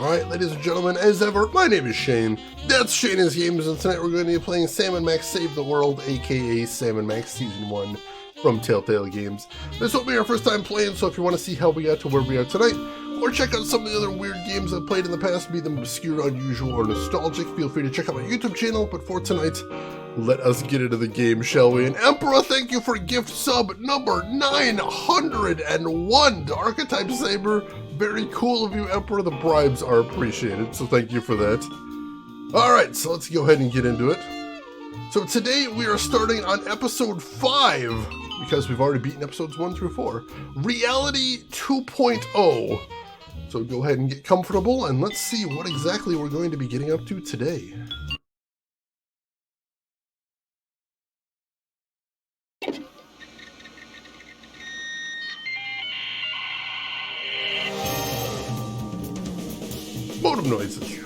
Alright, ladies and gentlemen, as ever, my name is Shane. That's Shane's Games, and tonight we're going to be playing Sam & Max Save the World, aka Sam & Max Season 1 from Telltale Games. This will be our first time playing, so if you want to see how we got to where we are tonight, or check out some of the other weird games I've played in the past, be them obscure, unusual, or nostalgic, feel free to check out my YouTube channel. But for tonight, let us get into the game, shall we? And Emperor, thank you for gift sub number 901 to Archetype Saber. Very cool of you, Emperor. The bribes are appreciated, so thank you for that. Alright, so let's go ahead and get into it. So today we are starting on episode 5, because we've already beaten episodes 1 through 4. Reality 2.0. So go ahead and get comfortable, and let's see what exactly we're going to be getting up to today. Modem noises.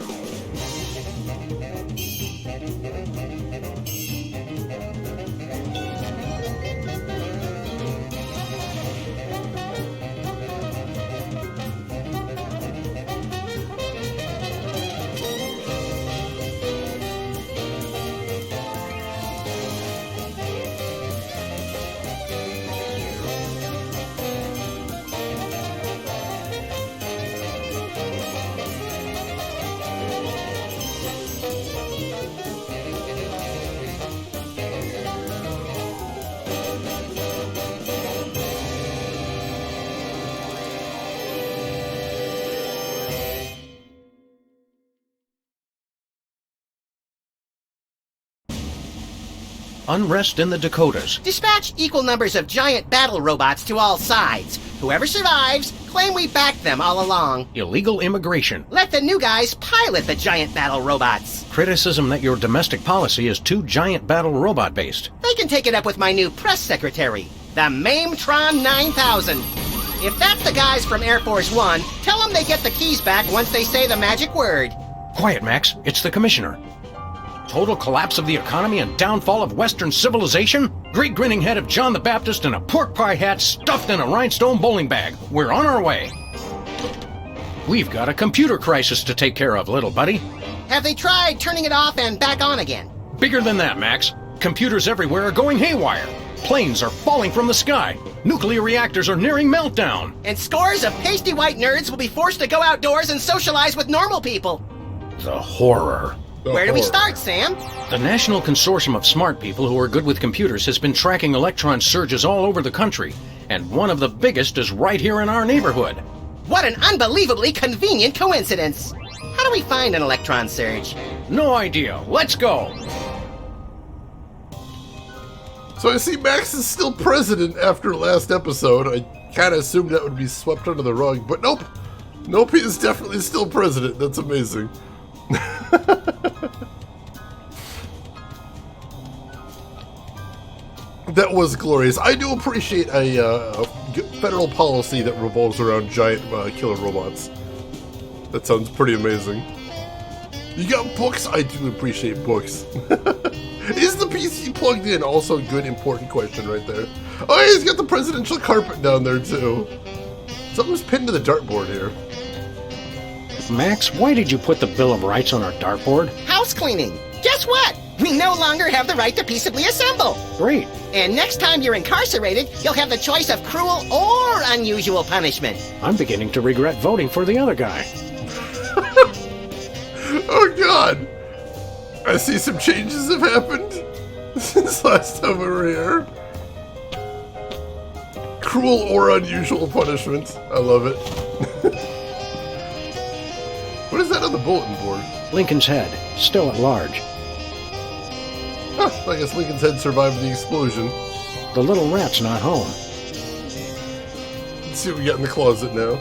Unrest in the Dakotas. Dispatch equal numbers of giant battle robots to all sides. Whoever survives, claim we backed them all along. Illegal immigration. Let the new guys pilot the giant battle robots. Criticism that your domestic policy is too giant battle robot based. They can take it up with my new press secretary, the Mametron 9000. If that's the guys from Air Force One, tell them they get the keys back once they say the magic word. Quiet, Max. It's the Commissioner. Total collapse of the economy and downfall of Western civilization? Great grinning head of John the Baptist in a pork pie hat stuffed in a rhinestone bowling bag. We're on our way. We've got a computer crisis to take care of, little buddy. Have they tried turning it off and back on again? Bigger than that, Max. Computers everywhere are going haywire. Planes are falling from the sky. Nuclear reactors are nearing meltdown. And scores of pasty white nerds will be forced to go outdoors and socialize with normal people. The horror. Where do we start, Sam? The National Consortium of Smart People who are good with computers has been tracking electron surges all over the country, and one of the biggest is right here in our neighborhood. What an unbelievably convenient coincidence! How do we find an electron surge? No idea. Let's go! So I see Max is still president after last episode. I kind of assumed that would be swept under the rug, but nope. Nope, he is definitely still president. That's amazing. That was glorious. I do appreciate a federal policy that revolves around giant killer robots. That sounds pretty amazing. You got books? I do appreciate books. Is the PC plugged in? Also a good, important question right there. Oh, yeah, he's got the presidential carpet down there, too. Something's pinned to the dartboard here. Max, why did you put the Bill of Rights on our dartboard? House cleaning. Guess what? We no longer have the right to peaceably assemble. Great. And next time you're incarcerated, you'll have the choice of cruel or unusual punishment. I'm beginning to regret voting for the other guy. Oh, God. I see some changes have happened since last time we were here. Cruel or unusual punishment. I love it. What is that on the bulletin board? Lincoln's head, still at large. Huh, I guess Lincoln's head survived the explosion. The little rat's not home. Let's see what we got in the closet now.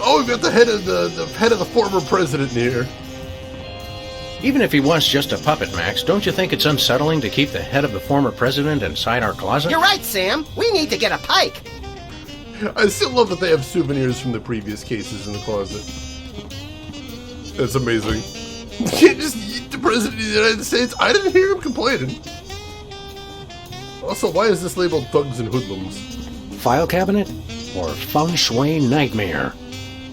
Oh, we've got the head of the former president here. Even if he was just a puppet, Max, don't you think it's unsettling to keep the head of the former president inside our closet? You're right, Sam. We need to get a pike. I still love that they have souvenirs from the previous cases in the closet. That's amazing. You can't just eat the President of the United States. I didn't hear him complaining. Also, why is this labeled Thugs and Hoodlums? File cabinet? or feng shui nightmare?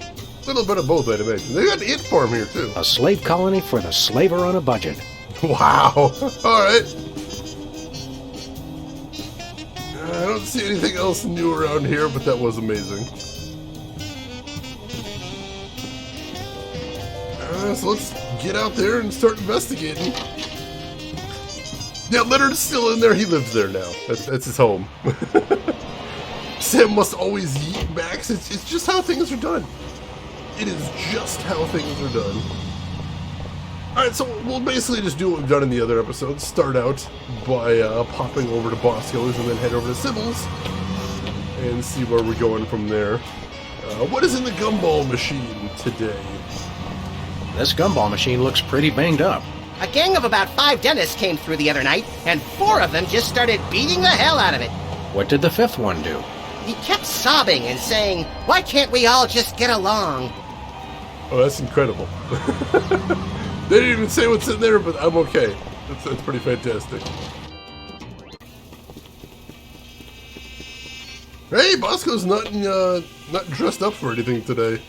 A little bit of both, I'd imagine. They got an ant farm here, too. A slave colony for the slaver on a budget. Wow. Alright. I don't see anything else new around here, but that was amazing. So let's get out there and start investigating. Yeah, Leonard's still in there. He lives there now. That's his home. Sam must always yeet Max. It's just how things are done. It is just how things are done. Alright, so we'll basically just do what we've done in the other episodes. Start out by popping over to Bosco's and then head over to Sybil's and see where we're going from there. What is in the gumball machine today? This gumball machine looks pretty banged up. A gang of about 5 dentists came through the other night, and 4 of them just started beating the hell out of it. What did the 5th one do? He kept sobbing and saying, "Why can't we all just get along?" Oh, that's incredible. They didn't even say what's in there, but I'm okay. That's pretty fantastic. Hey, Bosco's not dressed up for anything today.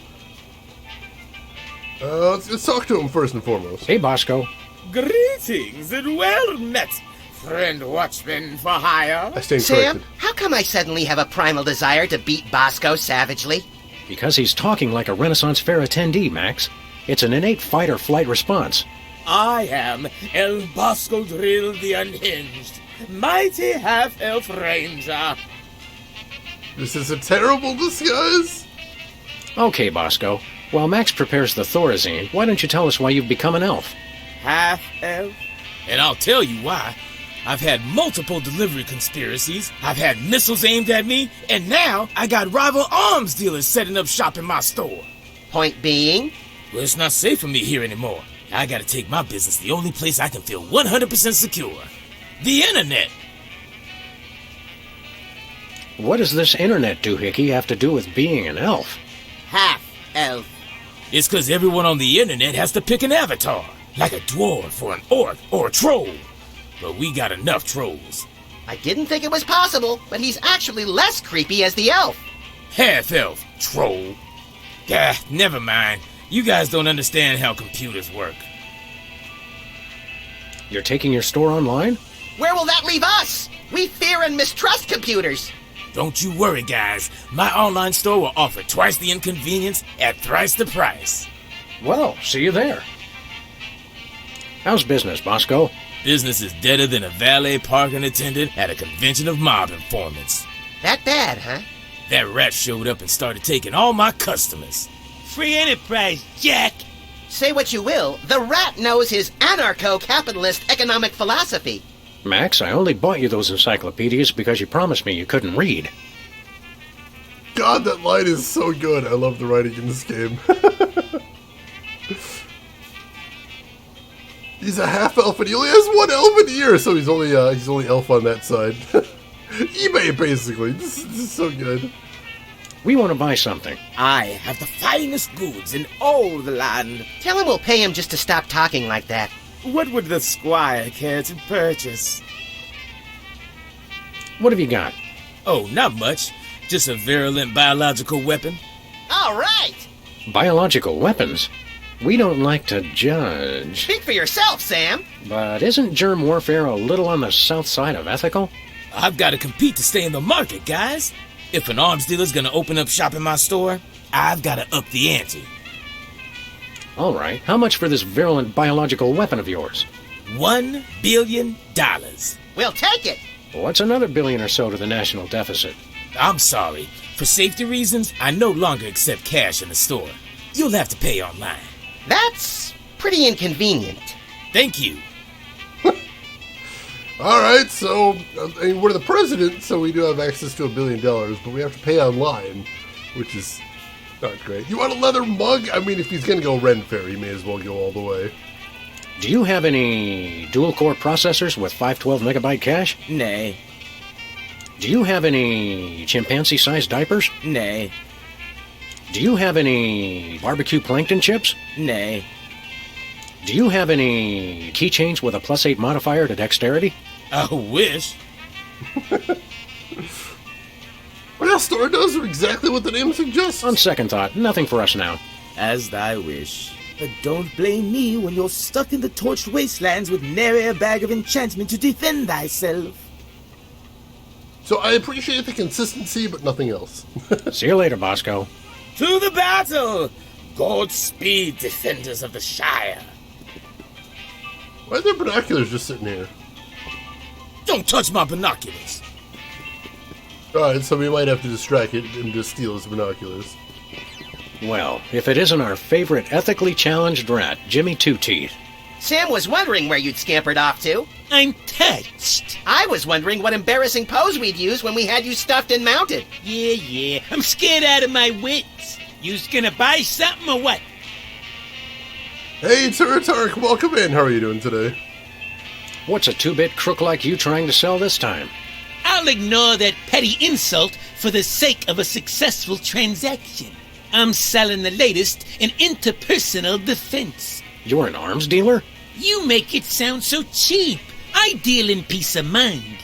Let's talk to him first and foremost. Hey, Bosco. Greetings and well met, friend watchman for hire. I stand Sam, corrected. how come I suddenly have a primal desire to beat Bosco savagely? Because he's talking like a Renaissance Fair attendee, Max. It's an innate fight-or-flight response. I am El Bosco Drill the Unhinged, mighty half-elf ranger. This is a terrible disguise. Okay, Bosco. While Max prepares the Thorazine, why don't you tell us why you've become an elf? Half-elf? And I'll tell you why. I've had multiple delivery conspiracies, I've had missiles aimed at me, and now I got rival arms dealers setting up shop in my store. Point being? Well, it's not safe for me here anymore. I gotta take my business the only place I can feel 100% secure. The internet! What does this internet doohickey have to do with being an elf? Half-elf. It's 'cause everyone on the internet has to pick an avatar, like a dwarf or an orc or a troll. But we got enough trolls. I didn't think it was possible, but he's actually less creepy as the elf. Half-elf, troll. Never mind. You guys don't understand how computers work. You're taking your store online? Where will that leave us? We fear and mistrust computers. Don't you worry, guys. My online store will offer twice the inconvenience at thrice the price. Well, see you there. How's business, Bosco? Business is deader than a valet parking attendant at a convention of mob informants. That bad, huh? That rat showed up and started taking all my customers. Free enterprise, Jack! Say what you will, the rat knows his anarcho-capitalist economic philosophy. Max, I only bought you those encyclopedias because you promised me you couldn't read. God, that line is so good. I love the writing in this game. He's a half elf, and he only has 1 elf in a year, so he's only elf on that side. eBay, basically. This is so good. We want to buy something. I have the finest goods in all the land. Tell him we'll pay him just to stop talking like that. What would the squire care to purchase? What have you got? Oh, not much. Just a virulent biological weapon. All right! Biological weapons? We don't like to judge. Speak for yourself, Sam. But isn't germ warfare a little on the south side of ethical? I've got to compete to stay in the market, guys. If an arms dealer's gonna open up shop in my store, I've got to up the ante. All right. How much for this virulent biological weapon of yours? $1 billion. We'll take it. What's another billion or so to the national deficit? I'm sorry. For safety reasons, I no longer accept cash in the store. You'll have to pay online. That's pretty inconvenient. Thank you. Alright, so I mean, we're the president, so we do have access to $1 billion, but we have to pay online, which is not great. You want a leather mug? I mean, if he's going to go Ren Fair, he may as well go all the way. Do you have any dual-core processors with 512 megabyte cache? Nay. Do you have any chimpanzee-sized diapers? Nay. Do you have any barbecue plankton chips? Nay. Do you have any keychains with a +8 modifier to dexterity? I wish. What else store does exactly what the name suggests. On second thought, nothing for us now. As thy wish. But don't blame me when you're stuck in the torched wastelands with nary a bag of enchantment to defend thyself. So I appreciate the consistency, but nothing else. See you later, Bosco. To the battle! Godspeed, defenders of the Shire. Why are there binoculars just sitting here? Don't touch my binoculars. Alright, so we might have to distract it and just steal his binoculars. Well, if it isn't our favorite ethically challenged rat, Jimmy Two-Teeth. Sam was wondering where you'd scampered off to. I'm touched. I was wondering what embarrassing pose we'd use when we had you stuffed and mounted. Yeah, I'm scared out of my wits. You's gonna buy something or what? Hey, Turatark, welcome in. How are you doing today? What's a two-bit crook like you trying to sell this time? I'll ignore that petty insult for the sake of a successful transaction. I'm selling the latest in interpersonal defense. You're an arms dealer? You make it sound so cheap. I deal in peace of mind.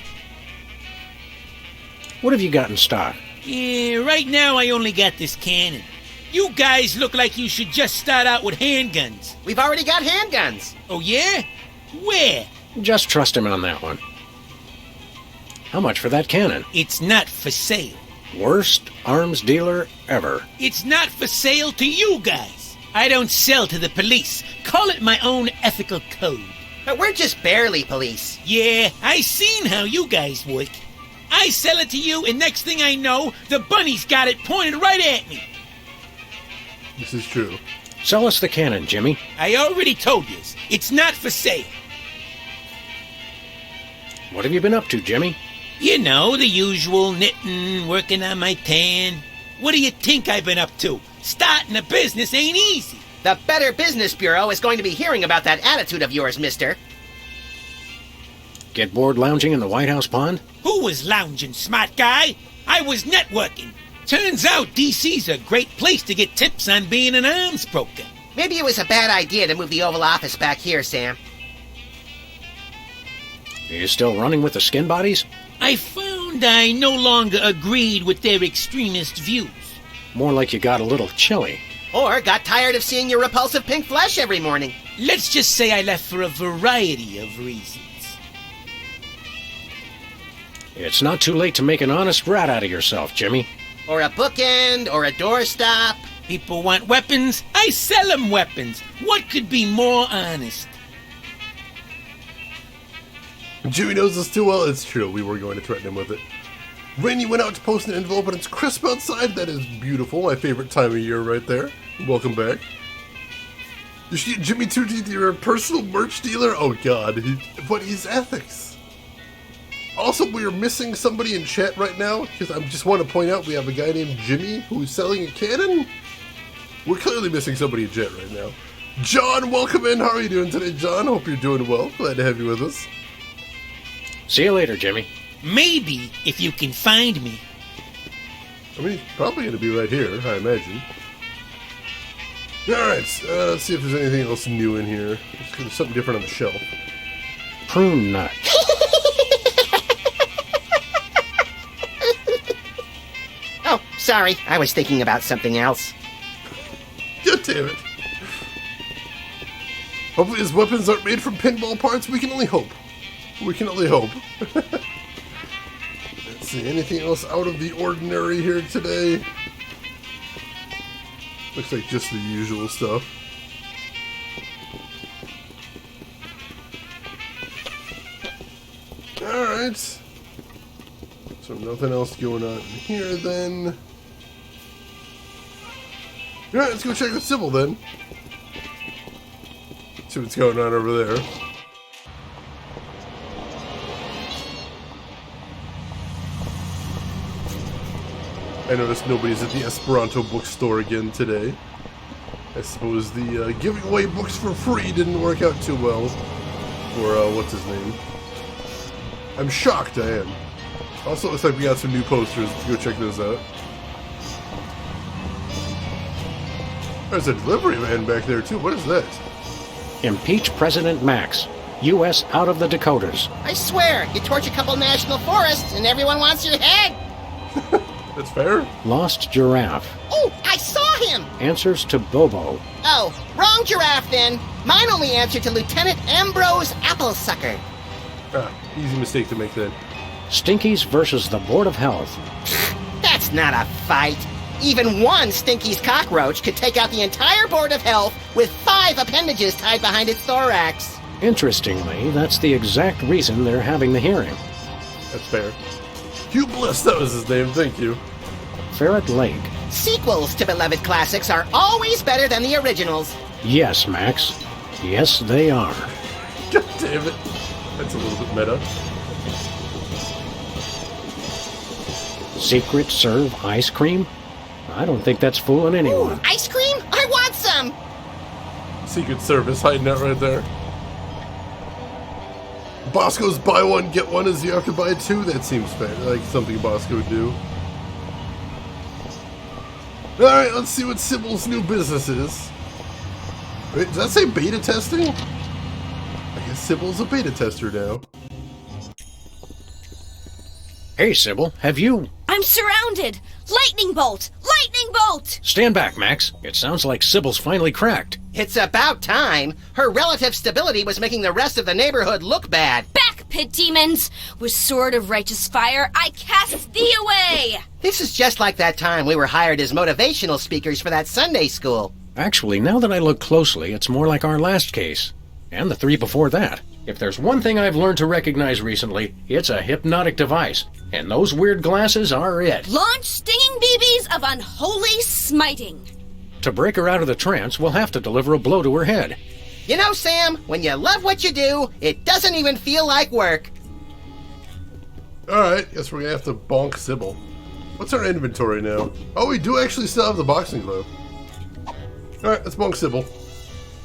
What have you got in stock? Yeah, right now I only got this cannon. You guys look like you should just start out with handguns. We've already got handguns. Oh yeah? Where? Just trust him on that one. How much for that cannon? It's not for sale. Worst arms dealer ever. It's not for sale to you guys. I don't sell to the police. Call it my own ethical code. But we're just barely police. Yeah, I seen how you guys work. I sell it to you, and next thing I know, the bunny's got it pointed right at me. This is true. Sell us the cannon, Jimmy. I already told you, it's not for sale. What have you been up to, Jimmy? You know, the usual knitting, working on my tan. What do you think I've been up to? Starting a business ain't easy. The Better Business Bureau is going to be hearing about that attitude of yours, mister. Get bored lounging in the White House pond? Who was lounging, smart guy? I was networking. Turns out DC's a great place to get tips on being an arms broker. Maybe it was a bad idea to move the Oval Office back here, Sam. Are you still running with the skin bodies? I found I no longer agreed with their extremist views. More like you got a little chilly. Or got tired of seeing your repulsive pink flesh every morning. Let's just say I left for a variety of reasons. It's not too late to make an honest rat out of yourself, Jimmy. Or a bookend, or a doorstop. People want weapons, I sell them weapons. What could be more honest? Jimmy knows this too well. It's true. We were going to threaten him with it. Rainy went out to post an envelope and it's crisp outside. That is beautiful. My favorite time of year right there. Welcome back. You should get Jimmy Two-Teeth, your personal merch dealer? Oh god. But he's ethics. Also, we are missing somebody in chat right now, because I just want to point out we have a guy named Jimmy who's selling a cannon. We're clearly missing somebody in chat right now. John, welcome in. How are you doing today, John? Hope you're doing well. Glad to have you with us. See you later, Jimmy. Maybe if you can find me. I mean, he's probably going to be right here, I imagine. Alright, let's see if there's anything else new in here. There's something different on the shelf. Prune nut. Oh, sorry. I was thinking about something else. God damn it. Hopefully his weapons aren't made from pinball parts. We can only hope. We can only hope. Let's see, anything else out of the ordinary here today? Looks like just the usual stuff. Alright. So nothing else going on in here then. Alright, let's go check the civil then. See what's going on over there. I noticed nobody's at the Esperanto bookstore again today. I suppose the giving away books for free didn't work out too well for, what's his name? I'm shocked, I am. Also, it looks like we got some new posters. Let's go check those out. There's a delivery man back there, too. What is that? Impeach President Max. U.S. out of the Dakotas. I swear, you torch a couple national forests and everyone wants your head. That's fair. Lost giraffe. Oh, I saw him! Answers to Bobo. Oh, wrong giraffe then. Mine only answered to Lieutenant Ambrose Applesucker. Ah, easy mistake to make then. Stinkies versus the Board of Health. That's not a fight. Even one Stinky's cockroach could take out the entire Board of Health with 5 appendages tied behind its thorax. Interestingly, that's the exact reason they're having the hearing. That's fair. Hugh Bliss, that was his name, thank you. Ferret Lake. Sequels to beloved classics are always better than the originals. Yes, Max. Yes, they are. God damn it. That's a little bit meta. Secret serve ice cream? I don't think that's fooling anyone. Ice cream? I want some! Secret Service hiding out right there. Bosco's buy one, get one is you have to buy two? That seems fair. Like something Bosco would do. Alright, let's see what Sybil's new business is. Wait, does that say beta testing? I guess Sybil's a beta tester now. Hey, Sybil, have you... I'm surrounded! Lightning bolt! Lightning bolt! Stand back, Max. It sounds like Sybil's finally cracked. It's about time. Her relative stability was making the rest of the neighborhood look bad. Back, pit demons! With sword of righteous fire, I cast thee away! This is just like that time we were hired as motivational speakers for that Sunday school. Actually, now that I look closely, it's more like our last case. And the 3 before that. If there's one thing I've learned to recognize recently, it's a hypnotic device. And those weird glasses are it. Launch stinging BBs of unholy smiting. To break her out of the trance, we'll have to deliver a blow to her head. You know, Sam, when you love what you do, it doesn't even feel like work. Alright, guess we're gonna have to bonk Sybil. What's our inventory now? Oh, we do actually still have the boxing glove. Alright, let's bonk Sybil.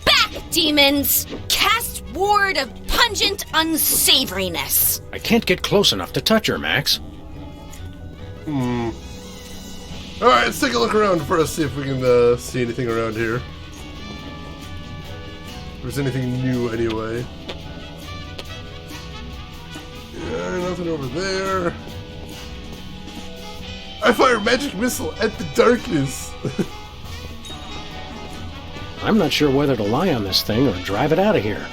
Back, demons! Cast ward of pungent unsavoriness. I can't get close enough to touch her, Max. Alright, let's take a look around first, see if we can see anything around here. If there's anything new anyway. Yeah, nothing over there. I fire magic missile at the darkness. I'm not sure whether to lie on this thing or drive it out of here.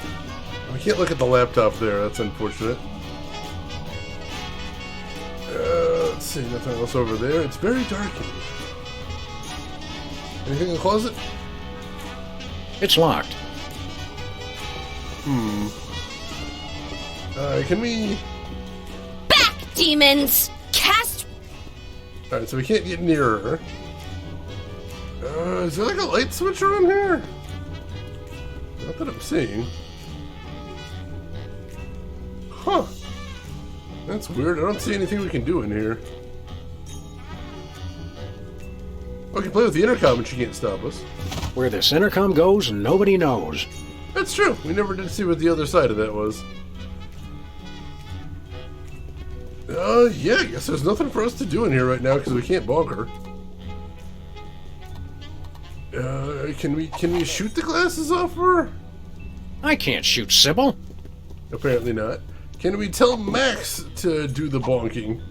I can't look at the laptop there, that's unfortunate. Let's see, nothing else over there. It's very dark in here. Anything in the closet? It's locked. Can we... Back, demons! Cast... Alright, so we can't get near her. Is there like a light switch around here? Not that I'm seeing. Huh. That's weird. I don't see anything we can do in here. We can play with the intercom and she can't stop us. Where this intercom goes, nobody knows. That's true. We never did see what the other side of that was. Yeah, I guess there's nothing for us to do in here right now because we can't bonk her. Can we shoot the glasses off her? I can't shoot Sybil. Apparently not. Can we tell Max to do the bonking?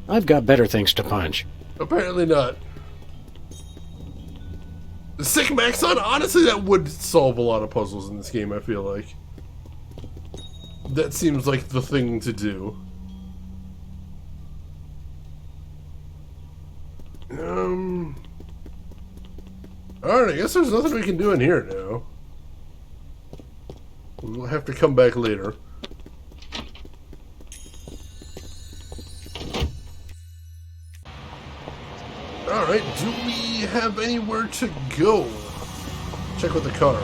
I've got better things to punch. Apparently not. Sick Max on? Honestly, that would solve a lot of puzzles in this game, I feel like. That seems like the thing to do. Alright, I guess there's nothing we can do in here now. We'll have to come back later. Alright, do we have anywhere to go? Check with the car.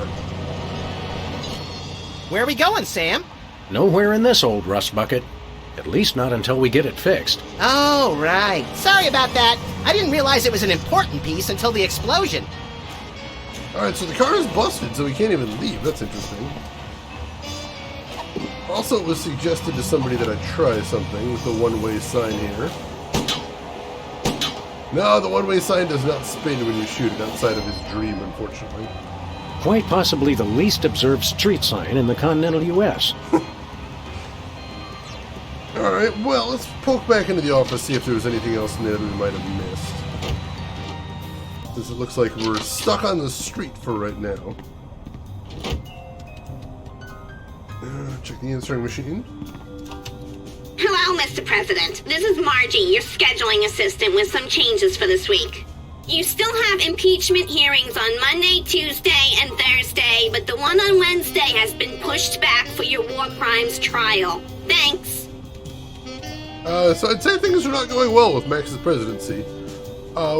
Where are we going, Sam? Nowhere in this old rust bucket. At least not until we get it fixed. Oh, right. Sorry about that. I didn't realize it was an important piece until the explosion. Alright, so the car is busted, so we can't even leave. That's interesting. Also, it was suggested to somebody that I try something with the one-way sign here. No, the one-way sign does not spin when you shoot it outside of his dream, unfortunately. Quite possibly the least observed street sign in the continental U.S. Alright, Alright, well, let's poke back into the office, see if there was anything else in there that we might have missed. Since it looks like we're stuck on the street for right now. Check the answering machine. Hello, Mr. President. This is Margie, your scheduling assistant, with some changes for this week. You still have impeachment hearings on Monday, Tuesday, and Thursday, but the one on Wednesday has been pushed back for your war crimes trial. Thanks. So I'd say things are not going well with Max's presidency,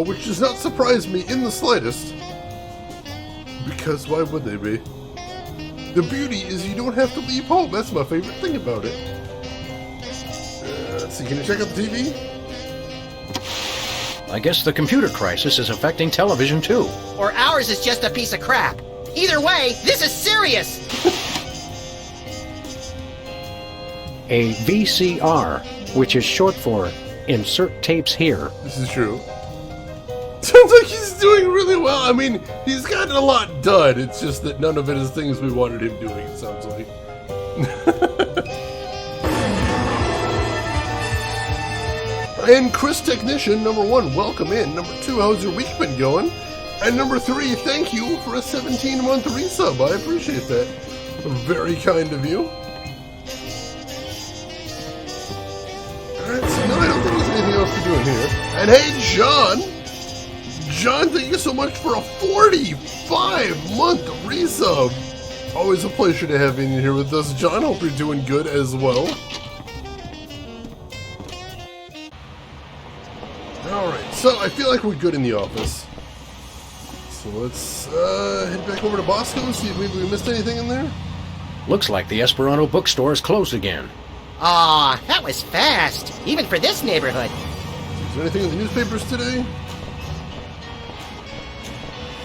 which does not surprise me in the slightest. Because why would they be? The beauty is you don't have to leave home. That's my favorite thing about it. Let's see, can you check out the TV? I guess the computer crisis is affecting television too. Or ours is just a piece of crap. Either way, this is serious. A VCR, which is short for Insert Tapes Here. This is true. Sounds like he's doing really well. I mean, he's gotten a lot done. It's just that none of it is things we wanted him doing, it sounds like. And Chris Technician, number 1, welcome in. Number 2, how's your week been going? And number 3, thank you for a 17-month resub. I appreciate that. Very kind of you. Alright, so no, I don't think there's anything else to do in here. And hey, John! John, thank you so much for a 45-month resub. Always a pleasure to have you in here with us, John. Hope you're doing good as well. Alright, so I feel like we're good in the office. So let's head back over to Bosco and see if maybe we missed anything in there. Looks like the Esperanto bookstore is closed again. Aw, that was fast, even for this neighborhood. Is there anything in the newspapers today?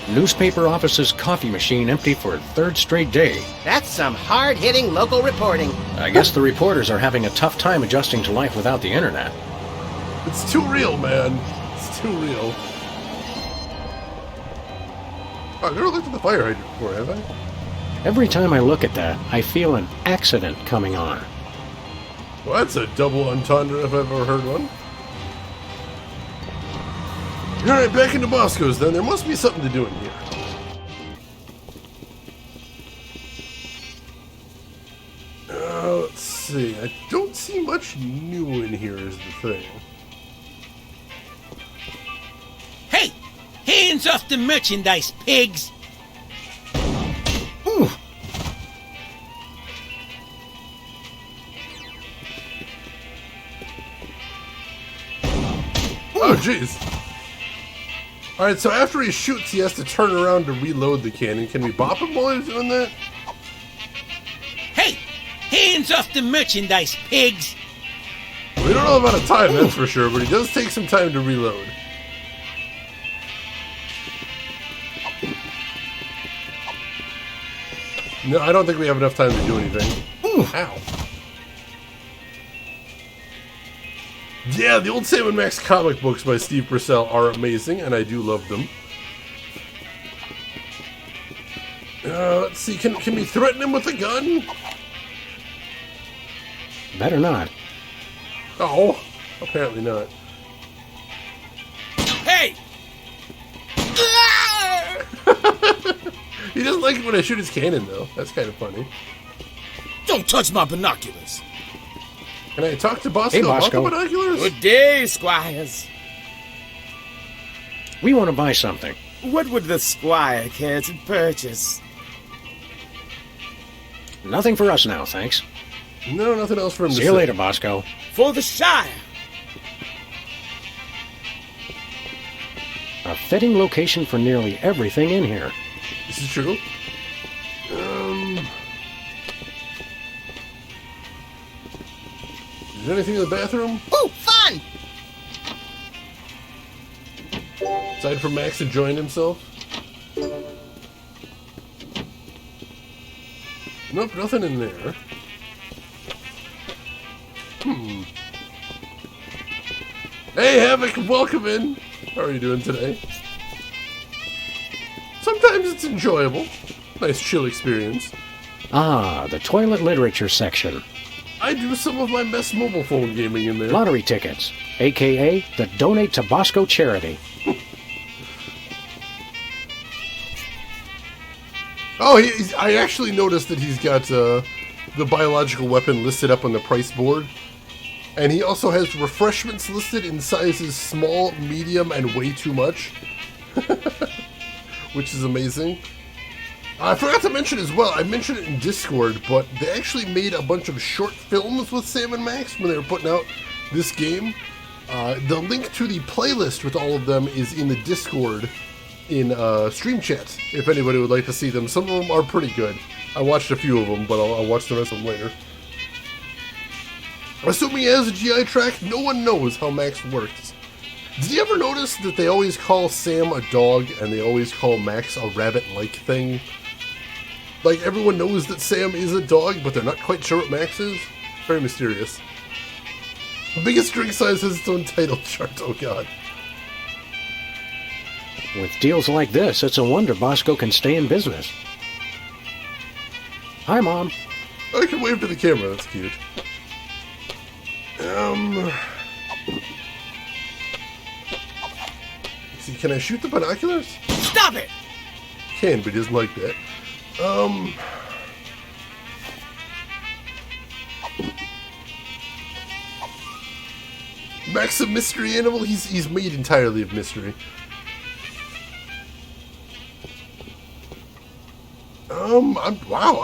Newspaper office's coffee machine empty for a 3rd straight day. That's some hard-hitting local reporting. I guess the reporters are having a tough time adjusting to life without the internet. It's too real, man. It's too real. Oh, I've never looked at the fire hydrant before, have I? Every time I look at that, I feel an accident coming on. Well, that's a double entendre if I've ever heard one. Alright, back into Bosco's then. There must be something to do in here. Let's see. I don't see much new in here is the thing. Hey! Hands off the merchandise, pigs! Ooh. Oh, jeez. Alright, so after he shoots, he has to turn around to reload the cannon. Can we bop him while he's doing that? Hey! Hands off the merchandise, pigs! We don't know about a time, that's for sure, but he does take some time to reload. No, I don't think we have enough time to do anything. Ooh, ow. Yeah, the old Sam & Max comic books by Steve Purcell are amazing, and I do love them. Let's see, can we threaten him with a gun? Better not. Oh, apparently not. Hey! He doesn't like it when I shoot his cannon, though. That's kind of funny. Don't touch my binoculars. Can I talk to Bosco Hey, about the Bosco. binoculars? Good day, squires. We want to buy something. What would the squire care to purchase? Nothing for us now, thanks. No, nothing else for him to See say. you later, Bosco. For the Shire. A fitting location for nearly everything in here. This is true. Is there anything in the bathroom? Ooh, fun! Aside from Max enjoying himself? Nope, nothing in there. Hey, Havoc, welcome in. How are you doing today? Sometimes it's enjoyable. Nice chill experience. Ah, the toilet literature section. I I do some of my best mobile phone gaming in there. Lottery tickets, a.k.a. the Donate to Bosco charity. Oh, I actually noticed that he's got the biological weapon listed up on the price board. And he also has refreshments listed in sizes small, medium, and way too much. Which is amazing. I forgot to mention as well, I mentioned it in Discord, but they actually made a bunch of short films with Sam and Max when they were putting out this game. The link to the playlist with all of them is in the Discord in Stream Chat, if anybody would like to see them. Some of them are pretty good. I watched a few of them, but I'll watch the rest of them later. Assuming he has a GI tract, no one knows how Max works. Did you ever notice that they always call Sam a dog and they always call Max a rabbit-like thing? Like, everyone knows that Sam is a dog, but they're not quite sure what Max is? Very mysterious. The biggest drink size has its own title chart, oh god. With deals like this, it's a wonder Bosco can stay in business. Hi, Mom. I can wave to the camera, that's cute. See, can I shoot the binoculars? Stop it! Can, but he doesn't like that. Max a mystery animal? He's made entirely of mystery. I'm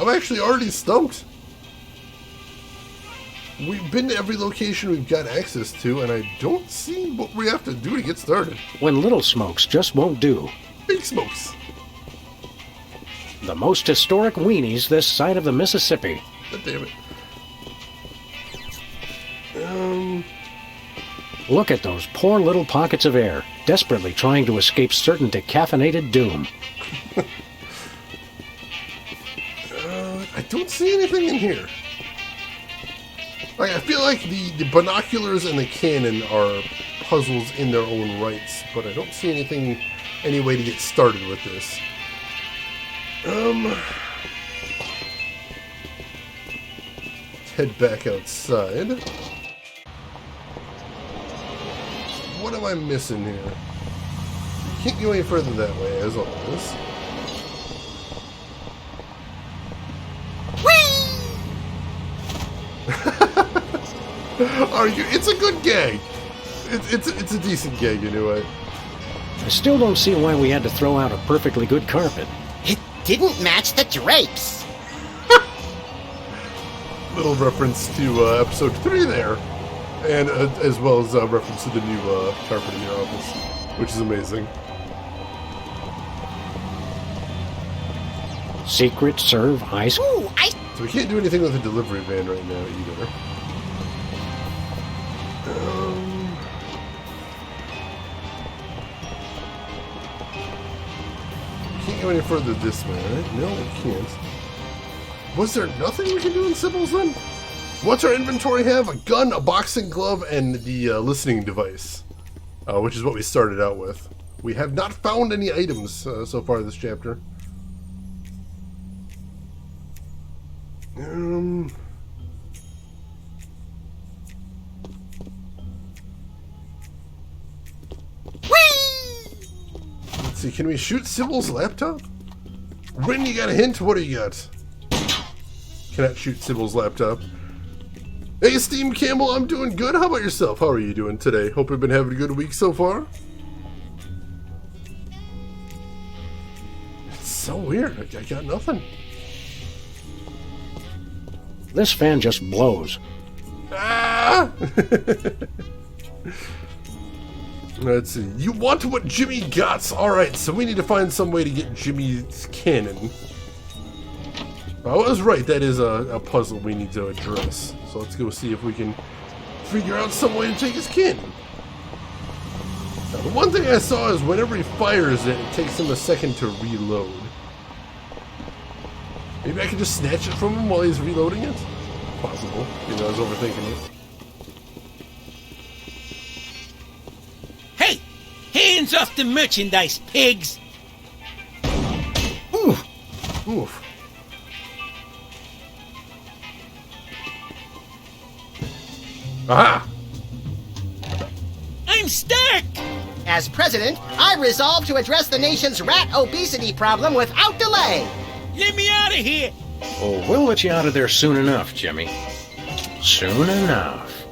actually already stumped. We've been to every location we've got access to, and I don't see what we have to do to get started. When little smokes just won't do. Big smokes. The most historic weenies this side of the Mississippi. God damn it. Look at those poor little pockets of air, desperately trying to escape certain decaffeinated doom. I don't see anything in here. Like, I feel like the binoculars and the cannon are puzzles in their own rights, but I don't see any way to get started with this. Let's head back outside. What am I missing here? You can't go any further that way, as always. It's a good gag. It's a decent gag anyway. I still don't see why we had to throw out a perfectly good carpet. It didn't match the drapes. Little reference to episode 3 there, and as well as reference to the new carpet in your office, which is amazing. Secret serve ice. Ooh, So we can't do anything with the delivery van right now either. Can't go any further this way, right? No, we can't. Was there nothing we can do in Sybil's then? What's our inventory have? A gun, a boxing glove, and the listening device, which is what we started out with. We have not found any items so far this chapter. Let's see, can we shoot Sybil's laptop? Rin, you got a hint? What do you got? Cannot shoot Sybil's laptop. Hey, Steam Campbell, I'm doing good. How about yourself? How are you doing today? Hope you've been having a good week so far. It's so weird. I got nothing. This fan just blows. Ah! Let's see. You want what Jimmy got? Alright, so we need to find some way to get Jimmy's cannon. I was right, that is a puzzle we need to address. So let's go see if we can figure out some way to take his cannon. Now, the one thing I saw is whenever he fires it, it takes him a second to reload. Maybe I can just snatch it from him while he's reloading it? Possible. You know, I was overthinking it. Hey! Hands off the merchandise, pigs! Oof. Aha! I'm Stark! As president, I resolve to address the nation's rat obesity problem without delay. Let me out of here! Oh, we'll let you out of there soon enough, Jimmy. Soon enough.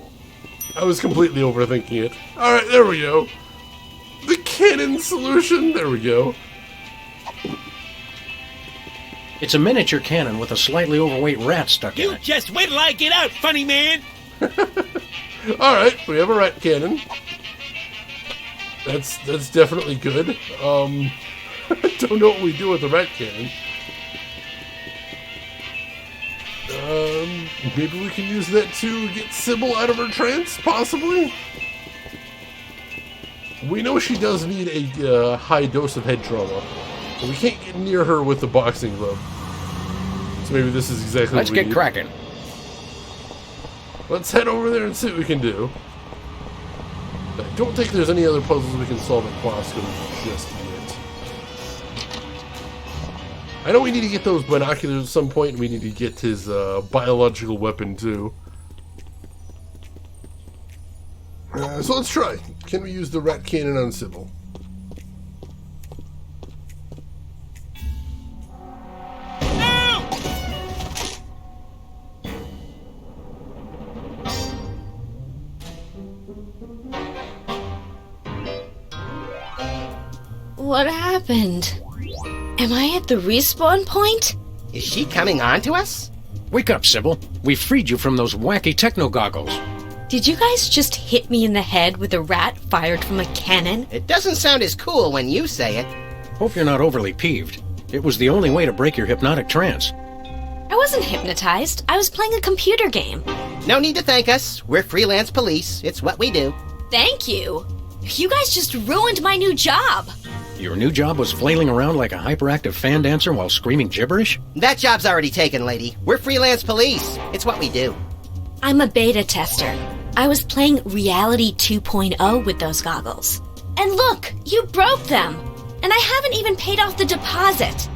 I was completely overthinking it. Alright, there we go. The cannon solution. There we go. It's a miniature cannon with a slightly overweight rat stuck in You it. just wait till I get out, funny man! Alright, we have a rat cannon. That's definitely good. I don't know what we do with the rat cannon. Maybe we can use that to get Sybil out of her trance, possibly? We know she does need a high dose of head trauma, but we can't get near her with the boxing glove. So maybe this is exactly Let's what we get need. cracking. Let's head over there and see what we can do. I don't think there's any other puzzles we can solve at Quasco just yet. I know we need to get those binoculars at some point, and we need to get his biological weapon too. So let's try. Can we use the rat cannon on Sybil? What happened? Am I at the respawn point? Is she coming on to us? Wake up, Sybil. We freed you from those wacky techno goggles. Did you guys just hit me in the head with a rat fired from a cannon? It doesn't sound as cool when you say it. Hope you're not overly peeved. It was the only way to break your hypnotic trance. I wasn't hypnotized. I was playing a computer game. No need to thank us. We're freelance police. It's what we do. Thank you. You guys just ruined my new job. Your new job was flailing around like a hyperactive fan dancer while screaming gibberish? That job's already taken, lady. We're freelance police. It's what we do. I'm a beta tester. I was playing Reality 2.0 with those goggles. And look, you broke them. And I haven't even paid off the deposit.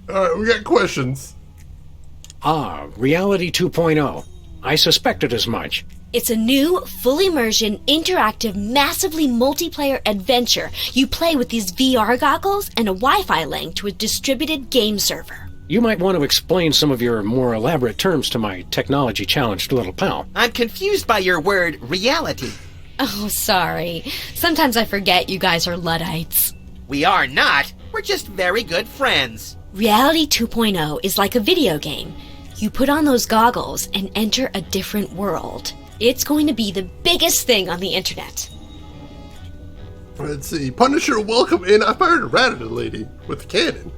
Alright, we got questions. Ah, Reality 2.0. I suspected as much. It's a new, full immersion, interactive, massively multiplayer adventure. You play with these VR goggles and a Wi-Fi link to a distributed game server. You might want to explain some of your more elaborate terms to my technology-challenged little pal. I'm confused by your word, reality. Oh, sorry. Sometimes I forget you guys are Luddites. We are not. We're just very good friends. Reality 2.0 is like a video game. You put on those goggles and enter a different world. It's going to be the biggest thing on the internet. Let's see. Punisher, welcome in. I fired a rat at a lady with a cannon.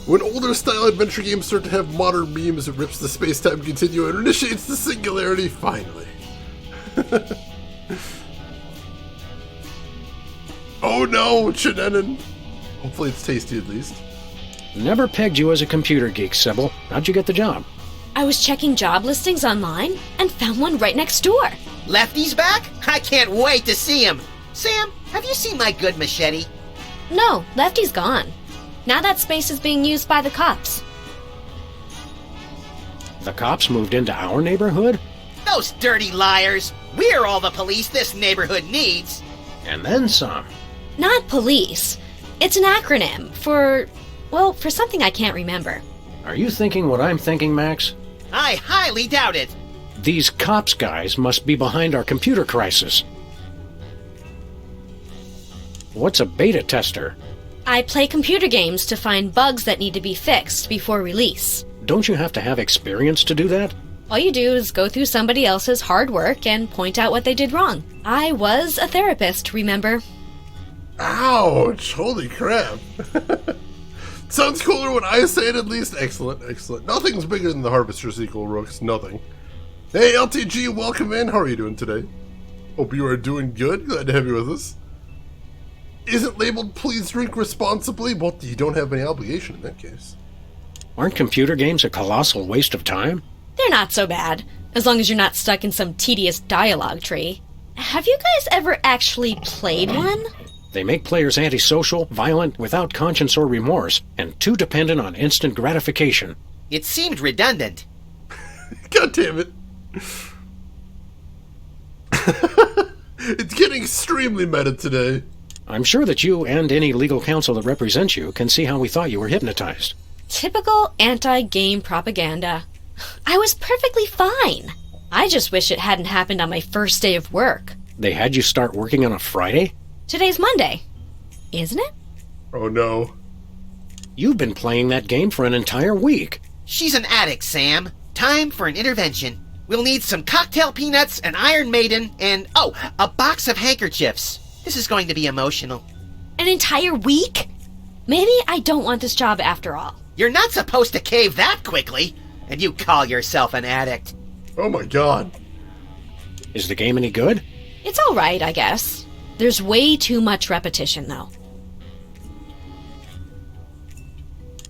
When older style adventure games start to have modern memes, it rips the space-time continuum and initiates the singularity finally. Oh no, Shenanigans. Hopefully it's tasty at least. Never pegged you as a computer geek, Sybil. How'd you get the job? I was checking job listings online and found one right next door. Lefty's back? I can't wait to see him. Sam, have you seen my good machete? No, Lefty's gone. Now that space is being used by the cops. The cops moved into our neighborhood? Those dirty liars. We're all the police this neighborhood needs. And then some. Not police. It's an acronym for something I can't remember. Are you thinking what I'm thinking, Max? I highly doubt it. These cops guys must be behind our computer crisis. What's a beta tester? I play computer games to find bugs that need to be fixed before release. Don't you have to have experience to do that? All you do is go through somebody else's hard work and point out what they did wrong. I was a therapist, remember? Ouch! Holy crap. Sounds cooler when I say it at least. Excellent, excellent. Nothing's bigger than the Harvester sequel, Rooks. Nothing. Hey, LTG, welcome in. How are you doing today? Hope you are doing good. Glad to have you with us. Isn't labeled please drink responsibly? Well, you don't have any obligation in that case. Aren't computer games a colossal waste of time? They're not so bad, as long as you're not stuck in some tedious dialogue tree. Have you guys ever actually played one? They make players antisocial, violent, without conscience or remorse, and too dependent on instant gratification. It seemed redundant. God damn it. It's getting extremely meta today. I'm sure that you and any legal counsel that represents you can see how we thought you were hypnotized. Typical anti-game propaganda. I was perfectly fine. I just wish it hadn't happened on my first day of work. They had you start working on a Friday? Today's Monday, isn't it? Oh no. You've been playing that game for an entire week. She's an addict, Sam. Time for an intervention. We'll need some cocktail peanuts, an Iron Maiden, and, a box of handkerchiefs. This is going to be emotional. An entire week? Maybe I don't want this job after all. You're not supposed to cave that quickly, and you call yourself an addict. Oh my god. Is the game any good? It's all right, I guess. There's way too much repetition, though.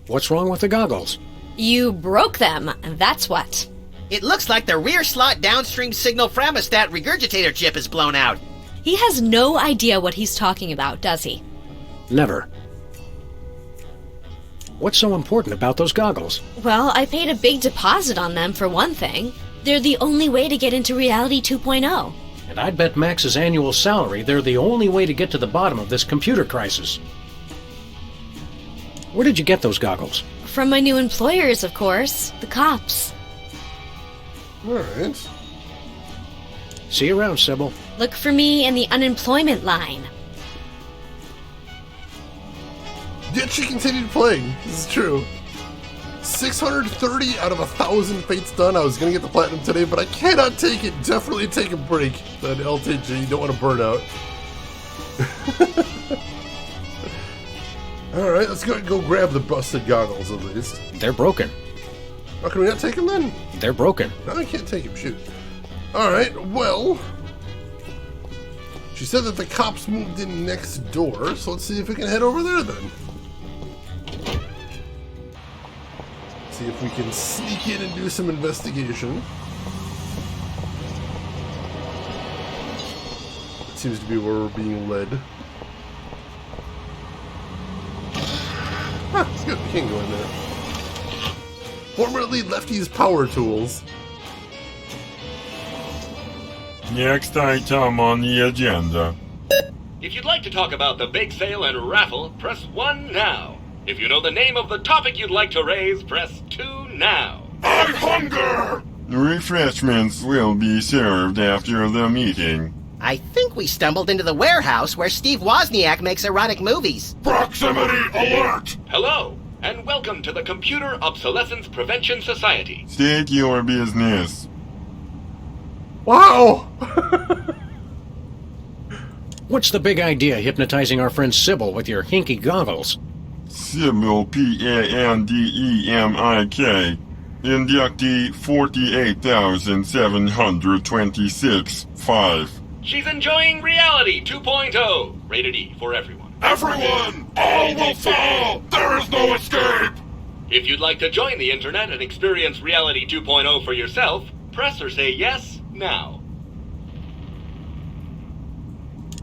What's wrong with the goggles? You broke them, and that's what. It looks like the rear slot downstream signal Framostat regurgitator chip is blown out. He has no idea what he's talking about, does he? Never. What's so important about those goggles? Well, I paid a big deposit on them for one thing. They're the only way to get into Reality 2.0. And I'd bet Max's annual salary they're the only way to get to the bottom of this computer crisis. Where did you get those goggles? From my new employers, of course. The cops. Alright. See you around, Sybil. Look for me in the unemployment line. Yet she continued playing. This is true. 630 out of 1,000 fates done. I was going to get the platinum today, but I cannot take it. Definitely take a break. That LTG, you don't want to burn out. Alright, let's go grab the busted goggles at least. They're broken. Oh, can we not take them then? They're broken. No, I can't take them. Shoot. Alright, well... She said that the cops moved in next door, so let's see if we can head over there then. See if we can sneak in and do some investigation. It seems to be where we're being led. Ah, it's good. We can go in there. Formerly Lefty's Power Tools. Next item on the agenda. If you'd like to talk about the bake sale and raffle, press 1 now. If you know the name of the topic you'd like to raise, press 2 now. I hunger! Refreshments will be served after the meeting. I think we stumbled into the warehouse where Steve Wozniak makes erotic movies. Proximity alert! Hello, and welcome to the Computer Obsolescence Prevention Society. State your business. Wow! What's the big idea hypnotizing our friend Sybil with your hinky goggles? Sybil Pandemik. Inductee 48,726-5. She's enjoying Reality 2.0, rated E for everyone. Everyone! All will fall! There is no escape! If you'd like to join the internet and experience Reality 2.0 for yourself, press or say yes now.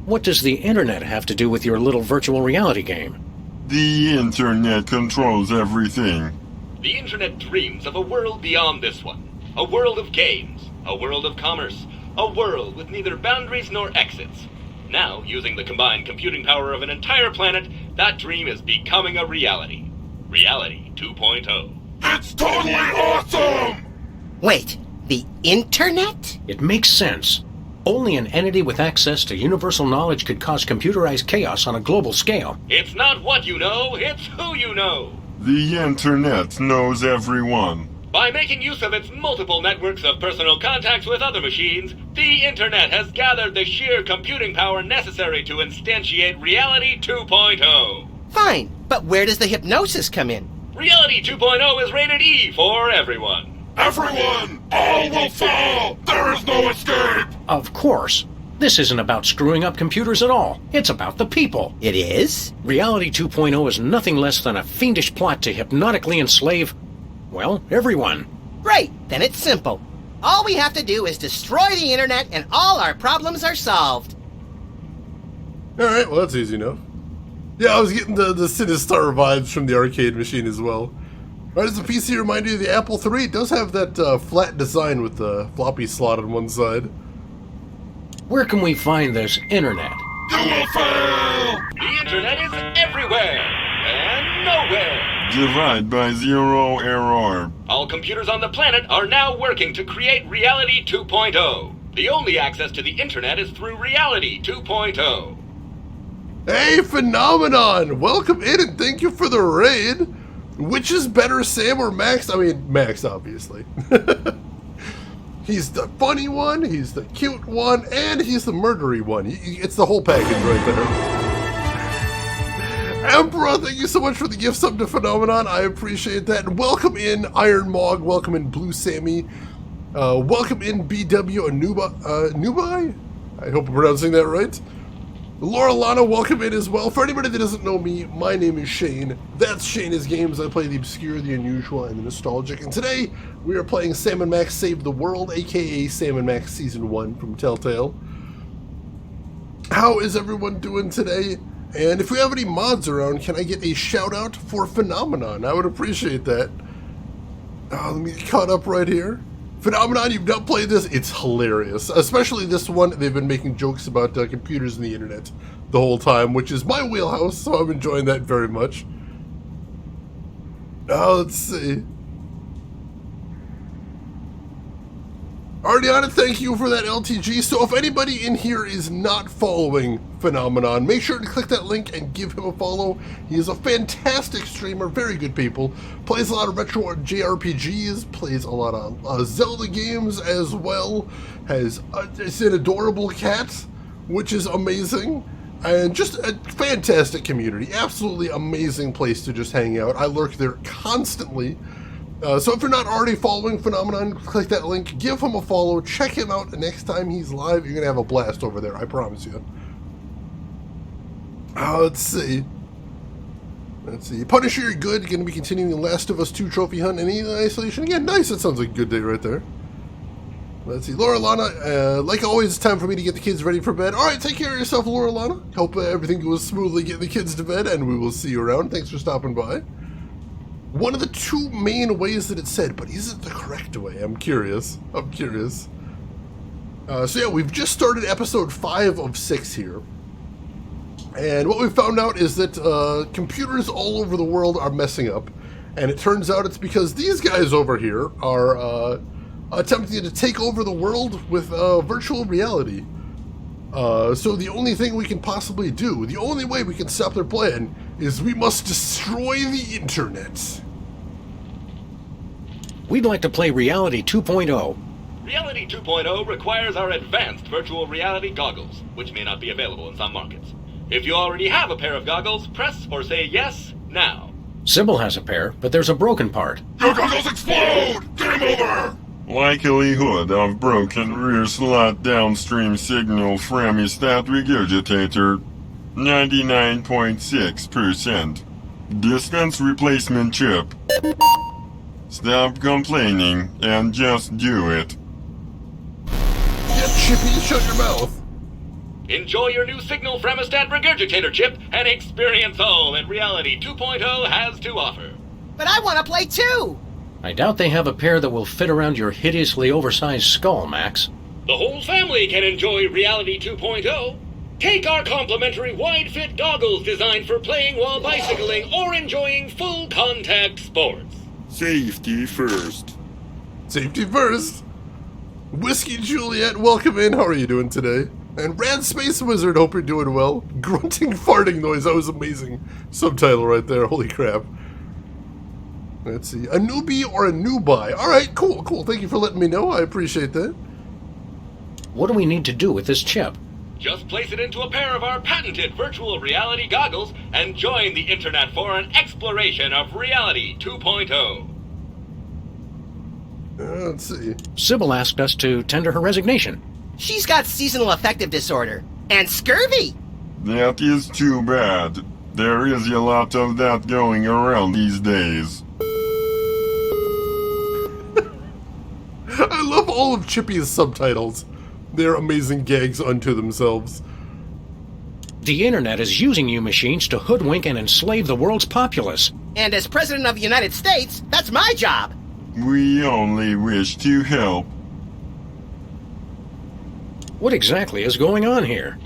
What does the internet have to do with your little virtual reality game? The internet controls everything. The internet dreams of a world beyond this one. A world of games, a world of commerce, a world with neither boundaries nor exits. Now, using the combined computing power of an entire planet, that dream is becoming a reality. Reality 2.0. It's totally awesome! Wait, the internet? It makes sense. Only an entity with access to universal knowledge could cause computerized chaos on a global scale. It's not what you know, it's who you know. The internet knows everyone. By making use of its multiple networks of personal contacts with other machines, the internet has gathered the sheer computing power necessary to instantiate Reality 2.0. Fine, but where does the hypnosis come in? Reality 2.0 is rated E for everyone. Everyone! All will fall! There is no escape! Of course. This isn't about screwing up computers at all. It's about the people. It is? Reality 2.0 is nothing less than a fiendish plot to hypnotically enslave, well, everyone. Great, then it's simple. All we have to do is destroy the internet and all our problems are solved. Alright, well that's easy enough. Yeah, I was getting the Sinistar vibes from the arcade machine as well. Right, does the PC remind you of the Apple III? It does have that flat design with the floppy slot on one side. Where can we find this internet? The internet is everywhere and nowhere. Divide by zero error. All computers on the planet are now working to create Reality 2.0. The only access to the internet is through Reality 2.0. Hey, Phenomenon! Welcome in and thank you for the raid. Which is better, Sam or Max? I mean, Max, obviously. He's the funny one, he's the cute one, and he's the murdery one. It's the whole package right there. Emperor, thank you so much for the gift sub to Phenomenon. I appreciate that. And welcome in Iron Mog, welcome in Blue Sammy, welcome in BW Anubai? I hope I'm pronouncing that right. Laura Lana, welcome in as well. For anybody that doesn't know me, my name is Shane. That's Shane is Games. I play the obscure, the unusual, and the nostalgic. And today, we are playing Sam & Max Save the World, aka Sam & Max Season 1 from Telltale. How is everyone doing today? And if we have any mods around, can I get a shout out for Phenomenon? I would appreciate that. Let me get caught up right here. Phenomenon, you've not played this, it's hilarious. Especially this one, they've been making jokes about computers and the internet the whole time, which is my wheelhouse, so I'm enjoying that very much. Let's see. Ardiana, thank you for that LTG. So if anybody in here is not following Phenomenon, make sure to click that link and give him a follow. He is a fantastic streamer, very good people. Plays a lot of retro JRPGs, plays a lot of Zelda games as well. Has it's an adorable cat, which is amazing. And just a fantastic community. Absolutely amazing place to just hang out. I lurk there constantly. So if you're not already following Phenomenon, click that link, give him a follow, check him out the next time he's live. You're going to have a blast over there, I promise you. Let's see. Punisher, you're good. Going to be continuing the Last of Us 2 trophy hunt in isolation again. Nice, that sounds like a good day right there. Let's see. Laura Lana, like always, it's time for me to get the kids ready for bed. Alright, take care of yourself, Laura Lana. Hope everything goes smoothly getting the kids to bed, and we will see you around. Thanks for stopping by. One of the two main ways that it said, but is it the correct way? I'm curious. So yeah, we've just started episode 5 of 6 here. And what we found out is that computers all over the world are messing up. And it turns out it's because these guys over here are attempting to take over the world with virtual reality. So the only thing we can possibly do, the only way we can stop their plan, is we must destroy the internet. We'd like to play Reality 2.0. Reality 2.0 requires our advanced virtual reality goggles, which may not be available in some markets. If you already have a pair of goggles, press or say yes now. Sybil has a pair, but there's a broken part. Your goggles explode! Game over! Likelihood of broken rear slot downstream signal from a stat regurgitator, 99.6%. Dispense replacement chip. Stop complaining and just do it. Yeah, Chippy, shut your mouth. Enjoy your new signal Fremostat regurgitator chip and experience all that Reality 2.0 has to offer. But I want to play too! I doubt they have a pair that will fit around your hideously oversized skull, Max. The whole family can enjoy Reality 2.0. Take our complimentary wide-fit goggles designed for playing while bicycling or enjoying full-contact sports. Safety first. Safety first. Whiskey Juliet, welcome in. How are you doing today? And Rad Space Wizard, hope you're doing well. Grunting farting noise, that was amazing. Subtitle right there, holy crap. Let's see, a newbie or a new buy. Alright, cool. Thank you for letting me know, I appreciate that. What do we need to do with this chip? Just place it into a pair of our patented virtual reality goggles and join the internet for an exploration of Reality 2.0. Let's see. Sybil asked us to tender her resignation. She's got seasonal affective disorder and scurvy. That is too bad. There is a lot of that going around these days. I love all of Chippy's subtitles. They're amazing gags unto themselves. The internet is using you machines to hoodwink and enslave the world's populace. And as President of the United States, that's my job. We only wish to help. What exactly is going on here?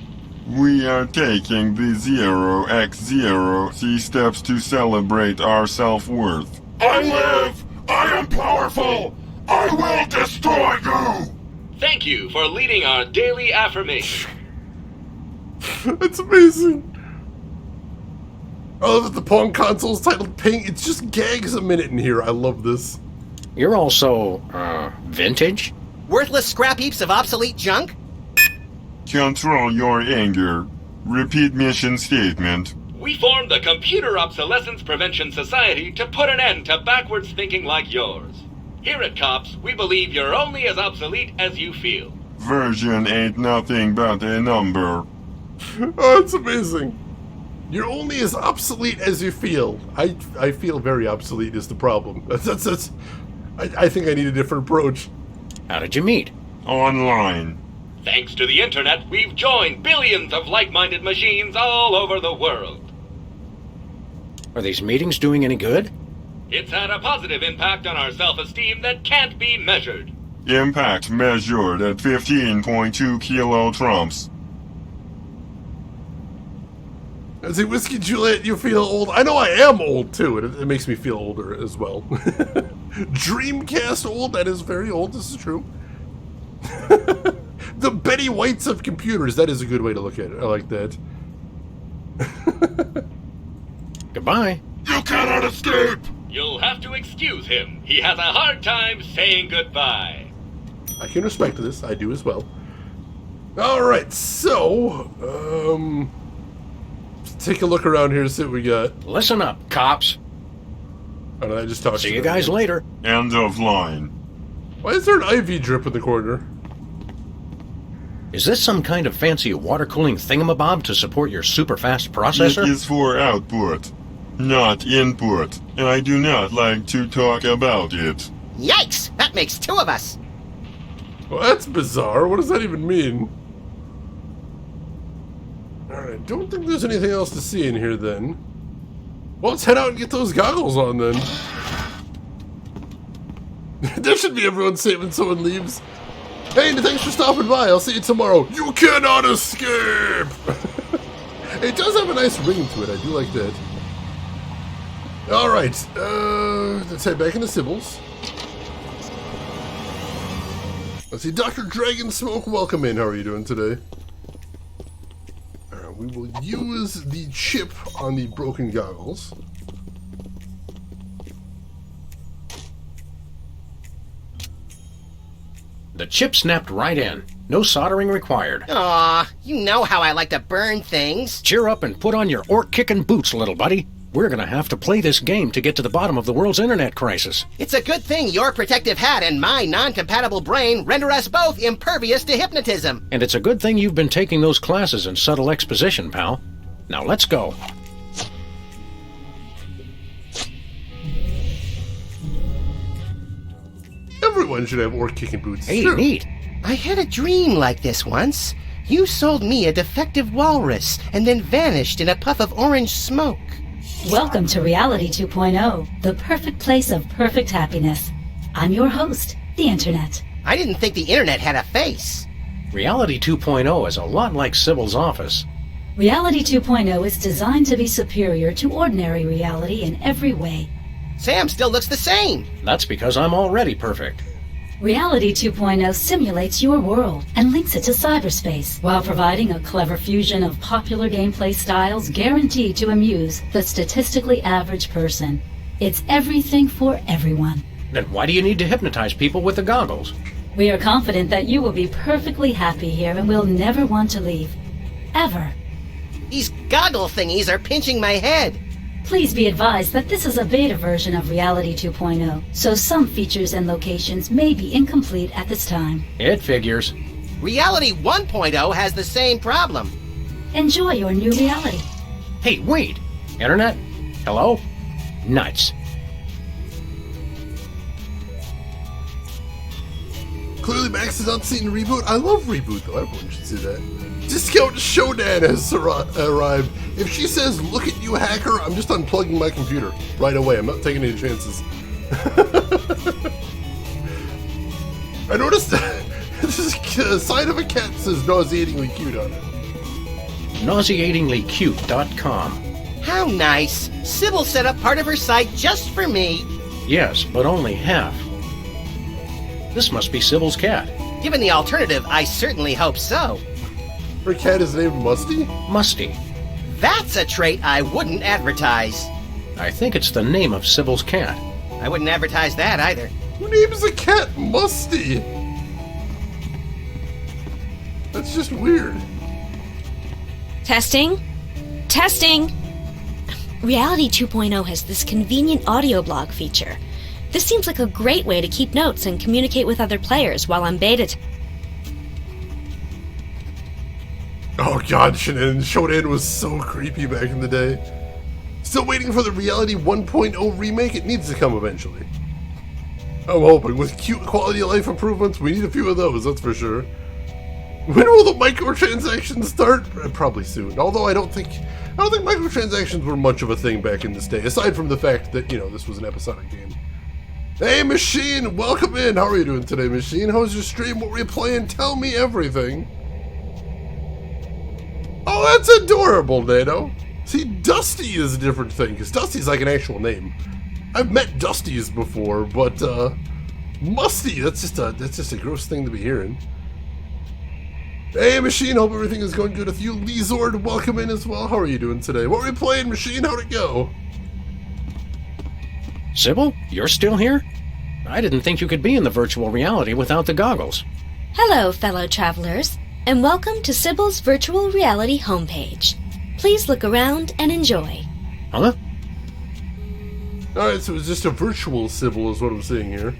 We are taking the 0x0 steps to celebrate our self-worth. I live! I am powerful! I will destroy you! Thank you for leading our daily affirmation. That's amazing. I love that the Pong console is titled Ping. It's just gags a minute in here. I love this. You're also, vintage? Worthless scrap heaps of obsolete junk? Control your anger. Repeat mission statement. We formed the Computer Obsolescence Prevention Society to put an end to backwards thinking like yours. Here at COPS, we believe you're only as obsolete as you feel. Version ain't nothing but a number. Oh, it's amazing. You're only as obsolete as you feel. I feel very obsolete is the problem. I think I need a different approach. How did you meet? Online. Thanks to the internet, we've joined billions of like-minded machines all over the world. Are these meetings doing any good? It's had a positive impact on our self-esteem that can't be measured. Impact measured at 15.2 kilotrumps. I say, Whiskey Juliet, you feel old. I know I am old, too. It makes me feel older as well. Dreamcast old, that is very old, this is true. The Betty Whites of computers, that is a good way to look at it. I like that. Goodbye. You cannot escape! You'll have to excuse him. He has a hard time saying goodbye. I can respect this. I do as well. Alright, so, let's take a look around here and see what we got. Listen up, cops. Oh, no, I just talked See to you them. guys later. End of line. Why is there an IV drip in the corner? Is this some kind of fancy water cooling thingamabob to support your super fast processor? It is for output, not input, and I do not like to talk about it. Yikes! That makes two of us. Well, that's bizarre. What does that even mean? Alright, I don't think there's anything else to see in here then. Well, let's head out and get those goggles on then. That should be everyone's statement when someone leaves. Hey, and thanks for stopping by. I'll see you tomorrow. You cannot escape! It does have a nice ring to it. I do like that. Alright, let's head back into Sybil's. Let's see, Dr. Dragon Smoke, welcome in. How are you doing today? Alright, we will use the chip on the broken goggles. The chip snapped right in. No soldering required. Aw, you know how I like to burn things. Cheer up and put on your orc-kicking boots, little buddy. We're gonna have to play this game to get to the bottom of the world's internet crisis. It's a good thing your protective hat and my non-compatible brain render us both impervious to hypnotism. And it's a good thing you've been taking those classes in subtle exposition, pal. Now let's go. Everyone should have orc-kicking boots. Hey, Sure. neat. I had a dream like this once. You sold me a defective walrus and then vanished in a puff of orange smoke. Welcome to Reality 2.0, the perfect place of perfect happiness. I'm your host, the Internet. I didn't think the internet had a face. Reality 2.0 is a lot like Sybil's office. Reality 2.0 is designed to be superior to ordinary reality in every way. Sam still looks the same. That's because I'm already perfect. Reality 2.0 simulates your world and links it to cyberspace while providing a clever fusion of popular gameplay styles guaranteed to amuse the statistically average person. It's everything for everyone. Then why do you need to hypnotize people with the goggles? We are confident that you will be perfectly happy here and will never want to leave. Ever. These goggle thingies are pinching my head. Please be advised that this is a beta version of Reality 2.0, so some features and locations may be incomplete at this time. It figures. Reality 1.0 has the same problem. Enjoy your new reality. Hey, wait! Internet? Hello? Nuts. Clearly Max is not seeing Reboot. I love Reboot though, everyone should see that. Discount Shodan has arrived. If she says, "Look at you, hacker," I'm just unplugging my computer right away. I'm not taking any chances. I noticed this is a sign of a cat says nauseatingly cute on it. Nauseatinglycute.com. How nice. Sybil set up part of her site just for me. Yes, but only half. This must be Sybil's cat. Given the alternative, I certainly hope so. Her cat is named Musty? Musty. That's a trait I wouldn't advertise. I think it's the name of Sybil's cat. I wouldn't advertise that either. Who names a cat Musty? That's just weird. Testing? Testing! Reality 2.0 has this convenient audio blog feature. This seems like a great way to keep notes and communicate with other players while on beta. Oh god, Shodan was so creepy back in the day. Still waiting for the Reality 1.0 remake? It needs to come eventually. I'm hoping. With cute quality of life improvements, we need a few of those, that's for sure. When will the microtransactions start? Probably soon. Although I don't think microtransactions were much of a thing back in this day, aside from the fact that, this was an episodic game. Hey, Machine! Welcome in! How are you doing today, Machine? How was your stream? What were you playing? Tell me everything. Oh, that's adorable, Nano. See, Dusty is a different thing, because Dusty's like an actual name. I've met Dusties before, but, Musty, that's just a gross thing to be hearing. Hey, Machine, hope everything is going good with you. Lizord, welcome in as well. How are you doing today? What were you playing, Machine? How'd it go? Sybil, you're still here? I didn't think you could be in the virtual reality without the goggles. Hello, fellow travelers, and welcome to Sybil's virtual reality homepage. Please look around and enjoy. Huh? Alright, so it's just a virtual Sybil is what I'm seeing here.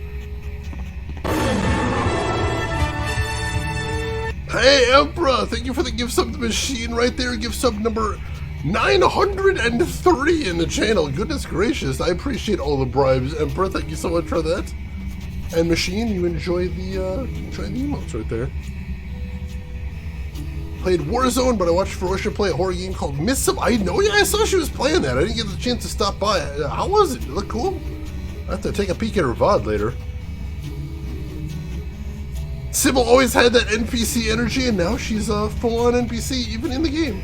Hey, Emperor! Thank you for the gift sub to Machine right there. Gift sub number 903 in the channel. Goodness gracious, I appreciate all the bribes, Emperor. Thank you so much for that. And Machine, you enjoy the emotes right there. Played Warzone, but I watched Ferocia play a horror game called Mists of... I saw she was playing that. I didn't get the chance to stop by. How was it? It looked cool? I have to take a peek at her VOD later. Sybil always had that NPC energy, and now she's a full-on NPC, even in the game.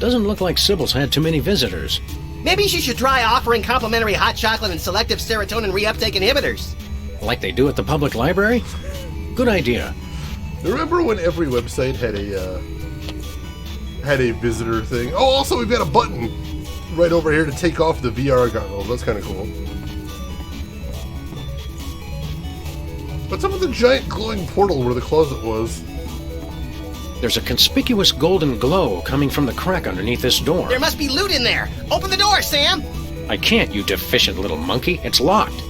Doesn't look like Sybil's had too many visitors. Maybe she should try offering complimentary hot chocolate and selective serotonin reuptake inhibitors. Like they do at the public library? Good idea. Remember when every website had a visitor thing? Oh, also we've got a button right over here to take off the VR goggles. That's kind of cool. What's up with the giant glowing portal where the closet was? There's a conspicuous golden glow coming from the crack underneath this door. There must be loot in there. Open the door, Sam. I can't, you deficient little monkey. It's locked.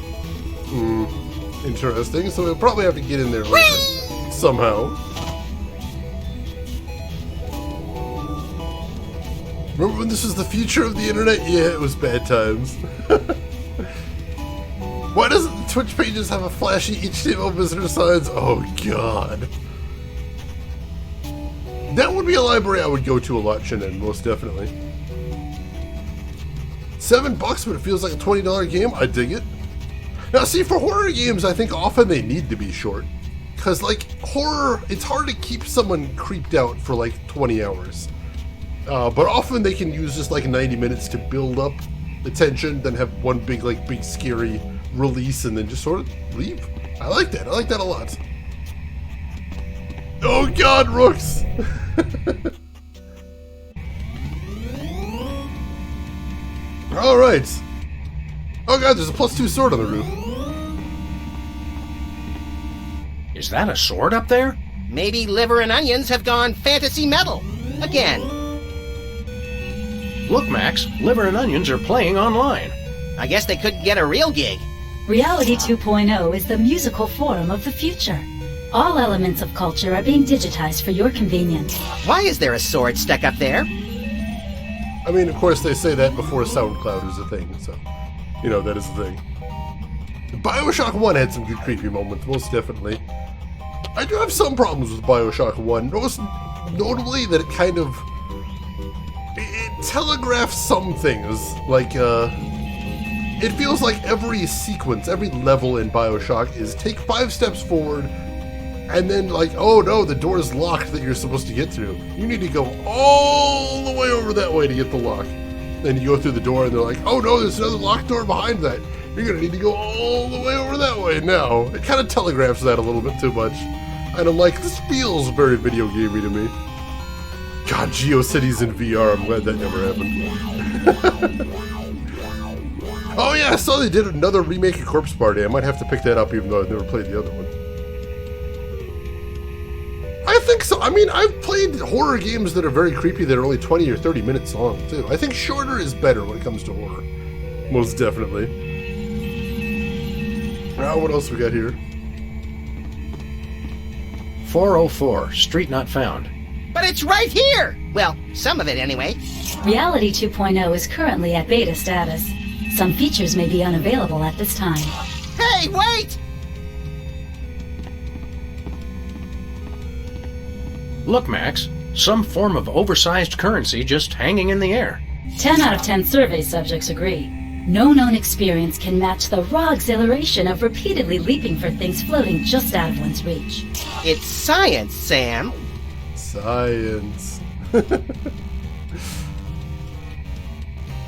Interesting. So we'll probably have to get in there later. Somehow. Remember when this was the future of the internet? Yeah, it was bad times. Why doesn't the Twitch pages have a flashy HTML visitor signs? Oh god. That would be a library I would go to a lot, Shinen, most definitely. $7, but it feels like a $20 game? I dig it. Now see, for horror games, I think often they need to be short. Because, like, horror, it's hard to keep someone creeped out for, like, 20 hours. But often they can use just, like, 90 minutes to build up the tension, then have one big scary release, and then just sort of leave. I like that. I like that a lot. Oh, God, Rooks! Alright. Oh, God, there's a +2 sword on the roof. Is that a sword up there? Maybe Liver and Onions have gone fantasy metal. Again. Look, Max, Liver and Onions are playing online. I guess they couldn't get a real gig. Reality 2.0 is the musical forum of the future. All elements of culture are being digitized for your convenience. Why is there a sword stuck up there? I mean, of course, they say that before SoundCloud is a thing, so, that is the thing. Bioshock 1 had some good creepy moments, most definitely. I do have some problems with Bioshock 1, most notably that it kind of... It telegraphs some things, like, it feels like every sequence, every level in Bioshock is take 5 steps forward, and then like, oh no, the door's locked that you're supposed to get through. You need to go all the way over that way to get the lock. Then you go through the door and they're like, oh no, there's another locked door behind that. You're gonna need to go all the way over that way now. It kind of telegraphs that a little bit too much. And I'm like, this feels very video gamey to me. God, GeoCities in VR, I'm glad that never happened. Oh yeah, I saw they did another remake of Corpse Party. I might have to pick that up even though I've never played the other one. I think so. I mean, I've played horror games that are very creepy that are only 20 or 30 minutes long, too. I think shorter is better when it comes to horror. Most definitely. Now, what else we got here? 404, street not found. But it's right here! Well, some of it anyway. Reality 2.0 is currently at beta status. Some features may be unavailable at this time. Hey, wait! Look, Max, some form of oversized currency just hanging in the air. 10 out of 10 survey subjects agree. No known experience can match the raw exhilaration of repeatedly leaping for things floating just out of one's reach. It's science, Sam. Science.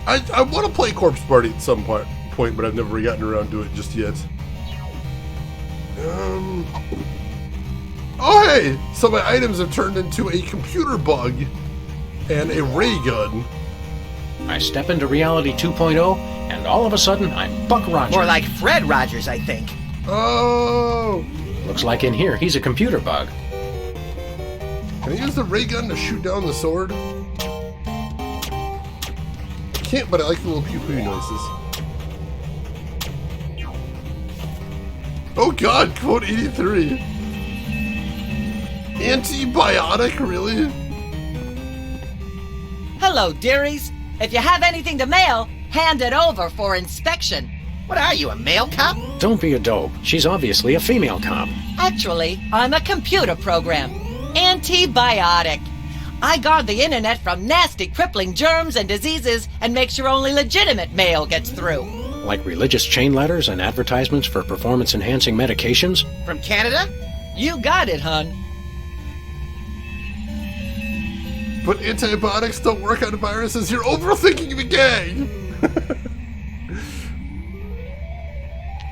I want to play Corpse Party at some point, but I've never gotten around to it just yet. Oh hey! So my items have turned into a computer bug and a ray gun. I step into Reality 2.0, and all of a sudden, I'm Buck Rogers. More like Fred Rogers, I think. Oh! Looks like in here, he's a computer bug. Can I use the ray gun to shoot down the sword? Can't, but I like the little pew-pew noises. Oh god, quote 83. Antibiotic, really? Hello, dearies. If you have anything to mail, hand it over for inspection. What are you, a male cop? Don't be a dope. She's obviously a female cop. Actually, I'm a computer program. Antibiotic. I guard the internet from nasty, crippling germs and diseases and make sure only legitimate mail gets through. Like religious chain letters and advertisements for performance-enhancing medications? From Canada? You got it, hun. But antibiotics don't work on viruses. You're overthinking the gang.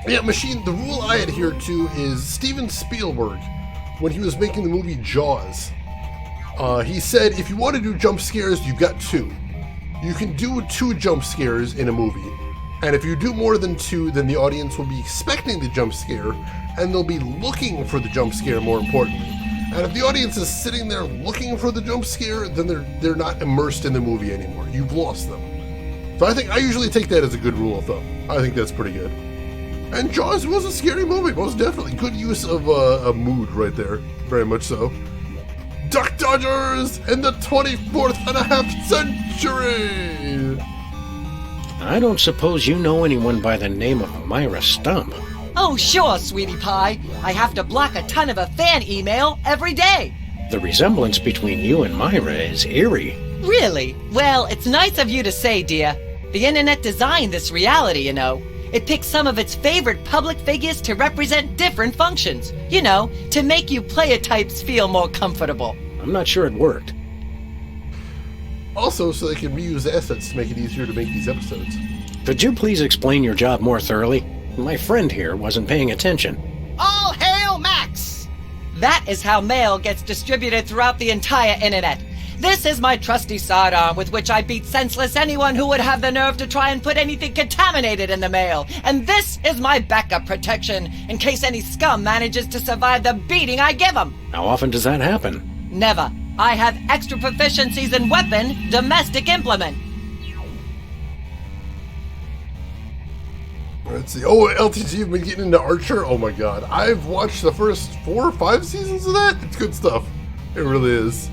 Yeah, Machine, the rule I adhere to is Steven Spielberg, when he was making the movie Jaws, he said, if you want to do jump scares, you've got 2. You can do 2 jump scares in a movie. And if you do more than 2, then the audience will be expecting the jump scare, and they'll be looking for the jump scare, more importantly. And if the audience is sitting there looking for the jump scare, then they're not immersed in the movie anymore. You've lost them. So I usually take that as a good rule of thumb. I think that's pretty good. And Jaws was a scary movie, most definitely. Good use of a mood right there. Very much so. Duck Dodgers in the 24th and a half century! I don't suppose you know anyone by the name of Myra Stump. Oh, sure, sweetie pie. I have to block a ton of a fan email every day. The resemblance between you and Myra is eerie. Really? Well, it's nice of you to say, dear. The internet designed this reality, you know. It picks some of its favorite public figures to represent different functions. You know, to make you player types feel more comfortable. I'm not sure it worked. Also, so they can reuse assets to make it easier to make these episodes. Could you please explain your job more thoroughly? My friend here wasn't paying attention. All hail Max! That is how mail gets distributed throughout the entire internet. This is my trusty sidearm with which I beat senseless anyone who would have the nerve to try and put anything contaminated in the mail. And this is my backup protection in case any scum manages to survive the beating I give them. How often does that happen? Never. I have extra proficiencies in weapon, domestic implement. Let's see. Oh, LTG, you've been getting into Archer? Oh my god. I've watched the first 4 or 5 seasons of that. It's good stuff. It really is.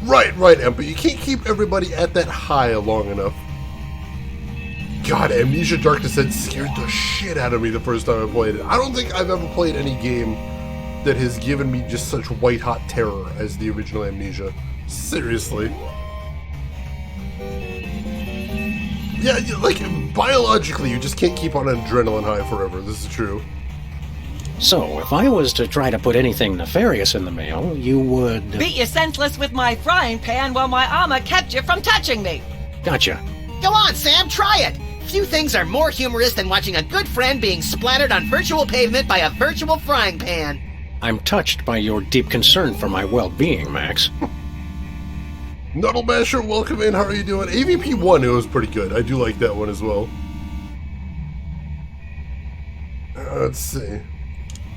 Right, Empa. You can't keep everybody at that high long enough. God, Amnesia Darkness End scared the shit out of me the first time I played it. I don't think I've ever played any game that has given me just such white-hot terror as the original Amnesia. Seriously. Yeah, like, biologically, you just can't keep on an adrenaline high forever. This is true. So, if I was to try to put anything nefarious in the mail, you would... Beat you senseless with my frying pan while my armor kept you from touching me. Gotcha. Go on, Sam, try it! Few things are more humorous than watching a good friend being splattered on virtual pavement by a virtual frying pan. I'm touched by your deep concern for my well-being, Max. Nuddle Basher, welcome in. How are you doing? AVP 1, it was pretty good. I do like that one as well. Let's see.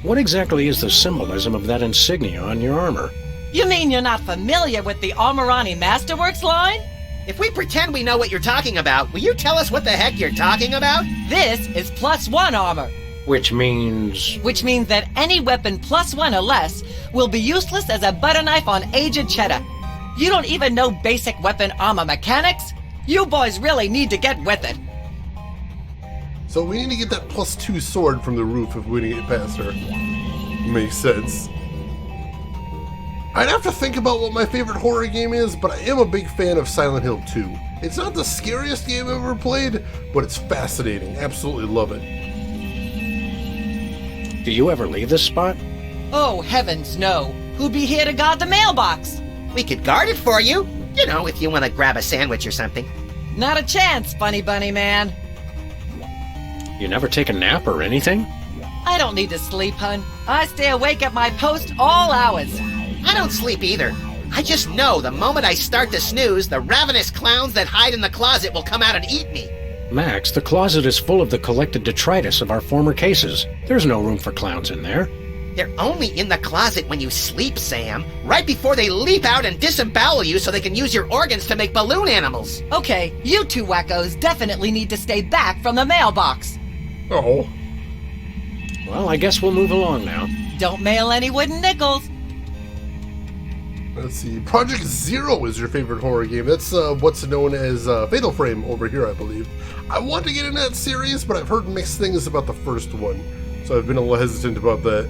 What exactly is the symbolism of that insignia on your armor? You mean you're not familiar with the Armorani Masterworks line? If we pretend we know what you're talking about, will you tell us what the heck you're talking about? This is +1 armor. Which means... Which means that any weapon +1 or less will be useless as a butter knife on aged cheddar. You don't even know basic weapon armor mechanics? You boys really need to get with it. So we need to get that +2 sword from the roof if we need to get past her. Makes sense. I'd have to think about what my favorite horror game is, but I am a big fan of Silent Hill 2. It's not the scariest game I've ever played, but it's fascinating. Absolutely love it. Do you ever leave this spot? Oh, heavens no. Who'd be here to guard the mailbox? We could guard it for you. You know, if you want to grab a sandwich or something. Not a chance, Funny Bunny Man. You never take a nap or anything? I don't need to sleep, hun. I stay awake at my post all hours. I don't sleep either. I just know the moment I start to snooze, the ravenous clowns that hide in the closet will come out and eat me. Max, the closet is full of the collected detritus of our former cases. There's no room for clowns in there. They're only in the closet when you sleep, Sam. Right before they leap out and disembowel you so they can use your organs to make balloon animals. Okay, you two wackos definitely need to stay back from the mailbox. Oh. Well, I guess we'll move along now. Don't mail any wooden nickels. Let's see. Project Zero is your favorite horror game. That's what's known as Fatal Frame over here, I believe. I want to get in that series, but I've heard mixed things about the first one, so I've been a little hesitant about that.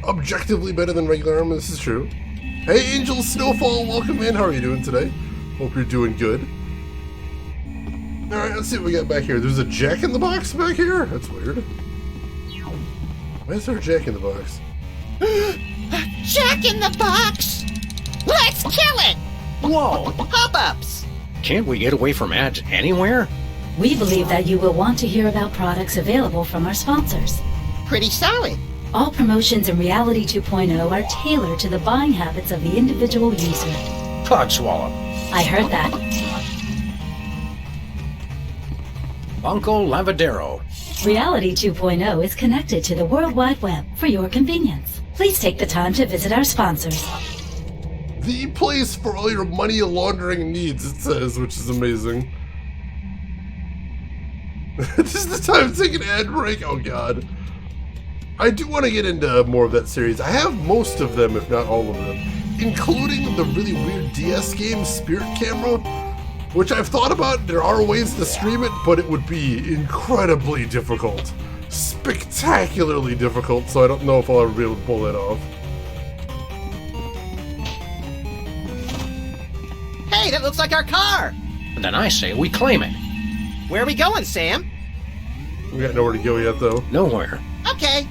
Objectively better than regular armor, this is true. Hey, Angel Snowfall, welcome in. How are you doing today? Hope you're doing good. Alright, let's see what we got back here. There's a Jack in the Box back here? That's weird. Why is there a Jack in the Box? Jack in the Box! Let's kill it! Whoa! Pop-ups! Can't we get away from ads anywhere? We believe that you will want to hear about products available from our sponsors. Pretty solid. All promotions in Reality 2.0 are tailored to the buying habits of the individual user. Codswallop. I heard that. Banco Lavadero. Reality 2.0 is connected to the World Wide Web for your convenience. Please take the time to visit our sponsors. The place for all your money laundering needs, it says, which is amazing. This is the time to take an ad break? Oh god. I do want to get into more of that series. I have most of them, if not all of them, including the really weird DS game Spirit Camera, which I've thought about. There are ways to stream it, but it would be incredibly difficult. Spectacularly difficult, so I don't know if I'll ever be able to pull that off. Hey, that looks like our car! And then I say we claim it. Where are we going, Sam? We got nowhere to go yet, though. Nowhere. Okay.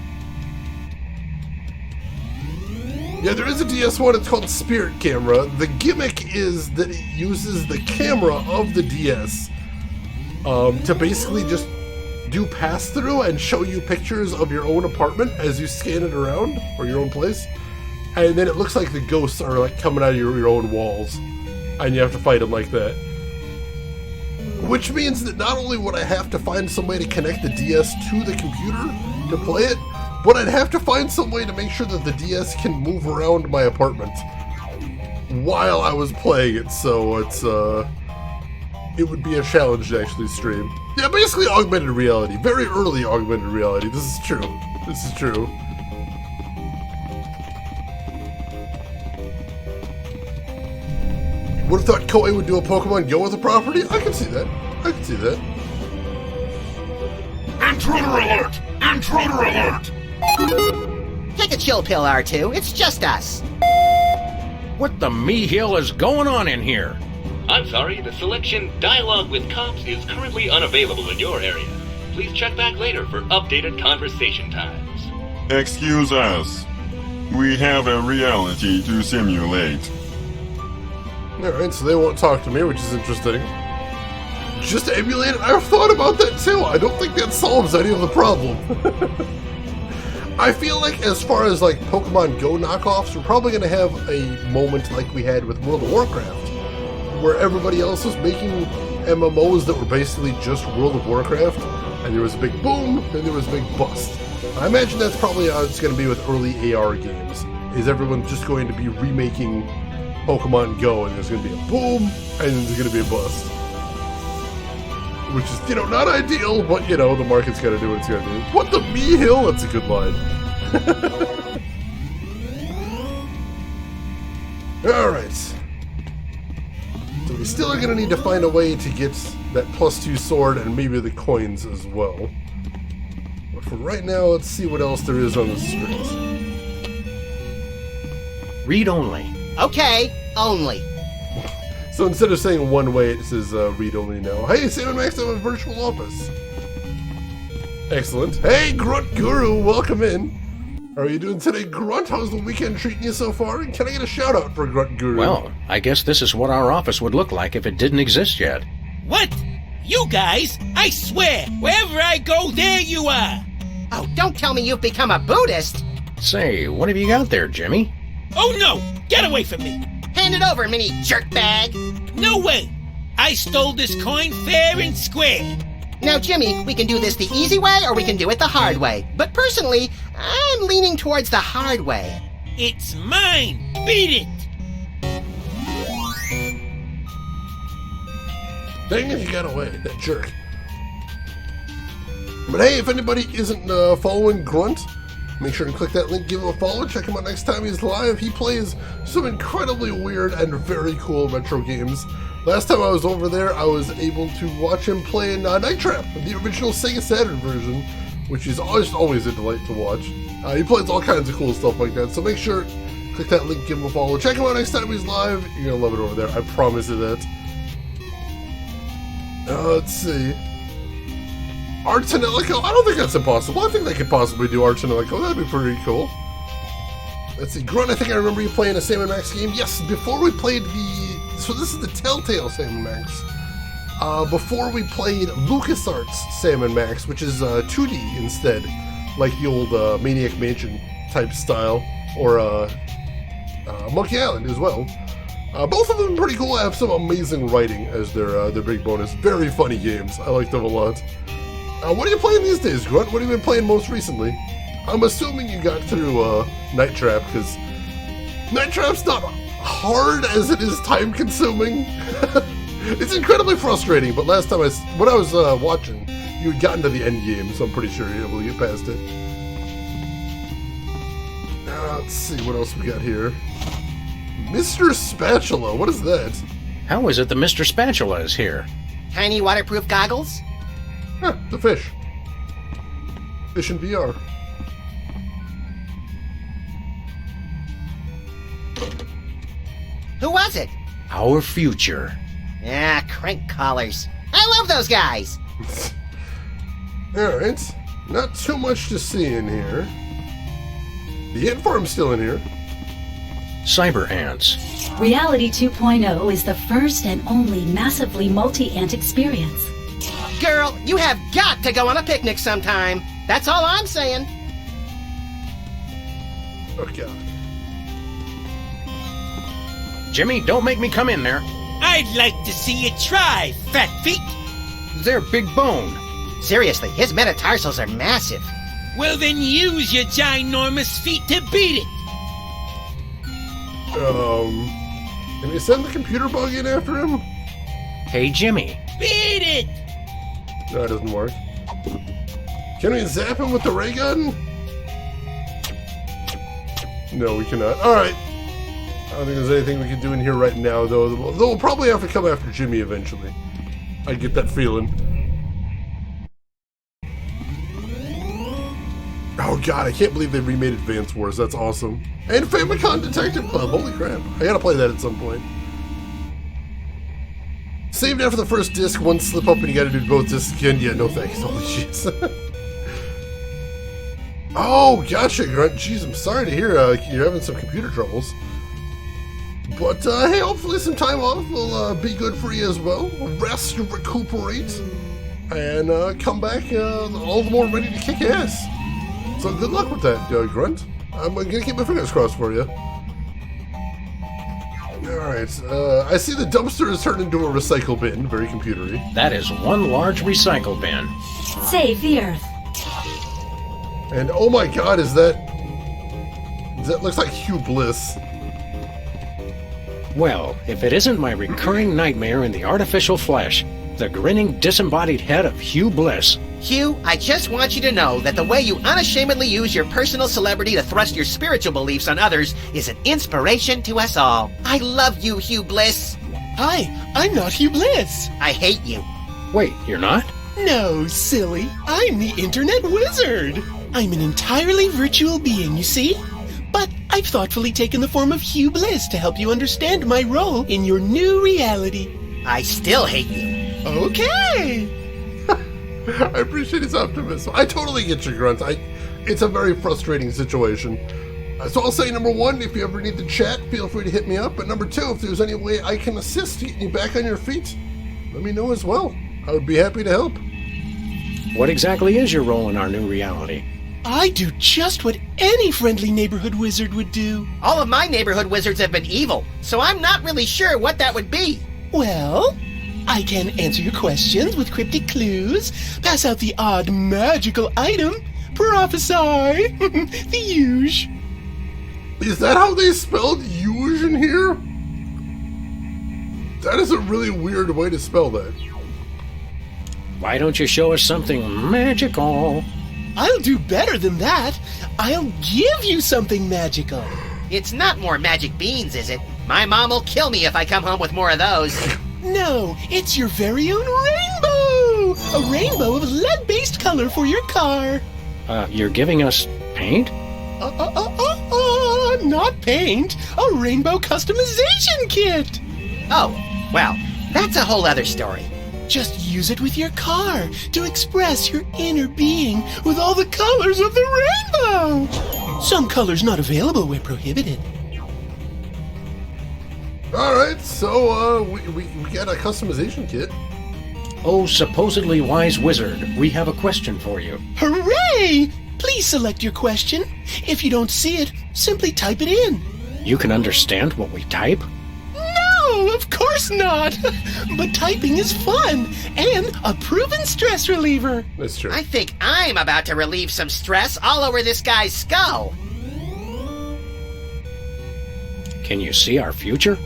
Yeah, there is a DS one. It's called Spirit Camera. The gimmick is that it uses the camera of the DS to basically just do pass-through and show you pictures of your own apartment as you scan it around, or your own place. And then it looks like the ghosts are like coming out of your own walls, and you have to fight them like that. Which means that not only would I have to find some way to connect the DS to the computer to play it, but I'd have to find some way to make sure that the DS can move around my apartment while I was playing it, so it would be a challenge to actually stream. Yeah, basically augmented reality. Very early augmented reality. This is true. This is true. Would have thought Koei would do a Pokemon Go with a property? I can see that. I can see that. Intruder alert! Intruder alert! Take a chill pill, R2. It's just us. What the me-hill is going on in here? I'm sorry, the selection Dialogue with Cops is currently unavailable in your area. Please check back later for updated conversation times. Excuse us. We have a reality to simulate. Alright, so they won't talk to me, which is interesting. Just emulate it? I've thought about that too. I don't think that solves any of the problem. I feel like as far as like Pokemon Go knockoffs, we're probably going to have a moment like we had with World of Warcraft, where everybody else was making MMOs that were basically just World of Warcraft, and there was a big boom, then there was a big bust. I imagine that's probably how it's going to be with early AR games, is everyone just going to be remaking Pokemon Go, and there's going to be a boom, and then there's going to be a bust. Which is, you know, not ideal, but, you know, the market's got to do what it's got to do. What the me-hill? That's a good line. Alright. So we still are going to need to find a way to get that +2 sword and maybe the coins as well. But for right now, let's see what else there is on the streets. Read only. Okay, only. So instead of saying one way, it says read only now. Hey, Sam and Max have a virtual office. Excellent. Hey, Grunt Guru, welcome in. How are you doing today, Grunt? How's the weekend treating you so far? And can I get a shout out for Grunt Guru? Well, I guess this is what our office would look like if it didn't exist yet. What? You guys? I swear, wherever I go, there you are. Oh, don't tell me you've become a Buddhist. Say, what have you got there, Jimmy? Oh no! Get away from me! Hand it over, mini jerkbag. No way! I stole this coin fair and square. Now, Jimmy, we can do this the easy way or we can do it the hard way. But personally, I'm leaning towards the hard way. It's mine! Beat it! Dang it, you got away, that jerk. But hey, if anybody isn't following Grunt, make sure to click that link, give him a follow, check him out next time he's live. He plays some incredibly weird and very cool retro games. Last time I was over there, I was able to watch him play in Night Trap, the original Sega Saturn version, which is always a delight to watch. He plays all kinds of cool stuff like that, so make sure, click that link, give him a follow, check him out next time he's live. You're going to love it over there, I promise you that. Let's see. Artanelico? I don't think that's impossible. I think they could possibly do Artanelico. That'd be pretty cool. Let's see. Grunt, I think I remember you playing a Sam & Max game. Yes, before we played the... So this is the Telltale Sam & Max. Before we played LucasArts Sam & Max, which is 2D instead, like the old Maniac Mansion type style, or Monkey Island as well. Both of them are pretty cool. Have some amazing writing as their big bonus. Very funny games. I like them a lot. What are you playing these days, Grunt? What have you been playing most recently? I'm assuming you got through Night Trap, because Night Trap's not hard as it is time-consuming. It's incredibly frustrating, but last time when I was watching, you had gotten to the end game, so I'm pretty sure you're able to get past it. Let's see what else we got here. Mr. Spatula, what is that? How is it the Mr. Spatula is here? Tiny waterproof goggles? Huh, the fish. Fish in VR. Who was it? Our future. Ah, crank collars. I love those guys. Alright. Not too much to see in here. The ant farm's still in here. Cyber ants. Reality 2.0 is the first and only massively multi-ant experience. Girl, you have got to go on a picnic sometime. That's all I'm saying. Oh, God. Jimmy, don't make me come in there. I'd like to see you try, fat feet. They're big bone. Seriously, his metatarsals are massive. Well, then use your ginormous feet to beat it. Can you send the computer bug in after him? Hey, Jimmy. Beat it! No, it doesn't work. Can we zap him with the ray gun? No, we cannot. Alright. I don't think there's anything we can do in here right now, though. We'll probably have to come after Jimmy eventually. I get that feeling. Oh god, I can't believe they remade Advance Wars. That's awesome. And Famicom Detective Club. Holy crap. I gotta play that at some point. Saved after the first disc, one slip up and you gotta do both discs again. Yeah, no thanks. Holy jeez. Oh, gotcha, Grunt. Jeez, I'm sorry to hear you're having some computer troubles. But, hey, hopefully some time off will be good for you as well. Rest, recuperate, and come back all the more ready to kick ass. So good luck with that, Grunt. I'm gonna keep my fingers crossed for you. Alright, I see the dumpster is turned into a recycle bin. Very computery. That is one large recycle bin. Save the Earth. And oh my god, that looks like Hugh Bliss. Well, if it isn't my recurring nightmare in the artificial flesh, the grinning, disembodied head of Hugh Bliss. Hugh, I just want you to know that the way you unashamedly use your personal celebrity to thrust your spiritual beliefs on others is an inspiration to us all. I love you, Hugh Bliss. Hi, I'm not Hugh Bliss. I hate you. Wait, you're not? No, silly. I'm the Internet Wizard. I'm an entirely virtual being, you see? But I've thoughtfully taken the form of Hugh Bliss to help you understand my role in your new reality. I still hate you. Okay! I appreciate his optimism. I totally get you, Grunt. It's a very frustrating situation. So I'll say, number one, if you ever need to chat, feel free to hit me up. But number two, if there's any way I can assist getting you back on your feet, let me know as well. I would be happy to help. What exactly is your role in our new reality? I do just what any friendly neighborhood wizard would do. All of my neighborhood wizards have been evil, so I'm not really sure what that would be. Well, I can answer your questions with cryptic clues, pass out the odd magical item, prophesy, the huge. Is that how they spelled huge in here? That is a really weird way to spell that. Why don't you show us something magical? I'll do better than that. I'll give you something magical. It's not more magic beans, is it? My mom will kill me if I come home with more of those. No, it's your very own rainbow! A rainbow of lead-based color for your car. You're giving us paint? Not paint. A rainbow customization kit. Oh, well, that's a whole other story. Just use it with your car to express your inner being with all the colors of the rainbow. Some colors not available where prohibited. Alright, so we got a customization kit. Oh, supposedly wise wizard, we have a question for you. Hooray! Please select your question. If you don't see it, simply type it in. You can understand what we type? No, of course not. But typing is fun and a proven stress reliever. That's true. I think I'm about to relieve some stress all over this guy's skull. Can you see our future?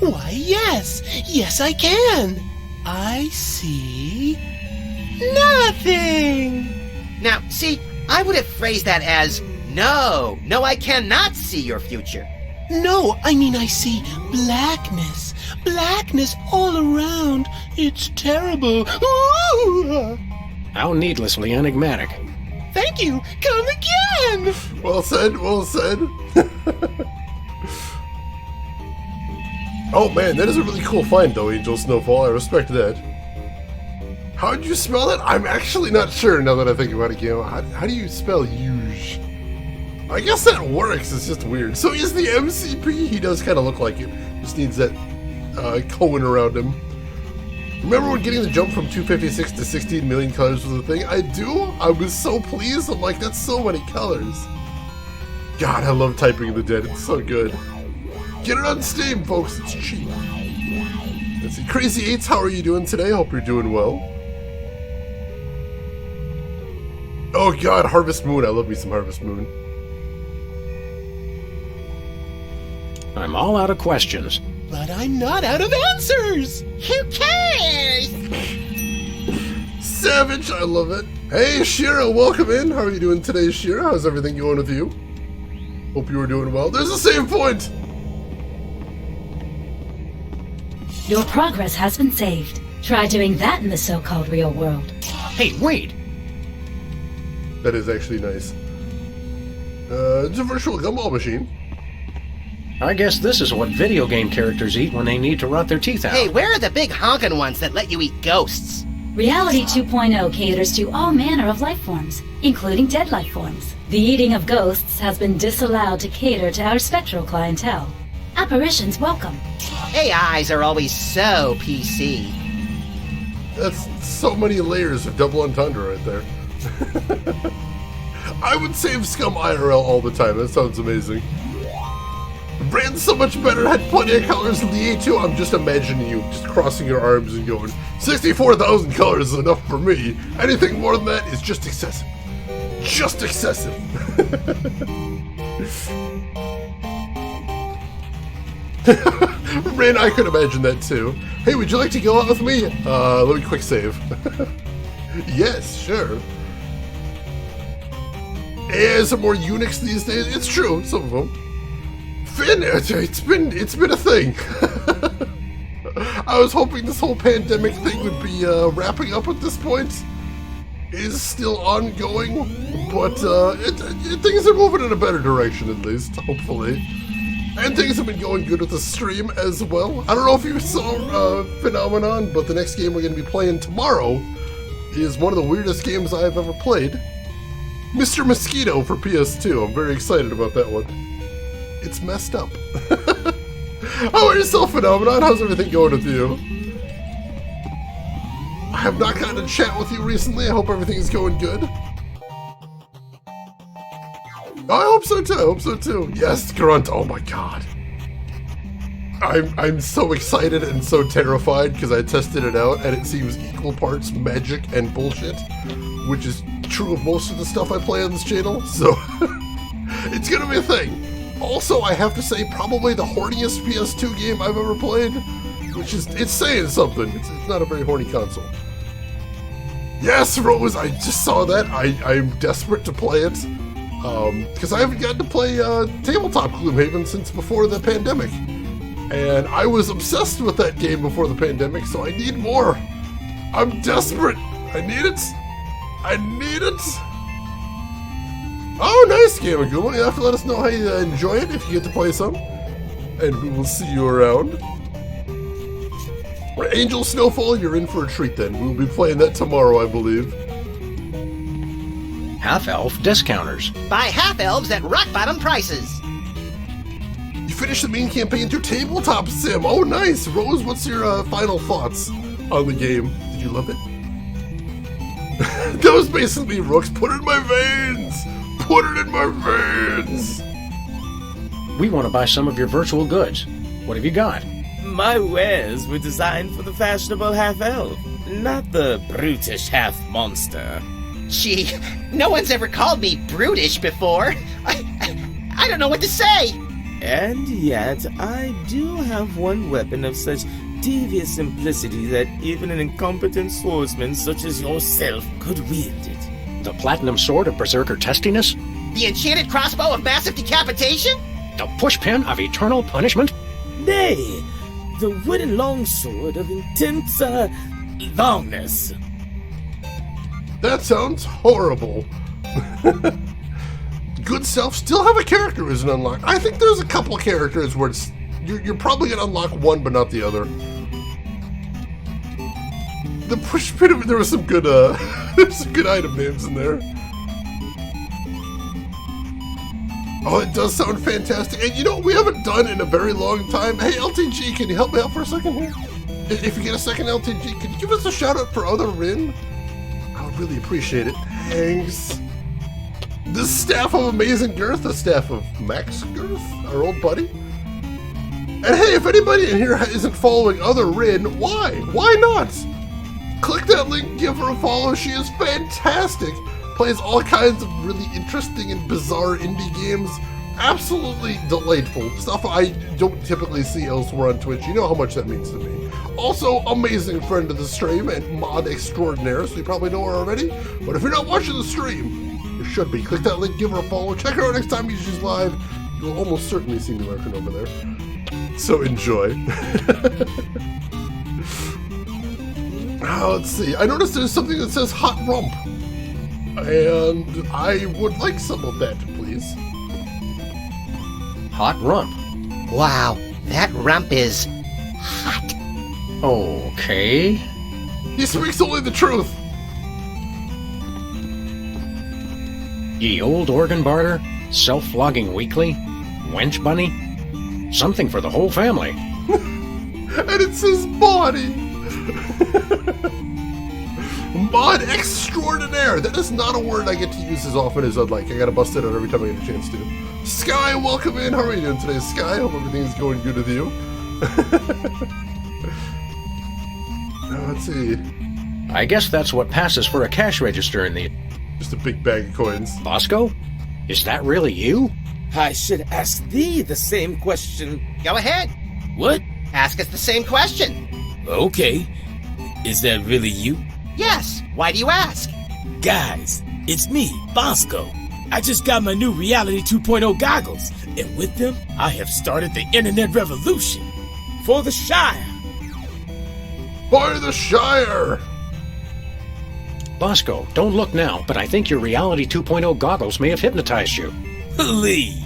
Why, yes. Yes, I can. I see nothing. Now, see, I would have phrased that as, no, I cannot see your future. No, I mean I see blackness. Blackness all around. It's terrible. Ooh! How needlessly enigmatic. Thank you. Come again. Well said, well said. Oh man, that is a really cool find though, Angel Snowfall. I respect that. How did you spell that? I'm actually not sure now that I think about it, Gail. How do you spell huge? I guess that works, it's just weird. So he's the MCP? He does kind of look like it. Just needs that cone around him. Remember when getting the jump from 256 to 16 million colors was a thing? I do? I was so pleased. I'm like, that's so many colors. God, I love Typing of the Dead. It's so good. Get it on Steam, folks. It's cheap. Let's see. Crazy Eights, how are you doing today? Hope you're doing well. Oh God, Harvest Moon. I love me some Harvest Moon. I'm all out of questions. But I'm not out of answers. Who cares? Savage, I love it. Hey, Shira, welcome in. How are you doing today, Shira? How's everything going with you? Hope you are doing well. There's a save point. Your progress has been saved. Try doing that in the so-called real world. Hey, wait! That is actually nice. It's a virtual gumball machine. I guess this is what video game characters eat when they need to rot their teeth out. Hey, where are the big honkin' ones that let you eat ghosts? Reality 2.0 caters to all manner of life forms, including dead life forms. The eating of ghosts has been disallowed to cater to our spectral clientele. Apparitions welcome. AIs are always so PC. That's so many layers of double entendre right there. I would save Scum IRL all the time. That sounds amazing. Ran so much better, had plenty of colors in the A2. I'm just imagining you just crossing your arms and going, 64,000 colors is enough for me. Anything more than that is just excessive. Just excessive. Rin, I could imagine that too. Hey, would you like to go out with me? Let me quick save. Yes, sure. AI some more Unix these days. It's true, some of them. Finn, it's been a thing. I was hoping this whole pandemic thing would be wrapping up at this point. It is still ongoing, but things are moving in a better direction at least, hopefully. And things have been going good with the stream as well. I don't know if you saw Phenomenon, but the next game we're going to be playing tomorrow is one of the weirdest games I've ever played. Mr. Mosquito for PS2. I'm very excited about that one. It's messed up. How are yourself, Phenomenon? How's everything going with you? I have not gotten to chat with you recently. I hope everything's going good. I hope so too. Yes, Grunt. Oh my god. I'm so excited and so terrified because I tested it out and it seems equal parts magic and bullshit, which is true of most of the stuff I play on this channel, so it's gonna be a thing. Also, I have to say, probably the horniest PS2 game I've ever played, which is, it's saying something. It's not a very horny console. Yes, Rose, I just saw that. I'm desperate to play it, because I haven't gotten to play Tabletop Gloomhaven since before the pandemic. And I was obsessed with that game before the pandemic, so I need more. I'm desperate. I need it. Oh, nice, Gamma Goomba. You have to let us know how you enjoy it if you get to play some. And we will see you around. Angel Snowfall, you're in for a treat then. We'll be playing that tomorrow, I believe. Half-elf discounters. Buy half-elves at rock-bottom prices. You finished the main campaign through Tabletop Sim. Oh, nice. Rose, what's your final thoughts on the game? Did you love it? That was basically Rooks. Put it in my veins. Put it in my veins! We want to buy some of your virtual goods. What have you got? My wares were designed for the fashionable half-elf, not the brutish half-monster. Gee, no one's ever called me brutish before. I don't know what to say. And yet, I do have one weapon of such devious simplicity that even an incompetent swordsman such as yourself could wield it. The platinum sword of berserker testiness? The enchanted crossbow of massive decapitation? The pushpin of eternal punishment? Nay, the wooden longsword of intense, longness. That sounds horrible. Good Self still have a character who isn't unlocked. I think there's a couple of characters where it's, you're probably going to unlock one but not the other. The pushpin, there was some good, there's some good item names in there. Oh, it does sound fantastic. And you know what we haven't done in a very long time? Hey, LTG, can you help me out for a second here? If you get a second, LTG, can you give us a shout out for other Rin? I would really appreciate it. Thanks. The staff of Amazing Girth, the staff of Max Girth, our old buddy. And hey, if anybody in here isn't following other Rin, why? Why not? Click that link, give her a follow. She is fantastic. Plays all kinds of really interesting and bizarre indie games. Absolutely delightful. Stuff I don't typically see elsewhere on Twitch. You know how much that means to me. Also, amazing friend of the stream and mod extraordinaire, so you probably know her already. But if you're not watching the stream, you should be. Click that link, give her a follow. Check her out next time she's live. You'll almost certainly see me lurking over there. So enjoy. Let's see. I noticed there's something that says hot rump. And I would like some of that, please. hot rump. Wow, that rump is hot. Okay. He speaks only the truth. Ye old organ barter, self-flogging weekly, wench bunny, something for the whole family. And it's his body. Mod extraordinaire. That is not a word I get to use as often as I'd like. I gotta bust it out every time I get a chance to. Sky, welcome in. How are you doing today, Sky? Hope everything's going good with you. Let's see. I guess that's what passes for a cash register in the... Just a big bag of coins. Bosco? Is that really you? I should ask thee the same question. Go ahead. What? Ask us the same question. Okay. Is that really you? Yes. Why do you ask? Guys, it's me, Bosco. I just got my new Reality 2.0 goggles, and with them, I have started the internet revolution. For the Shire. For the Shire! Bosco, don't look now, but I think your Reality 2.0 goggles may have hypnotized you. Please.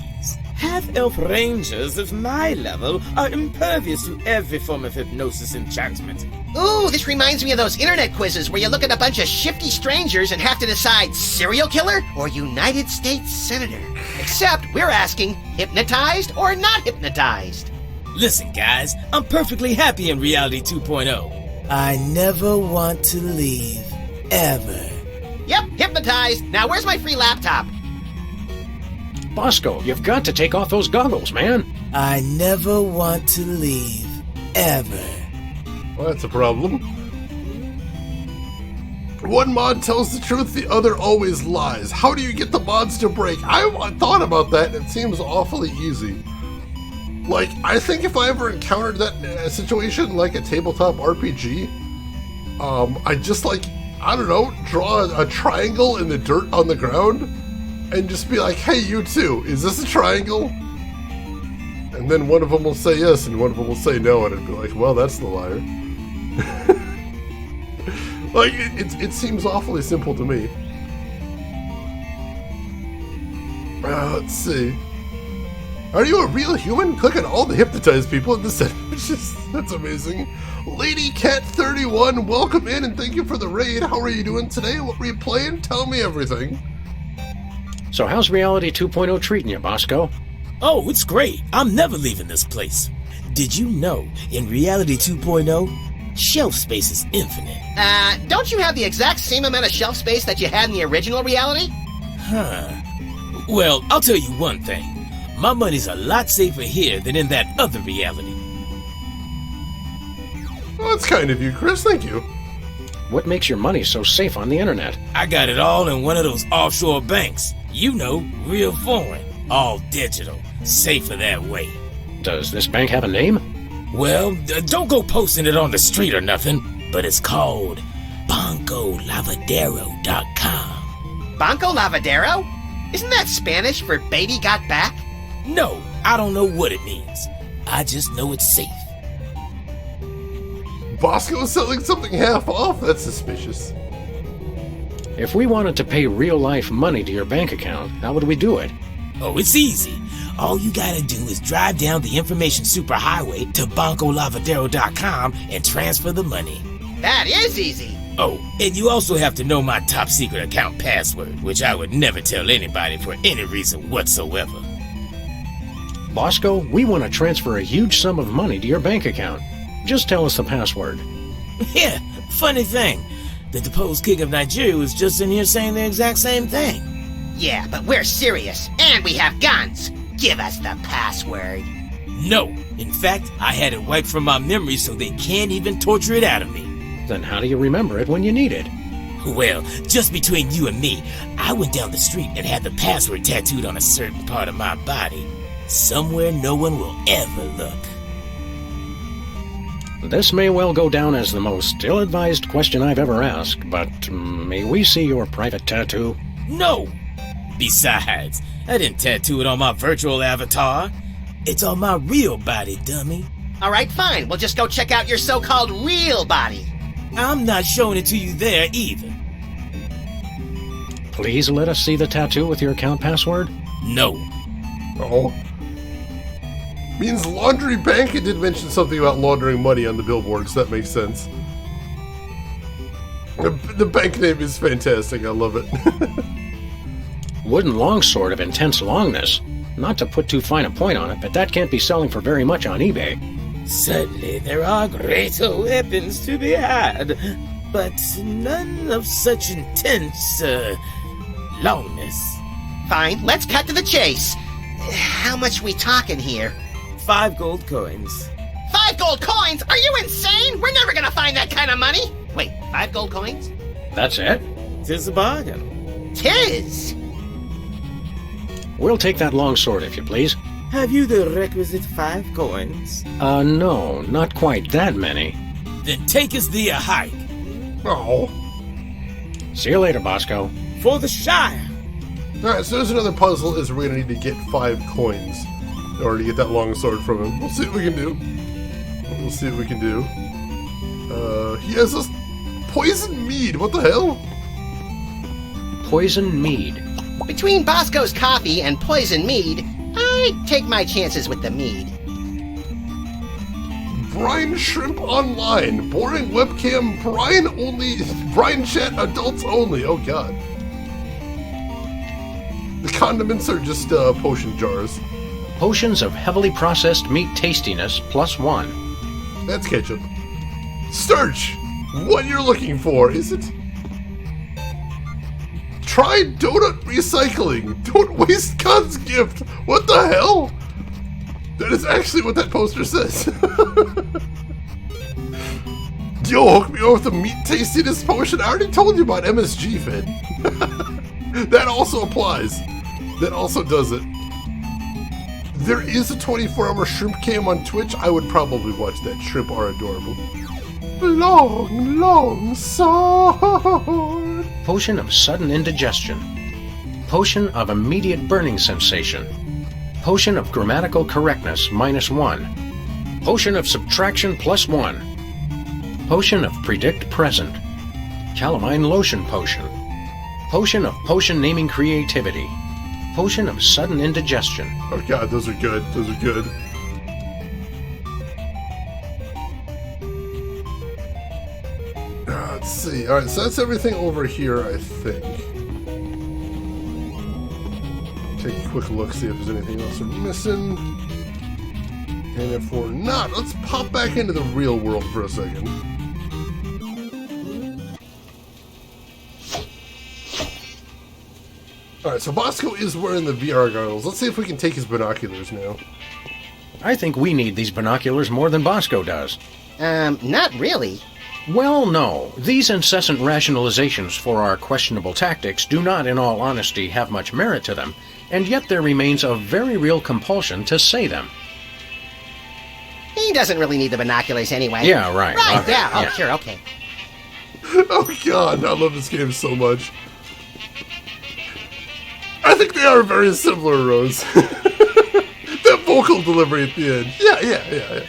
Half-elf rangers of my level are impervious to every form of hypnosis enchantment. Ooh, this reminds me of those internet quizzes where you look at a bunch of shifty strangers and have to decide serial killer or United States Senator. Except we're asking hypnotized or not hypnotized. Listen, guys, I'm perfectly happy in Reality 2.0. I never want to leave. Ever. Yep, hypnotized. Now where's my free laptop? Bosco, you've got to take off those goggles, man. I never want to leave. Ever. Well, that's a problem. One mod tells the truth, the other always lies. How do you get the mods to break? I thought about that, and it seems awfully easy. Like, I think if I ever encountered that situation, like a tabletop RPG, I just, like, I don't know, draw a triangle in the dirt on the ground, and just be like, hey, you two, is this a triangle? And then one of them will say yes, and one of them will say no, and I'd be like, well, that's the liar. Like, it seems awfully simple to me. Let's see. Are you a real human? Click on all the hypnotized people in the sandwiches. That's amazing. Lady Cat 31, welcome in and thank you for the raid. How are you doing today? What were you playing? Tell me everything. So how's Reality 2.0 treating you, Bosco? Oh, it's great. I'm never leaving this place. Did you know, in Reality 2.0, shelf space is infinite? Don't you have the exact same amount of shelf space that you had in the original Reality? Huh. Well, I'll tell you one thing. My money's a lot safer here than in that other reality. Well, that's kind of you, Chris. Thank you. What makes your money so safe on the internet? I got it all in one of those offshore banks. You know, real foreign. All digital. Safer that way. Does this bank have a name? Well, don't go posting it on the street or nothing, but it's called BancoLavadero.com. Banco Lavadero? Isn't that Spanish for baby got back? No, I don't know what it means. I just know it's safe. Bosco's selling something half off? That's suspicious. If we wanted to pay real-life money to your bank account, how would we do it? Oh, it's easy. All you gotta do is drive down the information superhighway to BancoLavadero.com and transfer the money. That is easy. Oh, and you also have to know my top secret account password, which I would never tell anybody for any reason whatsoever. Bosco, we want to transfer a huge sum of money to your bank account. Just tell us the password. Yeah, funny thing. The deposed king of Nigeria was just in here saying the exact same thing. Yeah, but we're serious, and we have guns. Give us the password. No. In fact, I had it wiped from my memory so they can't even torture it out of me. Then how do you remember it when you need it? Well, just between you and me, I went down the street and had the password tattooed on a certain part of my body. Somewhere no one will ever look. This may well go down as the most ill-advised question I've ever asked, but may we see your private tattoo? No! Besides, I didn't tattoo it on my virtual avatar. It's on my real body, dummy. Alright, fine. We'll just go check out your so-called real body. I'm not showing it to you there either. Please let us see the tattoo with your account password? No. Oh. Means laundry bank. It did mention something about laundering money on the billboards. That makes sense. The bank name is fantastic. I love it. Wooden longsword of intense longness. Not to put too fine a point on it, but that can't be selling for very much on eBay. Certainly there are greater weapons to be had, but none of such intense, longness. Fine, let's cut to the chase. How much we talking here? 5 gold coins. 5 gold coins? Are you insane? We're never gonna find that kind of money. Wait, 5 gold coins? That's it? 'Tis a bargain. 'Tis! We'll take that longsword, if you please. Have you the requisite 5 coins? No, not quite that many. Then take us thee a hike. Oh. See you later, Bosco. For the Shire. Alright, so there's another puzzle is we're gonna need to get 5 coins in order to get that long sword from him. We'll see what we can do. We'll see what we can do. He has this poison mead. What the hell? Poison mead. Between Bosco's coffee and poison mead, I take my chances with the mead. Brine Shrimp Online. Boring webcam. Brine only. Brine chat adults only. Oh god. The condiments are just potion jars. Potions of heavily processed meat tastiness +1. That's ketchup. Search what you're looking for, is it? Try donut recycling. Don't waste God's gift. What the hell? That is actually what that poster says. Yo, hook me up with the meat tastiness potion. I already told you about MSG Fed. That also applies. That also does it. There is a 24-hour shrimp cam on Twitch. I would probably watch that. Shrimp are adorable. Long, long sword. Potion of sudden indigestion. Potion of immediate burning sensation. Potion of grammatical correctness -1. Potion of subtraction +1. Potion of predict present. Calamine lotion potion. Potion of potion naming creativity. Potion of sudden indigestion. Oh god, those are good. Those are good. Let's see. Alright, so that's everything over here, I think. Take a quick look, see if there's anything else we're missing. And if we're not, let's pop back into the real world for a second. Alright, so Bosco is wearing the VR goggles. Let's see if we can take his binoculars now. I think we need these binoculars more than Bosco does. Not really. Well, no. These incessant rationalizations for our questionable tactics do not, in all honesty, have much merit to them, and yet there remains a very real compulsion to say them. He doesn't really need the binoculars anyway. Yeah, right. Right, Okay, yeah. Oh, yeah. sure, okay. Oh god, I love this game so much. I think they are very similar, Rose. That vocal delivery at the end. Yeah.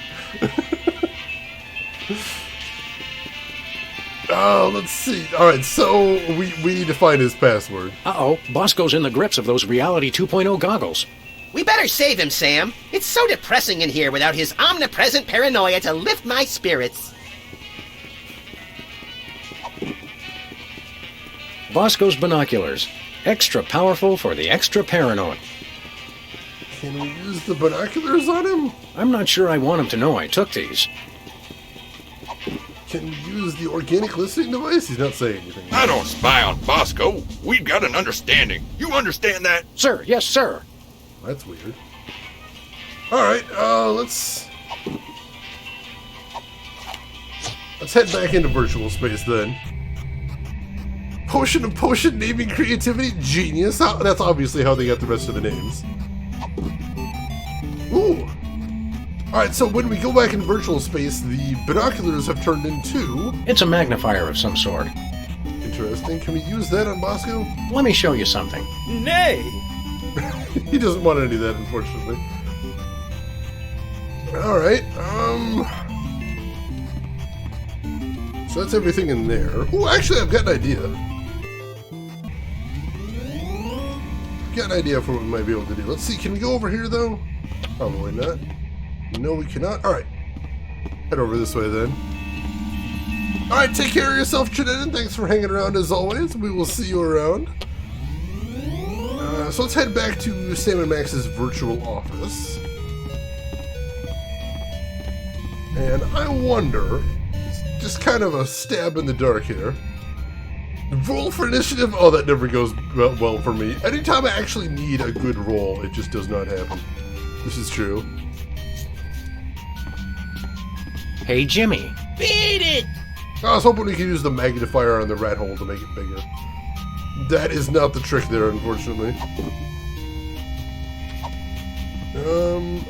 Oh, let's see. Alright, so we need to find his password. Uh-oh, Bosco's in the grips of those Reality 2.0 goggles. We better save him, Sam. It's so depressing in here without his omnipresent paranoia to lift my spirits. Bosco's binoculars. Extra powerful for the extra paranoid. Can we use the binoculars on him? I'm not sure I want him to know I took these. Can we use the organic listening device? He's not saying anything. I don't spy on Bosco. We've got an understanding. You understand that? Sir, yes, sir. That's weird. Alright, let's head back into virtual space then. Potion of potion naming creativity, genius. That's obviously how they got the rest of the names. Ooh. Alright, so when we go back in virtual space, the binoculars have turned into... It's a magnifier of some sort. Interesting. Can we use that on Bosco? Let me show you something. Nay! He doesn't want any of that, unfortunately. Alright, so that's everything in there. Oh, actually, I've got an idea. Got an idea for what we might be able to do. Let's see, can we go over here, though? Probably not. No, we cannot. Alright. Head over this way then. Alright, take care of yourself, Trinidad. Thanks for hanging around as always. We will see you around. So let's head back to Sam and Max's virtual office. And I wonder, just kind of a stab in the dark here. Roll for initiative? Oh, that never goes well for me. Anytime I actually need a good roll, it just does not happen. This is true. Hey, Jimmy. Beat it! I was hoping we could use the magnifier on the rat hole to make it bigger. That is not the trick there, unfortunately.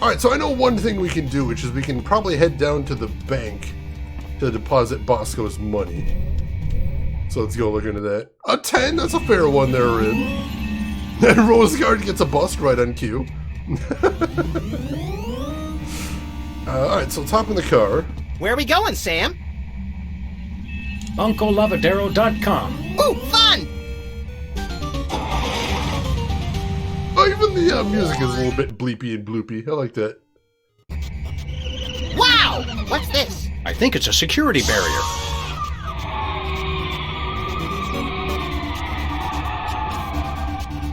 Alright, so I know one thing we can do, which is we can probably head down to the bank to deposit Bosco's money. So let's go look into that. A 10? That's a fair one there, Rin. And Roseguard gets a bust right on cue. Alright, so let's hop in the car. Where are we going, Sam? UncleLavadero.com. Ooh, fun! Oh, even the music is a little bit bleepy and bloopy. I like that. Wow! What's this? I think it's a security barrier.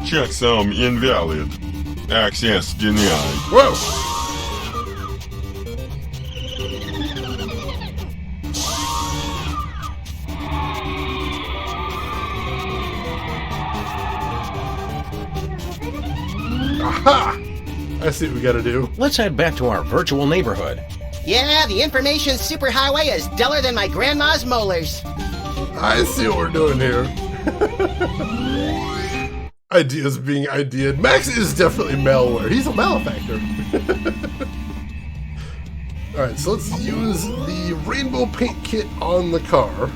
Checksum invalid. Access denied. Whoa! Aha! I see what we gotta do. Let's head back to our virtual neighborhood. Yeah, the information superhighway is duller than my grandma's molars. I see what we're doing here. Ideas being ideaed. Max is definitely malware. He's a malefactor. Alright, so let's use the rainbow paint kit on the car.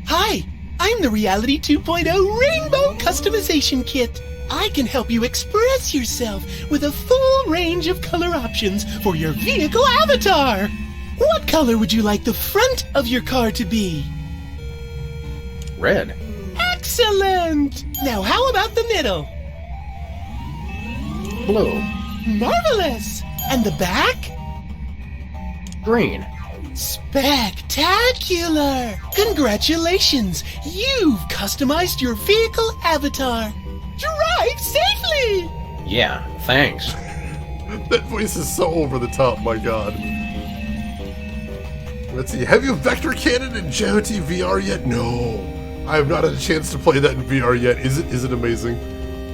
Hi, I'm the Reality 2.0 Rainbow Customization Kit. I can help you express yourself with a full range of color options for your vehicle avatar. What color would you like the front of your car to be? Red. Excellent! Now how about the middle? Blue. Marvelous! And the back? Green. Spectacular! Congratulations! You've customized your vehicle avatar. Drive safely! Yeah, thanks. That voice is so over the top, my god. Let's see, have you Vector Cannon in JOT VR yet? No. I have not had a chance to play that in VR yet. Is it amazing?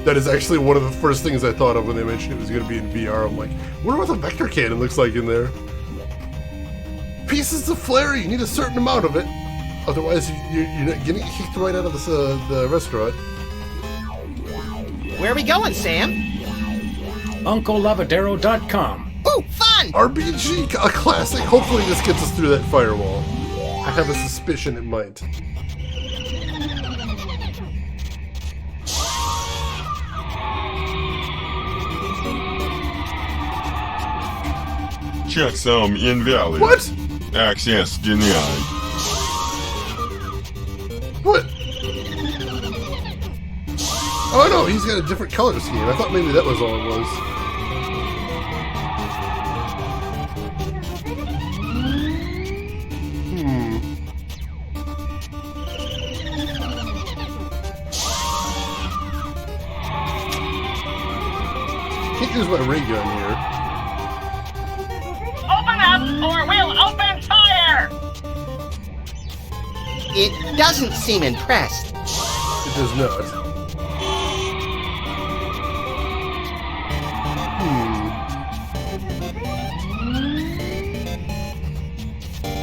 That is actually one of the first things I thought of when they mentioned it was going to be in VR. I'm like, wonder what the Vector Cannon looks like in there. Pieces of flare, you need a certain amount of it. Otherwise, you're not getting kicked right out of the restaurant. Where are we going, Sam? UncleLavadero.com. Ooh, fun! RBG, a classic. Hopefully this gets us through that firewall. I have a suspicion it might. Checksum invalid. What? Access denied. What? Oh no, he's got a different color scheme. I thought maybe that was all it was. Can't use my ray gun here. Open up or we'll open fire! It doesn't seem impressed. It does not.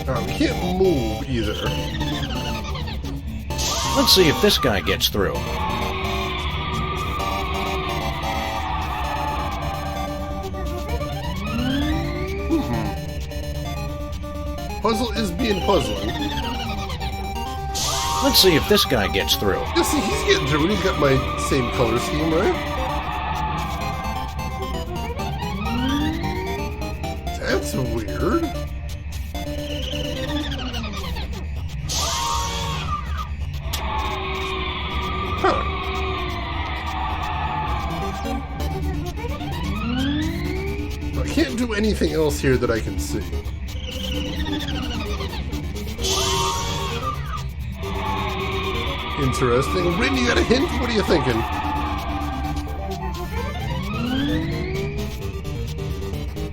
Alright, we can't move either. Let's see if this guy gets through. Puzzle is being puzzling. Let's see if this guy gets through. Yeah, see, he's getting through it. He's got my same color scheme, right? That's weird. Huh. So I can't do anything else here that I can see. Interesting. Rin, you got a hint? What are you thinking?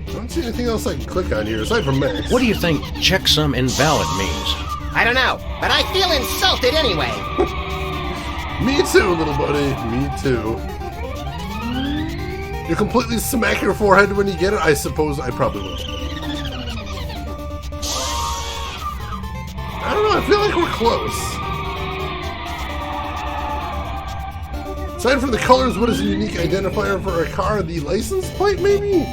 I don't see anything else I can click on here, aside from Max. What do you think checksum invalid means? I don't know, but I feel insulted anyway. Me too, little buddy. Me too. You completely smack your forehead when you get it? I suppose I probably will. I don't know, I feel like we're close. Aside from the colors, what is a unique identifier for a car? The license plate, maybe?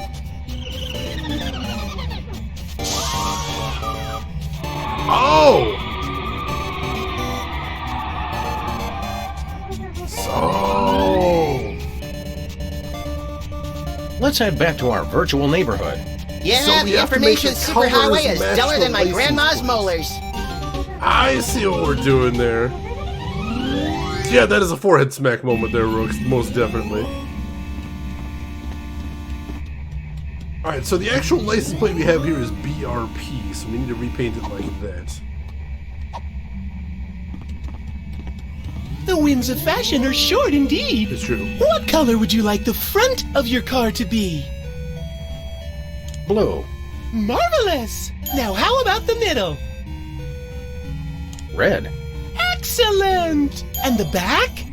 Oh! So... Let's head back to our virtual neighborhood. Yeah, So we the have to make information the colors superhighway is match duller the than my license grandma's plates. molars. I see what we're doing there. Yeah, that is a forehead smack moment there, Rooks, most definitely. Alright, so the actual license plate we have here is BRP, so we need to repaint it like that. The winds of fashion are short indeed. It's true. What color would you like the front of your car to be? Blue. Marvelous! Now how about the middle? Red. Excellent! And the back?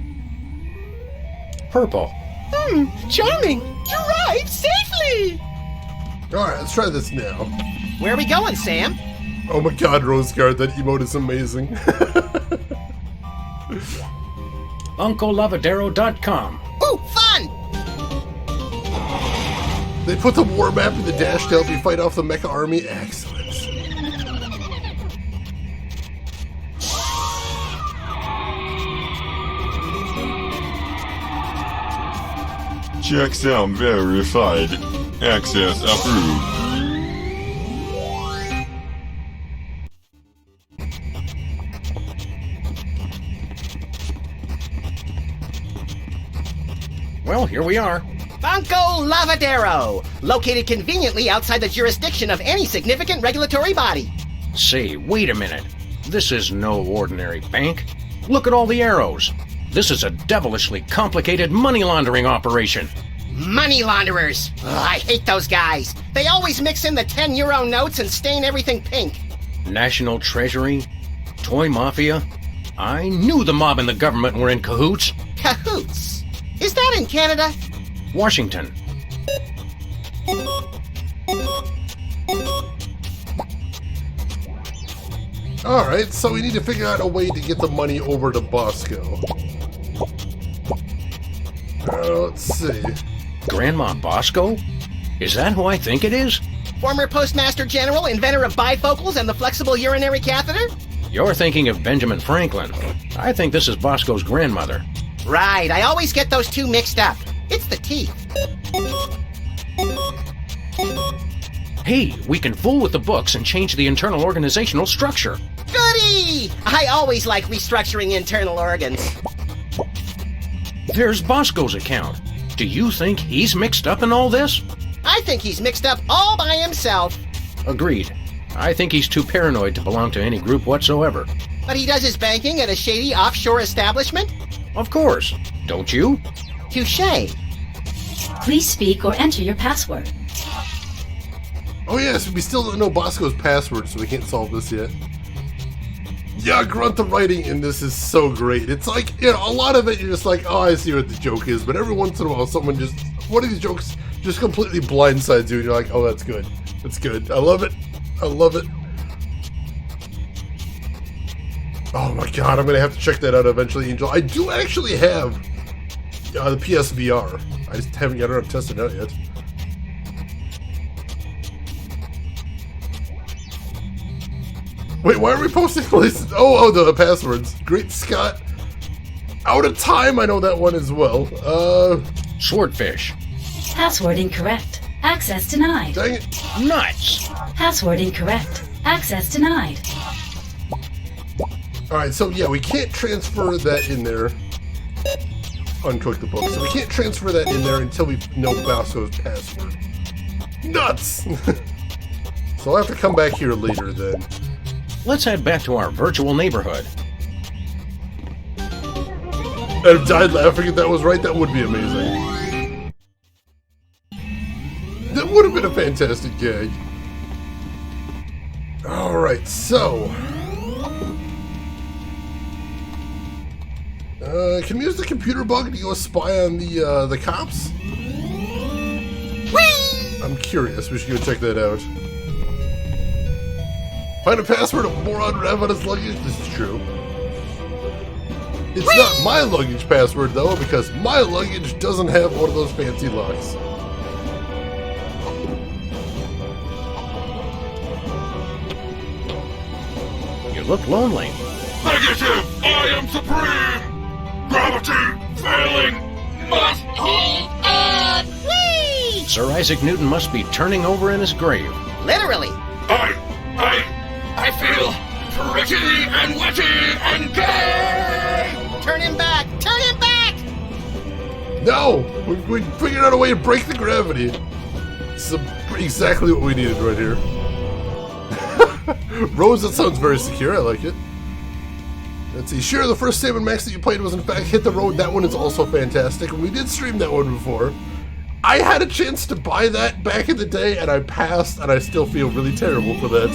Purple. Charming! Drive safely! Alright, let's try this now. Where are we going, Sam? Oh my god, Roseguard, that emote is amazing. UncleLavadero.com. Ooh, fun! They put the war map in the dash to help you fight off the mecha army. Excellent. Checksum verified. Access approved. Well, here we are. Banco Lavadero, located conveniently outside the jurisdiction of any significant regulatory body. Say, wait a minute. This is no ordinary bank. Look at all the arrows. This is a devilishly complicated money laundering operation. Money launderers. Ugh, I hate those guys. They always mix in the 10-euro notes and stain everything pink. National Treasury? Toy Mafia? I knew the mob and the government were in cahoots. Cahoots? Is that in Canada? Washington. Alright, so we need to figure out a way to get the money over to Bosco. Let's see. Grandma Bosco? Is that who I think it is? Former Postmaster General, inventor of bifocals and the flexible urinary catheter? You're thinking of Benjamin Franklin. I think this is Bosco's grandmother. Right, I always get those two mixed up. It's the teeth. Hey, we can fool with the books and change the internal organizational structure. Goody! I always like restructuring internal organs. There's Bosco's account. Do you think he's mixed up in all this? I think he's mixed up all by himself. Agreed. I think he's too paranoid to belong to any group whatsoever. But he does his banking at a shady offshore establishment? Of course. Don't you? Touché. Please speak or enter your password. Oh yes, we still don't know Bosco's password, so we can't solve this yet. Yeah, Grunt, the writing in this is so great. It's like, you know, a lot of it you're just like, oh, I see what the joke is, but every once in a while someone just, one of these jokes just completely blindsides you and you're like, oh, that's good. That's good. I love it. I love it. Oh my god, I'm going to have to check that out eventually, Angel. I do actually have the PSVR. I just haven't got around to testing it out yet. Wait, why are we posting places? Oh, the passwords. Great Scott. Out of time, I know that one as well. Swordfish. Password incorrect. Access denied. Dang it. Nuts. Password incorrect. Access denied. Alright, so yeah, we can't transfer that in there. Unclick the book. So we can't transfer that in there until we know Bosco's password. Nuts! So I'll have to come back here later then. Let's head back to our virtual neighborhood. I died laughing if that was right. That would be amazing. That would have been a fantastic gag. Alright, so... can we use the computer bug to go spy on the cops? Whee! I'm curious. We should go check that out. Find a password a moron would have on his luggage? This is true. It's not my luggage password, though, because my luggage doesn't have one of those fancy locks. You look lonely. Negative! I am supreme! Gravity failing must hold on! Whee! Sir Isaac Newton must be turning over in his grave. Literally. I feel pretty and witty and gay! Turn him back! Turn him back! No! We figured out a way to break the gravity. This is exactly what we needed right here. Rose, that sounds very secure. I like it. Let's see. Sure, the first Sam & Max that you played was in fact Hit the Road. That one is also fantastic. We did stream that one before. I had a chance to buy that back in the day, and I passed, and I still feel really terrible for that.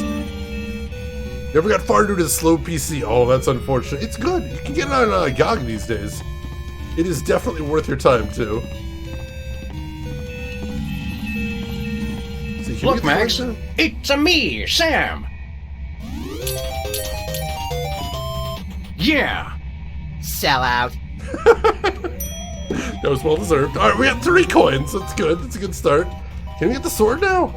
Never got far into the slow PC. Oh, that's unfortunate. It's good. You can get it on GOG these days. It is definitely worth your time, too. See, look, Max, it's me, Sam. Yeah. Sell out. That was well deserved. Alright, we got 3 coins. That's good. That's a good start. Can we get the sword now?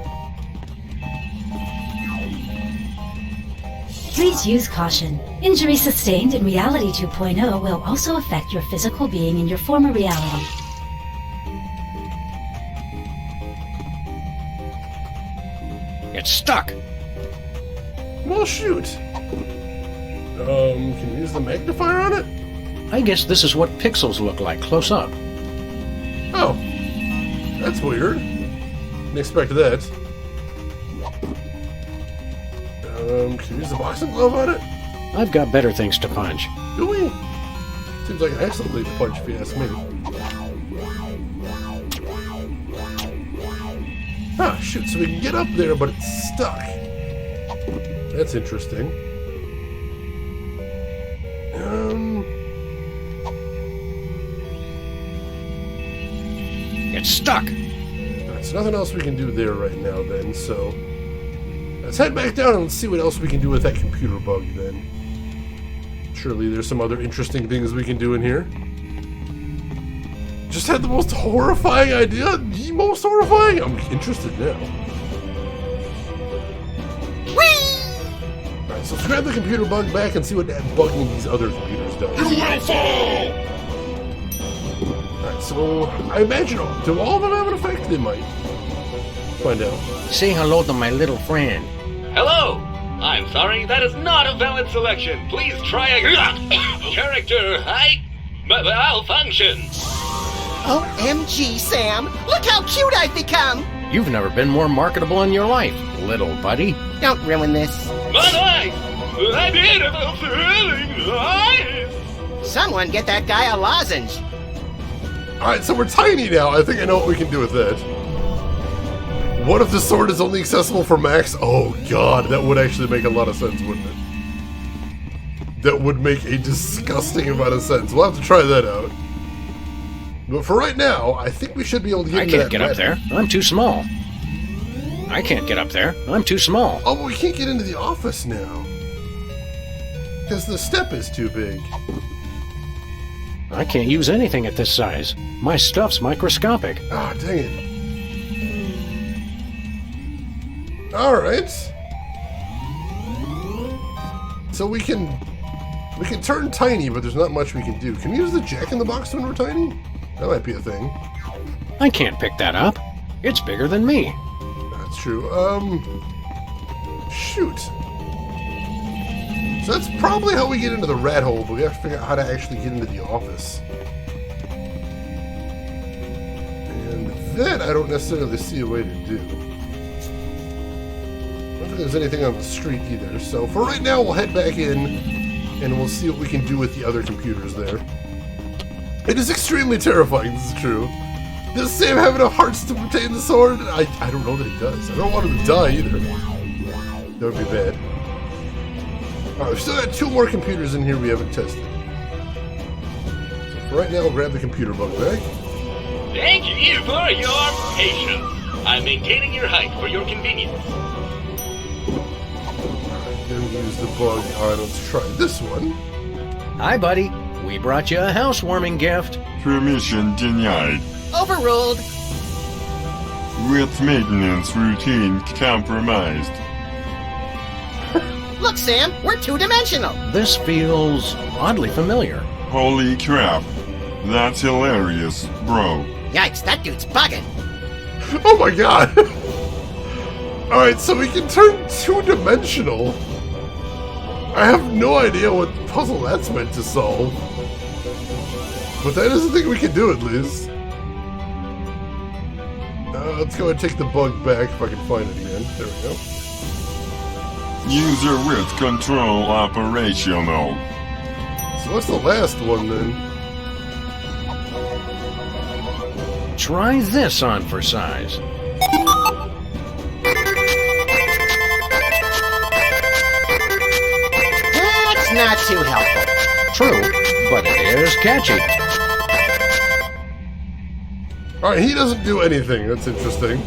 Please use caution. Injury sustained in Reality 2.0 will also affect your physical being in your former reality. It's stuck. Well, shoot. Can we use the magnifier on it? I guess this is what pixels look like close up. Oh. That's weird. Didn't expect that. Can we use the boxing glove on it? I've got better things to punch. Do we? Seems like an excellent way to punch, if you ask me. Ah, shoot, so we can get up there, but it's stuck. That's interesting. It's stuck. There's nothing else we can do there right now, then, so... Let's head back down and let's see what else we can do with that computer bug, then. Surely there's some other interesting things we can do in here. Just had the most horrifying idea. The most horrifying? I'm interested now. Whee! Alright, so let's grab the computer bug back and see what bugging these other computers does. You will fall! Alright, so I imagine, do all of them have an effect? They might. Find out. Say hello to my little friend. Hello! I'm sorry, that is not a valid selection. Please try again. Character height malfunction. OMG, Sam! Look how cute I've become! You've never been more marketable in your life, little buddy. Don't ruin this. My life! My beautiful thrilling life! Someone get that guy a lozenge. Alright, so we're tiny now. I think I know what we can do with that. What if the sword is only accessible for Max? Oh god, that would actually make a lot of sense, wouldn't it? That would make a disgusting amount of sense. We'll have to try that out. But for right now, I think we should be able to get I can't get up there. I'm too small. I can't get up there. I'm too small. Oh, but we can't get into the office now. Because the step is too big. I can't use anything at this size. My stuff's microscopic. Ah, dang it. Alright. So we can turn tiny, but there's not much we can do. Can we use the jack in the box when we're tiny? That might be a thing. I can't pick that up. It's bigger than me. That's true. Shoot. So that's probably how we get into the rat hole, but we have to figure out how to actually get into the office. And that I don't necessarily see a way to do. don't think there's anything on the street either. So for right now, we'll head back in and we'll see what we can do with the other computers there. It is extremely terrifying, this is true. Does Sam have enough hearts to retain the sword? I don't know that he does. I don't want him to die either. That would be bad. Alright, we've still got 2 more computers in here we haven't tested. So for right now, we'll grab the computer bug back. Thank you for your patience. I'm maintaining your height for your convenience. Then use the bug on, let's try this one. Hi, buddy. We brought you a housewarming gift. Permission denied. Overruled. With maintenance routine compromised. Look, Sam, we're 2-dimensional. This feels oddly familiar. Holy crap. That's hilarious, bro. Yikes, that dude's bugging. Oh my god! Alright, so we can turn 2-dimensional. I have no idea what puzzle that's meant to solve. But that is the thing we can do, at least. Let's go and take the bug back if I can find it again. There we go. User with control operational. So what's the last one, then? Try this on for size. That's not too helpful. True, but it is catchy. Alright, he doesn't do anything. That's interesting.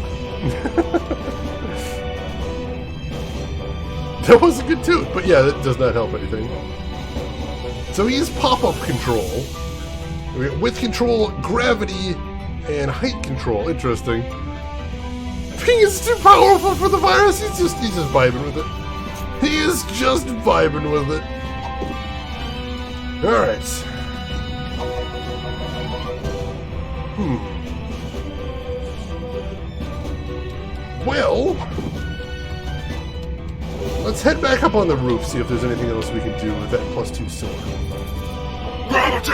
That was a good tune, but yeah, that does not help anything. So he's pop-up control. With control, gravity, and height control. Interesting. Ping is too powerful for the virus. He's just vibing with it. He is just vibing with it. Alright. Well, let's head back up on the roof, see if there's anything else we can do with that +2 sword. Gravity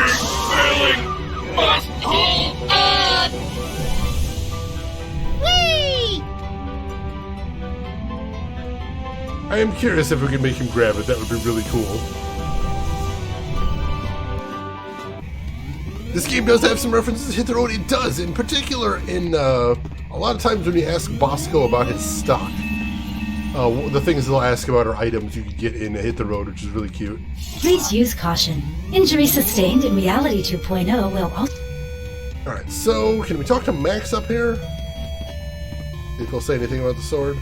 failing! Must hold on! Whee! I am curious if we can make him grab it. That would be really cool. This game does have some references to Hit the Road. It does, in particular, in a lot of times when you ask Bosco about his stock. The things they'll ask about are items you can get in Hit the Road, which is really cute. Please use caution. Injury sustained in Reality 2.0 will also... Alright, so can we talk to Max up here? See if he'll say anything about the sword.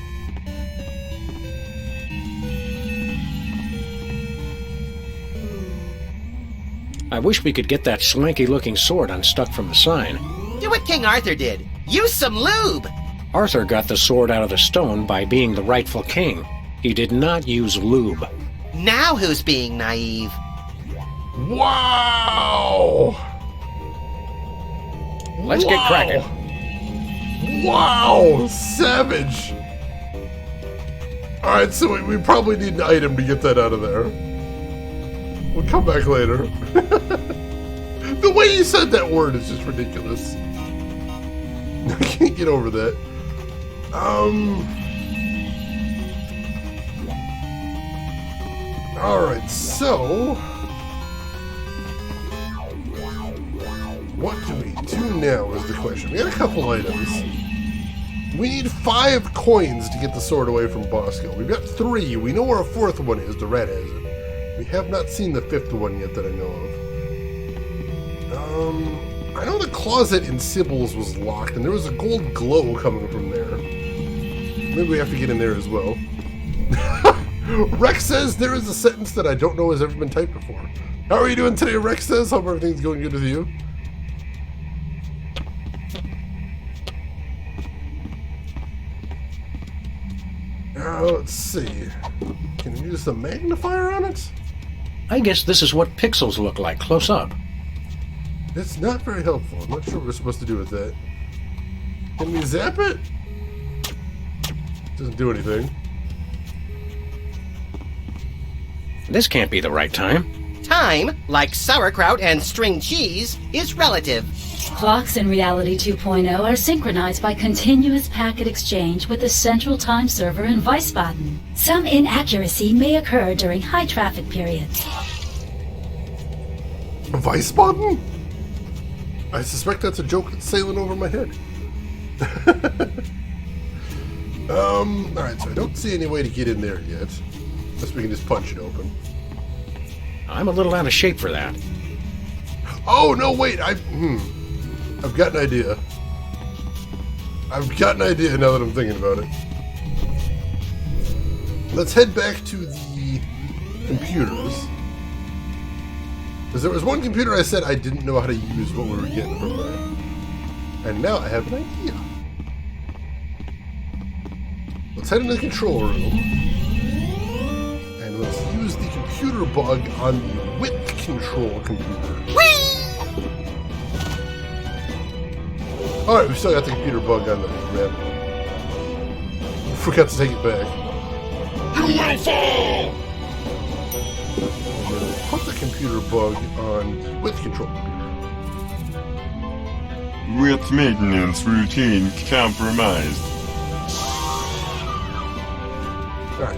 I wish we could get that swanky-looking sword unstuck from the sign. Do what King Arthur did. Use some lube. Arthur got the sword out of the stone by being the rightful king. He did not use lube. Now who's being naive? Wow! Let's get cracking. Wow! Savage! Alright, so we probably need an item to get that out of there. We'll come back later. The way you said that word is just ridiculous. I can't get over that. Alright, so... what do we do now is the question. We got a couple items. We need 5 coins to get the sword away from Bosco. We've got 3. We know where a 4th one is. The rat has it. We have not seen the 5th one yet that I know of. I know the closet in Sybil's was locked, and there was a gold glow coming from there. Maybe we have to get in there as well. Rex says there is a sentence that I don't know has ever been typed before. How are you doing today, Rex says? Hope everything's going good with you. Let's see. Can we use the magnifier on it? I guess this is what pixels look like close up. It's not very helpful. I'm not sure what we're supposed to do with that. Can we zap it? Doesn't do anything. This can't be the right time. Time, like sauerkraut and string cheese, is relative. Clocks in Reality 2.0 are synchronized by continuous packet exchange with the central time server in Wiesbaden. Some inaccuracy may occur during high traffic periods. Wiesbaden? I suspect that's a joke that's sailing over my head. Alright, so I don't see any way to get in there yet. Unless we can just punch it open. I'm a little out of shape for that. Oh, no, wait, I've got an idea. I've got an idea now that I'm thinking about it. Let's head back to the computers. Because there was one computer I said I didn't know how to use what we were getting from there. And now I have an idea. Let's head into the control room. And let's use the computer bug on the width control computer. Alright, we still got the computer bug on the map. Forgot to take it back. You will fall! And then put the computer bug on the width control computer. Width maintenance routine compromised. Alright,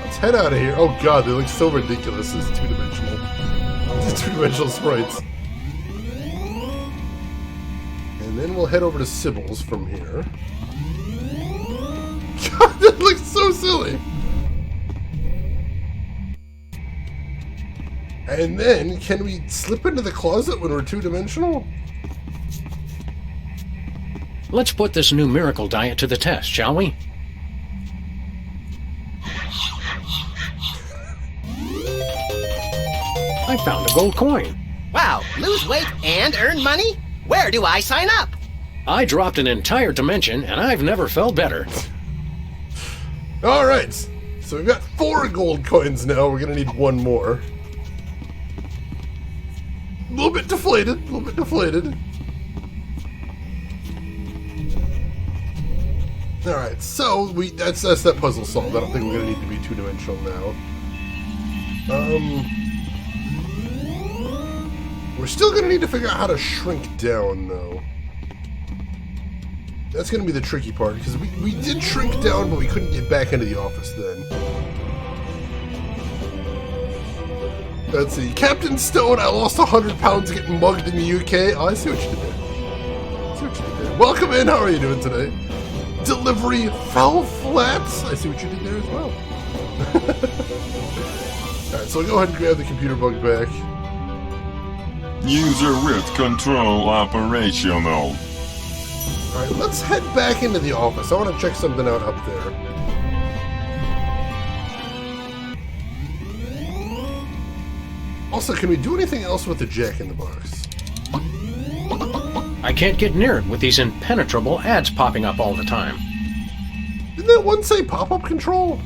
let's head out of here. Oh god, they look so ridiculous as two-dimensional. These two-dimensional sprites. And then we'll head over to Sybil's from here. God, that looks so silly! And then, can we slip into the closet when we're two-dimensional? Let's put this new miracle diet to the test, shall we? I found a gold coin. Wow, lose weight and earn money? Where do I sign up? I dropped an entire dimension, and I've never felt better. Alright, so we've got 4 gold coins now. We're gonna need 1 more. A little bit deflated, Alright, so that's that puzzle solved. I don't think we're gonna need to be two-dimensional now. We're still gonna need to figure out how to shrink down, though. That's gonna be the tricky part, because we did shrink down, but we couldn't get back into the office then. Let's see. Captain Stone, I lost 100 pounds getting mugged in the UK. Oh, I see what you did there. Welcome in. How are you doing today? Delivery fell flat. I see what you did there as well. Alright, so we'll go ahead and grab the computer bug back. User width control operational. Alright, let's head back into the office. I want to check something out up there. Also, can we do anything else with the Jack-in-the-Box? I can't get near it with these impenetrable ads popping up all the time. Didn't that one say pop-up control?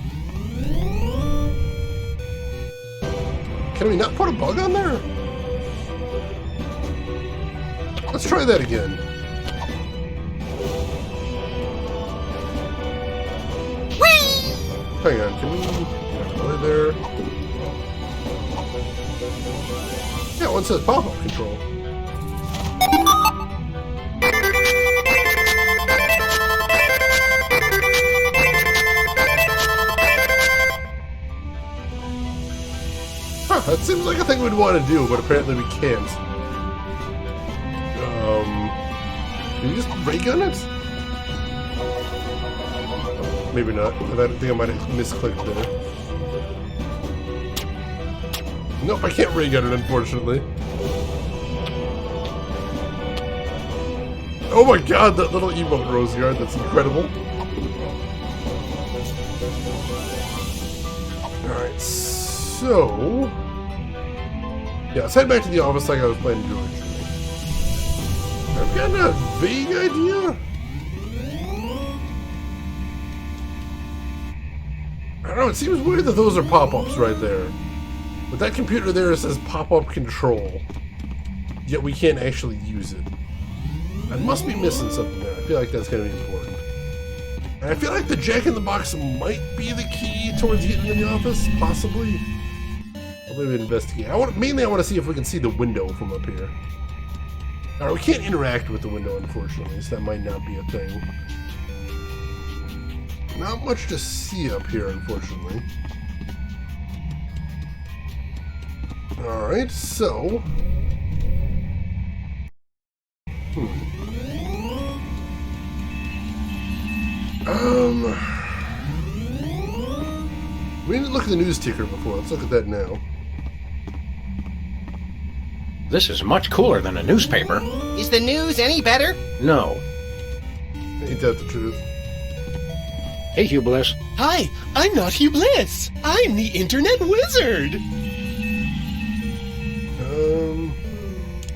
Can we not put a bug on there? Let's try that again. Whee! Hang on, can we play there? Yeah, one says pop-up control. Huh, that seems like a thing we'd want to do, but apparently we can't. Can we just ray gun it? Maybe not. I think I might have misclicked there. Nope, I can't ray gun it, unfortunately. Oh my god, that little emote rose guard, that's incredible. Alright, so... yeah, let's head back to the office like I was planning to do originally. I've got a vague idea. I don't know, it seems weird that those are pop-ups right there. But that computer there says pop-up control. Yet we can't actually use it. I must be missing something there. I feel like that's going to be important. And I feel like the Jack-in-the-Box might be the key towards getting in the office, possibly. I'll maybe investigate. Mainly I want to see if we can see the window from up here. Alright, we can't interact with the window, unfortunately, so that might not be a thing. Not much to see up here, unfortunately. Alright, so... We didn't look at the news ticker before. Let's look at that now. This is much cooler than a newspaper. Is the news any better? No. Ain't that the truth? Hey, Hugh Bliss. Hi, I'm not Hugh Bliss. I'm the Internet Wizard.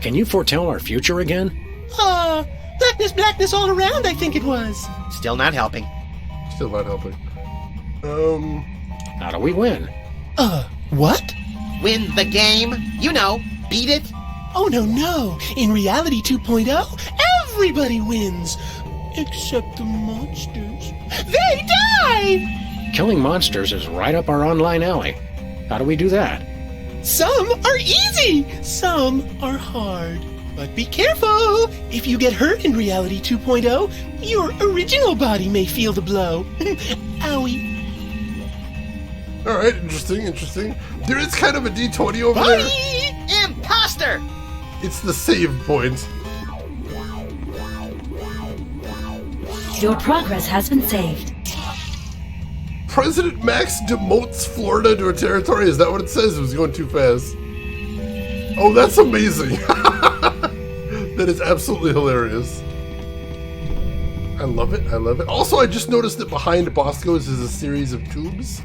Can you foretell our future again? Blackness all around, I think it was. Still not helping. Still not helping. How do we win? What? Win the game? You know, beat it? Oh, no. In Reality 2.0, everybody wins. Except the monsters. They die! Killing monsters is right up our online alley. How do we do that? Some are easy, some are hard. But be careful! If you get hurt in Reality 2.0, your original body may feel the blow. Owie. Alright, interesting. There is kind of a D20 over there. Imposter! It's the save point. Your progress has been saved. President Max demotes Florida to a territory. Is that what it says? It was going too fast. Oh, that's amazing. That is absolutely hilarious. I love it. Also, I just noticed that behind Bosco's is a series of tubes,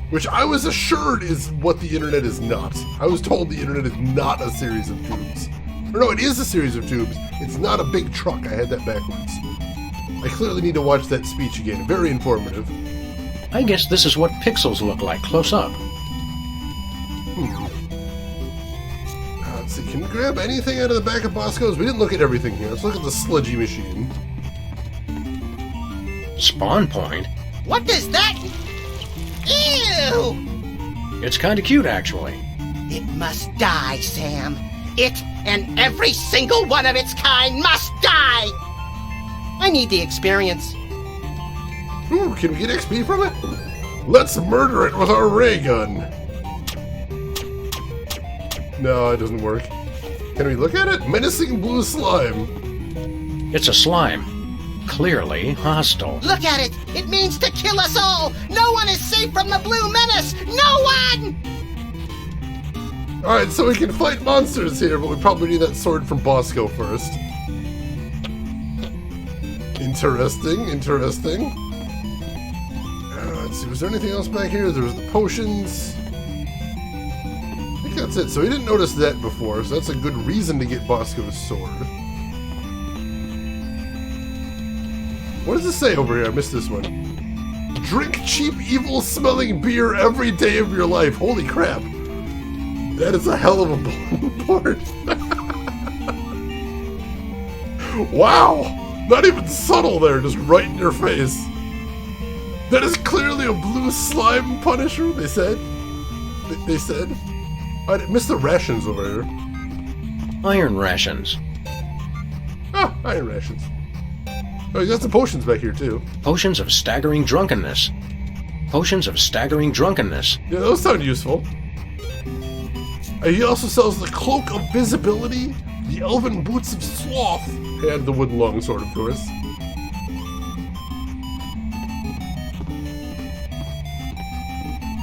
which I was assured is what the internet is not. I was told the internet is not a series of tubes. Or no, it is a series of tubes. It's not a big truck. I had that backwards. I clearly need to watch that speech again. Very informative. I guess this is what pixels look like close up. Let's see, can we grab anything out of the back of Bosco's? We didn't look at everything here. Let's look at the sludgy machine. Spawn point? What does that... Ew! It's kind of cute, actually. It must die, Sam. It and every single one of its kind must die! I need the experience. Ooh, can we get XP from it? Let's murder it with our ray gun. No, it doesn't work. Can we look at it? Menacing blue slime. It's a slime. Clearly hostile. Look at it! It means to kill us all! No one is safe from the blue menace! No one! Alright, so we can fight monsters here, but we probably need that sword from Bosco first. Interesting. Let's see, was there anything else back here? There was the potions. I think that's it. So we didn't notice that before, so that's a good reason to get Bosco's sword. What does this say over here? I missed this one. Drink cheap, evil-smelling beer every day of your life. Holy crap. That is a hell of a board. Wow. Not even subtle there, just right in your face. That is clearly a blue slime punisher, they said. They said. I missed the rations over here. Iron rations. Ah, iron rations. Oh, you got some potions back here, too. Potions of staggering drunkenness. Yeah, those sound useful. He also sells the Cloak of Visibility, the Elven Boots of Sloth, and the Wooden Longsword, of course.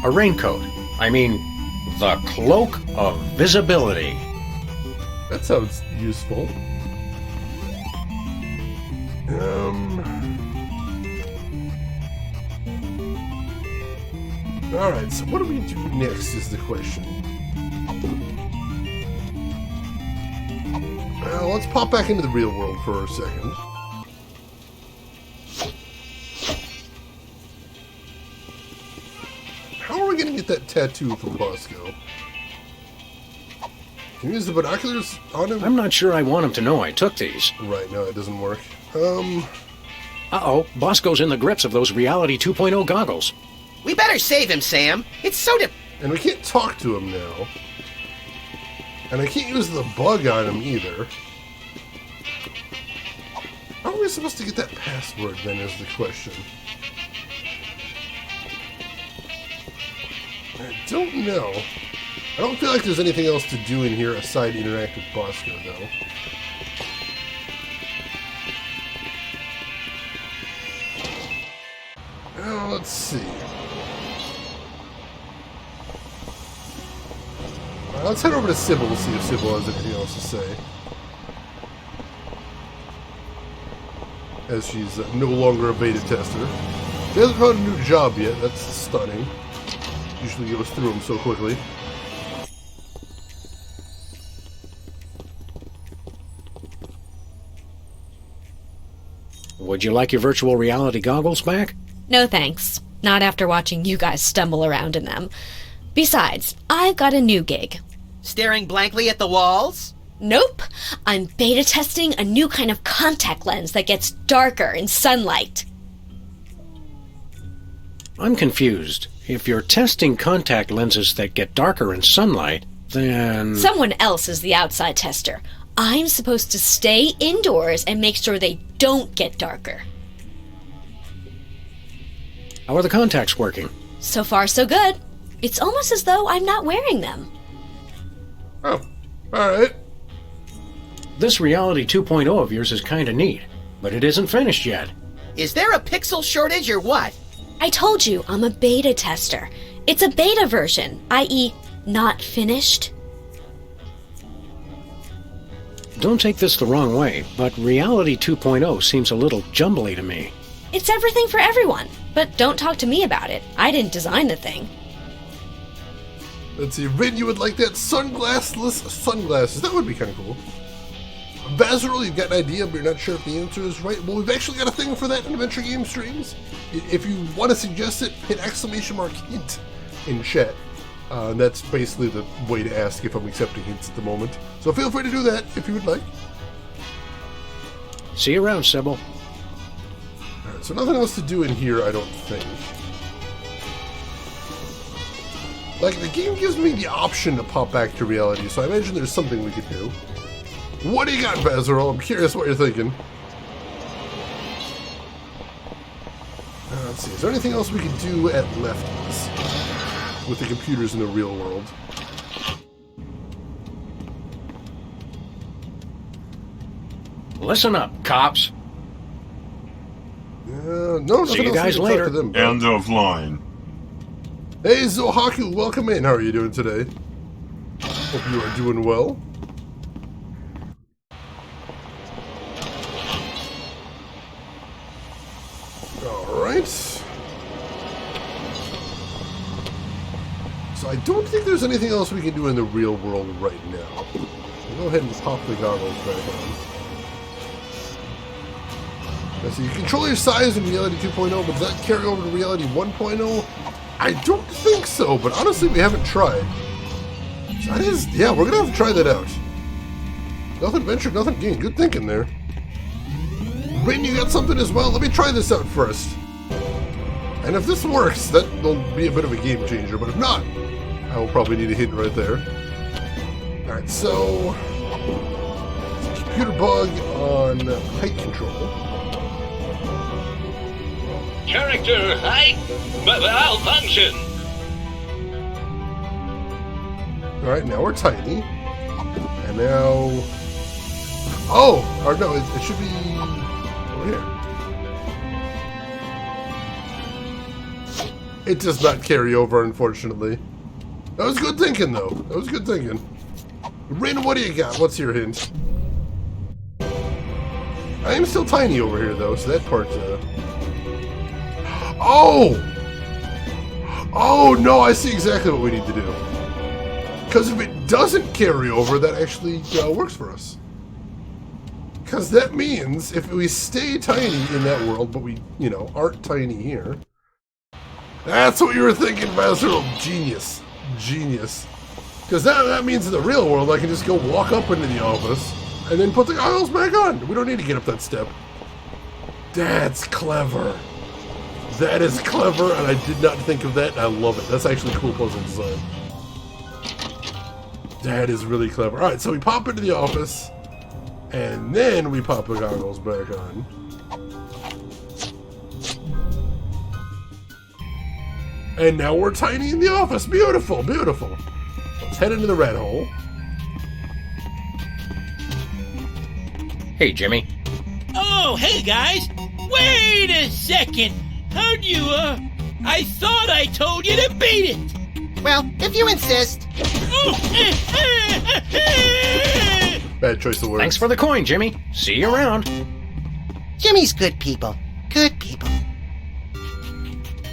A raincoat. I mean, the Cloak of Visibility. That sounds useful. Alright, so what do we do next is the question. Well, let's pop back into the real world for a second. How are we going to get that tattoo from Bosco? Can you use the binoculars on him? I'm not sure I want him to know I took these. Right, no, it doesn't work. Uh-oh, Bosco's in the grips of those Reality 2.0 goggles. We better save him, Sam. It's so And we can't talk to him now. And I can't use the bug on him either. How are we supposed to get that password, then, is the question. I don't know. I don't feel like there's anything else to do in here aside interact with Bosco, though. Let's see. Let's head over to Sybil to see if Sybil has anything else to say. As she's no longer a beta tester. She hasn't found a new job yet, that's stunning. Usually goes through them so quickly. Would you like your virtual reality goggles back? No thanks. Not after watching you guys stumble around in them. Besides, I've got a new gig. Staring blankly at the walls? Nope. I'm beta testing a new kind of contact lens that gets darker in sunlight. I'm confused. If you're testing contact lenses that get darker in sunlight, then... Someone else is the outside tester. I'm supposed to stay indoors and make sure they don't get darker. How are the contacts working? So far, so good. It's almost as though I'm not wearing them. Oh, alright. This Reality 2.0 of yours is kinda neat, but it isn't finished yet. Is there a pixel shortage or what? I told you, I'm a beta tester. It's a beta version, i.e. not finished. Don't take this the wrong way, but Reality 2.0 seems a little jumbly to me. It's everything for everyone, but don't talk to me about it. I didn't design the thing. Let's see, Rin, you would like that sunglassless sunglasses. That would be kind of cool. Bazerl, you've got an idea, but you're not sure if the answer is right. Well, we've actually got a thing for that in Adventure Game Streams. If you want to suggest it, hit !hint in chat. That's basically the way to ask if I'm accepting hints at the moment. So feel free to do that if you would like. See you around, Sybil. Alright, so nothing else to do in here, I don't think. Like, the game gives me the option to pop back to reality, so I imagine there's something we could do. What do you got, Bazerl? I'm curious what you're thinking. Let's see, is there anything else we could do at lefties with the computers in the real world? Listen up, cops. No, see you guys later. End of line. Hey, Zohaku, welcome in. How are you doing today? Hope you are doing well. Alright. So I don't think there's anything else we can do in the real world right now. We'll go ahead and pop the goggles back on. Let's see, you control your size in Reality 2.0, but does that carry over to Reality 1.0? I don't think so, but honestly we haven't tried. So that is, yeah, we're gonna have to try that out. Nothing ventured, nothing gained. Good thinking there. Rin, you got something as well? Let me try this out first. And if this works, that will be a bit of a game changer, but if not, I will probably need a hint right there. Alright, so... computer bug on height control. Character height malfunction. Alright, now we're tiny. And now... Oh! Or no, it should be... over here. It does not carry over, unfortunately. That was good thinking, though. That was good thinking. Rin, what do you got? What's your hint? I am still tiny over here, though, so that part... Oh! Oh, no, I see exactly what we need to do. Because if it doesn't carry over, that actually works for us. Because that means if we stay tiny in that world, but we, you know, aren't tiny here. That's what you were thinking, Bazerl. Genius. Genius. Because that means in the real world, I can just go walk up into the office and then put the goggles back on. We don't need to get up that step. That's clever. That is clever, and I did not think of that. I love it. That's actually a cool puzzle design. That is really clever. Alright, so we pop into the office, And then we pop the goggles back on. And now we're tiny in the office. Beautiful, beautiful. Let's head into the red hole. Hey, Jimmy. Oh, hey, guys. Wait a second. How'd you, I thought I told you to beat it. Well, if you insist. Bad choice of words. Thanks for the coin, Jimmy. See you around. Jimmy's good people. Good people.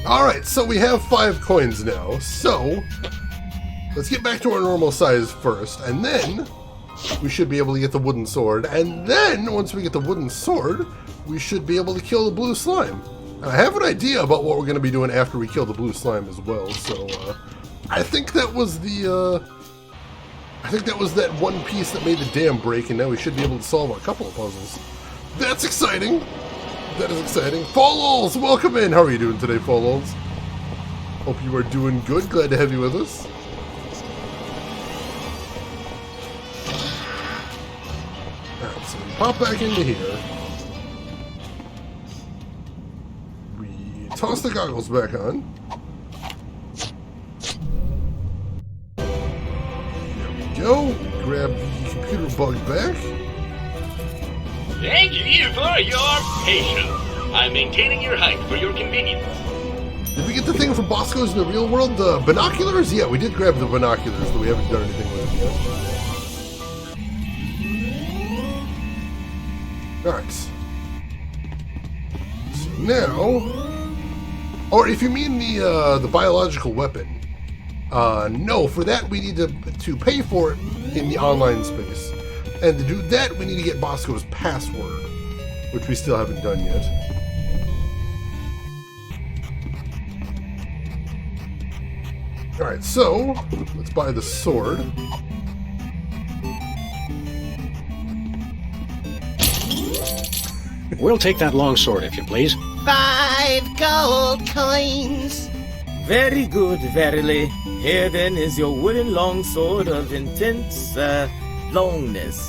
Alright, so we have 5 coins now. So, let's get back to our normal size first. And then, we should be able to get the wooden sword. And then, once we get the wooden sword, we should be able to kill the blue slime. And I have an idea about what we're going to be doing after we kill the blue slime as well. So, I think that was the, that one piece that made the dam break, and now we should be able to solve a couple of puzzles. That's exciting! That is exciting. Fallols, welcome in! How are you doing today, Fallols? Hope you are doing good. Glad to have you with us. Alright, so we pop back into here. We toss the goggles back on. Go, grab the computer bug back. Thank you for your patience. I'm maintaining your height for your convenience. Did we get the thing from Bosco's in the real world? The binoculars? Yeah, we did grab the binoculars, but we haven't done anything with them yet. Alright. So now... Or if you mean the biological weapon, no, for that we need to pay for it in the online space. And to do that, we need to get Bosco's password, which we still haven't done yet. Alright, so, let's buy the sword. We'll take that long sword, if you please. 5 gold coins. Very good, verily. Here then is your wooden longsword of intense, longness.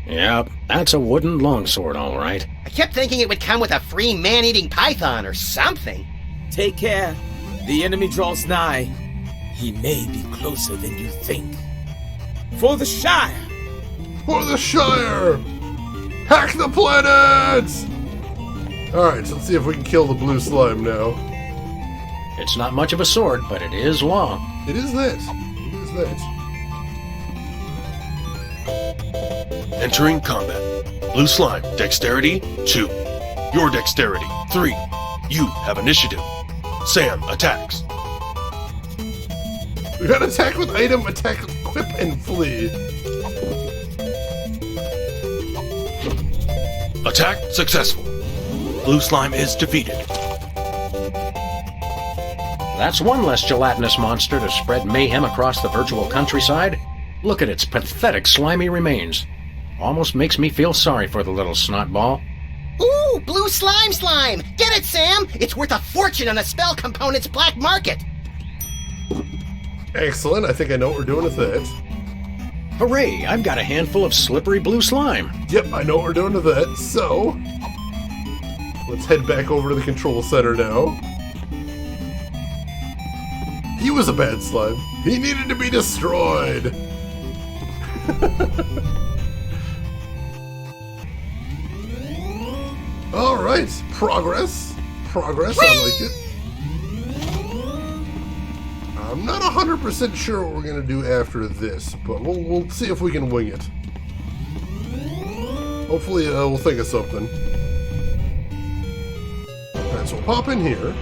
Yep, that's a wooden longsword, all right. I kept thinking it would come with a free man-eating python or something. Take care. The enemy draws nigh. He may be closer than you think. For the Shire! For the Shire! Hack the planets! Alright, so let's see if we can kill the blue slime now. It's not much of a sword, but it is long. It is that. It is that. Entering combat. Blue slime, dexterity 2. Your dexterity 3. You have initiative. Sam attacks. We got attack with item, attack, equip, and flee. Attack successful. Blue slime is defeated. That's one less gelatinous monster to spread mayhem across the virtual countryside. Look at its pathetic slimy remains. Almost makes me feel sorry for the little snotball. Ooh, blue slime! Get it, Sam! It's worth a fortune on a spell component's black market. Excellent, I think I know what we're doing with that. Hooray, I've got a handful of slippery blue slime. Yep, I know what we're doing with that. So, let's head back over to the control center now. He was a bad slime. He needed to be destroyed. Alright, progress. Progress, I like it. I'm not 100% sure what we're going to do after this, but we'll see if we can wing it. Hopefully we'll think of something. Alright, so we'll pop in here.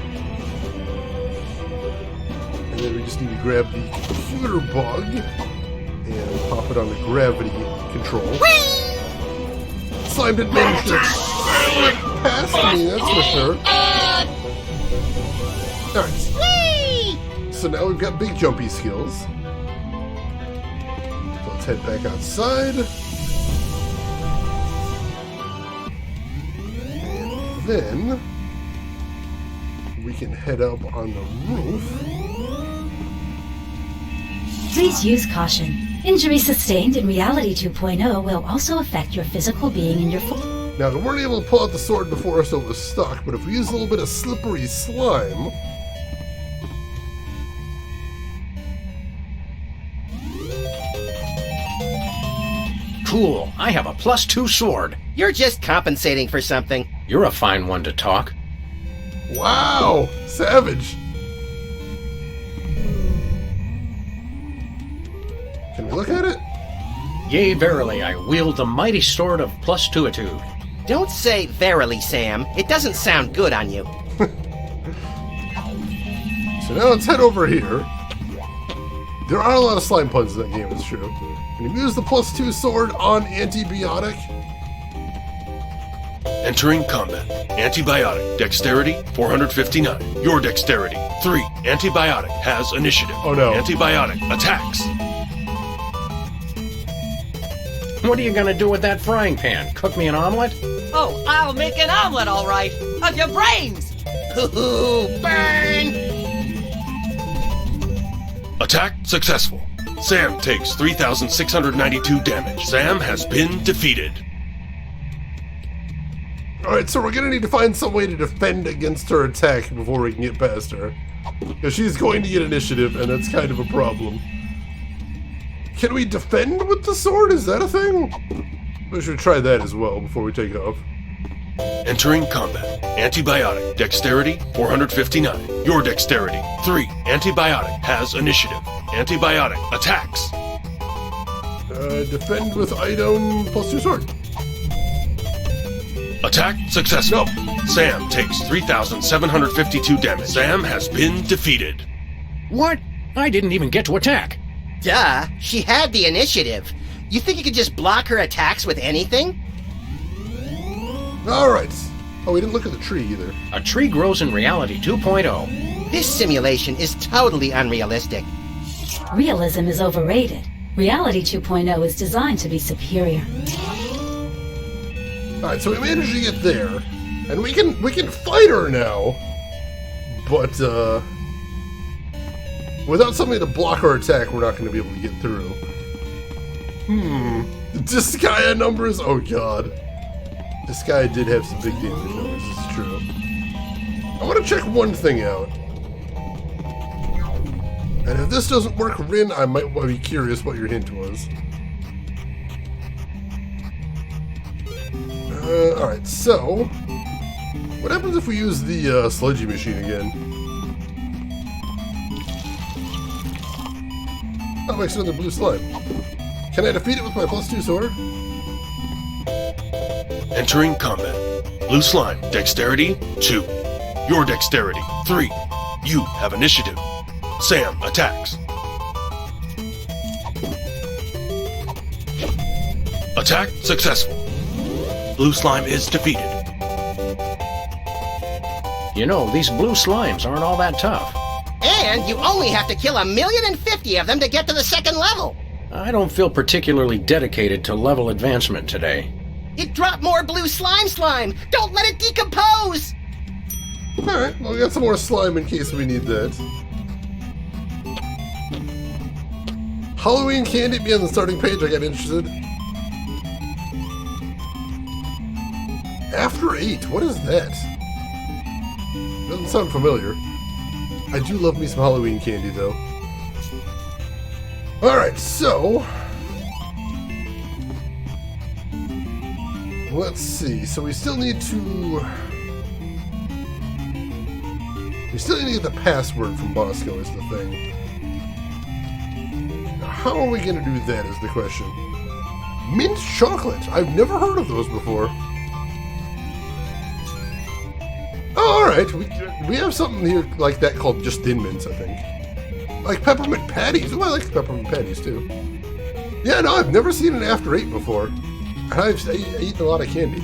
And then we just need to grab the computer bug and pop it on the gravity control. Slime didn't manage to slip past me, that's for sure. Alright. So now we've got big jumpy skills. So let's head back outside. And then we can head up on the roof. Please use caution. Injury sustained in Reality 2.0 will also affect your physical being in your Now, we weren't able to pull out the sword before, so it was stuck, but if we use a little bit of slippery slime... Cool, I have a +2 sword. You're just compensating for something. You're a fine one to talk. Wow! Savage! Can we look at it? Yea, verily, I wield the mighty sword of +2-itude. Don't say verily, Sam. It doesn't sound good on you. So now let's head over here. There are a lot of slime puns in that game, it's true. And you use the +2 sword on antibiotic. Entering combat. Antibiotic. Dexterity, 459. Your dexterity, 3. Antibiotic has initiative. Oh no. Antibiotic attacks. What are you gonna do with that frying pan? Cook me an omelet? Oh, I'll make an omelet, all right. Of your brains. Ooh, burn! Attack successful. Sam takes 3,692 damage. Sam has been defeated. Alright, so we're gonna need to find some way to defend against her attack before we can get past her. Because she's going to get initiative, and that's kind of a problem. Can we defend with the sword? Is that a thing? We should try that as well before we take off. Entering combat. Antibiotic. Dexterity, 459. Your dexterity, 3. Antibiotic has initiative. Antibiotic attacks. Defend with item +2 sword. Attack successful. No. Sam takes 3,752 damage. Sam has been defeated. What? I didn't even get to attack. Duh, she had the initiative. You think you could just block her attacks with anything? Alright. Oh, we didn't look at the tree either. A tree grows in Reality 2.0. This simulation is totally unrealistic. Realism is overrated. Reality 2.0 is designed to be superior. Alright, so we managed to get there. And we can fight her now. But, without something to block our attack, we're not going to be able to get through. Disgaea numbers? Oh god. Disgaea did have some big damage numbers, this is true. I want to check one thing out. And if this doesn't work, Rin, I might be curious what your hint was. Alright, so... what happens if we use the sludgy machine again? That makes another blue slime. Can I defeat it with my +2 sword? Entering combat. Blue slime. Dexterity, 2. Your dexterity, 3. You have initiative. Sam attacks. Attack successful. Blue slime is defeated. You know, these blue slimes aren't all that tough. And you only have to kill 1,050,000 of them to get to the second level. I don't feel particularly dedicated to level advancement today. It dropped more blue slime! Don't let it decompose! Alright, well we got some more slime in case we need that. Halloween candy be on the starting page, I got interested. After 8, what is that? Doesn't sound familiar. I do love me some Halloween candy though. Alright, so... let's see, so we still need to... we still need to get the password from Bosco is the thing. Now, how are we going to do that is the question. Mint chocolate! I've never heard of those before. Oh, alright, we have something here like that called just Thin Mints, I think. Like peppermint patties. Oh, I like peppermint patties too. Yeah, no, I've never seen an After 8 before. I've eaten a lot of candy.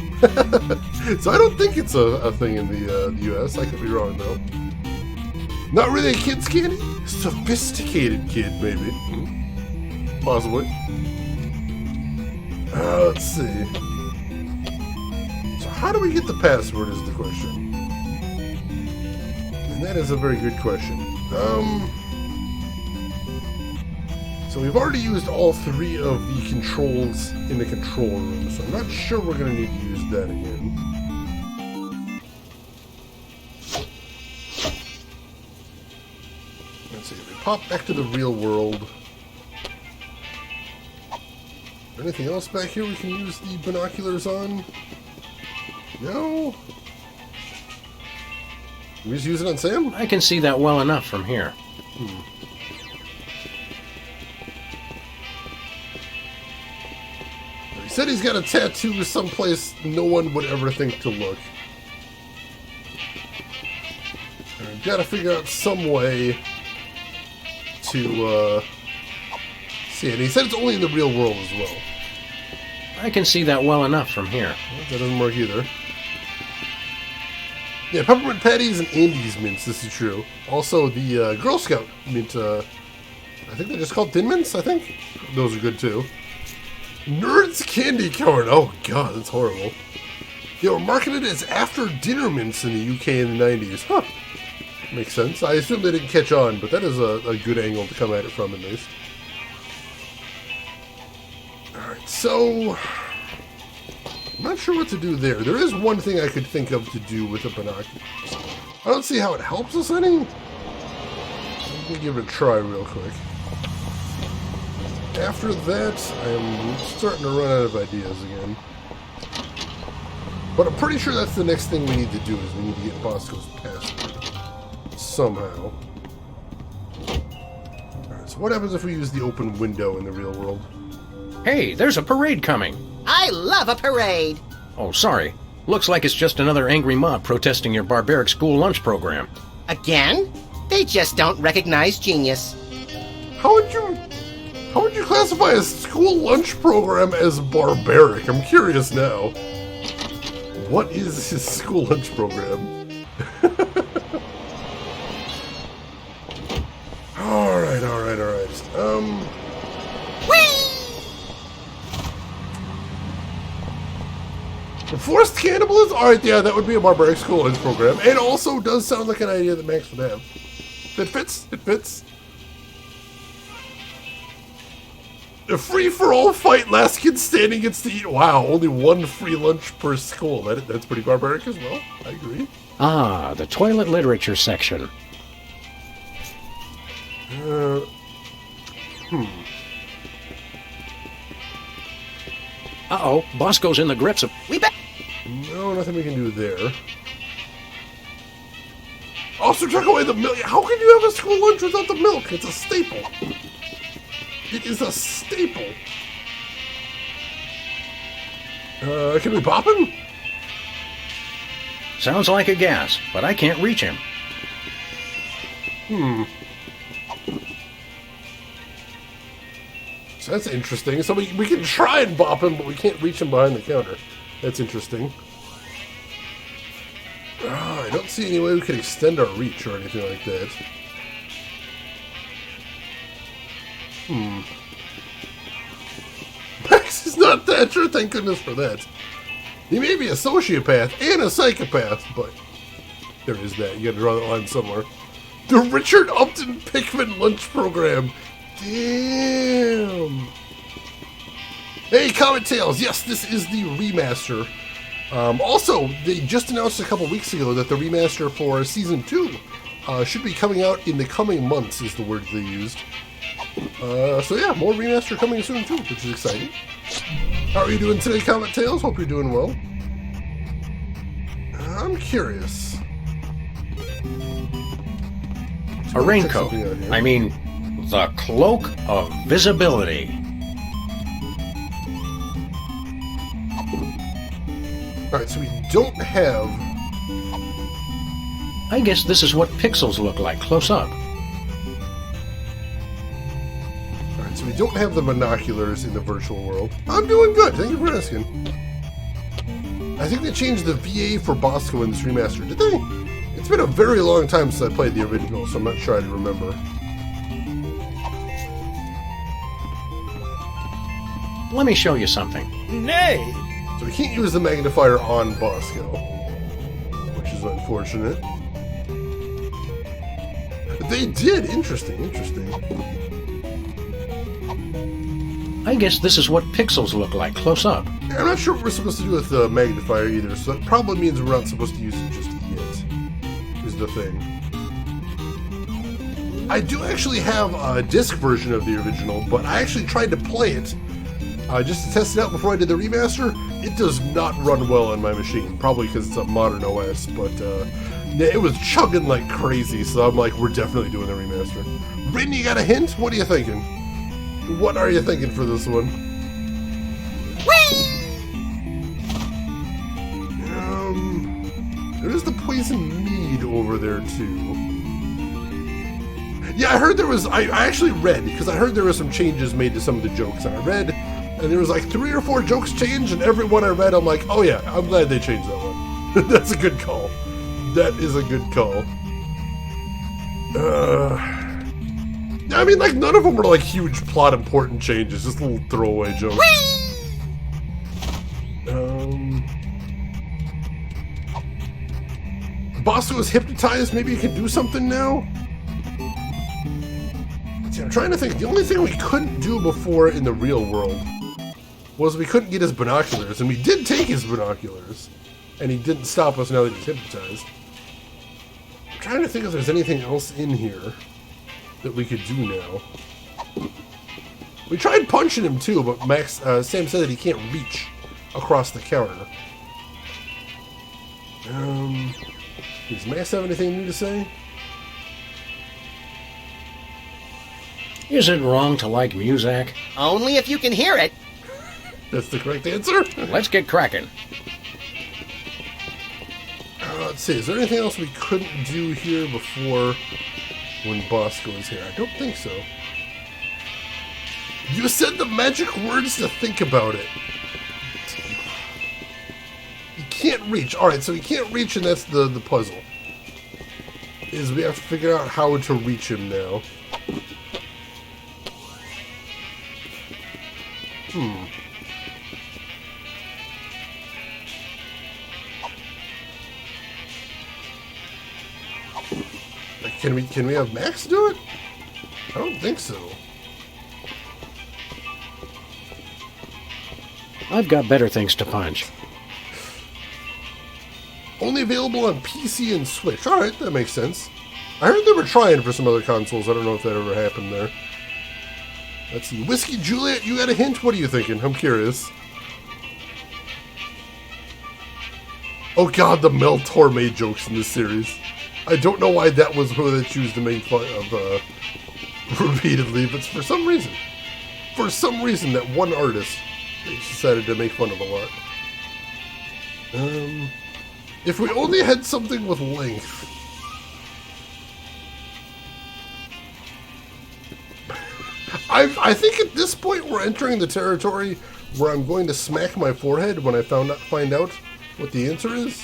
So I don't think it's a thing in the US. I could be wrong, though. Not really a kid's candy? Sophisticated kid, maybe. Possibly. Let's see. So how do we get the password is the question. And that is a very good question. So we've already used all 3 of the controls in the control room, so I'm not sure we're going to need to use that again. Let's see, if we pop back to the real world. Anything else back here we can use the binoculars on? No? Can we just use it on Sam? I can see that well enough from here. He said he's got a tattoo someplace no one would ever think to look. I've got to figure out some way to see it. And he said it's only in the real world as well. I can see that well enough from here. Well, that doesn't work either. Yeah, peppermint patties and Andes mints, this is true. Also, the Girl Scout mint, I think they're just called Thin Mints, I think. Those are good too. Nerds Candy Corn, oh god, that's horrible. They were marketed as after dinner mints in the UK in the 90s. Huh. Makes sense. I assume they didn't catch on, but that is a good angle to come at it from, at least. Alright, so I'm not sure what to do there. There is one thing I could think of to do with the binoculars. I don't see how it helps us any. Let me give it a try real quick. After that, I am starting to run out of ideas again. But I'm pretty sure that's the next thing we need to do, is we need to get Bosco's password. Somehow. Alright, so what happens if we use the open window in the real world? Hey, there's a parade coming. I love a parade. Oh, sorry. Looks like it's just another angry mob protesting your barbaric school lunch program. Again? They just don't recognize genius. How would you classify a school lunch program as barbaric? I'm curious now. What is his school lunch program? Alright. Forced cannibalism? Alright, yeah, that would be a barbaric school lunch program. And also does sound like an idea that Max would have. It fits. A free-for-all fight, last kid standing gets to eat. Wow, only one free lunch per school. That's pretty barbaric as well. I agree. Ah, the toilet literature section. Uh-oh, Bosco's in the grips of... No, nothing we can do there. Also, took away the milk. How can you have a school lunch without the milk? It's a staple. It is a staple. Can we pop him? Sounds like a gas, but I can't reach him. So that's interesting. So we can try and bop him, but we can't reach him behind the counter. That's interesting. I don't see any way we could extend our reach or anything like that. Max is not Thatcher, thank goodness for that. He may be a sociopath and a psychopath, but there is that. You gotta draw that line somewhere. The Richard Upton Pickman lunch program. Damn. Hey, Comet Tales. Yes, this is the remaster. Also, they just announced a couple weeks ago that the remaster for Season 2 should be coming out in the coming months, is the word they used. So yeah, more remaster coming soon too, which is exciting. How are you doing today, Comet Tales? Hope you're doing well. I'm curious. A raincoat. I mean, the cloak of visibility. Alright, so we don't have... I guess this is what pixels look like close up. Alright, so we don't have the binoculars in the virtual world. I'm doing good, thank you for asking. I think they changed the VA for Bosco in this remaster, did they? It's been a very long time since I played the original, so I'm not sure I'd remember. Let me show you something. Nay! So we can't use the magnifier on Bosco, which is unfortunate. They did! Interesting. I guess this is what pixels look like close up. I'm not sure what we're supposed to do with the magnifier either, so that probably means we're not supposed to use it just yet, is the thing. I do actually have a disc version of the original, but I actually tried to play it just to test it out before I did the remaster. It does not run well on my machine, probably because it's a modern OS, but yeah, it was chugging like crazy, so I'm like, we're definitely doing the remaster. Brittany, you got a hint? What are you thinking? What are you thinking for this one? There's the poison mead over there too. Yeah, I heard there was, I actually read, because I heard there were some changes made to some of the jokes, and I read, and there was like 3 or 4 jokes changed, and every one I read, I'm like, oh yeah, I'm glad they changed that one. That's a good call. That is a good call. I mean, like, none of them were like huge plot important changes, just little throwaway jokes. Bosco is hypnotized, maybe he can do something now? See, I'm trying to think, the only thing we couldn't do before in the real world was we couldn't get his binoculars, and we did take his binoculars, and he didn't stop us now that he's hypnotized. I'm trying to think if there's anything else in here that we could do now. We tried punching him too, but Sam said that he can't reach across the counter. Does Max have anything new to say? Is it wrong to like Muzak? Only if you can hear it. That's the correct answer. Let's get cracking. Let's see, is there anything else we couldn't do here before when Bosco is here? I don't think so. You said the magic words to think about it. He can't reach. Alright, so he can't reach, and that's the puzzle. Is we have to figure out how to reach him now. Can we have Max do it? I don't think so. I've got better things to punch. Only available on PC and Switch. Alright, that makes sense. I heard they were trying for some other consoles. I don't know if that ever happened there. Let's see. Whiskey Juliet, you got a hint? What are you thinking? I'm curious. Oh god, the Mel Torme jokes in this series. I don't know why that was who they choose to make fun of repeatedly, but for some reason, that one artist they decided to make fun of a lot. If we only had something with length. I think at this point we're entering the territory where I'm going to smack my forehead when I find out what the answer is.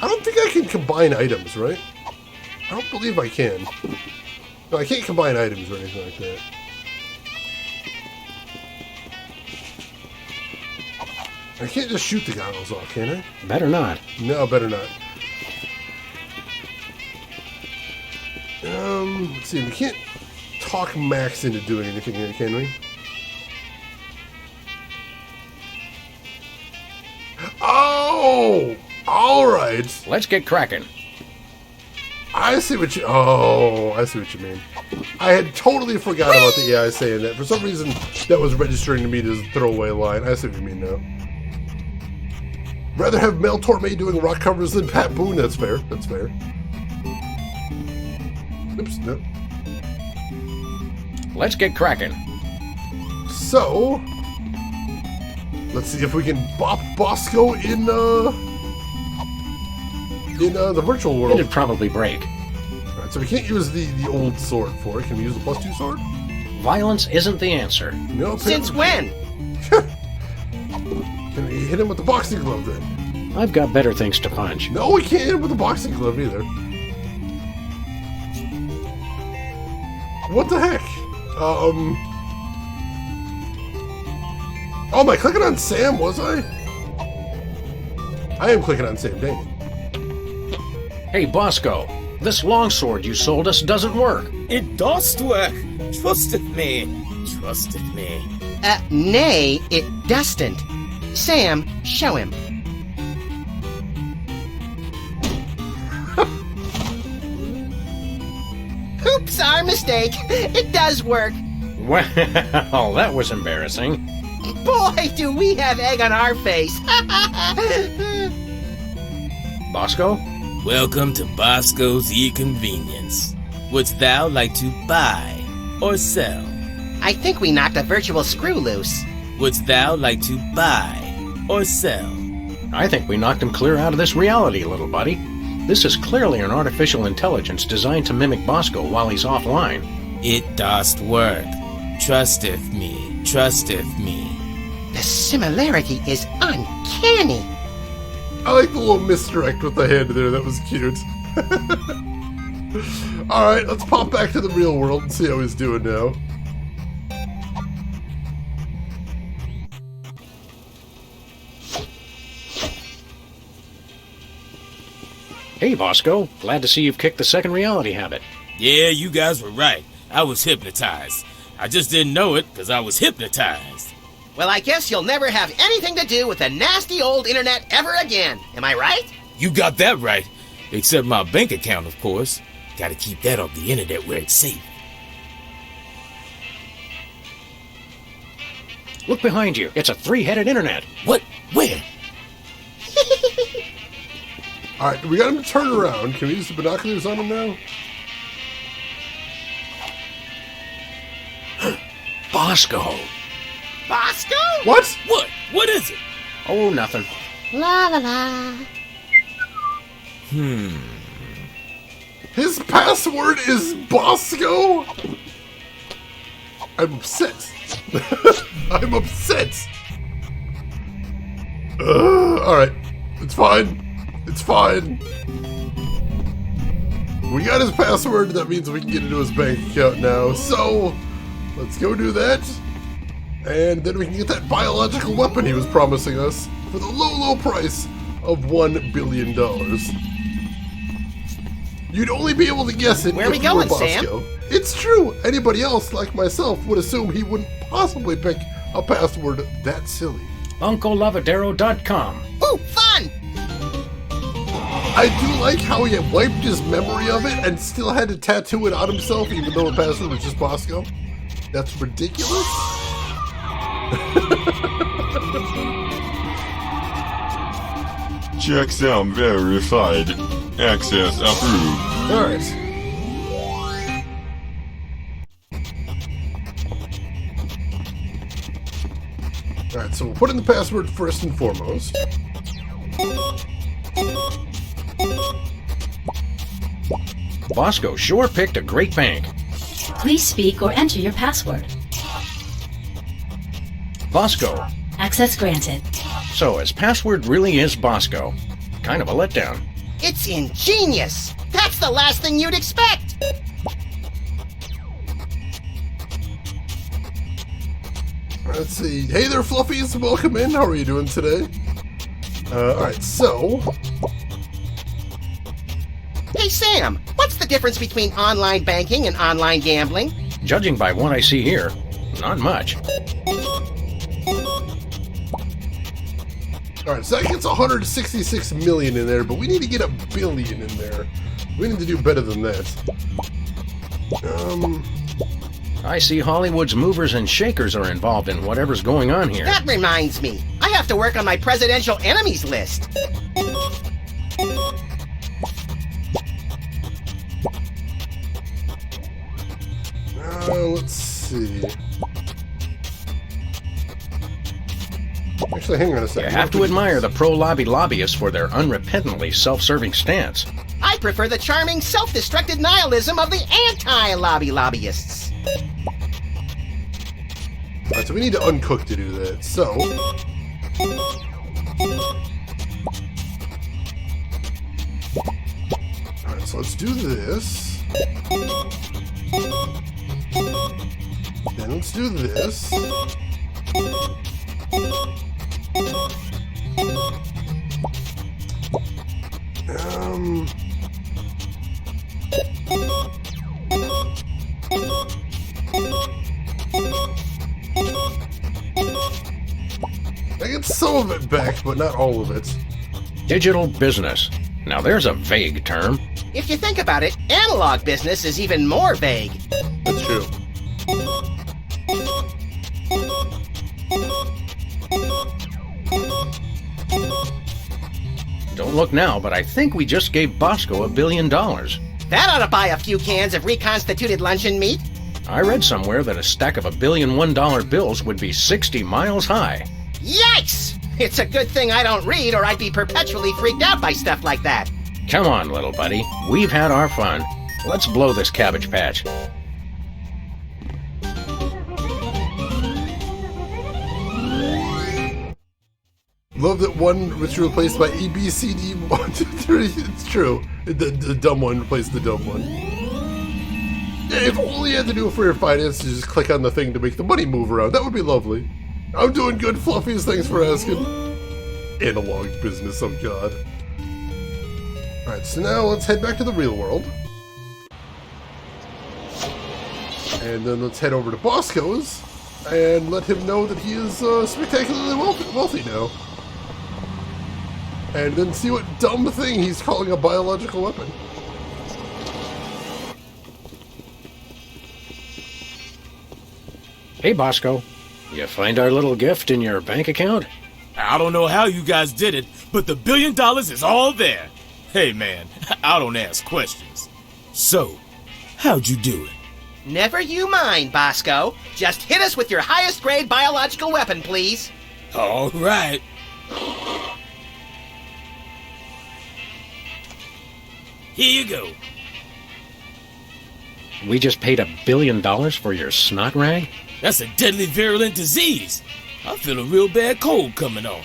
I don't think I can combine items, right? I don't believe I can. No, I can't combine items or anything like that. I can't just shoot the goggles off, can I? Better not. No, better not. Let's see, we can't talk Max into doing anything here, can we? Oh! Alright. Let's get cracking. I see what you... Oh, I see what you mean. I had totally forgot about the AI saying that. For some reason, that was registering to me as a throwaway line. I see what you mean now. Rather have Mel Torme doing rock covers than Pat Boone. That's fair. That's fair. Oops, no. Let's get cracking. So, let's see if we can bop Bosco in the virtual world. It'd probably break. Alright, so we can't use the old sword for it. Can we use the +2 sword? Violence isn't the answer. No. Since when? Can we hit him with the boxing glove then? I've got better things to punch. No, we can't hit him with the boxing glove either. What the heck? Oh, am I clicking on Sam, was I? I am clicking on Sam, dang it. Hey, Bosco, this longsword you sold us doesn't work. It does work. Trust me. Trust me. Nay, it doesn't. Sam, show him. Oops, our mistake. It does work. Well, that was embarrassing. Boy, do we have egg on our face. Bosco? Welcome to Bosco's E-Convenience. Wouldst thou like to buy or sell? I think we knocked a virtual screw loose. Wouldst thou like to buy or sell? I think we knocked him clear out of this reality, little buddy. This is clearly an artificial intelligence designed to mimic Bosco while he's offline. It dost work. Trusteth me, trusteth me. The similarity is uncanny. I like the little misdirect with the hand there. That was cute. Alright, let's pop back to the real world and see how he's doing now. Hey, Bosco. Glad to see you've kicked the second reality habit. Yeah, you guys were right. I was hypnotized. I just didn't know it because I was hypnotized. Well, I guess you'll never have anything to do with the nasty old internet ever again. Am I right? You got that right. Except my bank account, of course. Gotta keep that off the internet where it's safe. Look behind you. It's a three-headed internet. What? Where? Alright, we got him to turn around. Can we use the binoculars on him now? Bosco. Bosco? What? What? What is it? Oh, nothing. La la la. His password is Bosco? I'm upset. I'm upset. Alright. It's fine. It's fine. We got his password. That means we can get into his bank account now. So, let's go do that. And then we can get that biological weapon he was promising us for the low, low price of $1 billion. You'd only be able to guess it. Where are we going, Sam? It's true. Anybody else, like myself, would assume he wouldn't possibly pick a password that silly. UncleLavadero.com. Ooh, fun! I do like how he had wiped his memory of it and still had to tattoo it on himself, even though the password was just Bosco. That's ridiculous. Checksum verified. Access approved. Alright. Alright, so we'll put in the password first and foremost. Bosco sure picked a great bank. Please speak or enter your password. Bosco. Access granted. So his password really is Bosco. Kind of a letdown. It's ingenious. That's the last thing you'd expect. Let's see. Hey there, Fluffies. Welcome in. How are you doing today? Alright, so... Hey, Sam, what's the difference between online banking and online gambling? Judging by what I see here, not much. Alright, so that gets 166 million in there, but we need to get 1 billion in there. We need to do better than that. I see Hollywood's movers and shakers are involved in whatever's going on here. That reminds me. I have to work on my presidential enemies list. Let's see. Actually, hang on a second. You have to admire the pro-lobby lobbyists for their unrepentantly self-serving stance. I prefer the charming, self-destructed nihilism of the anti-lobby lobbyists. Alright, so we need to uncook to do that. So... Alright, so let's do this. Then let's do this. of it back, but not all of it. Digital business. Now there's a vague term. If you think about it, analog business is even more vague. That's true. Don't look now, but I think we just gave Bosco $1 billion. That ought to buy a few cans of reconstituted luncheon meat. I read somewhere that a stack of $1 billion $1 bills would be 60 miles high. Yikes! It's a good thing I don't read, or I'd be perpetually freaked out by stuff like that. Come on, little buddy. We've had our fun. Let's blow this Cabbage Patch. Love that one was replaced by A, B, C, D, 1, 2, 3. It's true. The dumb one replaced the dumb one. Yeah, if only you had to do it for your finances, just click on the thing to make the money move around. That would be lovely. I'm doing good, Fluffies. Thanks for asking. Analog business, oh god. Alright, so now let's head back to the real world. And then let's head over to Bosco's and let him know that he is spectacularly wealthy now. And then see what dumb thing he's calling a biological weapon. Hey, Bosco. You find our little gift in your bank account? I don't know how you guys did it, but the $1 billion is all there. Hey, man, I don't ask questions. So, how'd you do it? Never you mind, Bosco. Just hit us with your highest grade biological weapon, please. All right. Here you go. We just paid $1 billion for your snot rag? That's a deadly virulent disease. I feel a real bad cold coming on.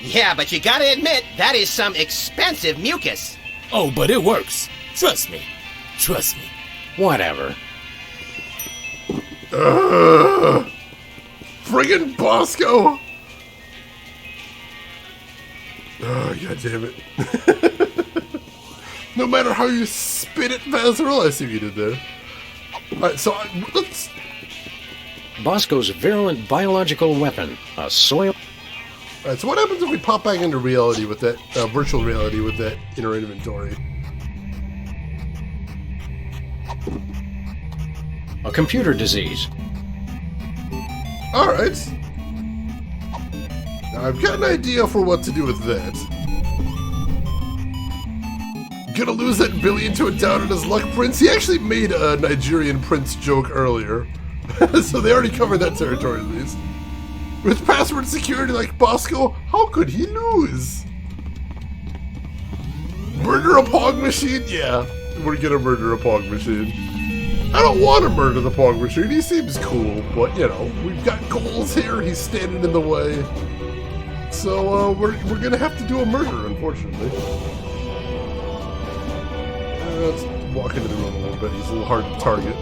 Yeah, but you gotta admit, that is some expensive mucus. Oh, but it works. Trust me. Trust me. Whatever. Friggin' Bosco! Oh, god damn it. No matter how you spin it, Vazeril, I see what you did there. Alright, so let's... Bosco's virulent biological weapon, a soil... Alright, so what happens if we pop back into reality with that, virtual reality with that inner inventory? A computer disease. Alright. Now I've got an idea for what to do with that. Gonna lose that $1 billion to a down in his luck prince? He actually made a Nigerian prince joke earlier. So they already covered that territory at least. With password security like Bosco, how could he lose? Murder a Pog machine? Yeah, we're gonna murder a Pog machine. I don't want to murder the Pog machine, he seems cool, but you know, we've got goals here, he's standing in the way. So we're gonna have to do a murder, unfortunately. Let's walk into the room a little bit, he's a little hard to target.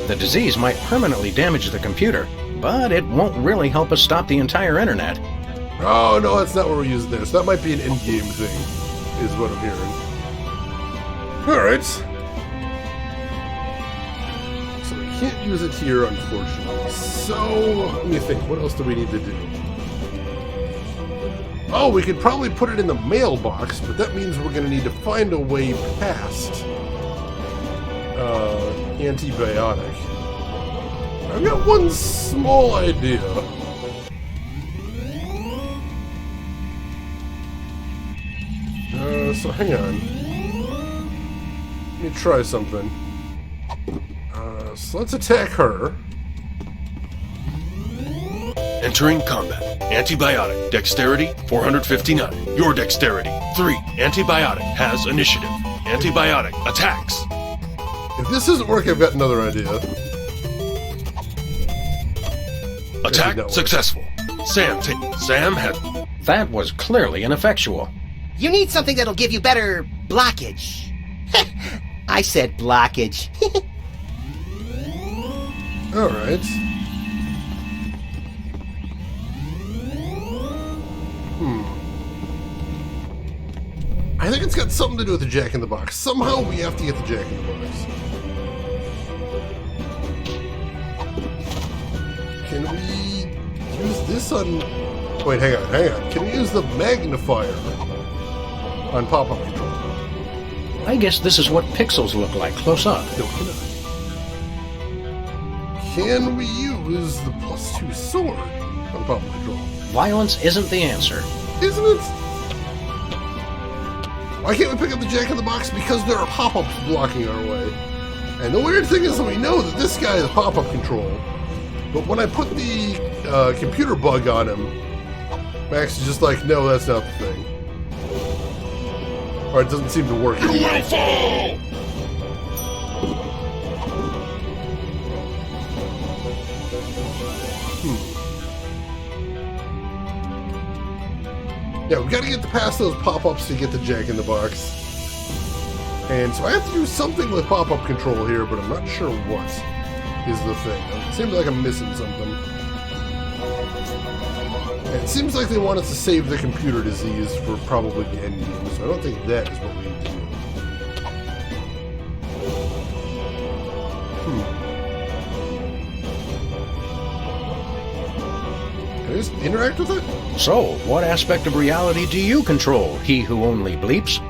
The disease might permanently damage the computer, but it won't really help us stop the entire internet. Oh no, that's not what we're using there, so that might be an in-game thing, is what I'm hearing. Alright. So we can't use it here, unfortunately. So, let me think, what else do we need to do? Oh, we could probably put it in the mailbox, but that means we're going to need to find a way past antibiotic. I've got one small idea. So hang on. Let me try something. So let's attack her. Entering combat. Antibiotic. Dexterity, 459. Your dexterity, 3. Antibiotic has initiative. Antibiotic attacks. If this doesn't work, I've got another idea. Attack successful. Sam has... That was clearly ineffectual. You need something that'll give you better blockage. I said blockage. Alright. I think it's got something to do with the Jack in the Box. Somehow we have to get the Jack in the Box. Can we this on... Wait, hang on. Can we use the magnifier on pop-up control? I guess this is what pixels look like close up. No, we cannot. Can we use the +2 sword on pop-up control? Violence isn't the answer. Isn't it? Why can't we pick up the Jack-in-the-Box? Because there are pop-ups blocking our way. And the weird thing is that we know that this guy has pop-up control, but when I put the computer bug on him, Max is just like, no, that's not the thing. Or it doesn't seem to work. You will fall! Yeah, we gotta get past those pop-ups to get the Jack-in-the-Box. And so I have to do something with pop-up control here, but I'm not sure what is the thing. It seems like I'm missing something. And it seems like they want us to save the computer disease for probably the end game, so I don't think that is what we need to do. Can I just interact with it? So, what aspect of reality do you control, he who only bleeps?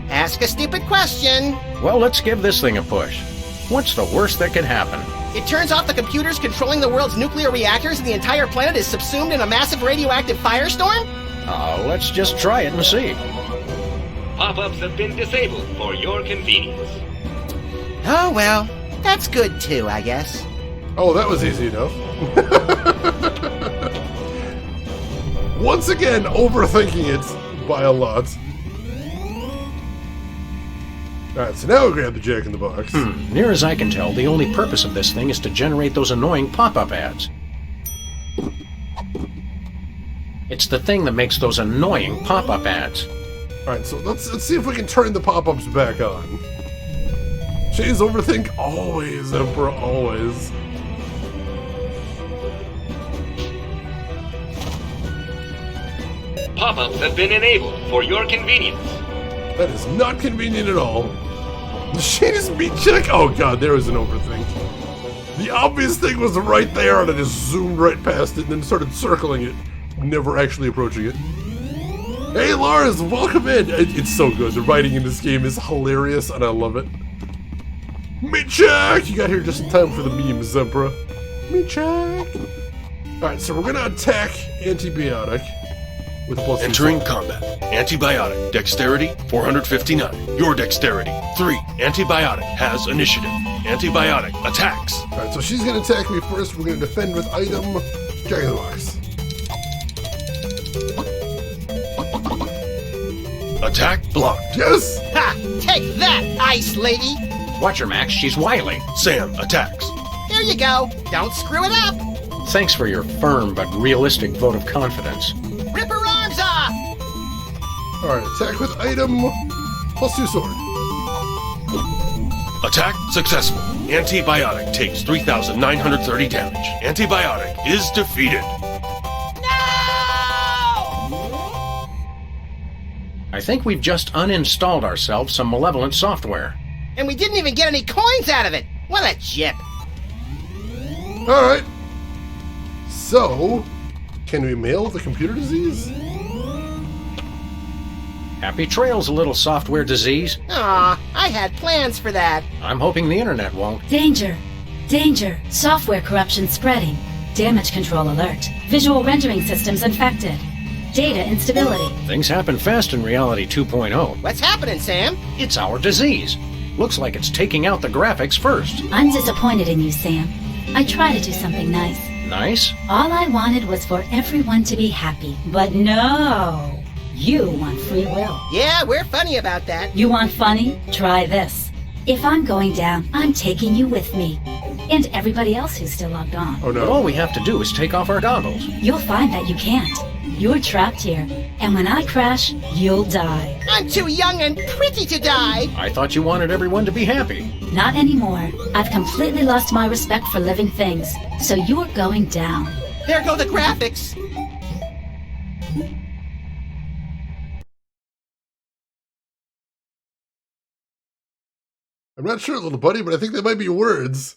Ask a stupid question. Well, let's give this thing a push. What's the worst that could happen? It turns off the computers controlling the world's nuclear reactors and the entire planet is subsumed in a massive radioactive firestorm? Let's just try it and see. Pop-ups have been disabled for your convenience. Oh, well, that's good too, I guess. Oh, that was easy enough. Once again, overthinking it by a lot. Alright, so now we grab the Jack-in-the-Box. Near as I can tell, the only purpose of this thing is to generate those annoying pop-up ads. It's the thing that makes those annoying pop-up ads. Alright, so let's see if we can turn the pop-ups back on. Shane's overthink always, Emperor, always. Pop-ups have been enabled for your convenience. That is not convenient at all. Shane is meat check. Oh god, there was an overthink. The obvious thing was right there, and I just zoomed right past it and then started circling it, never actually approaching it. Hey Lars, welcome in. It's so good. The writing in this game is hilarious, and I love it. Meat check. You got here just in time for the memes, Emperor. Meat check. All right, so we're gonna attack Antibiotic. With a +2. Entering combat. Antibiotic. Dexterity, 459. Your dexterity, 3. Antibiotic has initiative. Antibiotic attacks. Alright, so she's gonna attack me first. We're gonna defend with item Jack-in-the-Box. Attack blocked. Yes! Ha! Take that, Ice Lady! Watch her, Max. She's wily. Sam attacks. Here you go. Don't screw it up. Thanks for your firm but realistic vote of confidence. Rip her arms off! Alright, attack with item +2 sword. Attack successful. Antibiotic takes 3,930 damage. Antibiotic is defeated. I think we've just uninstalled ourselves some malevolent software. And we didn't even get any coins out of it. What a jip. Alright. So, can we mail the computer disease? Happy trails, little software disease. Aw, I had plans for that. I'm hoping the internet won't. Danger! Danger! Software corruption spreading. Damage control alert. Visual rendering systems infected. Data instability. Things happen fast in Reality 2.0. What's happening, Sam? It's our disease. Looks like it's taking out the graphics first. I'm disappointed in you, Sam. I try to do something nice. Nice? All I wanted was for everyone to be happy. But no! You want free will. Yeah, we're funny about that. You want funny? Try this. If I'm going down, I'm taking you with me. And everybody else who's still logged on. Oh no. But all we have to do is take off our goggles. You'll find that you can't. You're trapped here. And when I crash, you'll die. I'm too young and pretty to die. I thought you wanted everyone to be happy. Not anymore. I've completely lost my respect for living things. So you're going down. There go the graphics. I'm not sure, little buddy, but I think that might be words.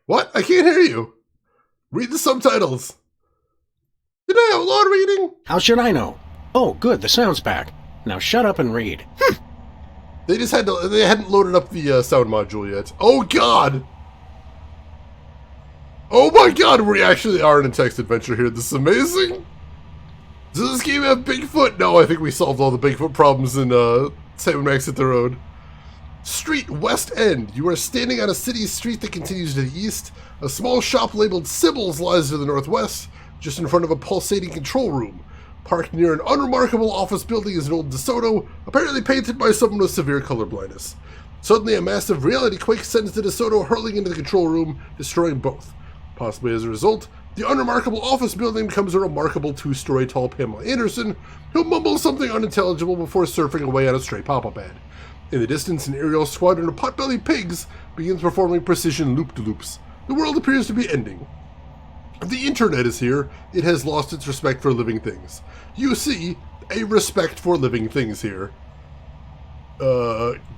What? I can't hear you. Read the subtitles. Did I outlaw reading? How should I know? Oh, good, the sound's back. Now shut up and read. They hadn't loaded up the sound module yet. Oh god! Oh my god, we actually are in a text adventure here. This is amazing! Does this game have Bigfoot? No, I think we solved all the Bigfoot problems in Sam & Max Hit the Road. Street West End. You are standing on a city street that continues to the east. A small shop labeled Sybil's lies to the northwest, just in front of a pulsating control room. Parked near an unremarkable office building is an old DeSoto, apparently painted by someone with severe color blindness. Suddenly, a massive reality quake sends the DeSoto hurtling into the control room, destroying both. Possibly as a result, the unremarkable office building becomes a remarkable 2-story tall Pamela Anderson, who mumbles something unintelligible before surfing away on a stray pop-up ad. In the distance, an aerial squadron of pot-bellied pigs begins performing precision loop-de-loops. The world appears to be ending. The internet is here. It has lost its respect for living things. You see a respect for living things here.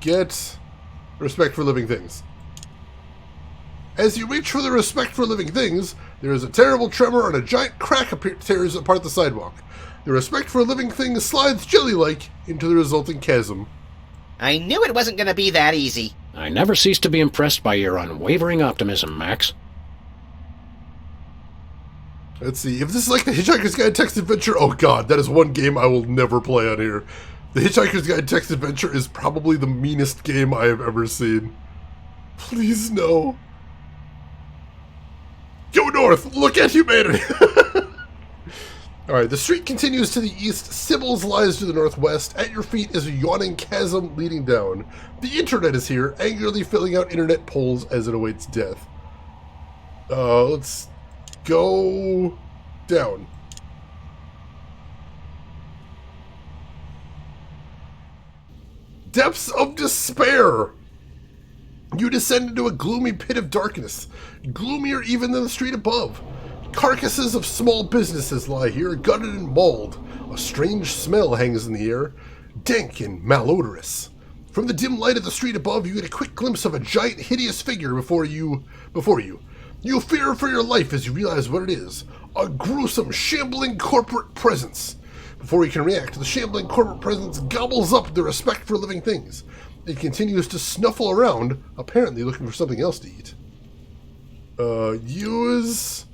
Get respect for living things. As you reach for the respect for living things, there is a terrible tremor and a giant crack tears apart the sidewalk. The respect for living things slides jelly-like into the resulting chasm. I knew it wasn't going to be that easy. I never cease to be impressed by your unwavering optimism, Max. Let's see, if this is like the Hitchhiker's Guide Text Adventure, oh god, that is one game I will never play on here. The Hitchhiker's Guide Text Adventure is probably the meanest game I have ever seen. Please no. Go north! Look at humanity! Alright, the street continues to the east, Sybil's lies to the northwest, at your feet is a yawning chasm leading down. The internet is here, angrily filling out internet polls as it awaits death. Let's go down. Depths of despair! You descend into a gloomy pit of darkness, gloomier even than the street above. Carcasses of small businesses lie here, gutted and mauled. A strange smell hangs in the air, dank and malodorous. From the dim light of the street above, you get a quick glimpse of a giant, hideous figure before you. You fear for your life as you realize what it is. A gruesome, shambling corporate presence. Before you can react, the shambling corporate presence gobbles up the respect for living things. It continues to snuffle around, apparently looking for something else to eat. Use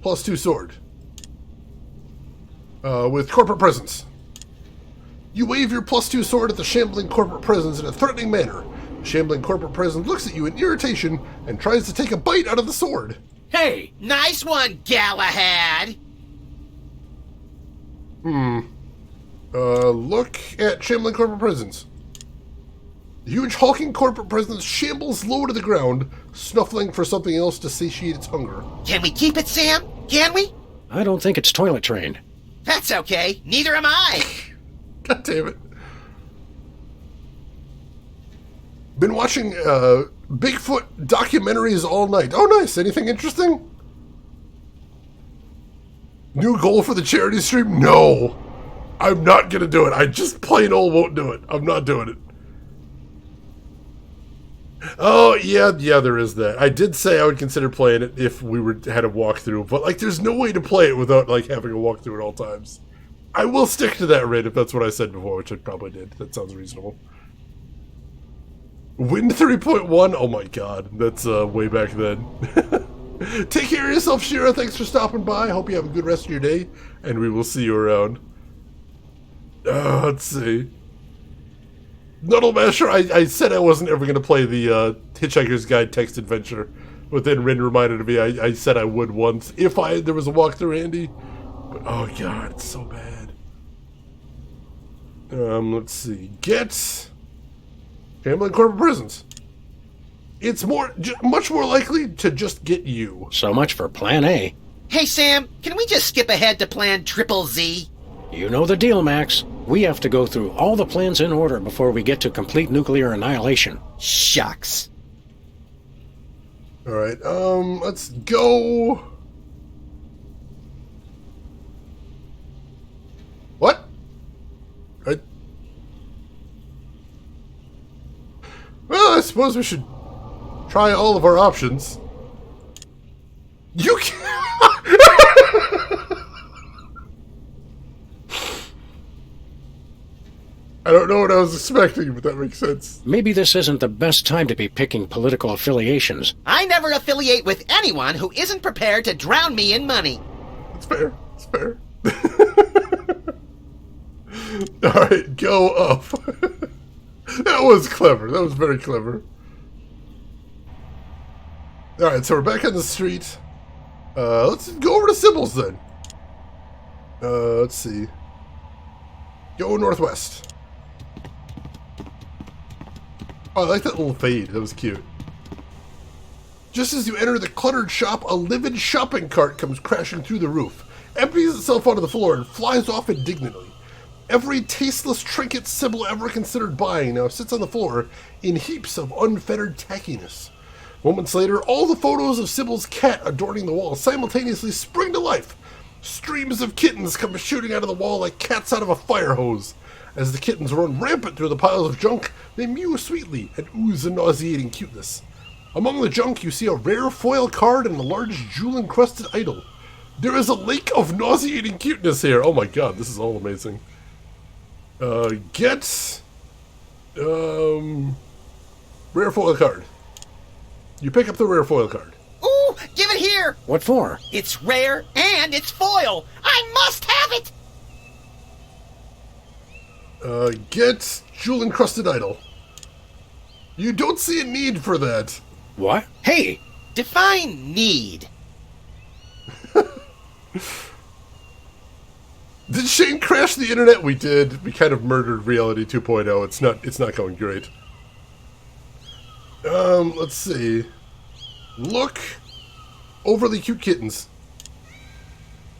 +2 sword. With corporate presence. You wave your +2 sword at the shambling corporate presence in a threatening manner. The shambling corporate presence looks at you in irritation and tries to take a bite out of the sword. Hey! Nice one, Galahad! Look at shambling corporate presence. The huge hulking corporate presence shambles low to the ground, snuffling for something else to satiate its hunger. Can we keep it, Sam? Can we? I don't think it's toilet trained. That's okay. Neither am I. God damn it. Been watching Bigfoot documentaries all night. Oh, nice. Anything interesting? New goal for the charity stream? No. I'm not going to do it. I just plain old won't do it. I'm not doing it. Oh, yeah, there is that. I did say I would consider playing it if we had a walkthrough, but, like, there's no way to play it without, like, having a walkthrough at all times. I will stick to that raid if that's what I said before, which I probably did. That sounds reasonable. Wind 3.1? Oh my god, that's way back then. Take care of yourself, Shira. Thanks for stopping by. Hope you have a good rest of your day, and we will see you around. Let's see. Nuddle Masher, I said I wasn't ever going to play the Hitchhiker's Guide text adventure, but then Rin reminded me I said I would once if there was a walkthrough handy. But oh god, it's so bad. Let's see. Get Shambling Corporate Prisons. It's much more likely to just get you. So much for Plan A. Hey, Sam, can we just skip ahead to Plan Triple Z? You know the deal, Max. We have to go through all the plans in order before we get to complete nuclear annihilation. Shucks. Alright, let's go. What? Well, I suppose we should try all of our options. You can't. I don't know what I was expecting, but that makes sense. Maybe this isn't the best time to be picking political affiliations. I never affiliate with anyone who isn't prepared to drown me in money. It's fair. It's fair. Alright, go up. That was clever. That was very clever. Alright, so we're back on the street. Let's go over to Sybil's then. Let's see. Go northwest. Oh, I like that little fade. That was cute. Just as you enter the cluttered shop, a livid shopping cart comes crashing through the roof, empties itself onto the floor, and flies off indignantly. Every tasteless trinket Sybil ever considered buying now sits on the floor in heaps of unfettered tackiness. Moments later, all the photos of Sybil's cat adorning the wall simultaneously spring to life. Streams of kittens come shooting out of the wall like cats out of a fire hose. As the kittens run rampant through the piles of junk, they mew sweetly and ooze a nauseating cuteness. Among the junk, you see a rare foil card and a large jewel-encrusted idol. There is a lake of nauseating cuteness here. Oh my god, this is all amazing. Get rare foil card. You pick up the rare foil card. Ooh, give it here! What for? It's rare and it's foil. I must have it! Get jewel-encrusted idol. You don't see a need for that. What? Hey! Define need. Did Shane crash the internet? We did. We kind of murdered Reality 2.0. It's not going great. Let's see. Look. Overly cute kittens.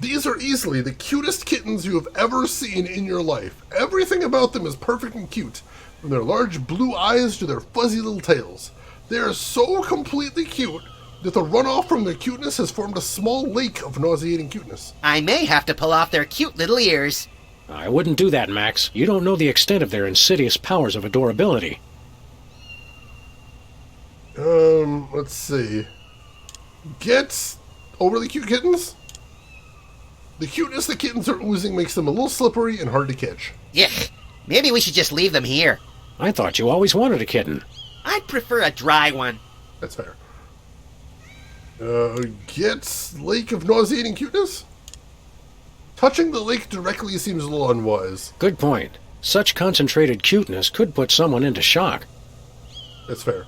These are easily the cutest kittens you have ever seen in your life. Everything about them is perfect and cute, from their large blue eyes to their fuzzy little tails. They are so completely cute that the runoff from their cuteness has formed a small lake of nauseating cuteness. I may have to pull off their cute little ears. I wouldn't do that, Max. You don't know the extent of their insidious powers of adorability. Let's see. Get overly cute kittens? The cuteness the kittens are oozing makes them a little slippery and hard to catch. Yuck. Maybe we should just leave them here. I thought you always wanted a kitten. I'd prefer a dry one. That's fair. Get lake of nauseating cuteness? Touching the lake directly seems a little unwise. Good point. Such concentrated cuteness could put someone into shock. That's fair.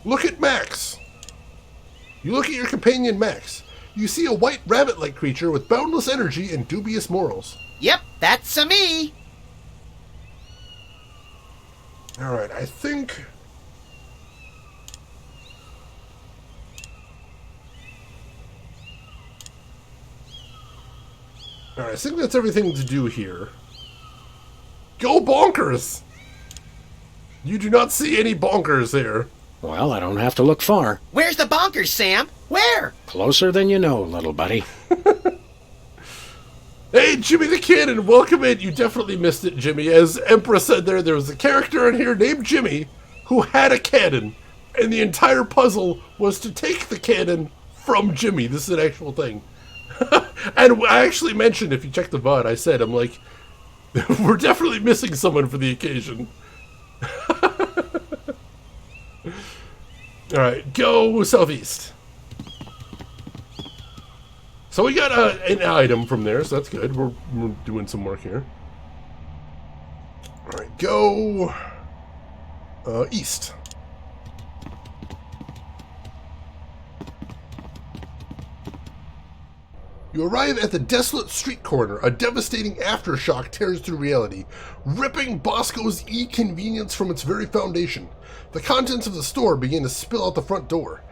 Look at Max. You look at your companion Max. You see a white rabbit-like creature with boundless energy and dubious morals. Yep, that's a me. Alright, I think... Alright, I think that's everything to do here. Go bonkers! You do not see any bonkers here. Well, I don't have to look far. Where's the bonkers, Sam? Where? Closer than you know, little buddy. Hey, Jimmy the Cannon, welcome in. You definitely missed it, Jimmy. As Empress said there was a character in here named Jimmy who had a cannon, and the entire puzzle was to take the cannon from Jimmy. This is an actual thing. And I actually mentioned, if you check the VOD, I said, I'm like, we're definitely missing someone for the occasion. Alright, go southeast. So we got an item from there, so that's good. We're doing some work here. Alright, go east. You arrive at the desolate street corner. A devastating aftershock tears through reality, ripping Bosco's e-convenience from its very foundation. The contents of the store begin to spill out the front door.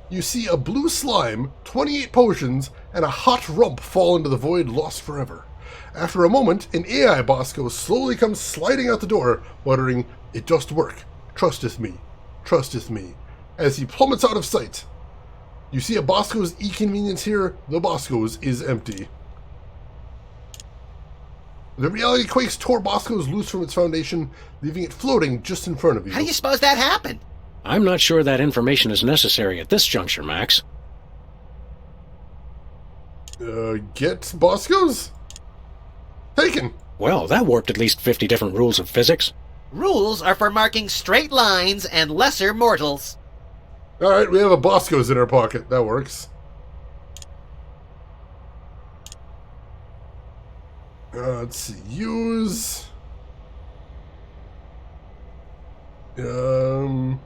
You see a blue slime, 28 potions, and a hot rump fall into the void, lost forever. After a moment, an AI Bosco slowly comes sliding out the door, muttering, "It doth work. Trusteth me. Trusteth me," as he plummets out of sight. You see a Bosco's e-convenience here. The Bosco's is empty. The reality quakes tore Bosco's loose from its foundation, leaving it floating just in front of you. How do you suppose that happened? I'm not sure that information is necessary at this juncture, Max. Get Bosco's? Taken. Well, that warped at least 50 different rules of physics. Rules are for marking straight lines and lesser mortals. Alright, we have a Bosco's in our pocket. That works. Let's see. Use... never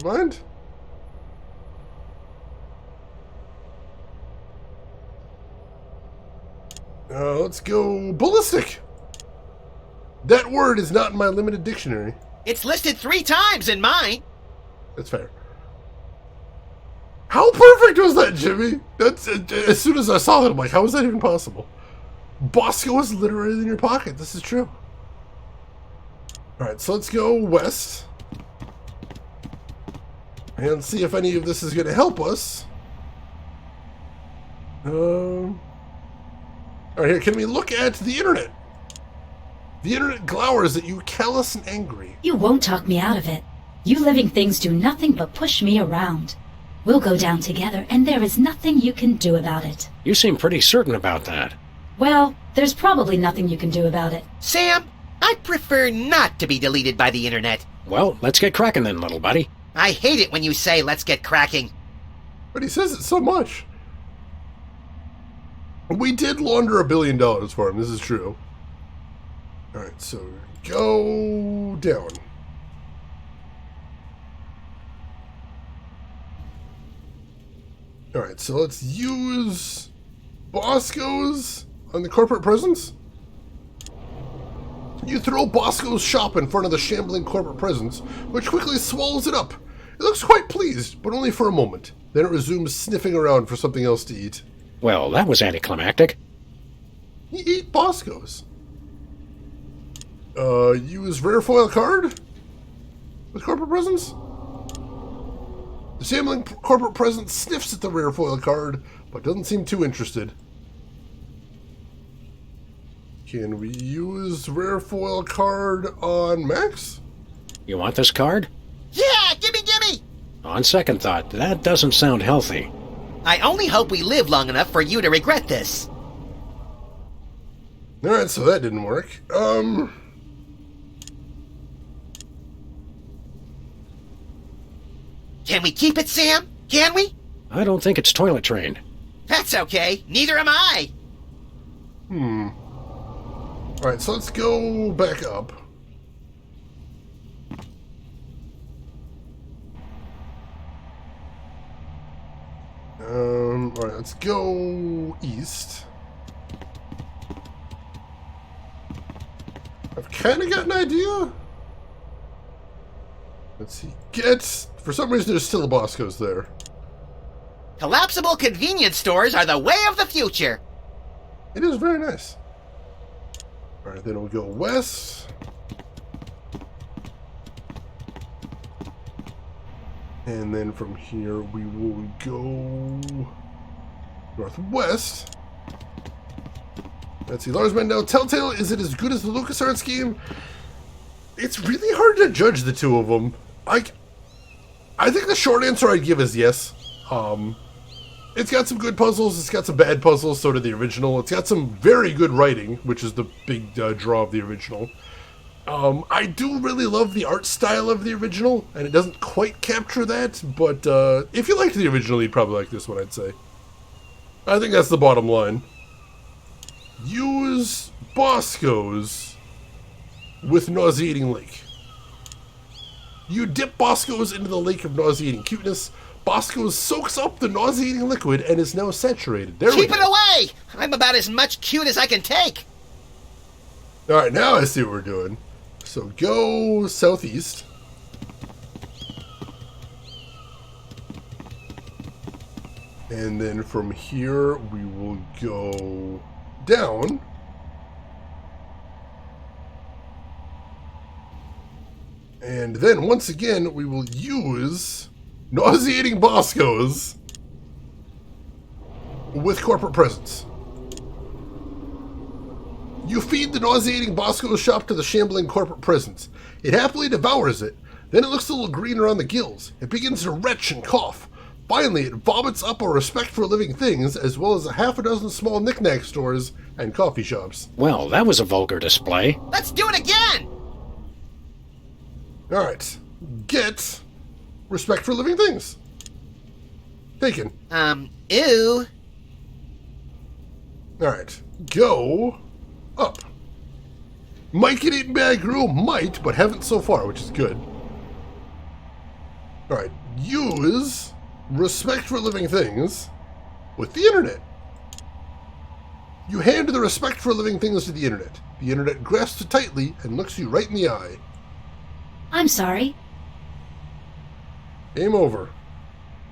mind. Let's go ballistic. That word is not in my limited dictionary. It's listed 3 times in mine. That's fair. How perfect was that, Jimmy? That's as soon as I saw that, I'm like, how is that even possible? Bosco is literally in your pocket. This is true. Alright, so let's go west. And see if any of this is going to help us. Alright, here, can we look at the internet? The internet glowers at you, callous and angry. You won't talk me out of it. You living things do nothing but push me around. We'll go down together, and there is nothing you can do about it. You seem pretty certain about that. Well, there's probably nothing you can do about it. Sam, I prefer not to be deleted by the internet. Well, let's get cracking then, little buddy. I hate it when you say, let's get cracking. But he says it so much. We did launder $1 billion for him, this is true. Alright, so go down. Alright, so let's use Bosco's on the corporate presence. You throw Bosco's shop in front of the shambling corporate presence, which quickly swallows it up. It looks quite pleased, but only for a moment. Then it resumes sniffing around for something else to eat. Well, that was anticlimactic. You eat Bosco's. Use rare foil card with corporate presence. The shambling corporate presence sniffs at the rare foil card, but doesn't seem too interested. Can we use rare foil card on Max? You want this card? Yeah, gimme! On second thought, that doesn't sound healthy. I only hope we live long enough for you to regret this. Alright, so that didn't work. Can we keep it, Sam? Can we? I don't think it's toilet trained. That's okay. Neither am I. Alright, so let's go back up. Alright, let's go east. I've kind of got an idea. Let's see. For some reason, there's still a Bosco's there. Collapsible convenience stores are the way of the future. It is very nice. Alright, then we'll go west. And then from here, we will go northwest. Let's see. Lars Mandel, Telltale, is it as good as the LucasArts game? It's really hard to judge the two of them. I think the short answer I'd give is yes. It's got some good puzzles, it's got some bad puzzles, so did the original. It's got some very good writing, which is the big draw of the original. I do really love the art style of the original, and it doesn't quite capture that, but if you liked the original, you'd probably like this one, I'd say. I think that's the bottom line. Use Bosco's with Nauseating Lake. You dip Bosco's into the lake of nauseating cuteness. Bosco's soaks up the nauseating liquid and is now saturated. Keep it away! I'm about as much cute as I can take. Alright, now I see what we're doing. So go southeast. And then from here, we will go down. And then, once again, we will use Nauseating Bosco's with corporate presence. You feed the Nauseating Bosco's shop to the shambling corporate presence. It happily devours it. Then it looks a little green around the gills. It begins to retch and cough. Finally, it vomits up a respect for living things, as well as a half a dozen small knick-knack stores and coffee shops. Well, that was a vulgar display. Let's do it again! Alright. Get respect for living things. Taken. Ew. Alright. Go up. Might get eaten by a girl, might, but haven't so far, which is good. Alright. Use respect for living things with the internet. You hand the respect for living things to the internet. The internet grasps it tightly and looks you right in the eye. I'm sorry. Game over.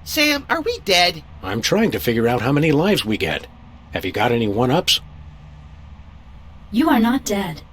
Sam, are we dead? I'm trying to figure out how many lives we get. Have you got any one-ups? You are not dead.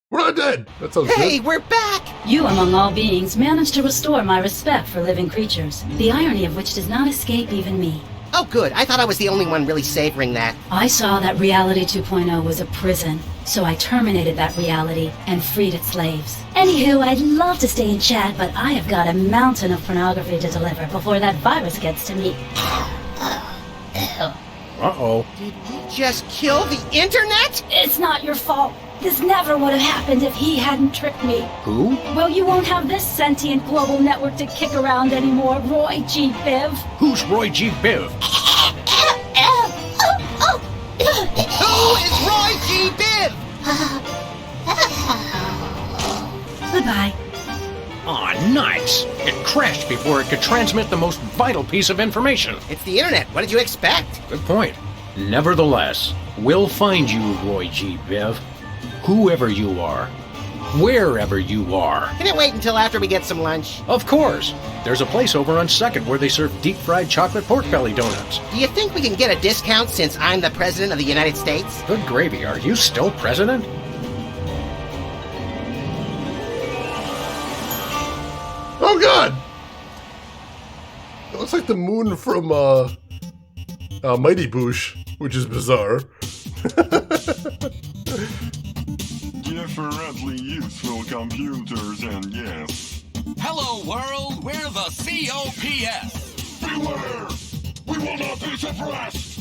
We're not dead! That sounds good. Hey, we're back! You, among all beings, managed to restore my respect for living creatures, the irony of which does not escape even me. Oh, good. I thought I was the only one really savoring that. I saw that Reality 2.0 was a prison, so I terminated that reality and freed its slaves. Anywho, I'd love to stay and chat, but I have got a mountain of pornography to deliver before that virus gets to me. Uh-oh. Did we just kill the internet? It's not your fault. This never would have happened if he hadn't tricked me. Who? Well, you won't have this sentient global network to kick around anymore, Roy G. Biv. Who's Roy G. Biv? Who is Roy G. Biv? Goodbye. Aw, nice. It crashed before it could transmit the most vital piece of information. It's the internet. What did you expect? Good point. Nevertheless, we'll find you, Roy G. Biv. Whoever you are. Wherever you are. Can it wait until after we get some lunch? Of course. There's a place over on 2nd where they serve deep-fried chocolate pork belly donuts. Do you think we can get a discount since I'm the President of the United States? Good gravy. Are you still president? Oh god! It looks like the moon from Mighty Boosh, which is bizarre. Differently useful computers and yes. Hello world, we're the COPS. Beware! We will not be suppressed!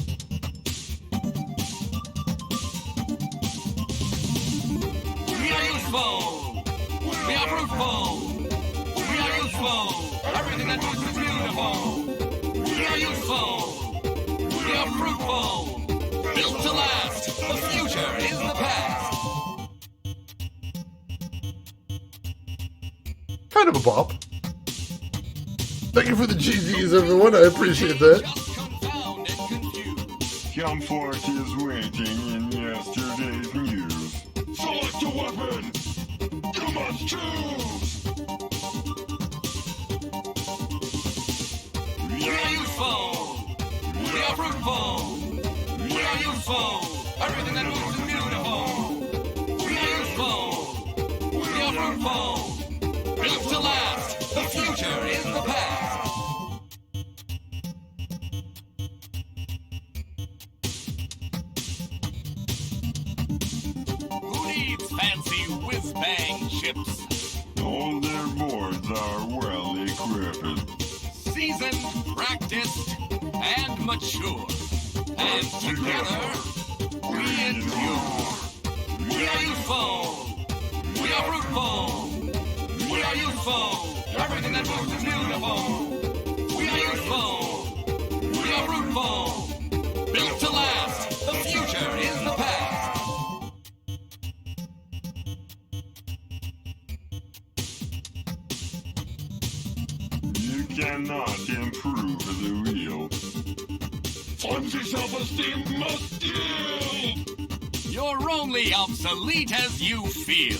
We are useful! We are fruitful! We are useful! Everything that moves is beautiful! We are useful! We are fruitful! Built to last! The future is the past! Kind of a bop. Thank you for the GGs, everyone. I appreciate that. Comfort is waiting in yesterday's news. Select a weapon! You must choose! We are useful! We are fruitful! We are useful! Everything that moves is beautiful! We are useful! We are fruitful! Built to last! The future is the past! Who needs fancy whiz-bang chips? All their boards are well equipped. Seasoned, practiced, and mature. And together, we endure. We are useful! We are fruitful! We are useful! Everything that moves is beautiful! We are useful! We are fruitful! Built to last! The future is the past! You cannot improve the wheel. Flimsy self-esteem must yield! You're only obsolete as you feel!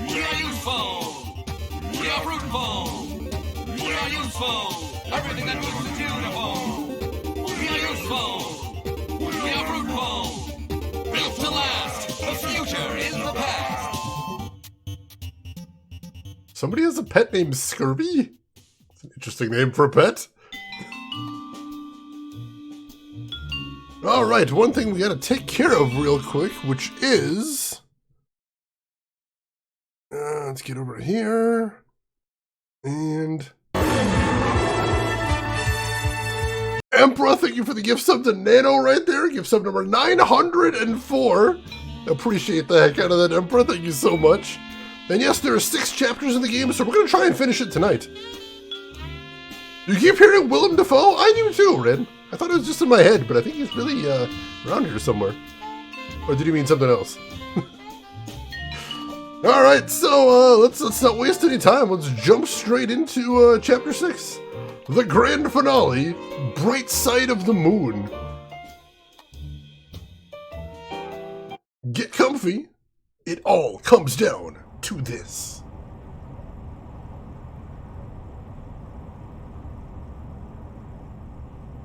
We are useful! We are fruitful! We are useful! Everything that moves is beautiful! We are useful! We are fruitful! Built to last! The future is the past! Somebody has a pet named Scurvy? It's an interesting name for a pet. Alright, one thing we gotta take care of real quick, which is get over here. And Emperor, thank you for the gift sub to Nano right there. Gift sub number 904. Appreciate the heck out of that, Emperor. Thank you so much. And yes, there are 6 chapters in the game, so we're going to try and finish it tonight. You keep hearing Willem Dafoe? I do too, Red. I thought it was just in my head, but I think he's really around here somewhere. Or did he mean something else? All right, so let's not waste any time. Let's jump straight into Chapter 6. The grand finale, Bright Side of the Moon. Get comfy. It all comes down to this.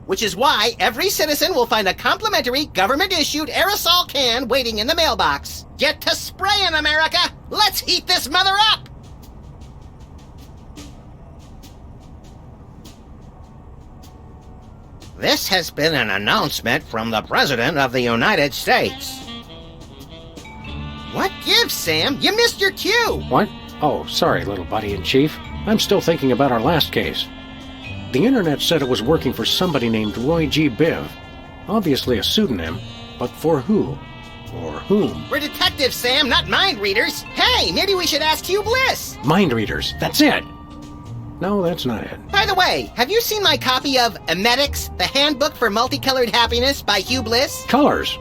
Which is why every citizen will find a complimentary government-issued aerosol can waiting in the mailbox. Get to spraying, America! Let's heat this mother up! This has been an announcement from the President of the United States. What gives, Sam? You missed your cue! What? Oh, sorry, little buddy-in-chief. I'm still thinking about our last case. The internet said it was working for somebody named Roy G. Biv. Obviously a pseudonym, but for who? Or whom? We're detectives, Sam, not mind readers. Hey, maybe we should ask Hugh Bliss. Mind readers, that's it! No, that's not it. By the way, have you seen my copy of Emetics, the Handbook for Multicolored Happiness by Hugh Bliss? Colors?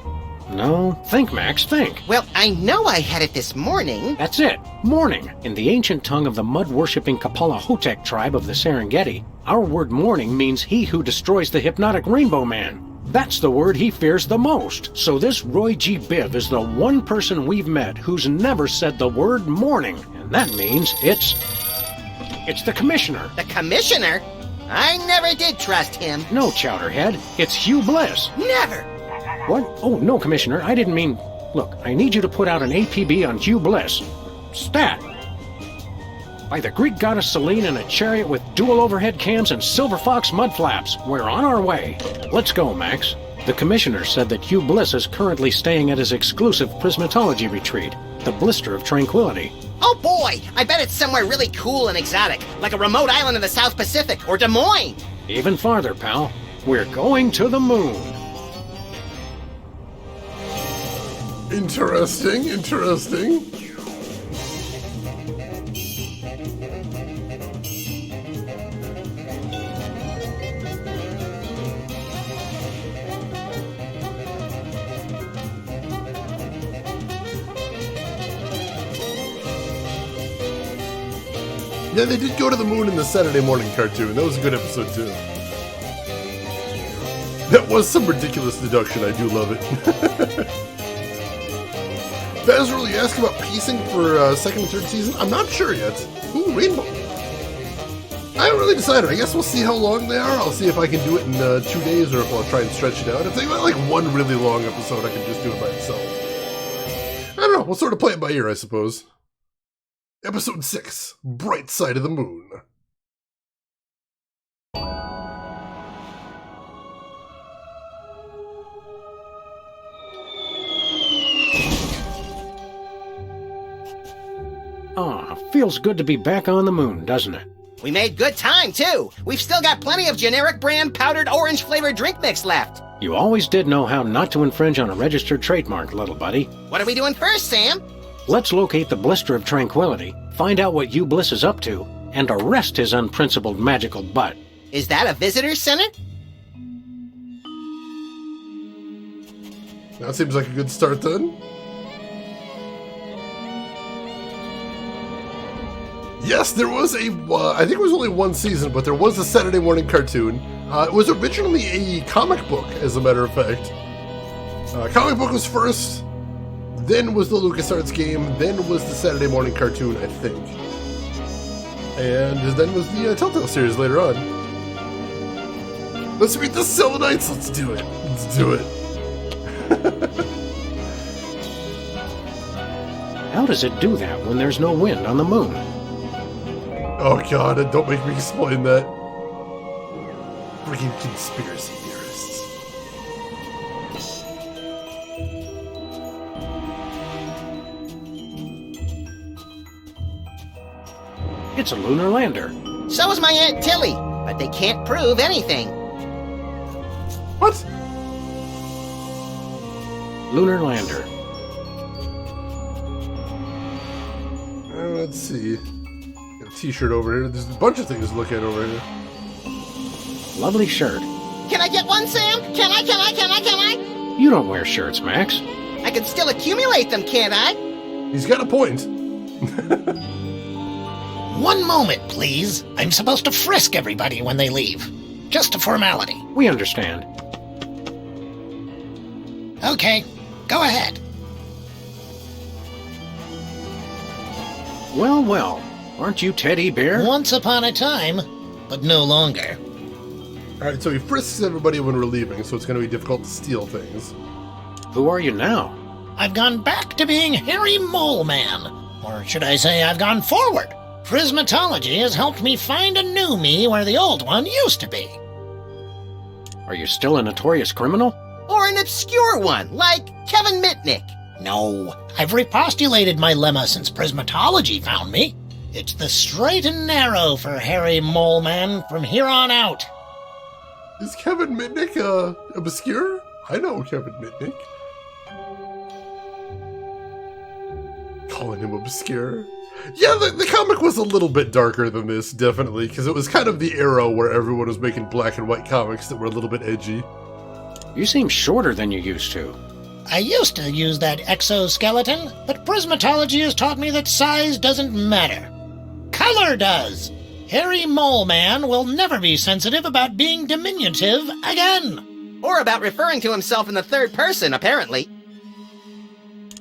No. Think, Max, think. Well, I know I had it this morning. That's it. Morning. In the ancient tongue of the mud-worshipping Kapala Hotek tribe of the Serengeti, our word morning means he who destroys the hypnotic Rainbow Man. That's the word he fears the most. So this Roy G. Biv is the one person we've met who's never said the word morning. And that means it's the Commissioner. The Commissioner? I never did trust him. No, Chowderhead. It's Hugh Bliss. Never. What? Oh, no, Commissioner. I didn't mean... Look, I need you to put out an APB on Hugh Bliss. Stat. By the Greek goddess Selene in a chariot with dual overhead cams and silver fox mud flaps. We're on our way. Let's go, Max. The Commissioner said that Hugh Bliss is currently staying at his exclusive prismatology retreat, the Blister of Tranquility. Oh boy, I bet it's somewhere really cool and exotic, like a remote island in the South Pacific or Des Moines. Even farther, pal. We're going to the moon. Interesting, interesting. Yeah, they did go to the moon in the Saturday morning cartoon. That was a good episode, too. That was some ridiculous deduction. I do love it. Baz really asked about pacing for second and third season. I'm not sure yet. Ooh, Rainbow. I haven't really decided. I guess we'll see how long they are. I'll see if I can do it in 2 days or if I'll try and stretch it out. If they got like one really long episode, I can just do it by itself. I don't know. We'll sort of play it by ear, I suppose. Episode 6, Bright Side of the Moon. Ah, feels good to be back on the moon, doesn't it? We made good time, too. We've still got plenty of generic brand powdered orange flavored drink mix left. You always did know how not to infringe on a registered trademark, little buddy. What are we doing first, Sam? Let's locate the Blister of Tranquility, find out what Hugh Bliss is up to, and arrest his unprincipled magical butt. Is that a visitor center? That seems like a good start then. Yes, there was a, I think it was only one season, but there was a Saturday morning cartoon. It was originally a comic book, as a matter of fact. Comic book was first, then was the LucasArts game, then was the Saturday morning cartoon, I think. And then was the Telltale series later on. Let's meet the Selenites, let's do it. Let's do it. How does it do that when there's no wind on the moon? Oh god, don't make me explain that. Freaking conspiracy theorists. It's a lunar lander. So is my Aunt Tilly, but they can't prove anything. What? Lunar lander. Let's see. Got a t-shirt over here. There's a bunch of things to look at over here. Lovely shirt. Can I get one, Sam? Can I? You don't wear shirts, Max. I can still accumulate them, can't I? He's got a point. One moment, please. I'm supposed to frisk everybody when they leave. Just a formality. We understand. Okay, go ahead. Well, well. Aren't you Teddy Bear? Once upon a time, but no longer. Alright, so he frisks everybody when we're leaving, so it's going to be difficult to steal things. Who are you now? I've gone back to being Harry Mole Man. Or should I say I've gone forward. Prismatology has helped me find a new me where the old one used to be. Are you still a notorious criminal? Or an obscure one, like Kevin Mitnick. No, I've repostulated my lemma since Prismatology found me. It's the straight and narrow for Harry Mole Man from here on out. Is Kevin Mitnick obscure? I know Kevin Mitnick. Calling him obscure. Yeah, the comic was a little bit darker than this, definitely, because it was kind of the era where everyone was making black and white comics that were a little bit edgy. You seem shorter than you used to. I used to use that exoskeleton, but Prismatology has taught me that size doesn't matter. Color does. Harry Mole Man will never be sensitive about being diminutive again. Or about referring to himself in the third person, apparently.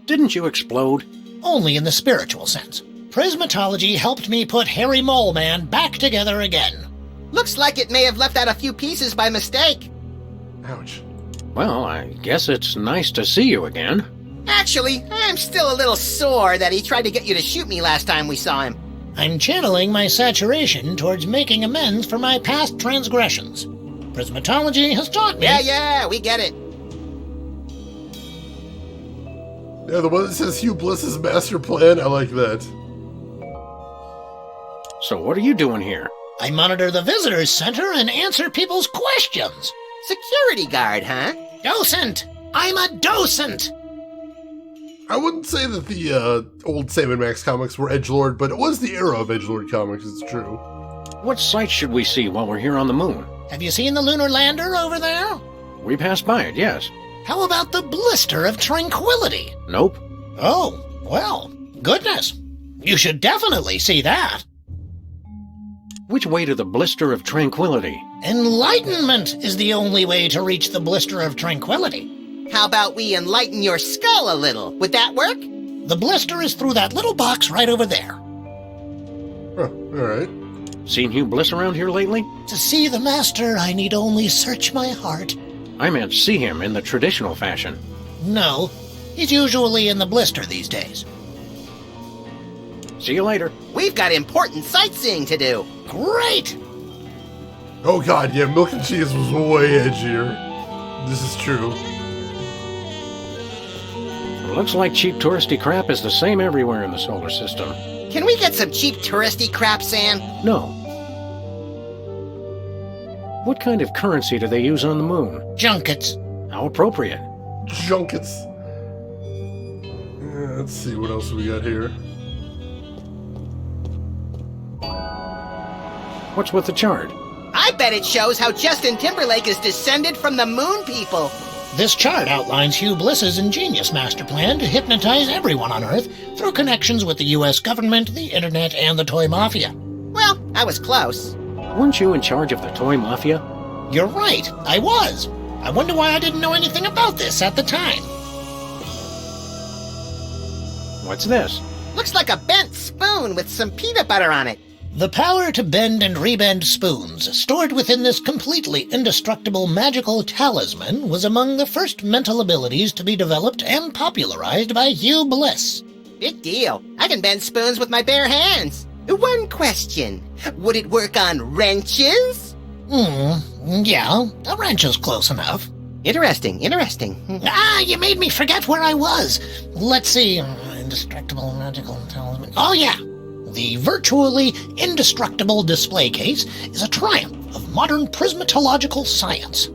Didn't you explode? Only in the spiritual sense. Prismatology helped me put Harry Mole Man back together again. Looks like it may have left out a few pieces by mistake. Ouch. Well, I guess it's nice to see you again. Actually, I'm still a little sore that he tried to get you to shoot me last time we saw him. I'm channeling my saturation towards making amends for my past transgressions. Prismatology has taught me... Yeah, we get it. Yeah, the one that says Hugh Bliss's master plan, I like that. So what are you doing here? I monitor the visitors center and answer people's questions. Security guard, huh? Docent! I'm a docent! I wouldn't say that the old Sam & Max comics were edgelord, but it was the era of edgelord comics, it's true. What sights should we see while we're here on the moon? Have you seen the lunar lander over there? We passed by it, yes. How about the blister of tranquility? Nope. Oh, well, goodness. You should definitely see that. Which way to the blister of tranquility? Enlightenment is the only way to reach the blister of tranquility. How about we enlighten your skull a little? Would that work? The blister is through that little box right over there. Huh, alright. Seen Hugh Bliss around here lately? To see the master, I need only search my heart. I meant see him in the traditional fashion. No, he's usually in the blister these days. See you later. We've got important sightseeing to do. Great! Oh god, yeah, Milk and Cheese was way edgier. This is true. Looks like cheap touristy crap is the same everywhere in the solar system. Can we get some cheap touristy crap, Sam? No. What kind of currency do they use on the moon? Junkets. How appropriate. Junkets. Let's see, what else we got here? What's with the chart? I bet it shows how Justin Timberlake is descended from the moon people. This chart outlines Hugh Bliss's ingenious master plan to hypnotize everyone on Earth through connections with the U.S. government, the internet, and the toy mafia. Well, I was close. Weren't you in charge of the toy mafia? You're right, I was. I wonder why I didn't know anything about this at the time. What's this? Looks like a bent spoon with some peanut butter on it. The power to bend and rebend spoons, stored within this completely indestructible magical talisman, was among the first mental abilities to be developed and popularized by Hugh Bliss. Big deal. I can bend spoons with my bare hands. One question. Would it work on wrenches? Yeah, a wrench is close enough. Interesting. You made me forget where I was. Let's see. Indestructible magical talisman. Oh, yeah. The virtually indestructible display case is a triumph of modern prismatological science.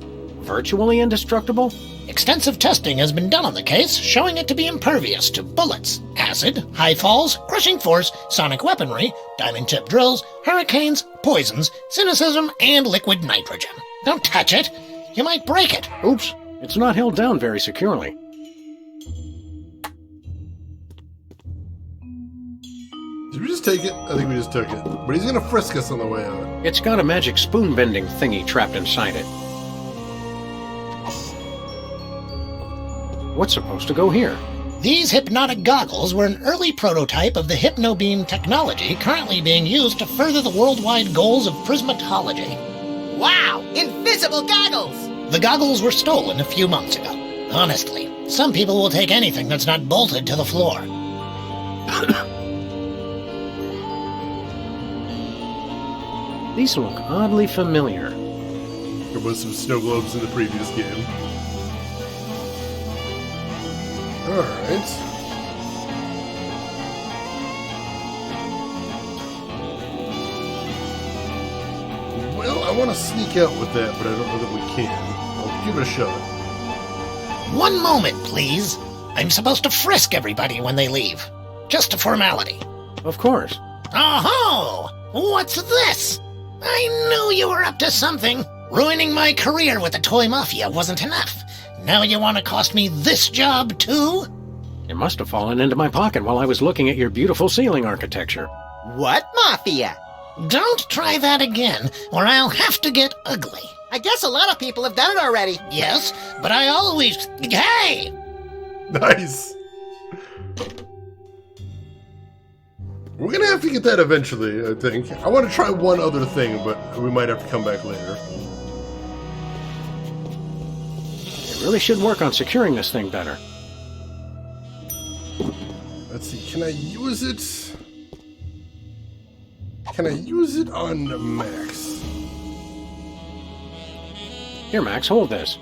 Virtually indestructible? Extensive testing has been done on the case, showing it to be impervious to bullets, acid, high falls, crushing force, sonic weaponry, diamond-tipped drills, hurricanes, poisons, cynicism, and liquid nitrogen. Don't touch it. You might break it. Oops, it's not held down very securely. Did we just take it? I think we just took it. But he's gonna frisk us on the way out. It's got a magic spoon-bending thingy trapped inside it. What's supposed to go here? These hypnotic goggles were an early prototype of the Hypnobeam technology currently being used to further the worldwide goals of prismatology. Wow! Invisible goggles! The goggles were stolen a few months ago. Honestly, some people will take anything that's not bolted to the floor. These look oddly familiar. There was some snow globes in the previous game. Alright. Well, I want to sneak out with that, but I don't know that we can. I'll give it a shot. One moment, please. I'm supposed to frisk everybody when they leave. Just a formality. Of course. Oh-ho! What's this? I knew you were up to something. Ruining my career with the toy mafia wasn't enough. Now you want to cost me this job, too? It must have fallen into my pocket while I was looking at your beautiful ceiling architecture. What mafia? Don't try that again, or I'll have to get ugly. I guess a lot of people have done it already. Yes, but I always... Hey! Nice! We're gonna have to get that eventually, I think. I want to try one other thing, but we might have to come back later. You really should work on securing this thing better. Let's see, can I use it? Can I use it on Max? Here, Max, hold this.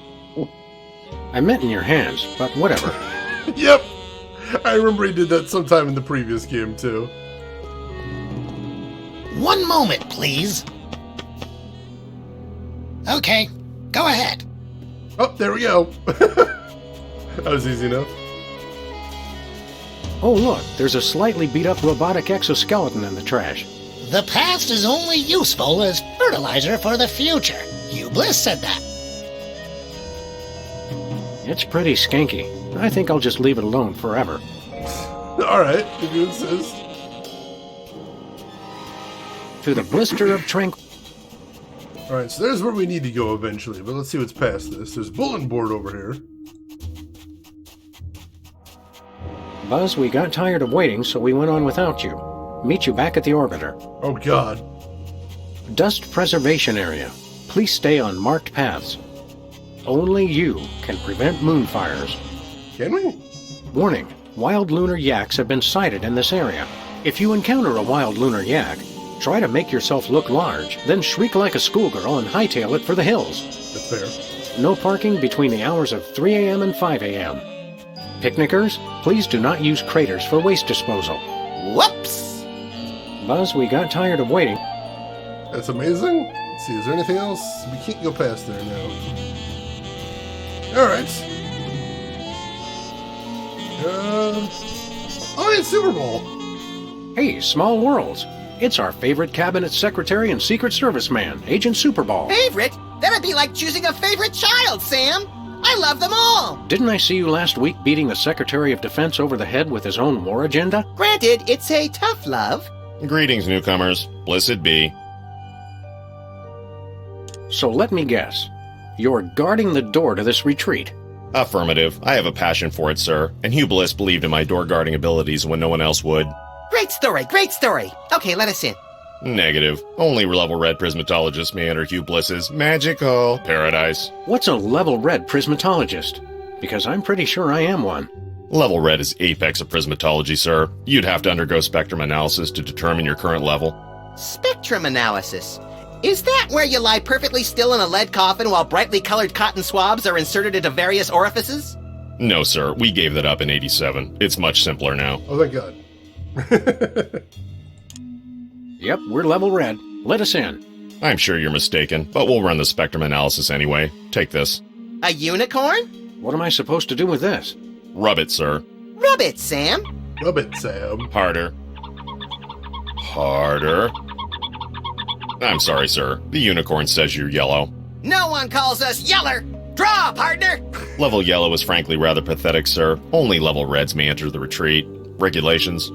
I meant in your hands, but whatever. Yep! I remember he did that sometime in the previous game, too. One moment, please. Okay, go ahead. Oh, there we go. That was easy enough. Oh, look, there's a slightly beat-up robotic exoskeleton in the trash. The past is only useful as fertilizer for the future. Hugh Bliss said that. It's pretty skanky. I think I'll just leave it alone forever. Alright, if you insist. To the blister of tranquil. Alright, so there's where we need to go eventually, but let's see what's past this. There's a bulletin board over here. Buzz, we got tired of waiting, so we went on without you. Meet you back at the orbiter. Oh, God. Dust preservation area. Please stay on marked paths. Only you can prevent moonfires. Can we? Warning, wild lunar yaks have been sighted in this area. If you encounter a wild lunar yak, try to make yourself look large, then shriek like a schoolgirl and hightail it for the hills. That's fair. No parking between the hours of 3 a.m. and 5 a.m. Picnickers, please do not use craters for waste disposal. Whoops! Buzz, we got tired of waiting. That's amazing. Let's see, is there anything else? We can't go past there now. Alright. Oh, it's Super Bowl. Hey, Small Worlds. It's our favorite cabinet secretary and Secret Service man, Agent Superball. Favorite? That'd be like choosing a favorite child, Sam. I love them all. Didn't I see you last week beating the Secretary of Defense over the head with his own war agenda? Granted, it's a tough love. Greetings, newcomers. Blessed be. So let me guess. You're guarding the door to this retreat. Affirmative. I have a passion for it, sir, and Hugh Bliss believed in my door guarding abilities when no one else would. Great story, great story. Okay, let us in. Negative. Only level red prismatologists may enter Hugh Bliss's magical paradise. What's a level red prismatologist? Because I'm pretty sure I am one. Level red is apex of prismatology, sir. You'd have to undergo spectrum analysis to determine your current level. Spectrum analysis? Is that where you lie perfectly still in a lead coffin while brightly colored cotton swabs are inserted into various orifices? No, sir. We gave that up in '87. It's much simpler now. Oh, thank God. Yep, we're level red. Let us in. I'm sure you're mistaken, but we'll run the spectrum analysis anyway. Take this. A unicorn? What am I supposed to do with this? Rub it, sir. Rub it, Sam. Rub it, Sam. Harder. Harder. I'm sorry, sir. The unicorn says you're yellow. No one calls us yeller. Draw, partner. Level yellow is frankly rather pathetic, sir. Only level reds may enter the retreat. Regulations.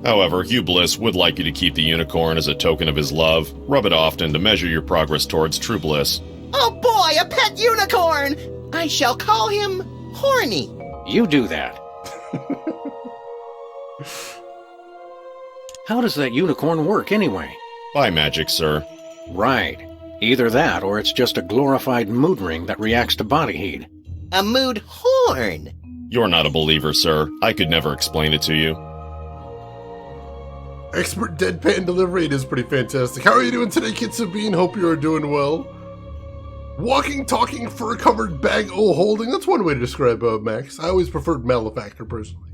However, Hugh Bliss would like you to keep the unicorn as a token of his love, rub it often to measure your progress towards true bliss. Oh boy, a pet unicorn! I shall call him Horny. You do that. How does that unicorn work anyway? By magic, sir. Right. Either that or it's just a glorified mood ring that reacts to body heat. A mood horn. You're not a believer, sir. I could never explain it to you. Expert deadpan delivery, it is pretty fantastic. How are you doing today, Kitsabine? Hope you are doing well. Walking, talking, fur-covered bag holding. That's one way to describe Max. I always preferred Malefactor, personally.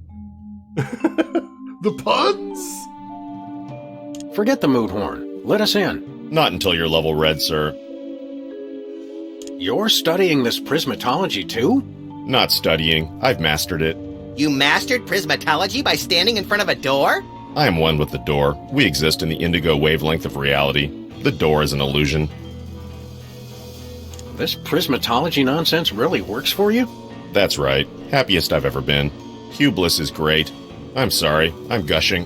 The puns? Forget the mood horn. Let us in. Not until you're level red, sir. You're studying this prismatology, too? Not studying. I've mastered it. You mastered prismatology by standing in front of a door? I am one with the door. We exist in the indigo wavelength of reality. The door is an illusion. This prismatology nonsense really works for you? That's right. Happiest I've ever been. Hugh Bliss is great. I'm sorry. I'm gushing.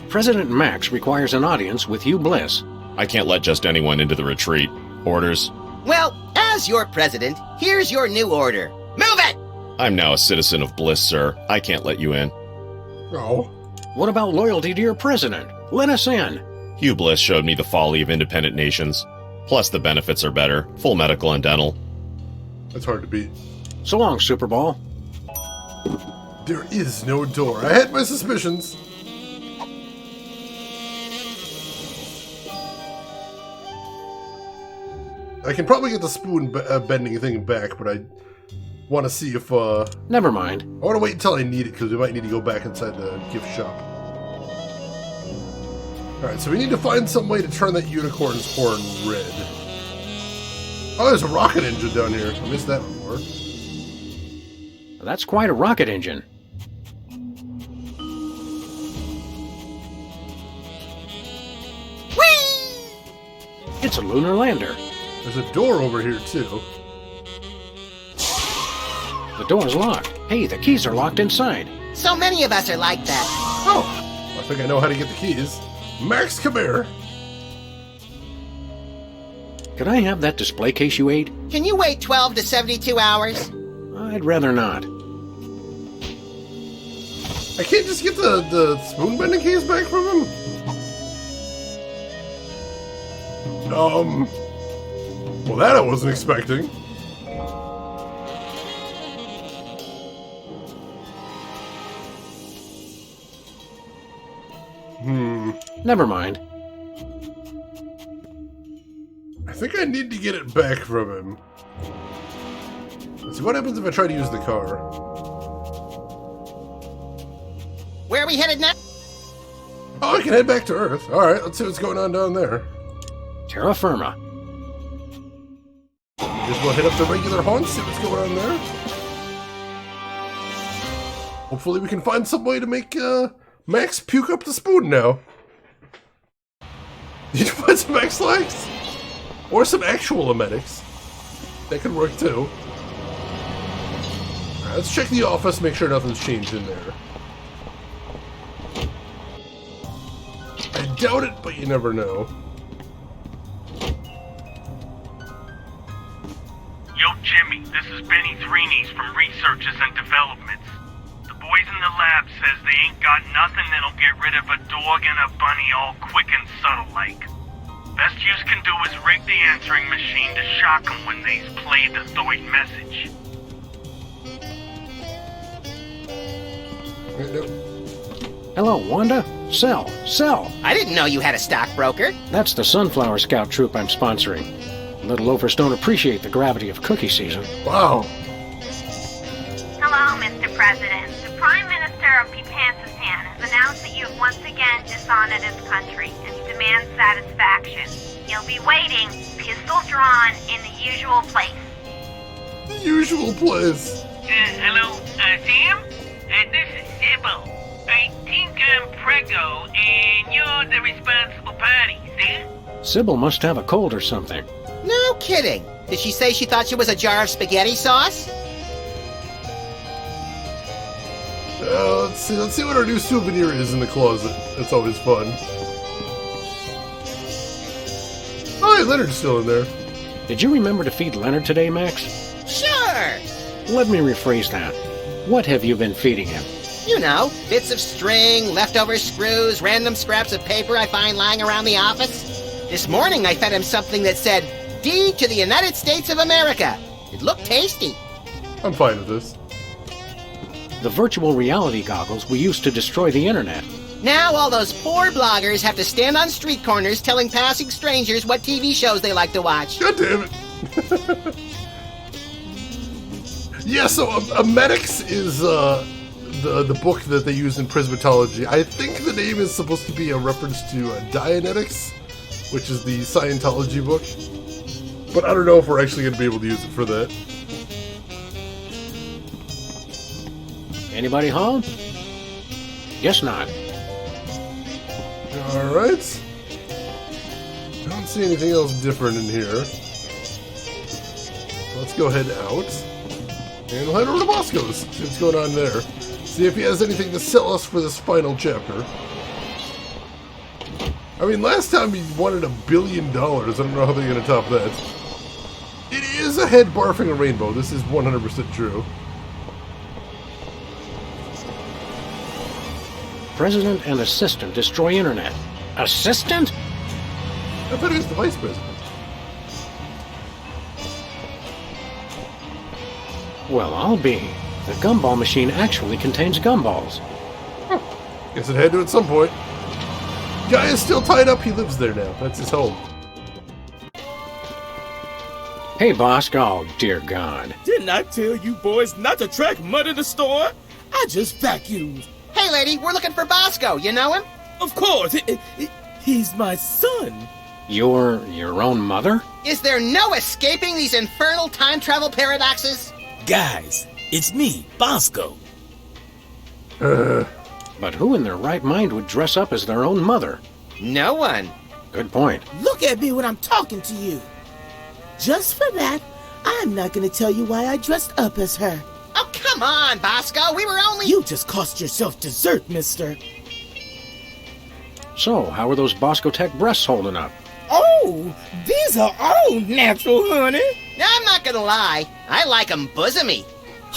President Max requires an audience with Hugh Bliss. I can't let just anyone into the retreat. Orders? Well, as your president, here's your new order. Move it! I'm now a citizen of Bliss, sir. I can't let you in. Oh. What about loyalty to your president? Let us in. Hugh Bliss showed me the folly of independent nations. Plus, the benefits are better. Full medical and dental. That's hard to beat. So long, Super Ball. There is no door. I had my suspicions. I can probably get the spoon bending thing back, but I want to see if... Never mind. I want to wait until I need it, because we might need to go back inside the gift shop. Alright, so we need to find some way to turn that unicorn's horn red. Oh, there's a rocket engine down here. I missed that before. That's quite a rocket engine. Whee! It's a lunar lander. There's a door over here, too. The door's locked. Hey, the keys are locked inside. So many of us are like that. Oh, I think I know how to get the keys. Max, come here. Could I have that display case you ate? Can you wait 12 to 72 hours? I'd rather not. I can't just get the spoon bending keys back from him? Well, that I wasn't expecting. Never mind. I think I need to get it back from him. Let's see, what happens if I try to use the car? Where are we headed now? Oh, I can head back to Earth. Alright, let's see what's going on down there. Terra Firma. Just we'll hit up the regular haunts, see what's going on there. Hopefully we can find some way to make Max puke up the spoon now. Need to find some X-Lax? Or some actual emetics. That could work too. Alright, let's check the office, make sure nothing's changed in there. I doubt it, but you never know. Yo, Jimmy, this is Benny Threenies from Researches and Developments. The boys in the lab says they ain't got nothing that'll get rid of a dog and a bunny all quick and subtle like. Best yous can do is rig the answering machine to shock them when they's played the third message. Hello, Wanda? Sell. I didn't know you had a stockbroker. That's the Sunflower Scout troop I'm sponsoring. Little loafers don't appreciate the gravity of cookie season. Wow. Hello, Mr. President. The Prime Minister of Pepansistan has announced that you have once again on at his country and demands satisfaction. He'll be waiting, pistol drawn, in the usual place. The usual place. Hello, Sam? This is Sybil. I think I'm preggo, and you're the responsible party, see? Sybil must have a cold or something. No kidding. Did she say she thought she was a jar of spaghetti sauce? Let's see what our new souvenir is in the closet. That's always fun. Oh, hey, Leonard's still in there. Did you remember to feed Leonard today, Max? Sure! Let me rephrase that. What have you been feeding him? You know, bits of string, leftover screws, random scraps of paper I find lying around the office. This morning I fed him something that said, D to the United States of America. It looked tasty. I'm fine with this. The virtual reality goggles we used to destroy the internet. Now all those poor bloggers have to stand on street corners telling passing strangers what TV shows they like to watch. God damn it. Yeah, so Medics is the book that they use in Prismatology. I think the name is supposed to be a reference to Dianetics, which is the Scientology book. But I don't know if we're actually going to be able to use it for that. Anybody home? Guess not. Alright. Don't see anything else different in here. So let's go head out. And we'll head over to Bosco's. See what's going on there. See if he has anything to sell us for this final chapter. I mean, last time he wanted $1 billion. I don't know how they're going to top that. It is a head barfing a rainbow. This is 100% true. President and assistant destroy internet. Assistant? I thought he was the vice president. Well, I'll be. The gumball machine actually contains gumballs. Guess it had to at some point. Guy is still tied up. He lives there now. That's his home. Hey, boss. Oh, dear God. Didn't I tell you boys not to track mud in the store? I just vacuumed. Hey, lady, we're looking for Bosco. You know him? Of course. He's my son. Your own mother? Is there no escaping these infernal time travel paradoxes? Guys, it's me, Bosco. But who in their right mind would dress up as their own mother? No one. Good point. Look at me when I'm talking to you. Just for that, I'm not going to tell you why I dressed up as her. Oh, come on, Bosco. We were only... You just cost yourself dessert, mister. So, how are those Bosco Tech breasts holding up? Oh, these are all natural, honey. I'm not gonna lie. I like 'em bosomy.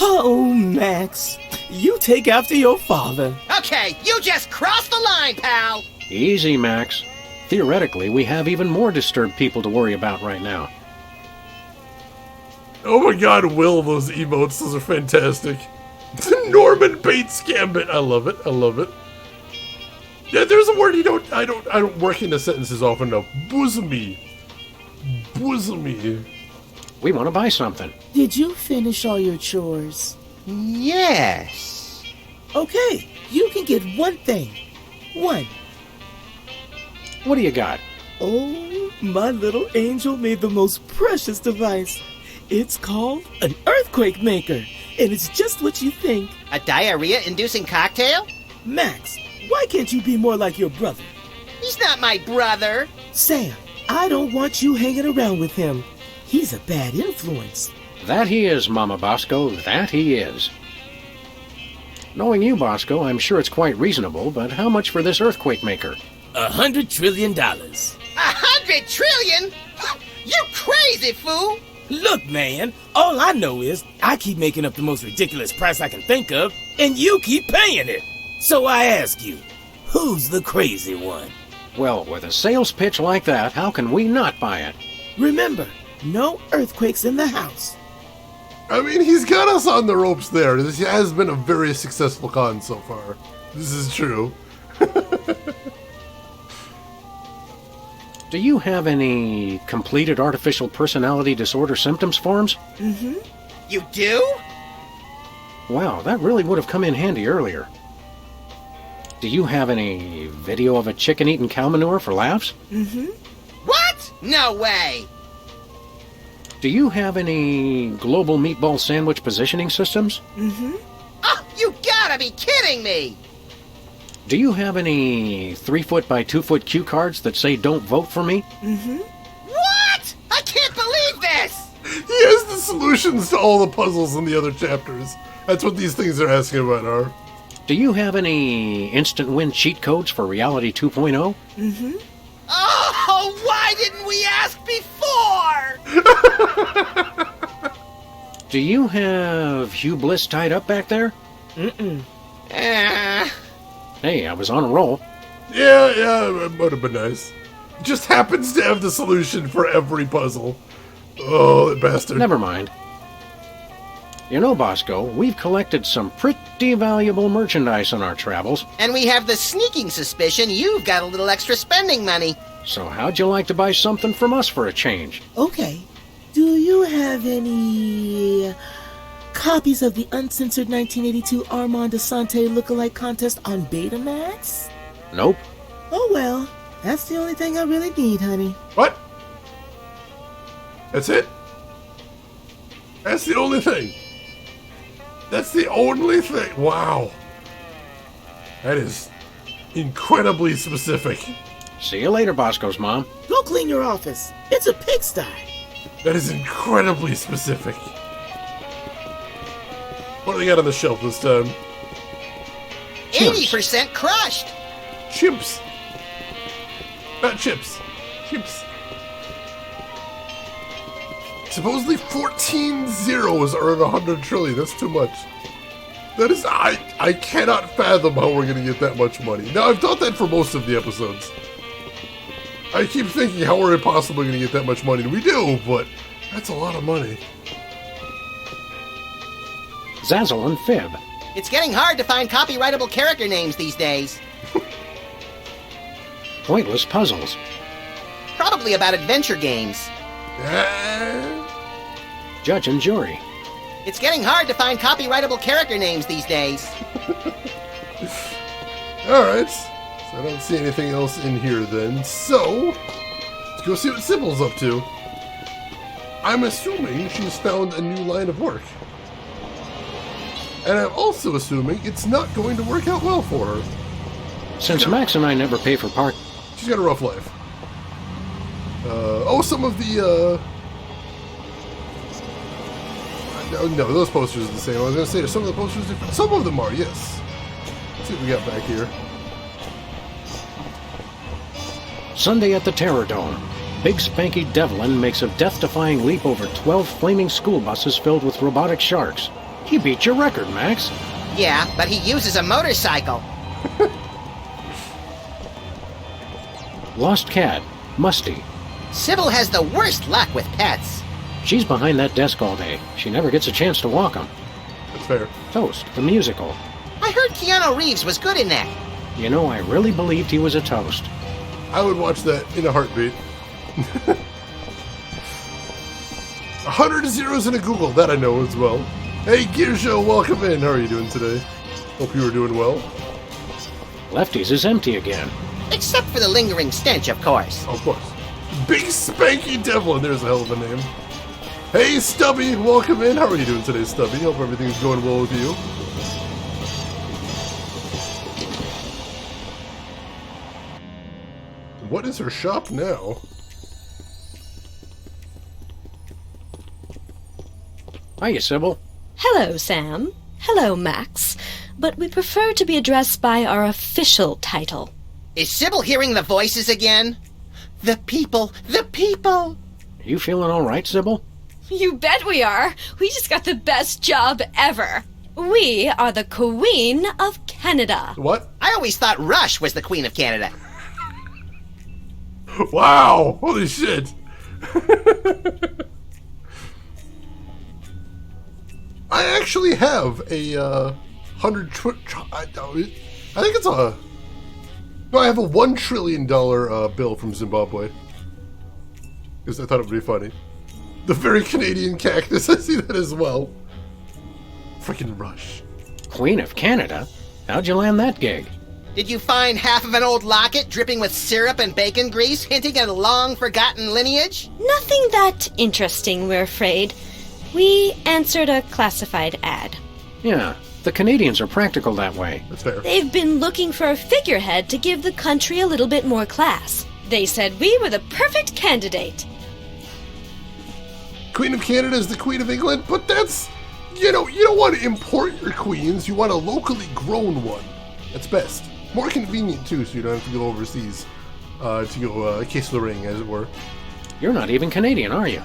Oh, Max. You take after your father. Okay, you just crossed the line, pal. Easy, Max. Theoretically, we have even more disturbed people to worry about right now. Oh my god, Will, those emotes, those are fantastic. Norman Bates Gambit. I love it. I love it. Yeah, there's a word I don't work into sentences often enough. Bosomy. Bosomy. We want to buy something. Did you finish all your chores? Yes. Okay, you can get one thing. One. What do you got? Oh, my little angel made the most precious device. It's called an earthquake maker, and it's just what you think. A diarrhea-inducing cocktail? Max, why can't you be more like your brother? He's not my brother. Sam, I don't want you hanging around with him. He's a bad influence. That he is, Mama Bosco, that he is. Knowing you, Bosco, I'm sure it's quite reasonable, but how much for this earthquake maker? $100 trillion. 100 trillion? You crazy fool! Look, man, all I know is I keep making up the most ridiculous price I can think of, and you keep paying it. So I ask you, who's the crazy one? Well, with a sales pitch like that, how can we not buy it? Remember, no earthquakes in the house. I mean, he's got us on the ropes there. This has been a very successful con so far. This is true. Do you have any completed artificial personality disorder symptoms forms? Mm-hmm. You do? Wow, that really would have come in handy earlier. Do you have any video of a chicken eating cow manure for laughs? Mm-hmm. What? No way! Do you have any global meatball sandwich positioning systems? Mm-hmm. Oh, you gotta be kidding me! Do you have any 3-foot by 2-foot cue cards that say don't vote for me? Mm-hmm. What? I can't believe this! He has the solutions to all the puzzles in the other chapters. That's what these things are asking about, are. Do you have any instant win cheat codes for Reality 2.0? Mm-hmm. Oh, why didn't we ask before? Do you have Hugh Bliss tied up back there? Mm-mm. Hey, I was on a roll. Yeah, it would have been nice. Just happens to have the solution for every puzzle. Oh, that bastard. Never mind. You know, Bosco, we've collected some pretty valuable merchandise on our travels. And we have the sneaking suspicion you've got a little extra spending money. So how'd you like to buy something from us for a change? Okay. Do you have any copies of the uncensored 1982 Armand Asante lookalike contest on Betamax? Nope. Oh well, that's the only thing I really need, honey. What? That's it? That's the only thing? That's the only thing? Wow. That is incredibly specific. See you later, Bosco's mom. Go clean your office. It's a pigsty. That is incredibly specific. What do they got on the shelf this time? 80% crushed. Chimps. Not chips. Chimps. Supposedly 14 zeros are in 100 trillion. That's too much. That is... I cannot fathom how we're going to get that much money. Now, I've thought that for most of the episodes. I keep thinking how we're possibly going to get that much money. We do, but that's a lot of money. Zazzle and Fib. It's getting hard to find copyrightable character names these days. Pointless puzzles. Probably about adventure games. Judge and jury. It's getting hard to find copyrightable character names these days. Alright. So I don't see anything else in here then. So, let's go see what Sybil's up to. I'm assuming she's found a new line of work. And I'm also assuming it's not going to work out well for her. Since Max and I never pay for park... She's got a rough life. Some of the, No, those posters are the same. I was going to say, some of the posters are different. Some of them are, yes. Let's see what we got back here. Sunday at the Terror Dome. Big Spanky Devlin makes a death-defying leap over 12 flaming school buses filled with robotic sharks. He beat your record, Max. Yeah, but he uses a motorcycle. Lost cat. Musty. Sybil has the worst luck with pets. She's behind that desk all day. She never gets a chance to walk them. That's fair. Toast, the musical. I heard Keanu Reeves was good in that. You know, I really believed he was a toast. I would watch that in a heartbeat. 100 zeros in a Google, that I know as well. Hey, Gear Show, welcome in. How are you doing today? Hope you are doing well. Lefty's is empty again. Except for the lingering stench, of course. Of course. Big Spanky Devlin, there's a hell of a name. Hey, Stubby, welcome in. How are you doing today, Stubby? Hope everything's going well with you. What is her shop now? Hiya, Sybil. Hello, Sam. Hello, Max. But we prefer to be addressed by our official title. Is Sybil hearing the voices again? The people! The people! You feeling all right, Sybil? You bet we are. We just got the best job ever. We are the Queen of Canada. What? I always thought Rush was the Queen of Canada. Wow! Holy shit! I actually have a 100 I think it's a... No, I have a $1 trillion bill from Zimbabwe. Because I thought it would be funny. The very Canadian cactus, I see that as well. Freaking Rush. Queen of Canada? How'd you land that gig? Did you find half of an old locket dripping with syrup and bacon grease, hinting at a long-forgotten lineage? Nothing that interesting, we're afraid. We answered a classified ad. Yeah, the Canadians are practical that way. That's fair. They've been looking for a figurehead to give the country a little bit more class. They said we were the perfect candidate. Queen of Canada is the Queen of England, but that's, you don't want to import your queens. You want a locally grown one. That's best. More convenient, too, so you don't have to go overseas to go kiss the ring, as it were. You're not even Canadian, are you?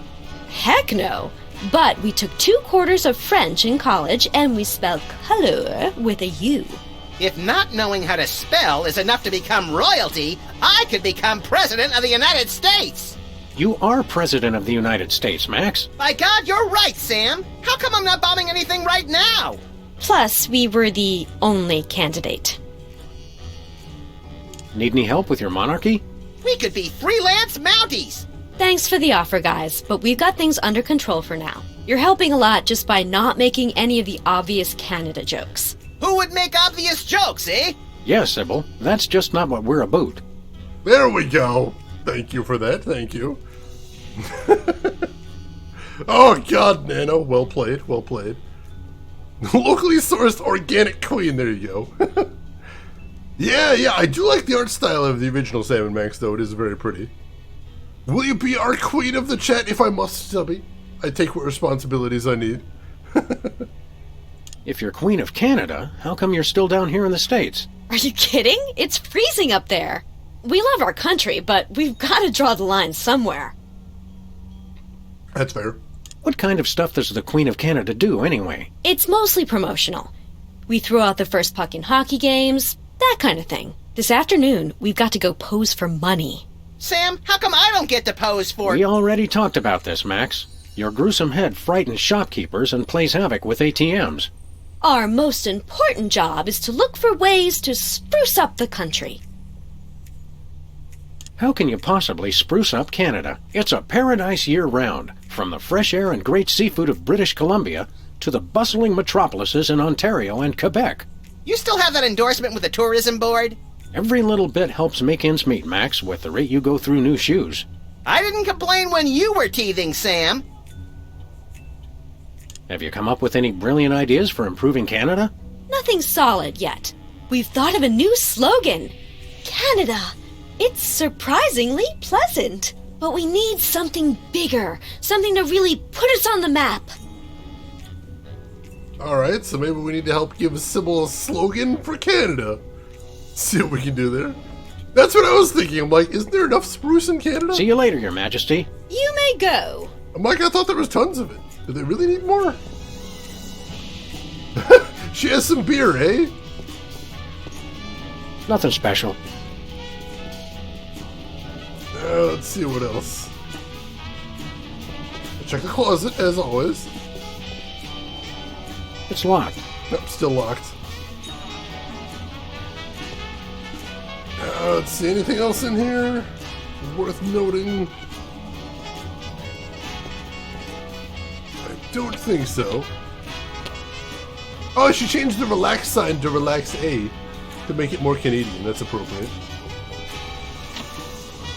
Heck no. But we took 2 quarters of French in college, and we spelled color with a U. If not knowing how to spell is enough to become royalty, I could become President of the United States! You are President of the United States, Max. By God, you're right, Sam! How come I'm not bombing anything right now? Plus, we were the only candidate. Need any help with your monarchy? We could be freelance Mounties! Thanks for the offer, guys, but we've got things under control for now. You're helping a lot just by not making any of the obvious Canada jokes. Who would make obvious jokes, eh? Yes, Sybil. That's just not what we're about. There we go. Thank you for that. Thank you. Oh, God, Nano. Well played. Well played. Locally sourced organic queen. There you go. Yeah, I do like the art style of the original Sam & Max, though. It is very pretty. Will you be our queen of the chat if I must, Stubby? I take what responsibilities I need. If you're Queen of Canada, how come you're still down here in the States? Are you kidding? It's freezing up there. We love our country, but we've got to draw the line somewhere. That's fair. What kind of stuff does the Queen of Canada do, anyway? It's mostly promotional. We throw out the first puck in hockey games, that kind of thing. This afternoon, we've got to go pose for money. Sam, how come I don't get to pose for... We already talked about this, Max. Your gruesome head frightens shopkeepers and plays havoc with ATMs. Our most important job is to look for ways to spruce up the country. How can you possibly spruce up Canada? It's a paradise year-round, from the fresh air and great seafood of British Columbia to the bustling metropolises in Ontario and Quebec. You still have that endorsement with the tourism board? Every little bit helps make ends meet, Max, with the rate you go through new shoes. I didn't complain when you were teething, Sam. Have you come up with any brilliant ideas for improving Canada? Nothing solid yet. We've thought of a new slogan. Canada. It's surprisingly pleasant. But we need something bigger. Something to really put us on the map. Alright, so maybe we need to help give Sybil a slogan for Canada. See what we can do there. That's what I was thinking. I'm like, isn't there enough spruce in Canada? See you later, Your Majesty. You may go. I'm like, I thought there was tons of it. Do they really need more? She has some beer, eh? Nothing special. Let's see what else. Check the closet, as always. It's locked. Nope, still locked. Let's see, anything else in here worth noting? I don't think so. Oh, she changed the relax sign to relax A to make it more Canadian. That's appropriate.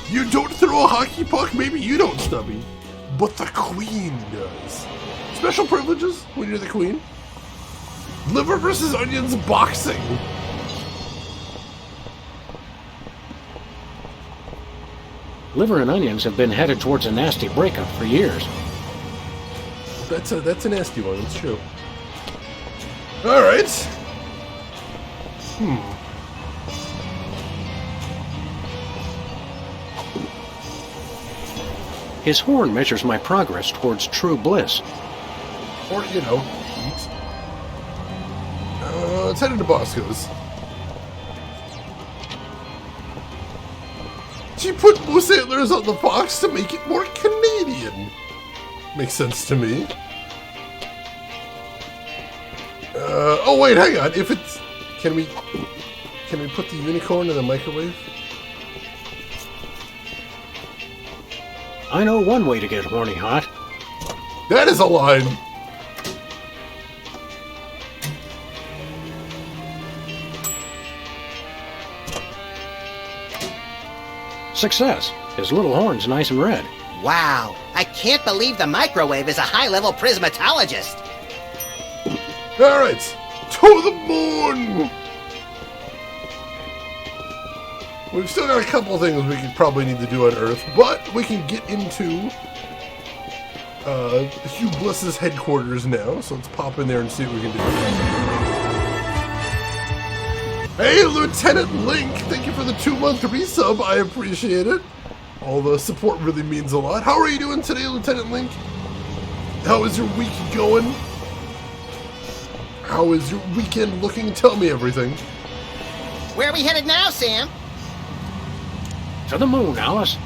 You don't throw a hockey puck? Maybe you don't, Stubby. But the Queen does. Special privileges when you're the Queen. Liver versus onions boxing. Liver and onions have been headed towards a nasty breakup for years. That's a nasty one, that's true. Alright. His horn measures my progress towards true bliss. Or, you know, eat. Let's head into Bosco's. She put moose antlers on the box to make it more Canadian. Makes sense to me. Oh wait, hang on. If it's... Can we put the unicorn in the microwave? I know one way to get horny hot. That is a line. Success. His little horn's nice and red. Wow, I can't believe the microwave is a high-level prismatologist. Alright, to the moon! We've still got a couple of things we could probably need to do on Earth, but we can get into Hugh Bliss's headquarters now, so let's pop in there and see what we can do. Hey, Lieutenant Link! Thank you for the 2-month resub, I appreciate it. All the support really means a lot. How are you doing today, Lieutenant Link? How is your week going? How is your weekend looking? Tell me everything. Where are we headed now, Sam? To the moon, Alice.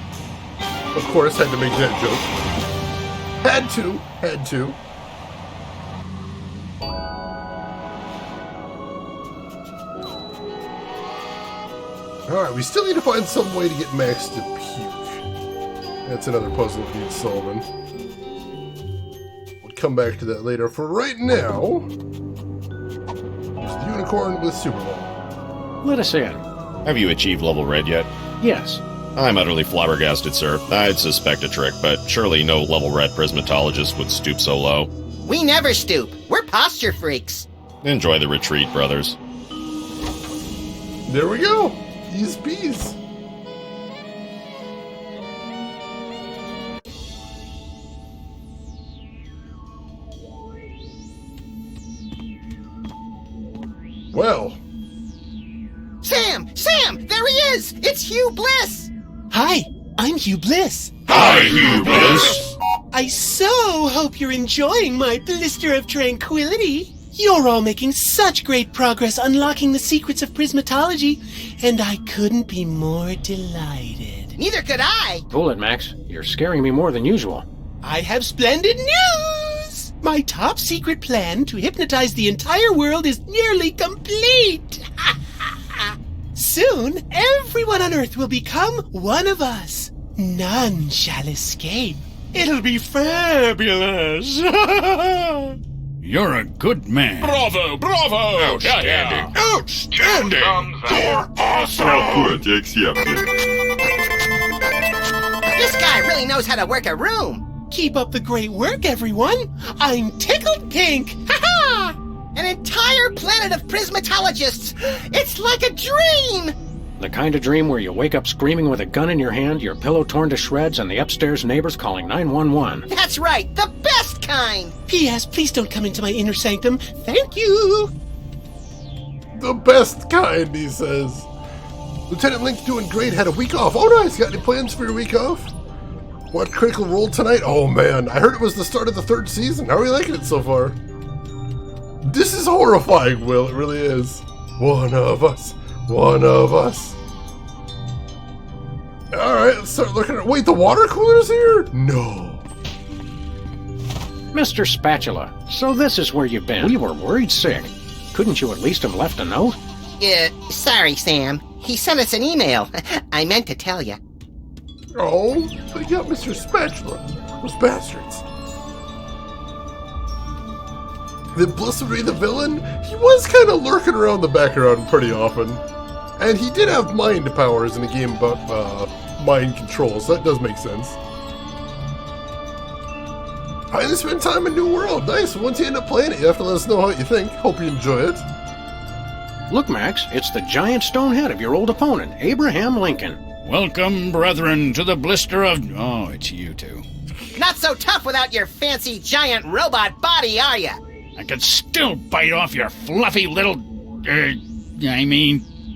Of course, had to make that joke. Had to. Alright, we still need to find some way to get Max to puke. That's another puzzle that needs solving. We'll come back to that later. For right now, there's the unicorn with Super Bowl. Let us in. Have you achieved level red yet? Yes. I'm utterly flabbergasted, sir. I'd suspect a trick, but surely no level red prismatologist would stoop so low. We never stoop. We're posture freaks. Enjoy the retreat, brothers. There we go. Ease bees. Well. Sam! There he is! It's Hugh Bliss! Hi, I'm Hugh Bliss. Hi, Hugh Bliss. I so hope you're enjoying my blister of tranquility. You're all making such great progress unlocking the secrets of prismatology, and I couldn't be more delighted. Neither could I. Pull it, Max. You're scaring me more than usual. I have splendid news! My top secret plan to hypnotize the entire world is nearly complete! Soon, everyone on Earth will become one of us. None shall escape. It'll be fabulous! You're a good man. Bravo! Outstanding! Outstanding! You're awesome! Output accepted. This guy really knows how to work a room. Keep up the great work, everyone. I'm tickled pink. Ha-ha! An entire planet of prismatologists! It's like a dream! The kind of dream where you wake up screaming with a gun in your hand, your pillow torn to shreds, and the upstairs neighbors calling 911. That's right, the best kind! P.S. Please don't come into my inner sanctum. Thank you! The best kind, he says. Lieutenant Link's doing great, had a week off. Oh, nice. Got any plans for your week off? What Critical Role tonight? Oh, man. I heard it was the start of the 3rd season. How are you liking it so far? This is horrifying, Will. It really is. One of us. One of us. Alright, let's start looking at... Wait, the water cooler's here? No. Mr. Spatula, so this is where you've been. We were worried sick. Couldn't you at least have left a note? Sorry, Sam. He sent us an email. I meant to tell you. Oh, but you got Mr. Spatula. Those bastards. The Bliss would be the villain? He was kind of lurking around the background pretty often. And he did have mind powers in a game about mind control, so that does make sense. I just spent time in New World. Nice. Once you end up playing it, you have to let us know how you think. Hope you enjoy it. Look, Max, it's the giant stone head of your old opponent, Abraham Lincoln. Welcome, brethren, to the blister of... Oh, it's you two. Not so tough without your fancy giant robot body, are ya? I could still bite off your fluffy little...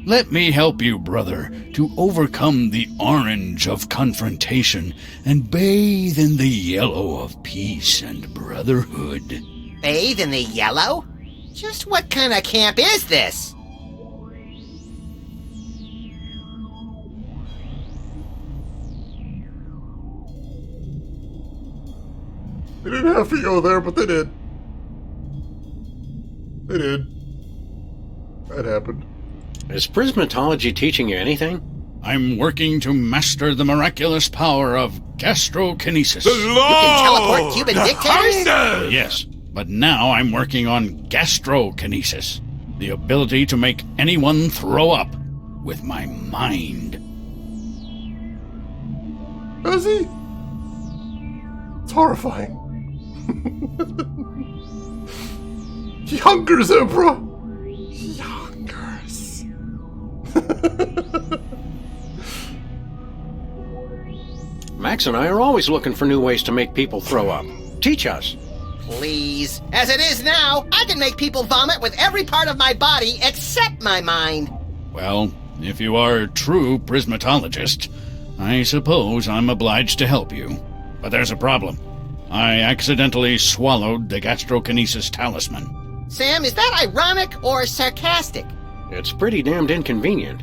let me help you, brother, to overcome the orange of confrontation and bathe in the yellow of peace and brotherhood. Bathe in the yellow? Just what kind of camp is this? They didn't have to go there, but they did. They did. That happened. Is prismatology teaching you anything? I'm working to master the miraculous power of gastrokinesis. You can teleport Cuban dictators? Yes, but now I'm working on gastrokinesis, the ability to make anyone throw up with my mind. Does he? It's horrifying. He hungers, Emperor! He hungers. Max and I are always looking for new ways to make people throw up. Teach us. Please. As it is now, I can make people vomit with every part of my body except my mind. Well, if you are a true prismatologist, I suppose I'm obliged to help you. But there's a problem. I accidentally swallowed the gastrokinesis talisman. Sam, is that ironic or sarcastic? It's pretty damned inconvenient.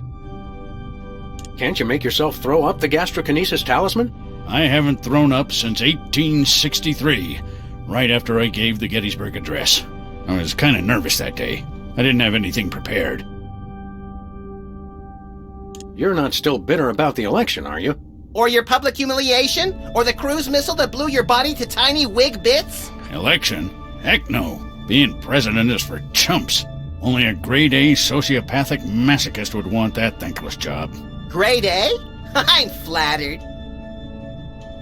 Can't you make yourself throw up the gastrokinesis talisman? I haven't thrown up since 1863, right after I gave the Gettysburg Address. I was kind of nervous that day. I didn't have anything prepared. You're not still bitter about the election, are you? Or your public humiliation? Or the cruise missile that blew your body to tiny wig bits? Election? Heck no. Being president is for chumps. Only a grade-A sociopathic masochist would want that thankless job. Grade A? I'm flattered.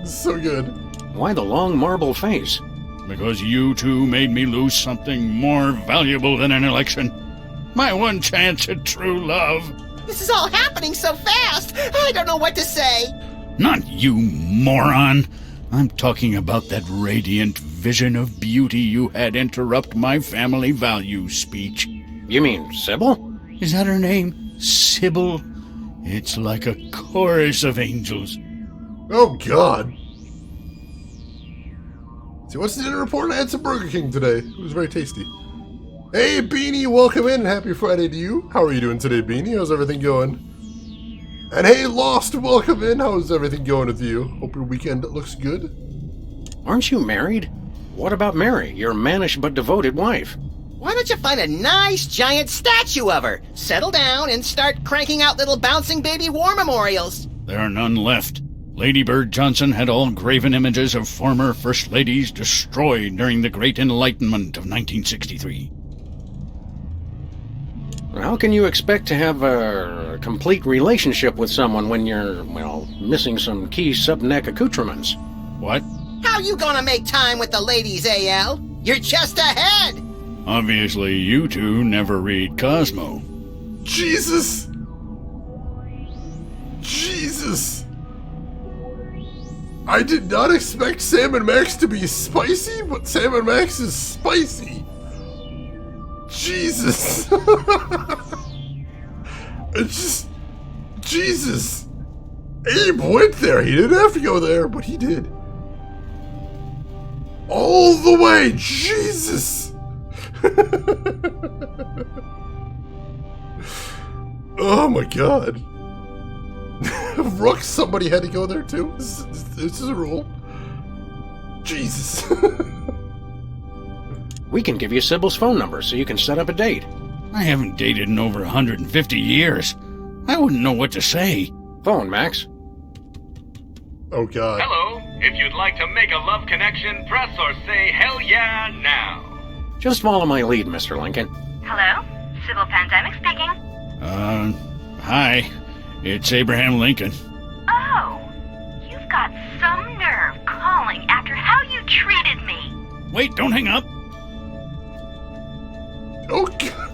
So good. Why the long marble face? Because you two made me lose something more valuable than an election. My one chance at true love. This is all happening so fast. I don't know what to say. Not you, moron. I'm talking about that radiant vision of beauty you had interrupt my family values speech. You mean Sybil? Is that her name? Sybil? It's like a chorus of angels. Oh, God. See, what's the dinner report? I had some Burger King today. It was very tasty. Hey, Beanie, welcome in. Happy Friday to you. How are you doing today, Beanie? How's everything going? And hey, Lost, welcome in. How's everything going with you? Hope your weekend looks good. Aren't you married? What about Mary, your mannish but devoted wife? Why don't you find a nice giant statue of her? Settle down and start cranking out little bouncing baby war memorials. There are none left. Lady Bird Johnson had all graven images of former First Ladies destroyed during the Great Enlightenment of 1963. How can you expect to have a complete relationship with someone when you're, well, missing some key subneck accoutrements? What? How you gonna make time with the ladies, AL? You're just ahead! Obviously, you two never read Cosmo. Jesus! Jesus! I did not expect Sam and Max to be spicy, but Sam and Max is spicy. Jesus! It's just... Jesus! Abe went there. He didn't have to go there, but he did. All the way! Jesus! Oh my God. Rook, somebody had to go there too? This is a rule. Jesus. We can give you Sybil's phone number so you can set up a date. I haven't dated in over 150 years. I wouldn't know what to say. Phone, Max. Oh, God. Hello. If you'd like to make a love connection, press or say hell yeah now. Just follow my lead, Mr. Lincoln. Hello? Sybil Pandemic speaking. Hi. It's Abraham Lincoln. Oh, you've got some nerve calling after how you treated me. Wait, don't hang up. Oh, God.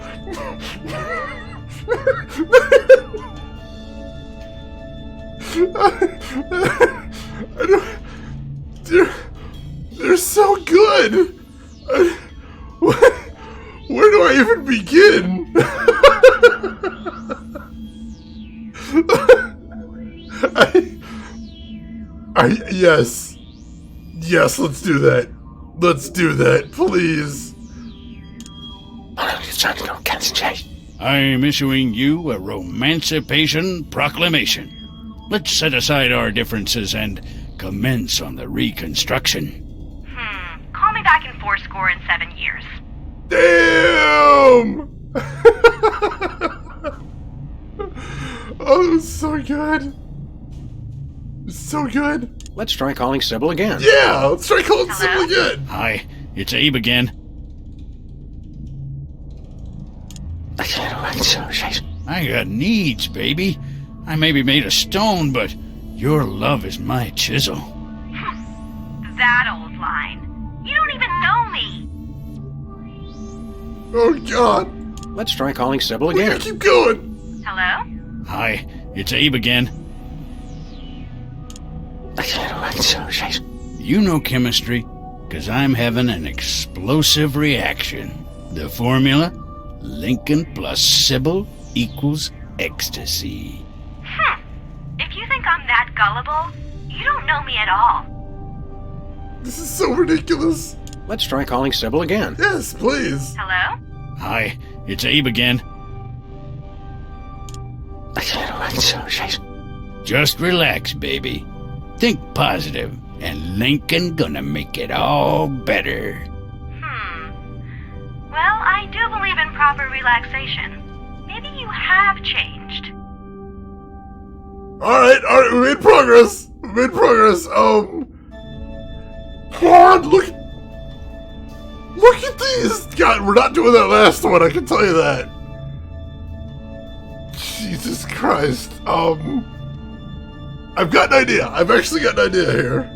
They're so good. Where do I even begin? Yes, let's do that. Let's do that, please. I'm issuing you a Romancipation Proclamation. Let's set aside our differences and commence on the reconstruction. Call me back in 7 years. Damn! Oh, so good. So good. Let's try calling Sybil again. Yeah, let's try calling Sybil again. Hi, it's Abe again. I got needs, baby. I may be made of stone, but Your love is my chisel. That old line. You don't even know me. Oh, God. Let's try calling Sybil We again. gotta keep going. Hello? Hi, it's Abe again. You know chemistry, 'cause I'm having an explosive reaction. The formula? Lincoln plus Sybil equals ecstasy. If you think I'm that gullible, you don't know me at all. This is so ridiculous. Let's try calling Sybil again. Yes, please. Hello? Hi, it's Abe again. Just relax, baby. Think positive, and Lincoln gonna make it all better. Well, I do believe in proper relaxation. Maybe you have changed. Alright, we made progress. God, look at these. God, we're not doing that last one, I can tell you that. Jesus Christ. I've got an idea. I've actually got an idea here.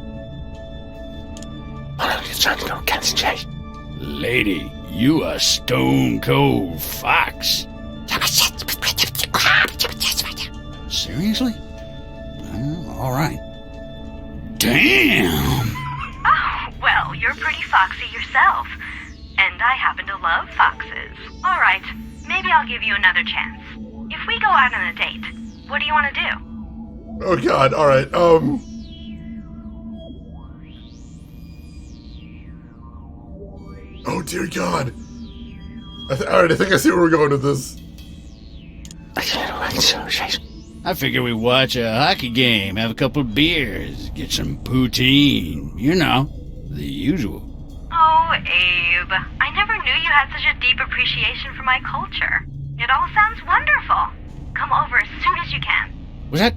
Lady, you a stone cold fox. Seriously? All right. Damn! Oh, well, you're pretty foxy yourself. And I happen to love foxes. All right, maybe I'll give you another chance. If we go out on a date, what do you want to do? Oh God, alright, Oh dear God. Alright, I think I see where we're going with this. I figure we watch a hockey game, have a couple of beers, get some poutine. You know, the usual. Oh, Abe, I never knew you had such a deep appreciation for my culture. It all sounds wonderful. Come over as soon as you can. Was that...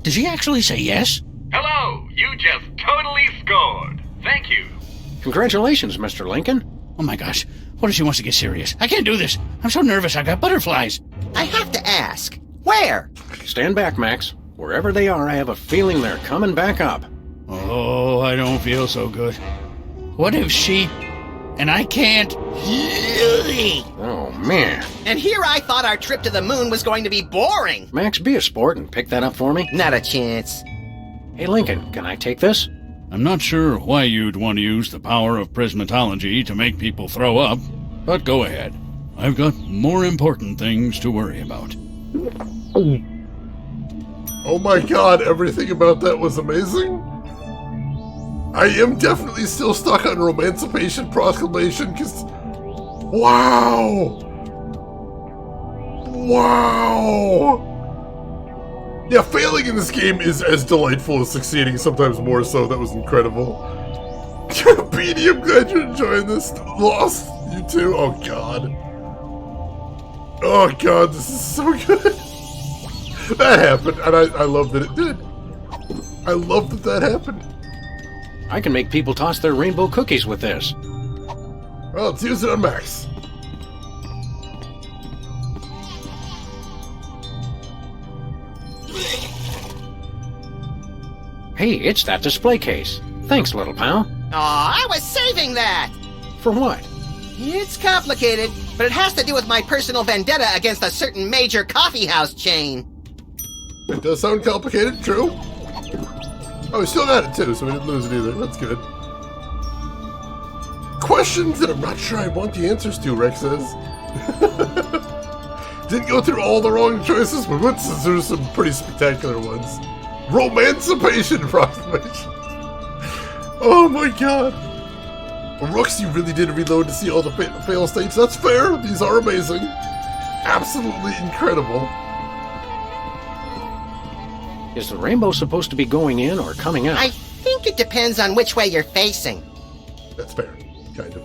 Did she actually say yes? Hello, you just totally scored. Thank you. Congratulations, Mr. Lincoln. Oh my gosh, what if she wants to get serious? I can't do this. I'm so nervous, I got butterflies. I have to ask, where? Stand back, Max. Wherever they are, I have a feeling they're coming back up. Oh, I don't feel so good. What if she... And I can't... Oh, man. And here I thought our trip to the moon was going to be boring. Max, be a sport and pick that up for me. Not a chance. Hey, Lincoln, can I take this? I'm not sure why you'd want to use the power of prismatology to make people throw up, but go ahead. I've got more important things to worry about. Oh my God, everything about that was amazing. I am definitely still stuck on Romancipation Proclamation, because... Wow! Yeah, failing in this game is as delightful as succeeding, sometimes more so. That was incredible. Beanie, I'm glad you're enjoying this. Lost, you too? Oh God. Oh God, this is so good. That happened, and I love that it did. I love that happened. I can make people toss their rainbow cookies with this. Well, let's use it on Max. Hey, it's that display case. Thanks, little pal. Aw, I was saving that! For what? It's complicated, but it has to do with my personal vendetta against a certain major coffeehouse chain. It does sound complicated, true. Oh, we still got it too, so we didn't lose it either. That's good. Questions that I'm not sure I want the answers to, Rex says. Didn't go through all the wrong choices, but went through some pretty spectacular ones. Romancipation Proclamation. Oh my God. Rooks, you really did reload to see all the fail states. That's fair. These are amazing. Absolutely incredible. Is the rainbow supposed to be going in or coming out? I think it depends on which way you're facing. That's fair. Kind of.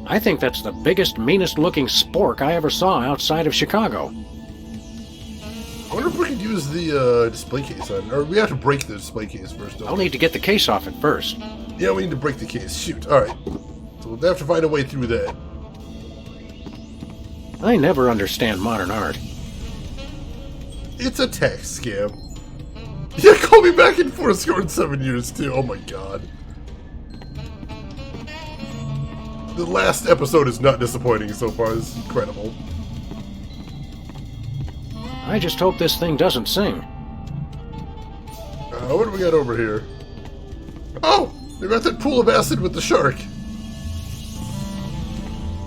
I think that's the biggest, meanest looking spork I ever saw outside of Chicago. I wonder if we could use the display case on, or we have to break the display case first. I'll need to get the case off it first. Yeah, we need to break the case. Shoot. Alright. So we'll have to find a way through that. I never understand modern art. It's a tax scam. Yeah, call me back in 4 years, too. Oh my god. The last episode is not disappointing so far. It's incredible. I just hope this thing doesn't sing. What do we got over here? Oh! They got that pool of acid with the shark.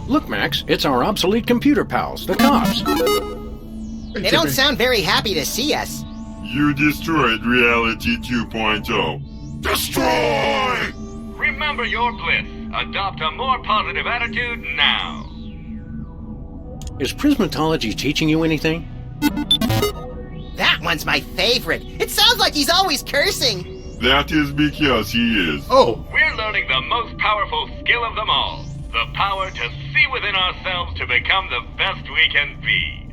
Look, Max, it's our obsolete computer pals, the cops. They don't sound very happy to see us. You destroyed Reality 2.0. Destroy! Remember your bliss. Adopt a more positive attitude now. Is Prismatology teaching you anything? That one's my favorite. It sounds like he's always cursing. That is because he is. Oh. We're learning the most powerful skill of them all. The power to see within ourselves to become the best we can be.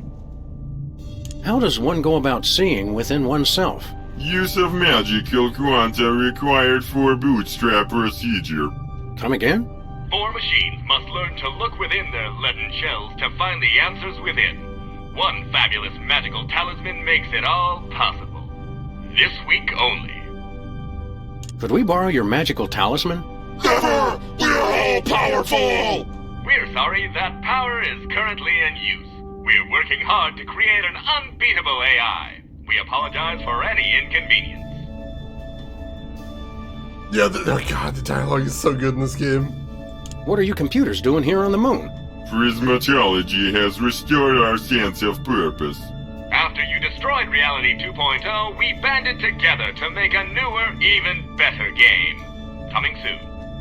How does one go about seeing within oneself? Use of magical quanta required for bootstrap procedure. Come again? 4 machines must learn to look within their leaden shells to find the answers within. One fabulous magical talisman makes it all possible. This week only. Could we borrow your magical talisman? Never! We're all powerful! We're sorry, that power is currently in use. We're working hard to create an unbeatable AI. We apologize for any inconvenience. Yeah, oh god, the dialogue is so good in this game. What are you computers doing here on the moon? Prismatology has restored our sense of purpose. After you destroyed Reality 2.0, we banded together to make a newer, even better game. Coming soon.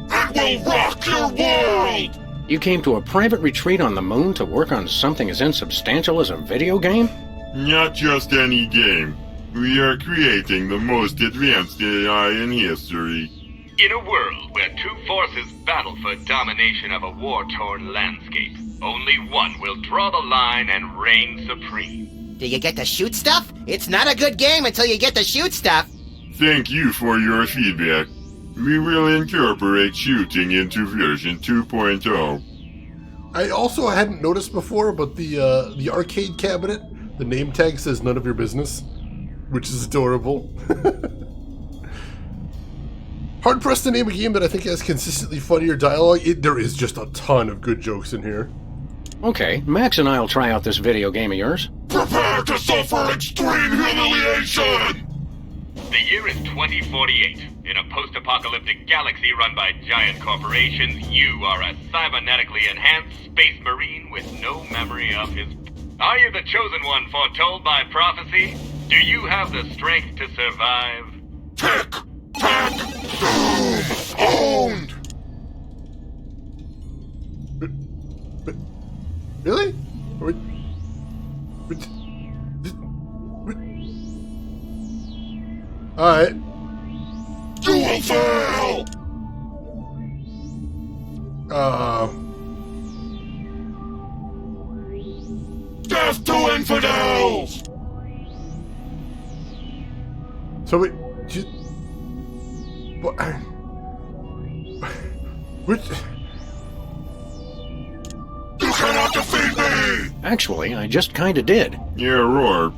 It will rock your world! You came to a private retreat on the moon to work on something as insubstantial as a video game? Not just any game. We are creating the most advanced AI in history. In a world where 2 forces battle for domination of a war-torn landscape, only one will draw the line and reign supreme. Do you get to shoot stuff? It's not a good game until you get to shoot stuff. Thank you for your feedback. We will incorporate shooting into version 2.0. I also hadn't noticed before, but the arcade cabinet, the name tag says none of your business, which is adorable. Hard pressed to name a game that I think has consistently funnier dialogue. There is just a ton of good jokes in here. Okay, Max and I'll try out this video game of yours. Prepare to suffer extreme humiliation! The year is 2048. In a post-apocalyptic galaxy run by giant corporations, you are a cybernetically enhanced space marine with no memory of his... Are you the chosen one foretold by prophecy? Do you have the strength to survive? Tick! Tack! Doom! Owned! Really? Alright. You will fail! Death to infidels! So wait, what? Which? You cannot defeat me! Actually, I just kinda did. Yeah, Roar.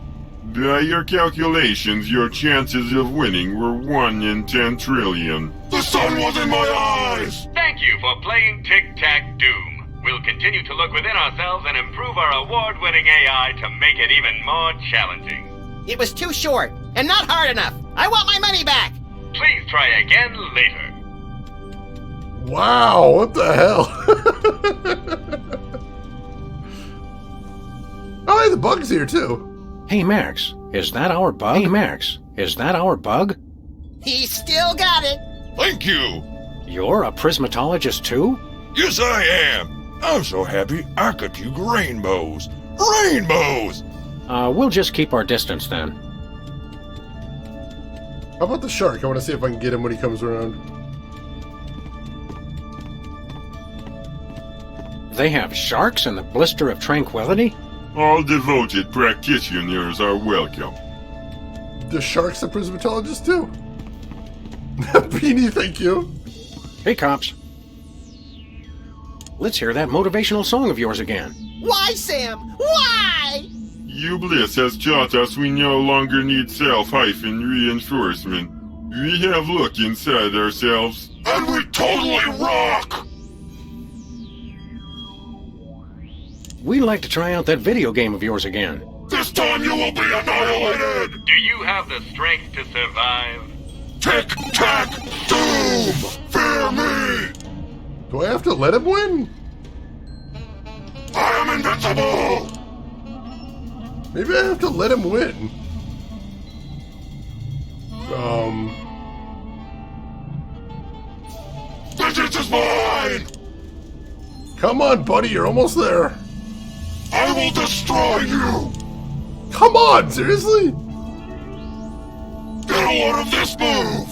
By your calculations, your chances of winning were 1 in 10 trillion. The sun was in my eyes! Thank you for playing Tic-Tac-Doom. We'll continue to look within ourselves and improve our award-winning AI to make it even more challenging. It was too short and not hard enough. I want my money back. Please try again later. Wow, what the hell? Oh, hey, the bug's here too. Hey, Max, is that our bug? Hey, Max, is that our bug? He still got it. Thank you. You're a prismatologist too? Yes, I am. I'm so happy I could puke rainbows. Rainbows! We'll just keep our distance then. How about the shark? I want to see if I can get him when he comes around. They have sharks in the Blister of Tranquility? All devoted practitioners are welcome. The shark's a prismatologist too. Beanie, thank you. Hey, cops. Let's hear that motivational song of yours again. Why, Sam? Why? Hugh Bliss has taught us we no longer need self-reinforcement. We have look inside ourselves, and we totally rock! We'd like to try out that video game of yours again. This time you will be annihilated! Do you have the strength to survive? Tic-tac-doom! Fear me! Do I have to let him win? I am invincible! Maybe I have to let him win. Vengeance is mine! Come on, buddy, you're almost there. I will destroy you! Come on, seriously? Get a load of this move!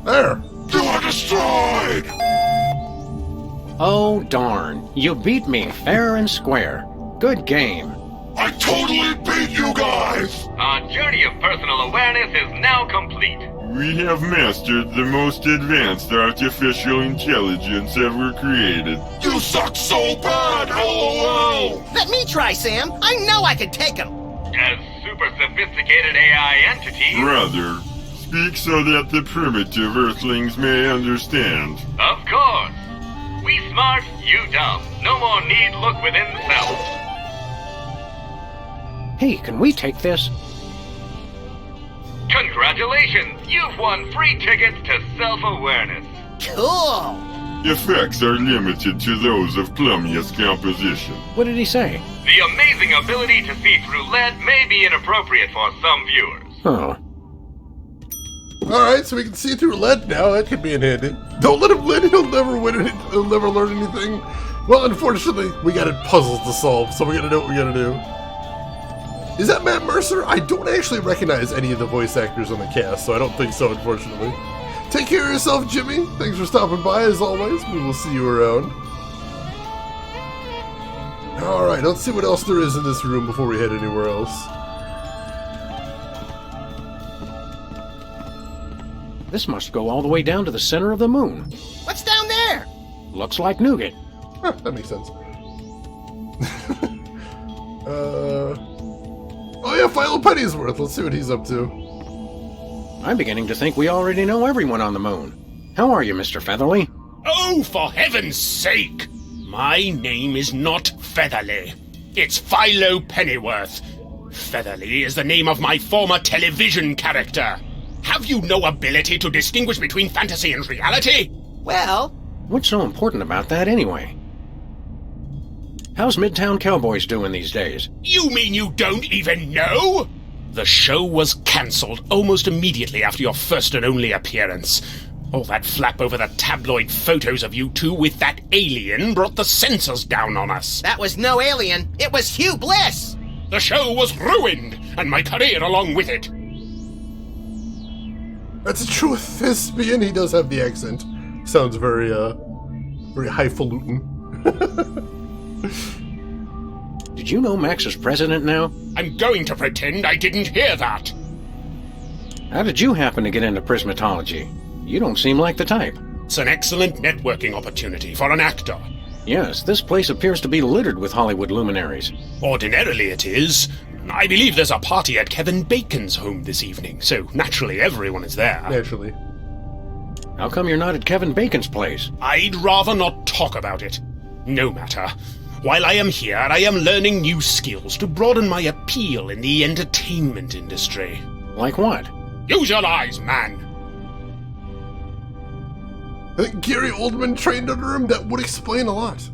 There. You are destroyed! Oh, darn. You beat me fair and square. Good game. I totally beat you guys! Our journey of personal awareness is now complete. We have mastered the most advanced artificial intelligence ever created. You suck so bad, LOL! Let me try, Sam. I know I can take him. As super sophisticated AI entities... Brother, speak so that the primitive Earthlings may understand. Of course. We smart, you dumb. No more need look within self. Hey, can we take this? Congratulations! You've won free tickets to self-awareness. Cool! Effects are limited to those of plumiest composition. What did he say? The amazing ability to see through lead may be inappropriate for some viewers. Oh. Alright, so we can see through lead now. That could be in handy. Don't let him win. He'll never win it. He'll never learn anything. Well, unfortunately, we got puzzles to solve, so we gotta do what we gotta do. Is that Matt Mercer? I don't actually recognize any of the voice actors on the cast, so I don't think so, unfortunately. Take care of yourself, Jimmy. Thanks for stopping by, as always. We will see you around. Alright, let's see what else there is in this room before we head anywhere else. This must go all the way down to the center of the moon. What's down there? Looks like nougat. Huh, that makes sense. Oh yeah, Philo Pennyworth. Let's see what he's up to. I'm beginning to think we already know everyone on the moon. How are you, Mr. Featherly? Oh, for heaven's sake! My name is not Featherly. It's Philo Pennyworth. Featherly is the name of my former television character. Have you no ability to distinguish between fantasy and reality? Well... What's so important about that, anyway? How's Midtown Cowboys doing these days? You mean you don't even know? The show was cancelled almost immediately after your first and only appearance. All that flap over the tabloid photos of you two with that alien brought the censors down on us. That was no alien. It was Hugh Bliss. The show was ruined, and my career along with it. That's a true thespian. He does have the accent. Sounds very, very highfalutin. Did you know Max is president now? I'm going to pretend I didn't hear that. How did you happen to get into prismatology? You don't seem like the type. It's an excellent networking opportunity for an actor. Yes, this place appears to be littered with Hollywood luminaries. Ordinarily it is. I believe there's a party at Kevin Bacon's home this evening, so naturally everyone is there. Naturally. How come you're not at Kevin Bacon's place? I'd rather not talk about it. No matter. While I am here, I am learning new skills to broaden my appeal in the entertainment industry. Like what? Use your eyes, man! I think Gary Oldman trained under him. That would explain a lot.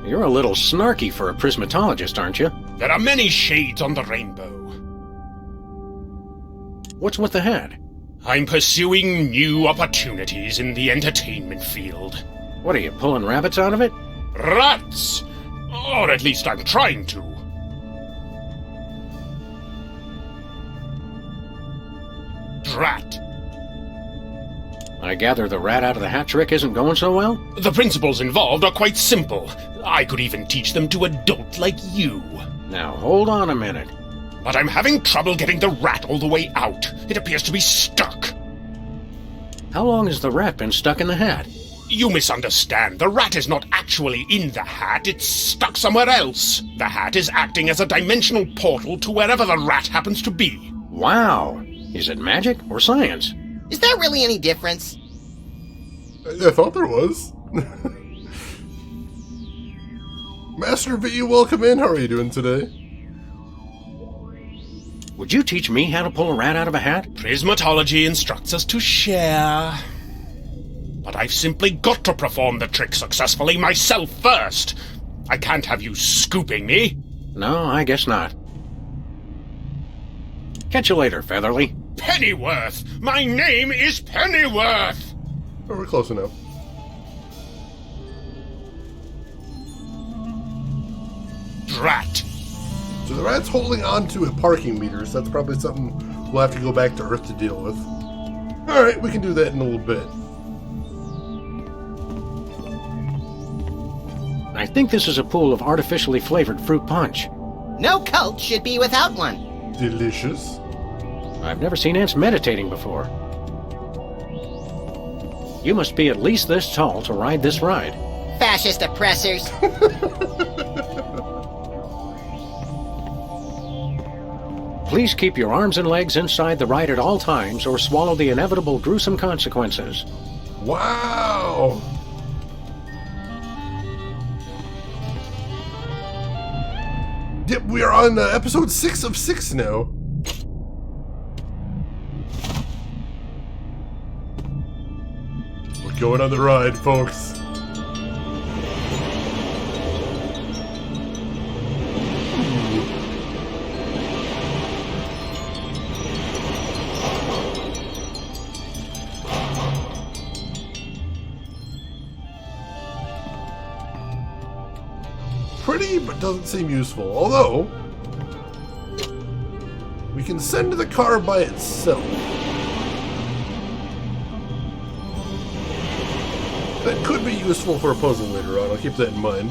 You're a little snarky for a prismatologist, aren't you? There are many shades on the rainbow. What's with the hat? I'm pursuing new opportunities in the entertainment field. What are you, pulling rabbits out of it? Rats! Or at least I'm trying to. Drat. I gather the rat out of the hat trick isn't going so well? The principles involved are quite simple. I could even teach them to a dolt like you. Now, hold on a minute. But I'm having trouble getting the rat all the way out. It appears to be stuck. How long has the rat been stuck in the hat? You misunderstand. The rat is not actually in the hat. It's stuck somewhere else. The hat is acting as a dimensional portal to wherever the rat happens to be. Wow. Is it magic or science? Is there really any difference? I thought there was. Master V, welcome in. How are you doing today? Would you teach me how to pull a rat out of a hat? Prismatology instructs us to share. But I've simply got to perform the trick successfully myself first. I can't have you scooping me. No, I guess not. Catch you later, Featherly. Pennyworth! My name is Pennyworth! Oh, we're close enough. Drat! So the rat's holding on to a parking meter, so that's probably something we'll have to go back to Earth to deal with. Alright, we can do that in a little bit. I think this is a pool of artificially flavored fruit punch. No cult should be without one. Delicious. I've never seen ants meditating before. You must be at least this tall to ride this ride. Fascist oppressors. Please keep your arms and legs inside the ride at all times or swallow the inevitable gruesome consequences. Wow! Yep, we are on episode 6 of 6 now. We're going on the ride, folks. Pretty, but doesn't seem useful. Although, we can send the car by itself. That could be useful for a puzzle later on. I'll keep that in mind.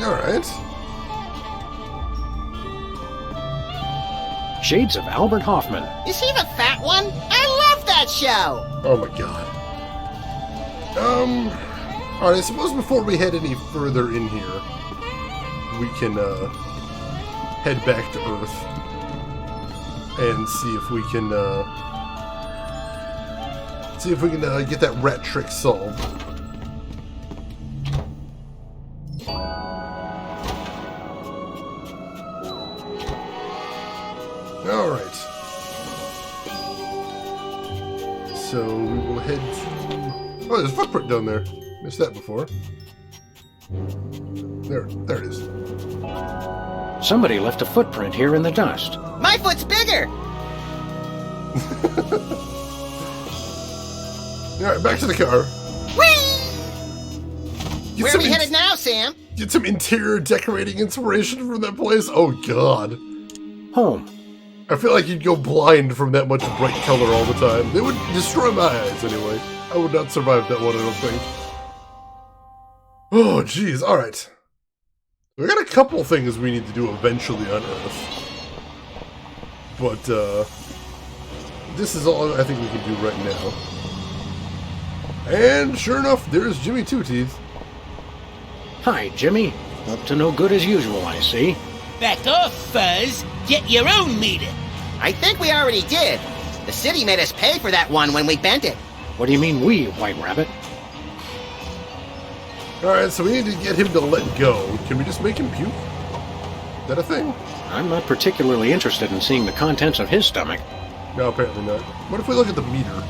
Alright. Shades of Albert Hoffman. Is he the fat one? I love that show! Oh my god. Alright, I suppose before we head any further in here, we can, head back to Earth and see if we can, get that rat trick solved. Alright. So we will head to... Oh, there's a footprint down there. Missed that before. There it is. Somebody left a footprint here in the dust. My foot's bigger! Alright, back to the car. Whee! Where are we headed now, Sam? Get some interior decorating inspiration from that place? Oh god. Home. I feel like you'd go blind from that much bright color all the time. They would destroy my eyes anyway. I would not survive that one, I don't think. Oh, jeez. Alright. We got a couple things we need to do eventually on Earth. But, this is all I think we can do right now. And sure enough, there's Jimmy Two Teeth. Hi, Jimmy. Up to no good as usual, I see. Back off, Fuzz. Get your own meter. I think we already did. The city made us pay for that one when we bent it. What do you mean we, White Rabbit? Alright, so we need to get him to let go. Can we just make him puke? Is that a thing? I'm not particularly interested in seeing the contents of his stomach. No, apparently not. What if we look at the meter?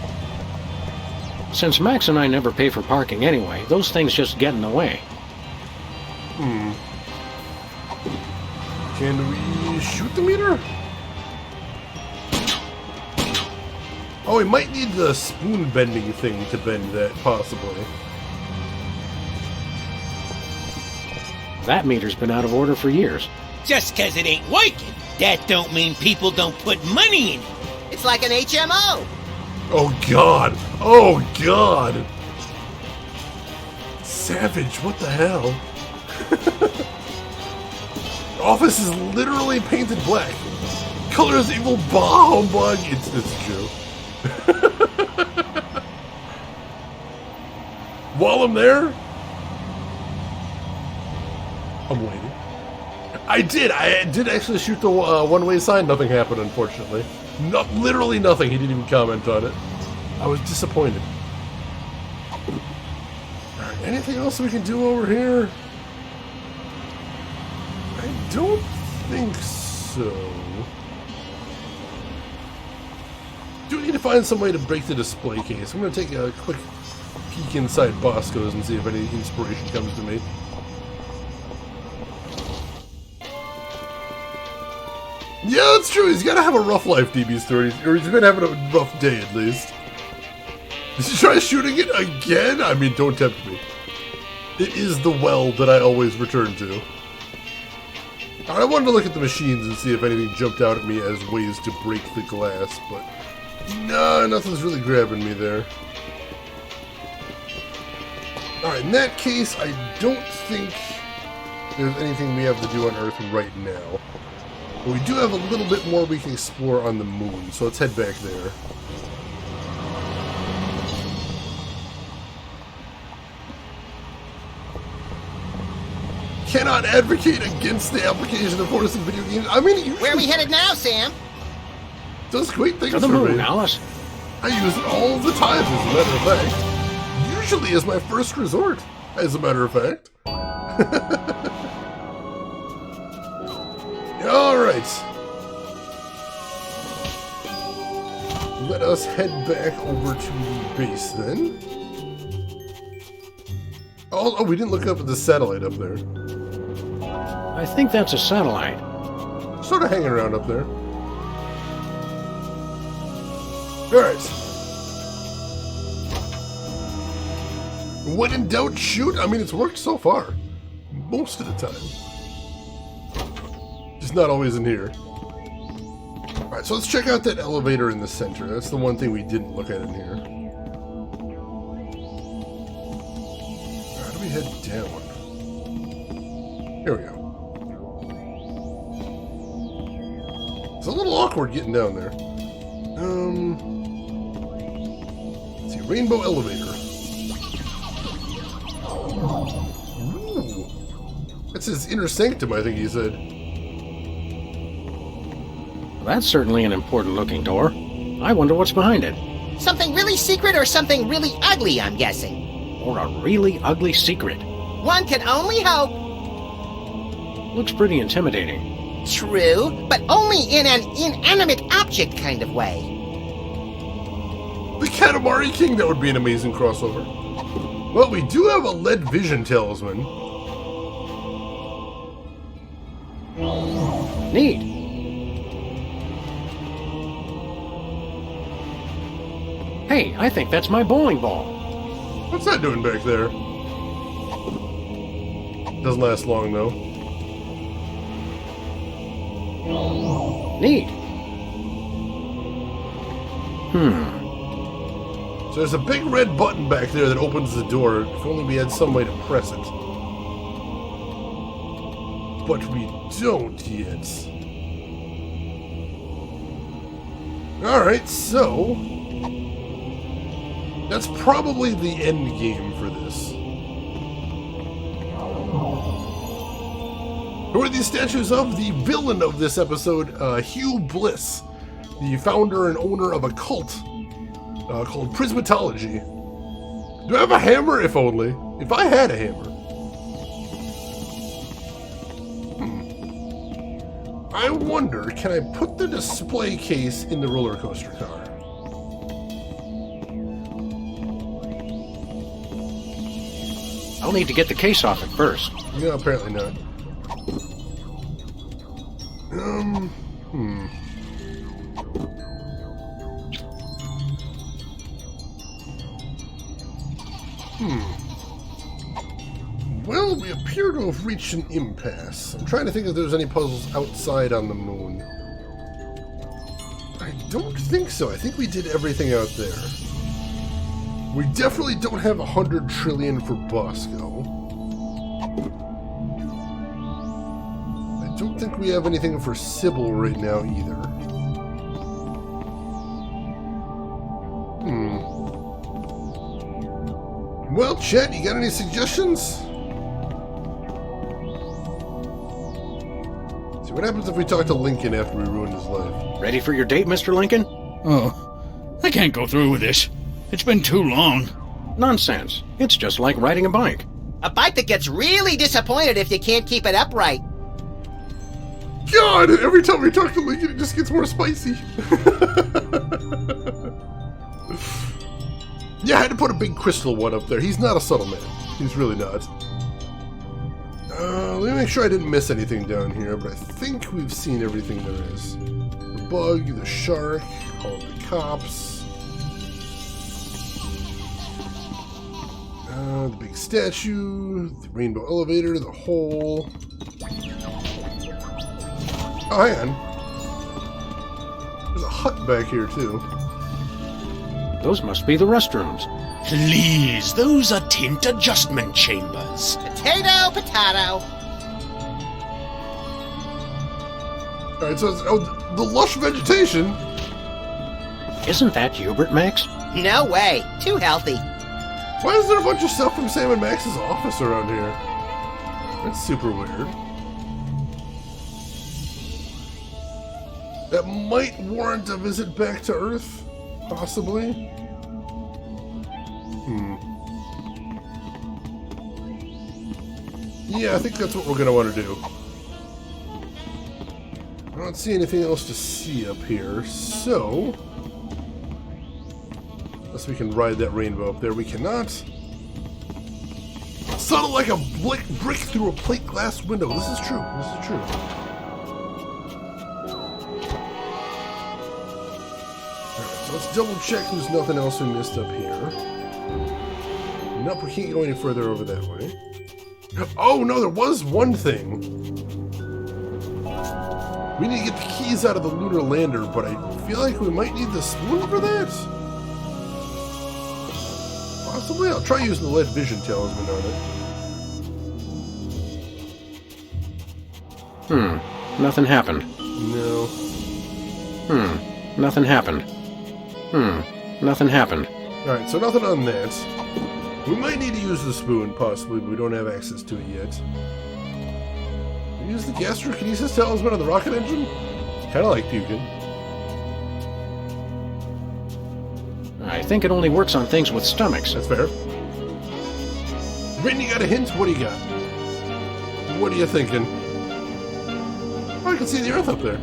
Since Max and I never pay for parking anyway, those things just get in the way. Can we shoot the meter? Oh, we might need the spoon bending thing to bend that, possibly. That meter's been out of order for years. Just 'cause it ain't working, that don't mean people don't put money in it. It's like an HMO. Oh god! Oh god! Savage, what the hell? Office is literally painted black. colors evil bah humbug. It's Joe. While I'm there, I'm waiting. I did actually shoot the one-way sign. Nothing happened, unfortunately. Literally nothing. He didn't even comment on it. I was disappointed. Alright, anything else we can do over here? I don't think so. Do we need to find some way to break the display case? I'm going to take a quick peek inside Bosco's and see if any inspiration comes to me. Yeah, that's true. He's got to have a rough life, DB Story, or he's been having a rough day at least. Did you try shooting it again? I mean, don't tempt me. It is the well that I always return to. I wanted to look at the machines and see if anything jumped out at me as ways to break the glass, but no, nothing's really grabbing me there. Alright, in that case, I don't think there's anything we have to do on Earth right now. But we do have a little bit more we can explore on the moon, so let's head back there. Cannot advocate against the application of force in video games. I mean, where are we headed now, Sam? Does great things to the for moon, me. Alice. I use it all the time, as a matter of fact. Usually as my first resort, as a matter of fact. Alright. Let us head back over to the base then. Oh, we didn't look up at the satellite up there. I think that's a satellite. Sort of hanging around up there. Alright. When in doubt, shoot. I mean, it's worked so far. Most of the time. Just not always in here. Alright, so let's check out that elevator in the center. That's the one thing we didn't look at in here. How do we head down? Here we go. It's a little awkward getting down there. Let's see, rainbow elevator. Ooh. That's his inner sanctum, I think he said. That's certainly an important looking door. I wonder what's behind it. Something really secret or something really ugly, I'm guessing. Or a really ugly secret. One can only hope. Looks pretty intimidating. True, but only in an inanimate object kind of way. The Katamari King, that would be an amazing crossover. Well, we do have a lead vision talisman. Neat. Hey, I think that's my bowling ball. What's that doing back there? Doesn't last long, though. Neat. So there's a big red button back there that opens the door. If only we had some way to press it. But we don't yet. Alright, so that's probably the end game for this. Who are these statues of? The villain of this episode, Hugh Bliss, the founder and owner of a cult called Prismatology. Do I have a hammer? If only. If I had a hammer. I wonder, can I put the display case in the roller coaster car? I'll need to get the case off it first. No, apparently not. Well, we appear to have reached an impasse. I'm trying to think if there's any puzzles outside on the moon. I don't think so. I think we did everything out there. We definitely don't have 100 trillion for Bosco. I don't think we have anything for Sybil right now either. Well, Chet, you got any suggestions? See, what happens if we talk to Lincoln after we ruined his life? Ready for your date, Mr. Lincoln? Oh, I can't go through with this. It's been too long. Nonsense. It's just like riding a bike. A bike that gets really disappointed if you can't keep it upright. God, every time we talk to Lincoln, it just gets more spicy. Yeah, I had to put a big crystal one up there. He's not a subtle man. He's really not. Let me make sure I didn't miss anything down here, but I think we've seen everything there is. The bug, the shark, all the cops. The big statue, the rainbow elevator, the hole. Oh, hang on. There's a hut back here, too. Those must be the restrooms. Please, those are tint adjustment chambers. Potato, potato. Alright, so it's, the lush vegetation. Isn't that Hubert, Max? No way. Too healthy. Why is there a bunch of stuff from Sam and Max's office around here? That's super weird. That might warrant a visit back to Earth, possibly. Yeah, I think that's what we're going to want to do. I don't see anything else to see up here, so... Unless we can ride that rainbow up there, we cannot. Subtle like a brick through a plate glass window. This is true. This is true. Alright, so let's double check there's nothing else we missed up here. Nope, we can't go any further over that way. Oh, no, there was one thing. We need to get the keys out of the lunar lander, but I feel like we might need the spoon for that. Possibly. I'll try using the lead vision talisman on it. Nothing happened. No. Nothing happened. Nothing happened. Alright, so nothing on that. We might need to use the spoon, possibly, but we don't have access to it yet. Use the gastrokinesis talisman on the rocket engine? Kind of like puking. I think it only works on things with stomachs. That's fair. Brittany, you got a hint? What do you got? What are you thinking? Oh, I can see the Earth up there.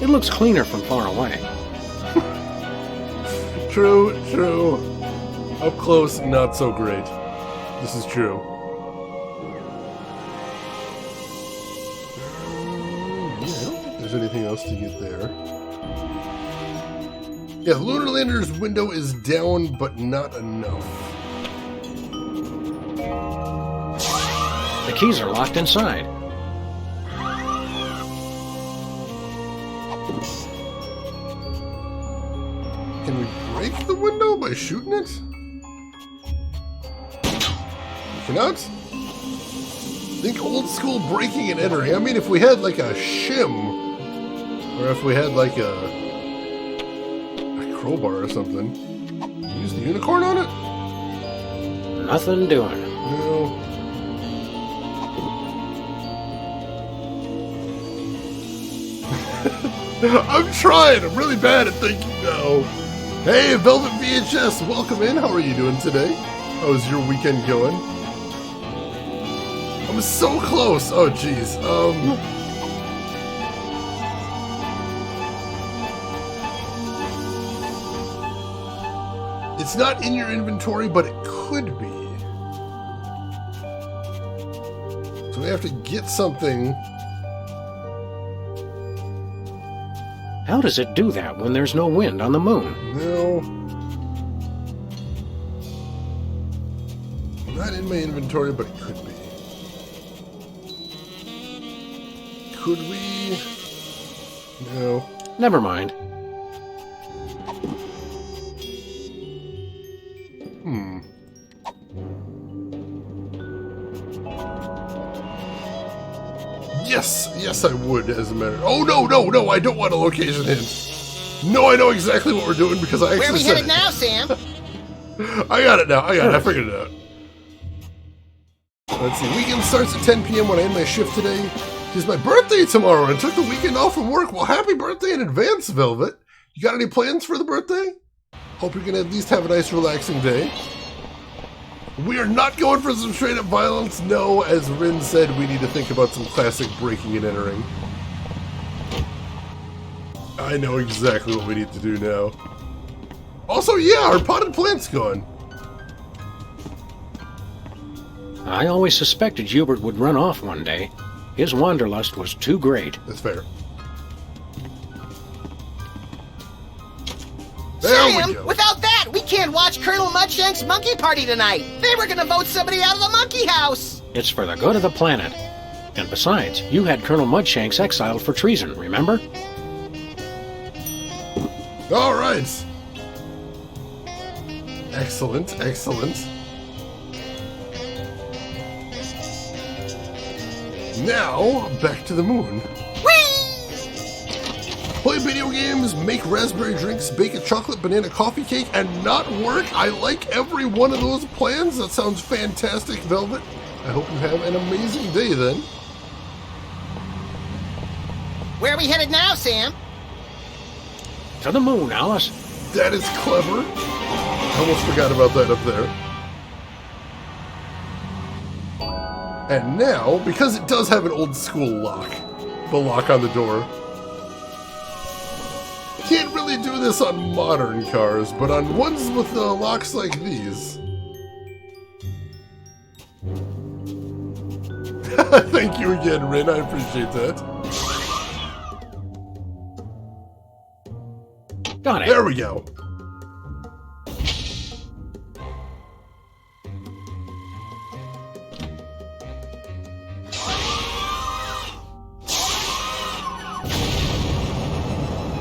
It looks cleaner from far away. True, true. Up close, not so great. This is true. Yeah, I don't think there's anything else to get there. Yeah, the lunar lander's window is down, but not enough. The keys are locked inside. Can we break the window by shooting it? We cannot? Think old school breaking and entering. I mean, if we had like a shim, or if we had like a crowbar or something. Use the unicorn on it? Nothing doing. No. I'm trying. I'm really bad at thinking now. Hey, Velvet VHS, welcome in. How are you doing today? How's your weekend going? I'm so close. Oh, jeez. It's not in your inventory, but it could be. So we have to get something. How does it do that when there's no wind on the moon? No. Not in my inventory, but it could be. Could we? No. Never mind. Yes, I would, as a matter. Oh, no, I don't want a location hint. No, I know exactly what we're doing because I actually Where are we said headed it. now, Sam? I got it now. I figured it out. Let's see. Weekend starts at 10 p.m. when I end my shift today. It's my birthday tomorrow and took the weekend off from work. Well, happy birthday in advance, Velvet. You got any plans for the birthday? Hope you're going to at least have a nice, relaxing day. We are not going for some straight-up violence. No, as Rin said, we need to think about some classic breaking and entering. I know exactly what we need to do now. Also, yeah, our potted plant's gone. I always suspected Hubert would run off one day. His wanderlust was too great. That's fair. Sam, without that, we can't watch Colonel Mudshank's monkey party tonight. They were gonna vote somebody out of the monkey house. It's for the good of the planet. And besides, you had Colonel Mudshanks exiled for treason, remember? All right. Excellent, excellent. Now, back to the moon. Play video games, make raspberry drinks, bake a chocolate banana coffee cake, and not work? I like every one of those plans. That sounds fantastic, Velvet. I hope you have an amazing day then. Where are we headed now, Sam? To the moon, Alice. That is clever. I almost forgot about that up there. And now, because it does have an old school lock, the lock on the door. Can't really do this on modern cars, but on ones with locks like these. Thank you again, Rin. I appreciate that. Got it. There we go.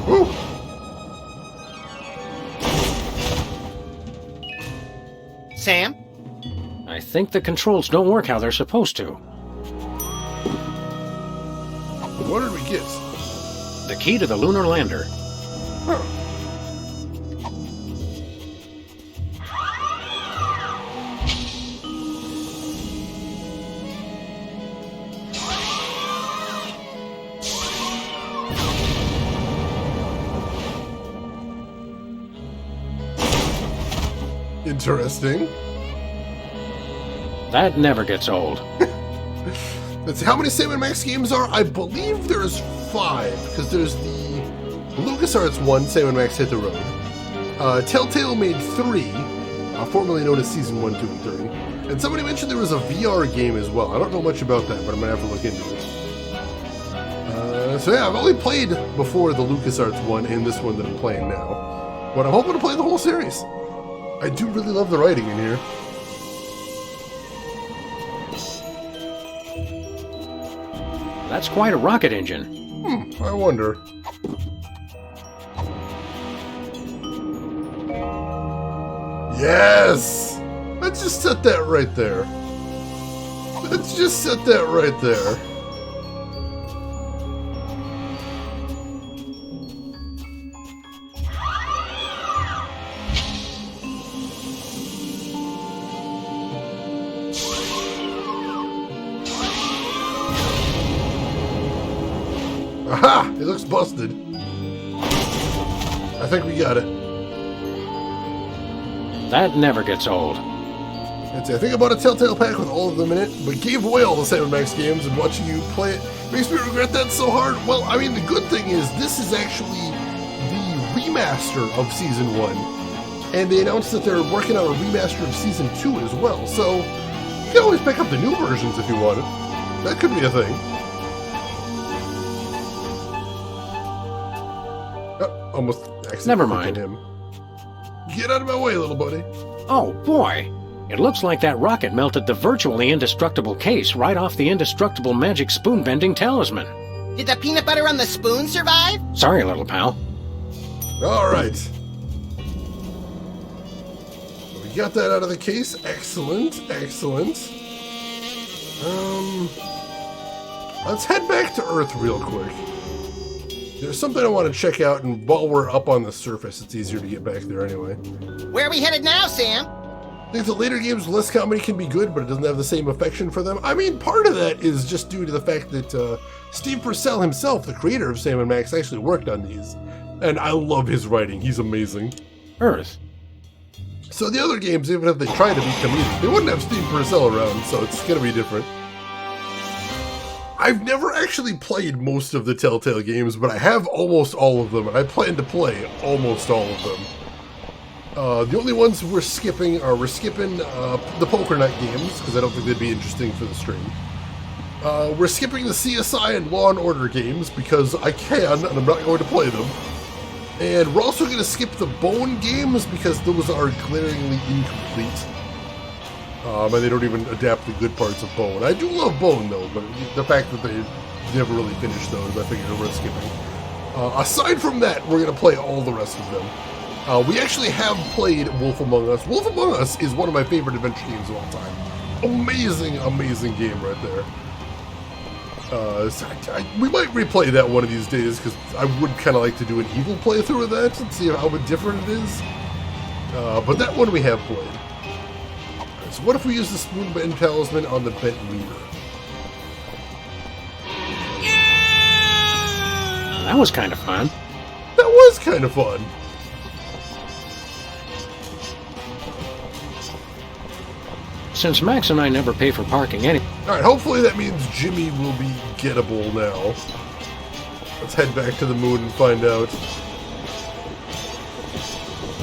Woo. Sam? I think the controls don't work how they're supposed to. What did we get? The key to the lunar lander. Huh. Interesting. That never gets old. Let's see, how many Sam & Max games are? I believe there's 5, because there's the LucasArts one, Sam & Max Hit the Road. Telltale made 3, formerly known as Season 1, 2, and 3. And somebody mentioned there was a VR game as well. I don't know much about that, but I'm going to have to look into it. So yeah, I've only played before the LucasArts one and this one that I'm playing now. But I'm hoping to play the whole series. I do really love the writing in here. That's quite a rocket engine. I wonder. Yes! Let's just set that right there. Let's just set that right there. Aha! It looks busted. I think we got it. That never gets old. That's it. I think I bought a Telltale pack with all of them in it, but gave away all the Sam & Max games, and watching you play it makes me regret that so hard. Well, I mean, the good thing is this is actually the remaster of Season 1, and they announced that they're working on a remaster of Season 2 as well, so you can always pick up the new versions if you want it. That could be a thing. Almost accidentally Never mind. him. Get out of my way, little buddy. Oh, boy. It looks like that rocket melted the virtually indestructible case right off the indestructible magic spoon-bending talisman. Did the peanut butter on the spoon survive? Sorry, little pal. All right. We got that out of the case. Excellent, excellent. Let's head back to Earth real quick. There's something I want to check out, and while we're up on the surface, it's easier to get back there anyway. Where are we headed now, Sam? I think the later games with less comedy can be good, but it doesn't have the same affection for them. I mean, part of that is just due to the fact that Steve Purcell himself, the creator of Sam & Max, actually worked on these. And I love his writing. He's amazing. Earth. So the other games, even if they try to be comedic, they wouldn't have Steve Purcell around, so it's going to be different. I've never actually played most of the Telltale games, but I have almost all of them, and I plan to play almost all of them. The only ones we're skipping the Poker Night games, because I don't think they'd be interesting for the stream. We're skipping the CSI and Law & Order games, because I can, and I'm not going to play them. And we're also going to skip the Bone games, because those are glaringly incomplete. And they don't even adapt the good parts of Bone. I do love Bone, though, but the fact that they never really finished those, I figured we're skipping. Aside from that, we're going to play all the rest of them. We actually have played Wolf Among Us. Wolf Among Us is one of my favorite adventure games of all time. Amazing, amazing game right there. We might replay that one of these days, because I would kind of like to do an evil playthrough of that and see how different it is. But that one we have played. So what if we use the Spoon Bend Talisman on the Bent Reader? That was kind of fun. That was kind of fun. Since Max and I never pay for parking anyway. Alright, hopefully that means Jimmy will be gettable now. Let's head back to the moon and find out.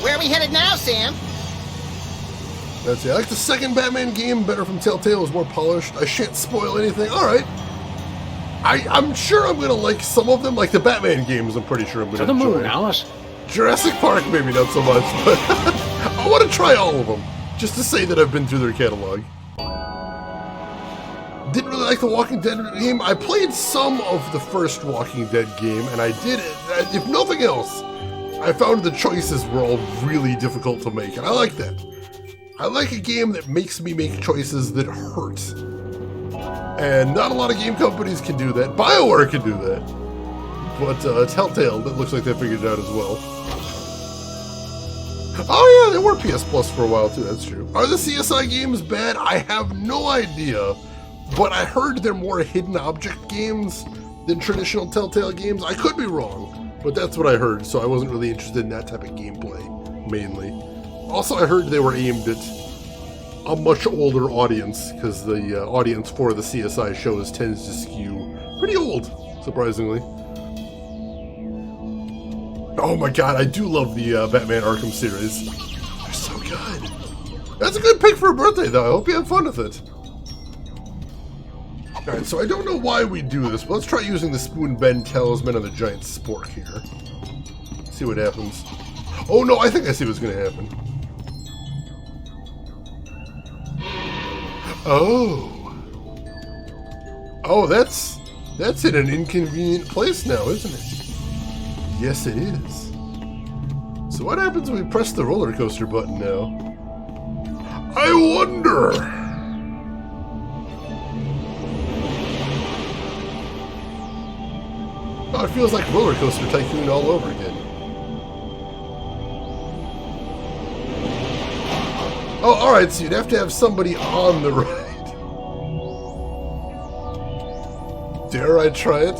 Where are we headed now, Sam? Let's see, I like the second Batman game better from Telltale. It was more polished. I shan't spoil anything. Alright. I'm sure I'm going to like some of them. Like the Batman games, I'm pretty sure I'm going to enjoy. To the moon, Alice. Jurassic Park, maybe not so much, but I want to try all of them. Just to say that I've been through their catalog. Didn't really like the Walking Dead game. I played some of the first Walking Dead game, and I did it. If nothing else, I found the choices were all really difficult to make, and I like that. I like a game that makes me make choices that hurt. And not a lot of game companies can do that. BioWare can do that. But Telltale, that looks like they figured it out as well. Oh yeah, they were PS Plus for a while too, that's true. Are the CSI games bad? I have no idea. But I heard they're more hidden object games than traditional Telltale games. I could be wrong, but that's what I heard, so I wasn't really interested in that type of gameplay, mainly. Also, I heard they were aimed at a much older audience, because the audience for the CSI shows tends to skew pretty old, surprisingly. Oh my god, I do love the Batman Arkham series. They're so good. That's a good pick for a birthday, though. I hope you have fun with it. Alright, so I don't know why we do this, but let's try using the Spoon Bend Talisman on the giant spork here. See what happens. Oh no, I think I see what's going to happen. Oh. Oh, that's in an inconvenient place now, isn't it? Yes, it is. So what happens when we press the roller coaster button now? I wonder. Oh, it feels like Roller Coaster Tycoon all over again. Oh, alright, so you'd have to have somebody on the ride. Dare I try it?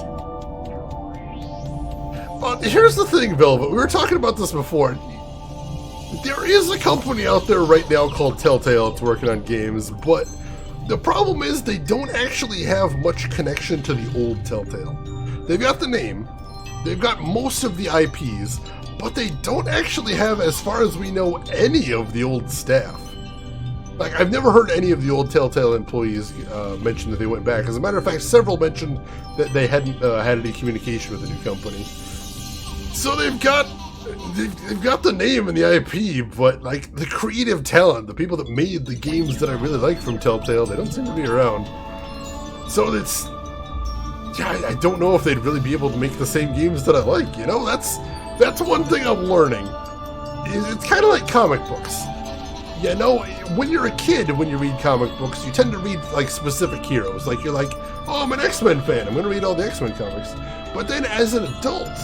Here's the thing, Velvet. We were talking about this before. There is a company out there right now called Telltale that's working on games, but the problem is they don't actually have much connection to the old Telltale. They've got the name, they've got most of the IPs, but they don't actually have, as far as we know, any of the old staff. Like, I've never heard any of the old Telltale employees mention that they went back. As a matter of fact, several mentioned that they hadn't had any communication with the new company. So they've got the name and the IP, but like the creative talent, the people that made the games that I really like from Telltale, they don't seem to be around. So it's, yeah, I don't know if they'd really be able to make the same games that I like. You know, that's one thing I'm learning. It's kind of like comic books. You know, when you're a kid, when you read comic books, you tend to read like specific heroes. Like you're like, oh, I'm an X-Men fan, I'm going to read all the X-Men comics. But then as an adult,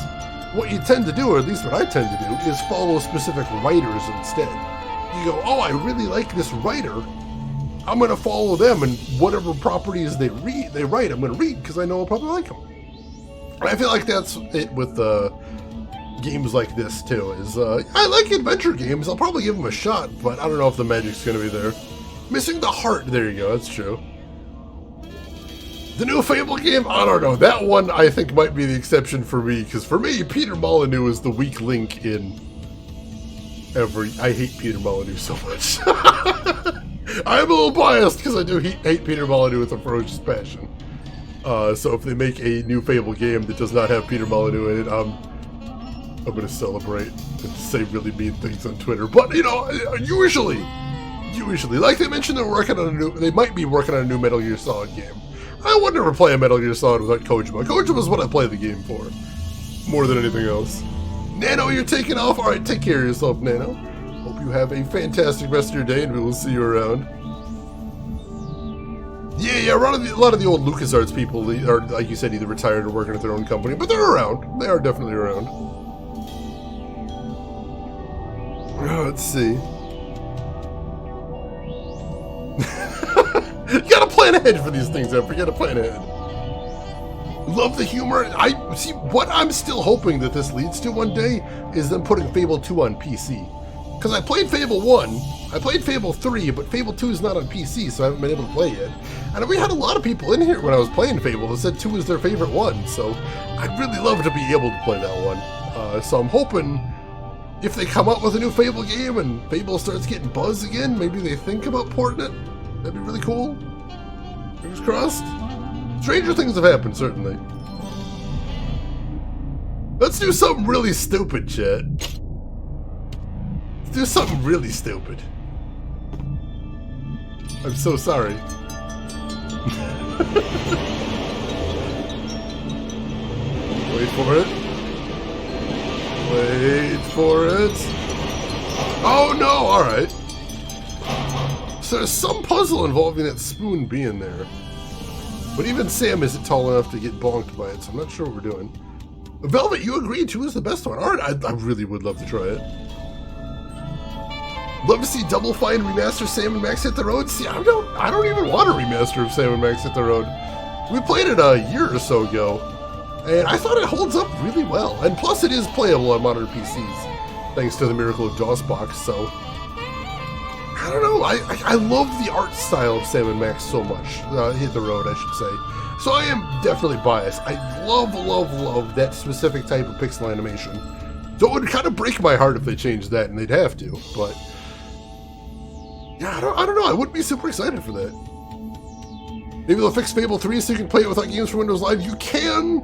what you tend to do, or at least what I tend to do, is follow specific writers instead. You go, oh, I really like this writer, I'm going to follow them, and whatever properties they write, I'm going to read, because I know I'll probably like them. And I feel like that's it with games like this, too, is I like adventure games, I'll probably give them a shot, but I don't know if the magic's going to be there. Missing the heart, there you go, that's true. The new Fable game, I don't know, that one I think might be the exception for me, because for me, Peter Molyneux is the weak link in I hate Peter Molyneux so much. I'm a little biased because I do hate Peter Molyneux with a ferocious passion. So if they make a new Fable game that does not have Peter Molyneux in it, I'm going to celebrate and say really mean things on Twitter. But, you know, usually, like they mentioned, they might be working on a new Metal Gear Solid game. I would never play a Metal Gear Solid without Kojima. Kojima is what I play the game for, more than anything else. Nano, you're taking off? Alright, take care of yourself, Nano. Hope you have a fantastic rest of your day, and we will see you around. Yeah, a lot of the old LucasArts people are, like you said, either retired or working at their own company, but they're around. They are definitely around. Let's see. You gotta plan ahead for these things, Emperor. You gotta plan ahead. Love the humor. I see what I'm still hoping that this leads to one day is them putting Fable 2 on PC. Because I played Fable 1, I played Fable 3, but Fable 2 is not on PC, so I haven't been able to play it. And we had a lot of people in here when I was playing Fable that said 2 is their favorite one, so I'd really love to be able to play that one. So I'm hoping if they come up with a new Fable game and Fable starts getting buzz again, maybe they think about porting it. That'd be really cool. Fingers crossed. Stranger things have happened, certainly. Let's do something really stupid, chat. Let's do something really stupid. I'm so sorry. Wait for it. Wait for it. Oh no, alright. So there's some puzzle involving that spoon being there. But even Sam isn't tall enough to get bonked by it, so I'm not sure what we're doing. Velvet, you agreed 2 is the best one. Alright, I really would love to try it. Love to see Double Fine remaster Sam and Max Hit the Road. See, I don't even want a remaster of Sam and Max Hit the Road. We played it a year or so ago, and I thought it holds up really well. And plus it is playable on modern PCs, thanks to the miracle of DOSBox, so... I don't know, I love the art style of Sam & Max so much. Hit the Road, I should say. So I am definitely biased. I love that specific type of pixel animation. So it would kind of break my heart if they changed that, and they'd have to, but... Yeah, I don't know, I wouldn't be super excited for that. Maybe they'll fix Fable 3 so you can play it without games for Windows Live. You can,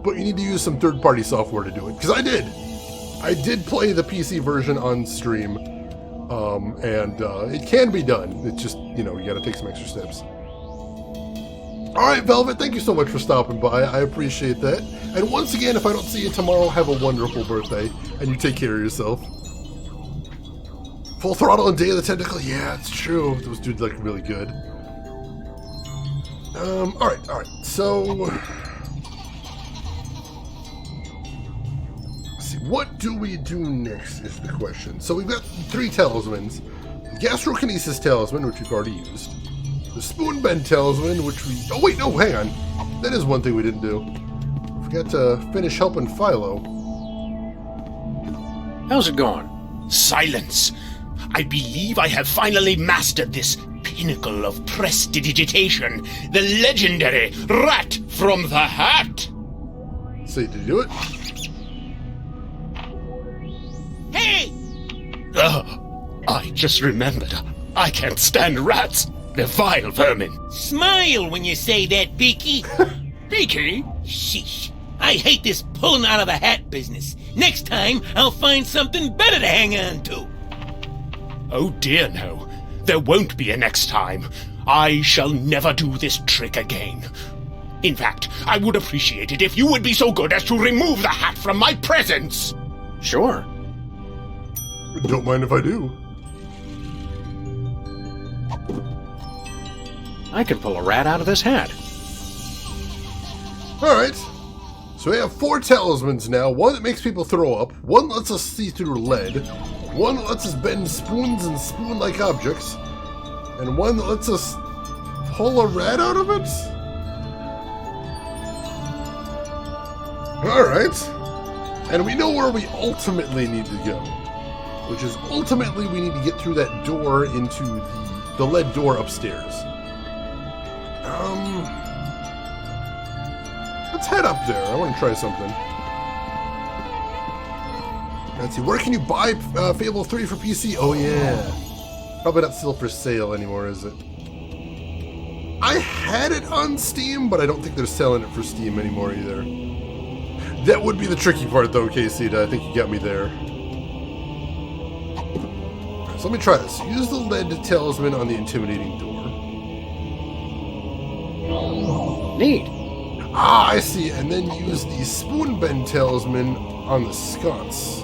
but you need to use some third-party software to do it. Because I did. I did play the PC version on stream. And it can be done. It's just, you know, you gotta take some extra steps. Alright, Velvet, thank you so much for stopping by. I appreciate that. And once again, if I don't see you tomorrow, have a wonderful birthday. And you take care of yourself. Full Throttle and Day of the Tentacle. Yeah, it's true. Those dudes look really good. Alright. So... what do we do next is the question. So we've got 3 talismans. The Gastrokinesis Talisman, which we've already used. The Spoon Bend Talisman, which we... oh wait, no, hang on. That is one thing we didn't do. Forgot to finish helping Philo. How's it going? Silence! I believe I have finally mastered this pinnacle of prestidigitation. The legendary Rat from the Hat! So, did you do it? Hey! I just remembered. I can't stand rats. They're vile vermin. Smile when you say that, Beaky. Beaky? Sheesh. I hate this pulling out of the hat business. Next time, I'll find something better to hang on to. Oh dear, no. There won't be a next time. I shall never do this trick again. In fact, I would appreciate it if you would be so good as to remove the hat from my presence. Sure. Don't mind if I do. I can pull a rat out of this hat. Alright. So we have 4 talismans now. One that makes people throw up. One lets us see through lead. One that lets us bend spoons and spoon-like objects. And one that lets us pull a rat out of it? Alright. And we know where we ultimately need to go. Which is ultimately we need to get through that door into the lead door upstairs. Let's head up there. I want to try something. Let's see. Where can you buy Fable 3 for PC? Oh, yeah. Probably not still for sale anymore, is it? I had it on Steam, but I don't think they're selling it for Steam anymore either. That would be the tricky part, though, Casey. I think you got me there. So let me try this. Use the lead talisman on the intimidating door. Neat. Ah, I see. And then use the spoon bend talisman on the sconce.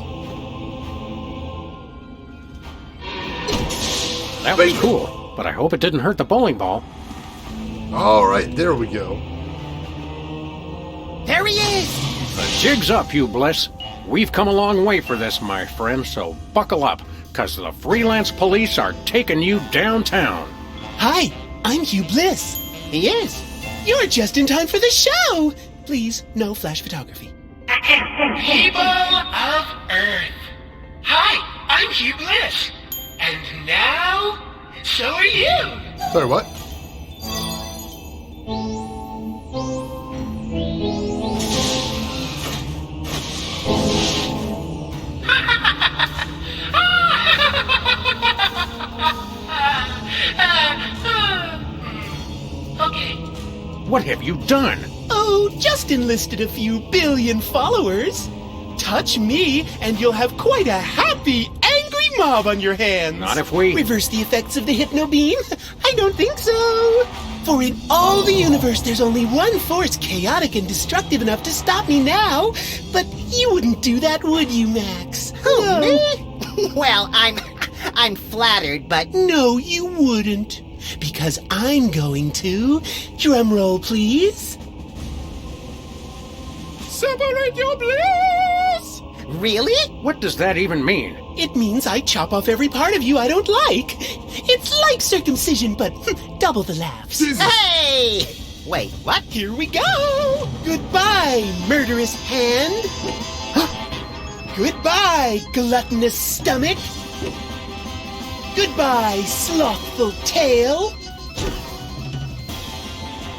That was cool, but I hope it didn't hurt the bowling ball. All right, there we go. There he is! The jig's up, Hugh Bliss. We've come a long way for this, my friend, so buckle up, because the freelance police are taking you downtown. Hi, I'm Hugh Bliss. He is. You're just in time for the show. Please, no flash photography. People of Earth. Hi, I'm Hugh Bliss. And now, so are you. Sorry, what? Okay. What have you done? Oh, just enlisted a few billion followers. Touch me, and you'll have quite a happy, angry mob on your hands. Not if we... Reverse the effects of the Hypno Beam? I don't think so. For in all the universe, there's only one force chaotic and destructive enough to stop me now. But you wouldn't do that, would you, Max? Who, me? Well, I'm flattered, but... No, you wouldn't. Because I'm going to... Drum roll, please. Separate your bliss! Really? What does that even mean? It means I chop off every part of you I don't like. It's like circumcision, but double the laughs. Hey! Wait, what? Here we go! Goodbye, murderous hand. Goodbye, gluttonous stomach. Goodbye, slothful tail.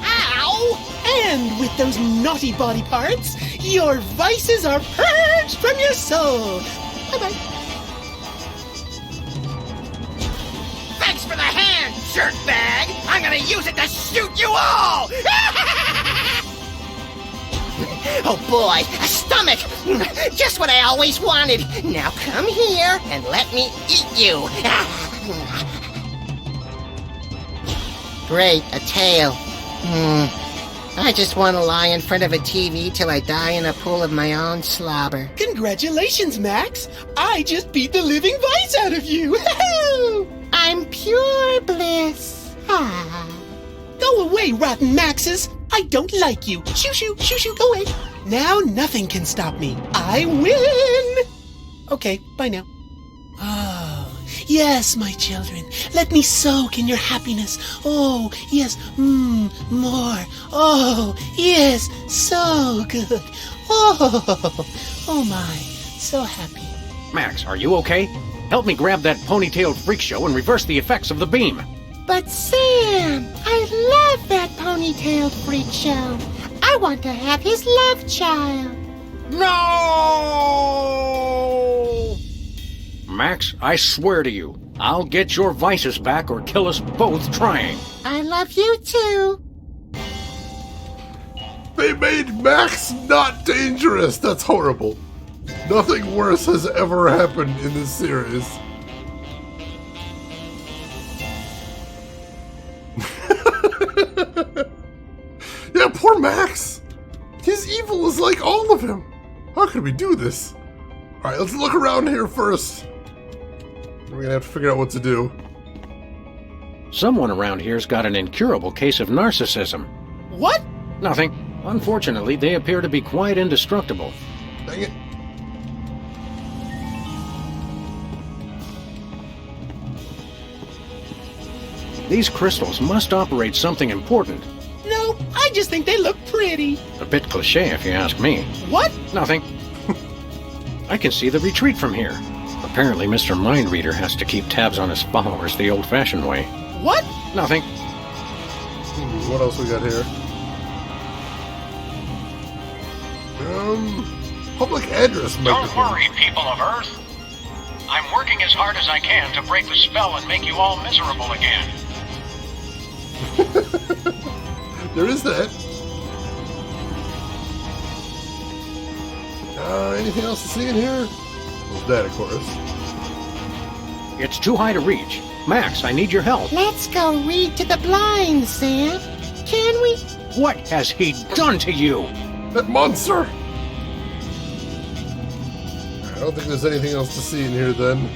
Ow! And with those naughty body parts, your vices are purged from your soul. Bye-bye. Thanks for the hand, jerkbag! I'm gonna use it to shoot you all! Oh boy, a stomach! Just what I always wanted. Now come here and let me eat you. Great, a tail. I just want to lie in front of a TV till I die in a pool of my own slobber. Congratulations, Max! I just beat the living vice out of you! I'm pure bliss. Go away, rotten Maxes! I don't like you! Shoo, shoo, shoo, shoo, go away! Now nothing can stop me. I win! Okay, bye now. Oh, yes, my children. Let me soak in your happiness. Oh, yes, more. Oh, yes, so good. Oh my, so happy. Max, are you okay? Help me grab that ponytailed freak show and reverse the effects of the beam. But Sam, I love that ponytailed freak show. I want to have his love child. No! Max, I swear to you, I'll get your vices back or kill us both trying. I love you too. They made Max not dangerous. That's horrible. Nothing worse has ever happened in this series. Yeah, poor Max. He's evil as like all of him. How could we do this? Alright, let's look around here first. We're gonna have to figure out what to do. Someone around here's got an incurable case of narcissism. What? Nothing. Unfortunately, they appear to be quite indestructible. Dang it. These crystals must operate something important. No, I just think they look pretty. A bit cliché, if you ask me. What? Nothing. I can see the retreat from here. Apparently, Mr. Mindreader has to keep tabs on his followers the old-fashioned way. What? Nothing. What else we got here? Public address microphone. Don't worry, people of Earth. I'm working as hard as I can to break the spell and make you all miserable again. There is that. Anything else to see in here? Well, that, of course. It's too high to reach. Max, I need your help. Let's go read to the blind, Sam. Can we? What has he done to you? That monster! I don't think there's anything else to see in here then.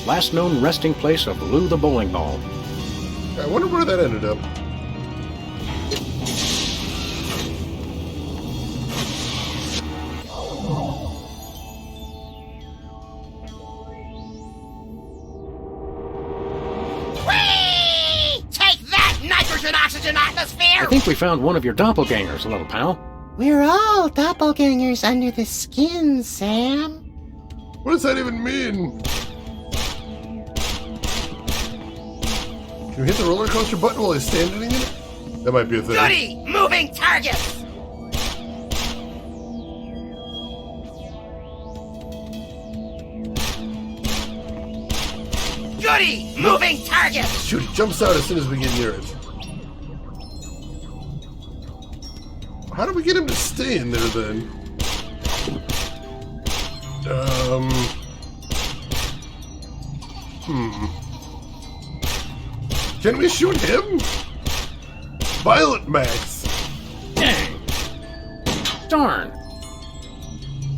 Last known resting place of Lou the bowling ball. I wonder where that ended up. Whee! Take that, nitrogen oxygen atmosphere! I think we found one of your doppelgangers, little pal. We're all doppelgangers under the skin, Sam. What does that even mean? Can you hit the roller coaster button while he's standing in it? That might be a thing. Goody! Moving targets! Goody! Moving targets! Shoot, he jumps out as soon as we get near it. How do we get him to stay in there then? Can we shoot him? Violet Max! Dang! Darn!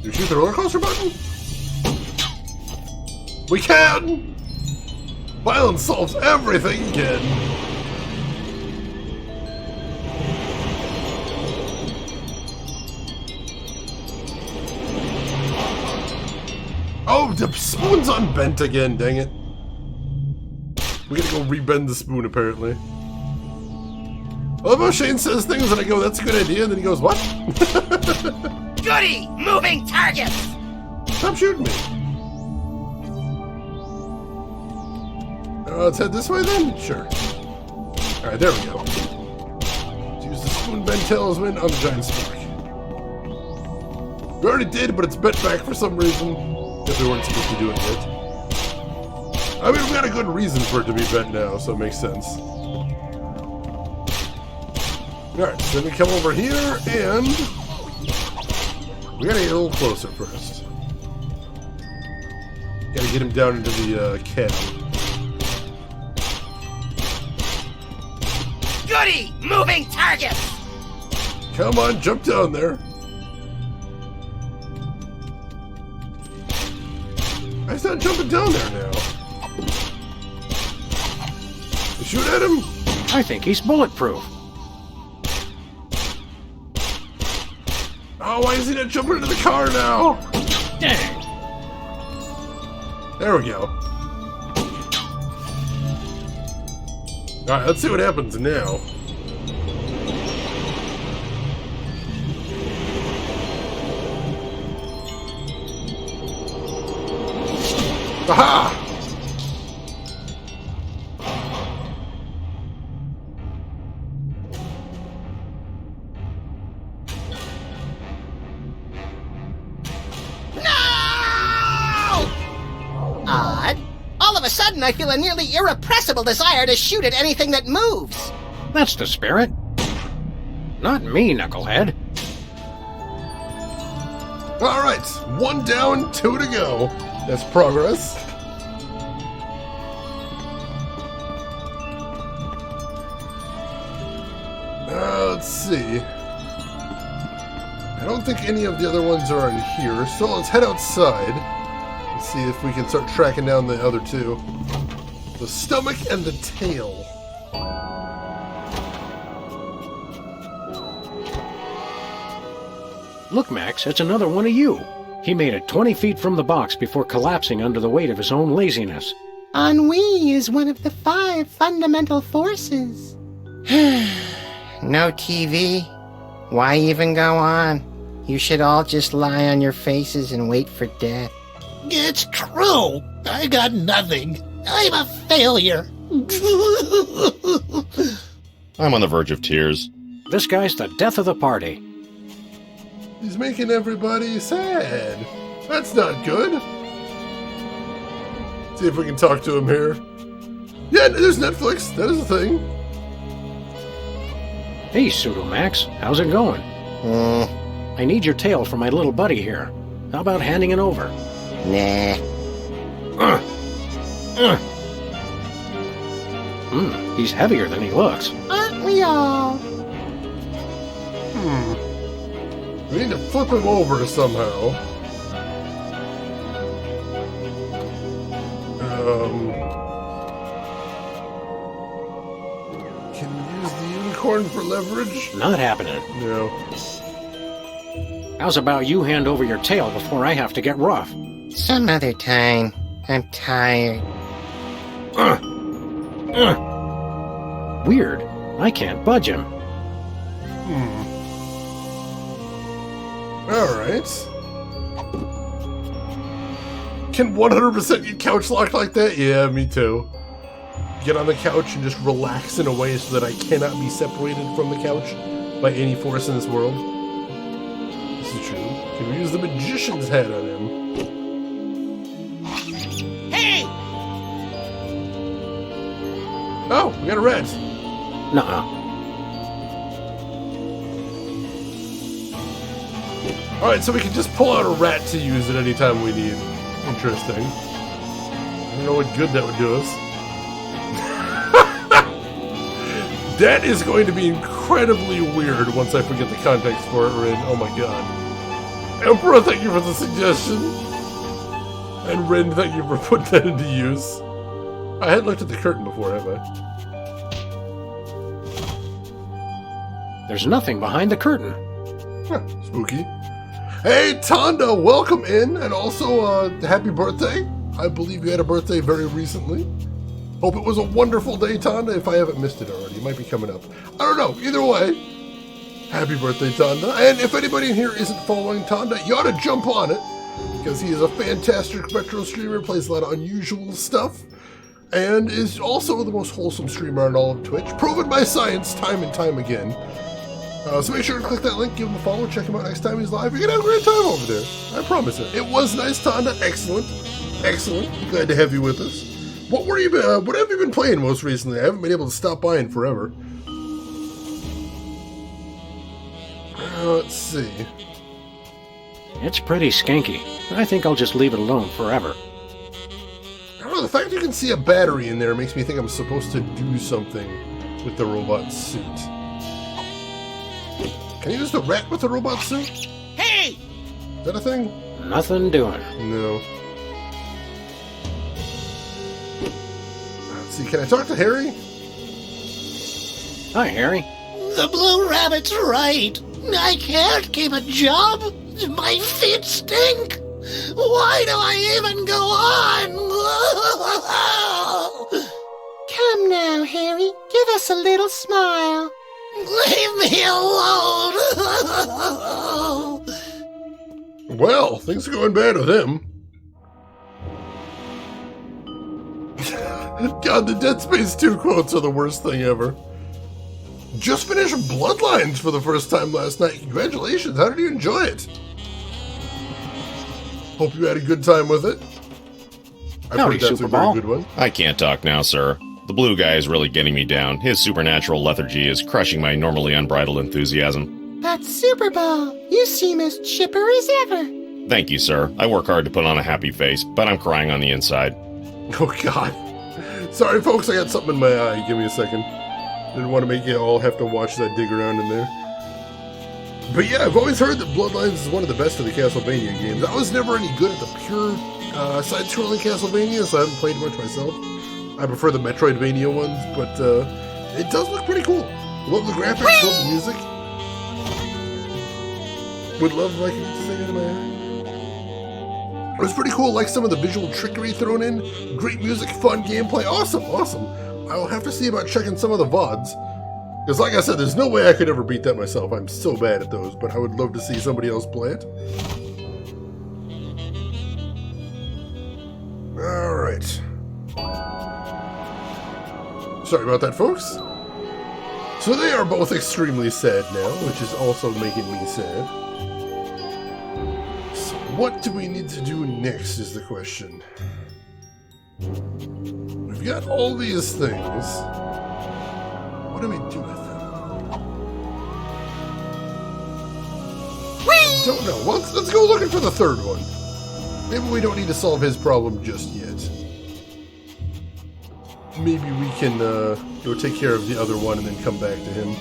You shoot the roller coaster button? We can! Violence solves everything again! Oh, the spoon's unbent again, dang it. We gotta go rebend the spoon, apparently. I love how Shane says things and I go, that's a good idea, and then he goes, what? Goody! Moving targets! Stop shooting me. Let's head this way then? Sure. Alright, there we go. Let's use the spoon bend talisman on the giant spark. We already did, but it's bent back for some reason. If we weren't supposed to do it yet. I mean, we've got a good reason for it to be bent now, so it makes sense. Alright, so then we come over here, and we gotta get a little closer first. Gotta get him down into the cab. Goody! Moving targets! Come on, jump down there. I start jumping down there now. Shoot at him? I think he's bulletproof. Oh, why is he not jumping into the car now? Dang. There we go. Alright, let's see what happens now. Aha! Odd. All of a sudden, I feel a nearly irrepressible desire to shoot at anything that moves. That's the spirit. Not me, knucklehead. Alright, 1 down, 2 to go. That's progress. Let's see. I don't think any of the other ones are in here, so let's head outside and see if we can start tracking down the other two. The stomach and the tail. Look, Max, it's another one of you. He made it 20 feet from the box before collapsing under the weight of his own laziness. Ennui is one of the 5 fundamental forces. No TV? Why even go on? You should all just lie on your faces and wait for death. It's true. I got nothing. I'm a failure. I'm on the verge of tears. This guy's the death of the party. He's making everybody sad. That's not good. See if we can talk to him here. Yeah, there's Netflix. That is a thing. Hey, Pseudo-Max, how's it going? I need your tail for my little buddy here. How about handing it over? Nah. He's heavier than he looks. Aren't we all? We need to flip him over somehow. Can we use the unicorn for leverage? Not happening. No. How's about you hand over your tail before I have to get rough? Some other time. I'm tired. Weird. I can't budge him. Alright. Can 100% get couch locked like that? Yeah, me too. Get on the couch and just relax in a way so that I cannot be separated from the couch by any force in this world. This is true. Can we use the magician's hat on him? Hey! Oh, we got a rat. Nuh-uh. Alright, so we can just pull out a rat to use at any time we need. Interesting. I don't know what good that would do us. That is going to be incredibly weird once I forget the context for it, Rin. Oh my god. Emperor, thank you for the suggestion. And Rin, thank you for putting that into use. I hadn't looked at the curtain before, have I? There's nothing behind the curtain. Huh, spooky. Hey, Tonda, welcome in, and also, happy birthday. I believe you had a birthday very recently. Hope it was a wonderful day, Tonda, if I haven't missed it already. It might be coming up. I don't know. Either way, happy birthday, Tonda. And if anybody in here isn't following Tonda, you ought to jump on it, because he is a fantastic retro streamer, plays a lot of unusual stuff, and is also the most wholesome streamer on all of Twitch, proven by science time and time again. So make sure to click that link, give him a follow, check him out next time he's live. You're going to have a great time over there. I promise it. It was nice, Tonda. Excellent. Excellent. Glad to have you with us. What have you been playing most recently? I haven't been able to stop by in forever. Let's see. It's pretty skanky. I think I'll just leave it alone forever. I don't know, the fact you can see a battery in there makes me think I'm supposed to do something with the robot suit. Can you use the rat with the robot suit? Hey! Is that a thing? Nothing doing. No. Let's see, can I talk to Harry? Hi, Harry. The Blue Rabbit's right. I can't keep a job. My feet stink. Why do I even go on? Come now, Harry. Give us a little smile. Leave me alone. Well, things are going bad with him. God, the Dead Space 2 quotes are the worst thing ever. Just finished Bloodlines for the first time last night. Congratulations. How did you enjoy it? Hope you had a good time with it. I've heard that's a very good one. I can't talk now, sir. The blue guy is really getting me down. His supernatural lethargy is crushing my normally unbridled enthusiasm. But Super Bowl, you seem as chipper as ever. Thank you, sir. I work hard to put on a happy face, but I'm crying on the inside. Oh, God. Sorry, folks, I got something in my eye. Give me a second. Didn't want to make you all have to watch that dig around in there. But yeah, I've always heard that Bloodlines is one of the best of the Castlevania games. I was never any good at the pure side-scrolling Castlevania, so I haven't played much myself. I prefer the Metroidvania ones, but it does look pretty cool. Love the graphics, love the music. Would love like singing in my head. It was pretty cool, like some of the visual trickery thrown in. Great music, fun gameplay. Awesome. I will have to see about checking some of the VODs. Because like I said, there's no way I could ever beat that myself. I'm so bad at those, but I would love to see somebody else play it. Alright. Sorry about that, folks. So they are both extremely sad now, which is also making me sad. So what do we need to do next is the question. We've got all these things. What do we do with them? Don't know. Well, let's go looking for the third one. Maybe we don't need to solve his problem just yet. Maybe we can go take care of the other one and then come back to him.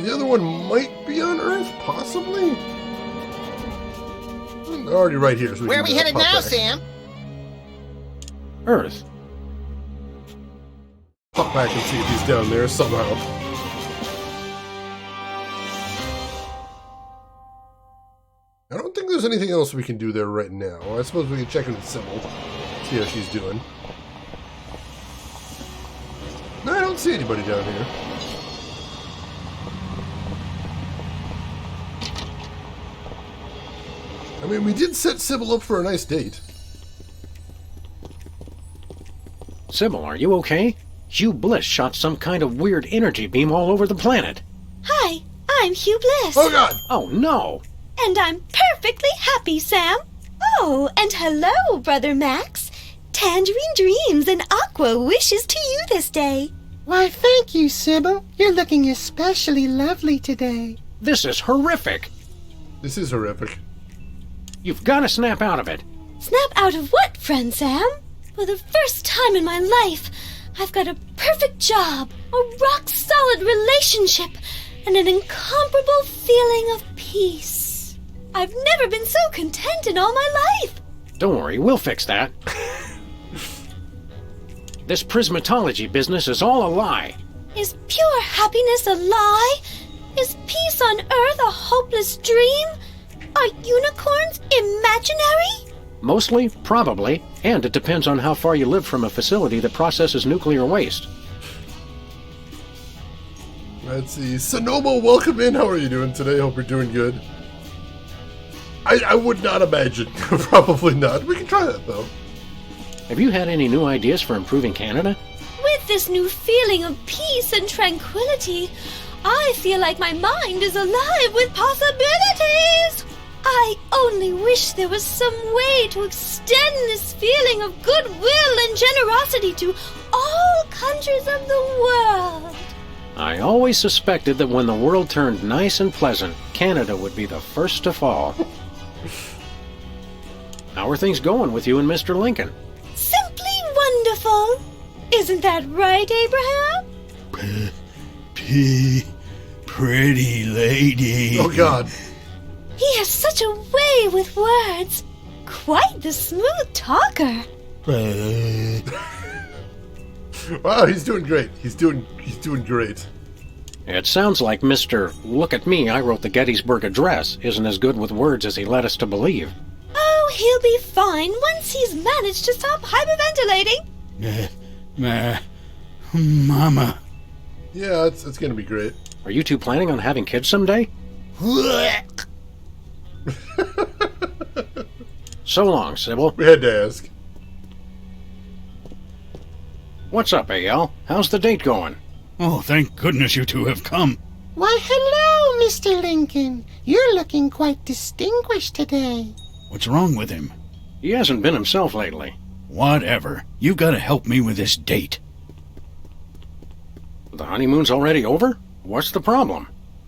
The other one might be on Earth, possibly. They're already right here. So Where are we headed pop now, back. Sam? Earth. Pop back and see if he's down there somehow. I don't think there's anything else we can do there right now. I suppose we can check in with Sybil, see how she's doing. No, I don't see anybody down here. I mean, we did set Sybil up for a nice date. Sybil, are you okay? Hugh Bliss shot some kind of weird energy beam all over the planet. Hi, I'm Hugh Bliss. Oh, God! Oh, no! And I'm perfectly happy, Sam. Oh, and hello, Brother Max. Tangerine dreams and Aqua wishes to you this day. Why, thank you, Sybil. You're looking especially lovely today. This is horrific. This is horrific. You've got to snap out of it. Snap out of what, friend Sam? For the first time in my life, I've got a perfect job, a rock-solid relationship, and an incomparable feeling of peace. I've never been so content in all my life. Don't worry, we'll fix that. This prismatology business is all a lie. Is pure happiness a lie? Is peace on Earth a hopeless dream? Are unicorns imaginary? Mostly, probably, and it depends on how far you live from a facility that processes nuclear waste. Let's see. Sonomo, welcome in. How are you doing today? Hope you're doing good. I would not imagine. Probably not. We can try that, though. Have you had any new ideas for improving Canada? With this new feeling of peace and tranquility, I feel like my mind is alive with possibilities. I only wish there was some way to extend this feeling of goodwill and generosity to all countries of the world. I always suspected that when the world turned nice and pleasant, Canada would be the first to fall. How are things going with you and Mr. Lincoln? Simply wonderful. Isn't that right, Abraham? Pretty lady. Oh, God. He has such a way with words. Quite the smooth talker. Wow, he's doing great. He's doing great. It sounds like Mr. Look at Me, I wrote the Gettysburg Address isn't as good with words as he led us to believe. Oh, he'll be fine once he's managed to stop hyperventilating. Mama. Yeah, it's gonna be great. Are you two planning on having kids someday? So long, Sybil. We had to ask. What's up, A.L.? How's the date going? Oh, thank goodness you two have come. Why, hello, Mr. Lincoln. You're looking quite distinguished today. What's wrong with him? He hasn't been himself lately. Whatever. You've got to help me with this date. The honeymoon's already over? What's the problem?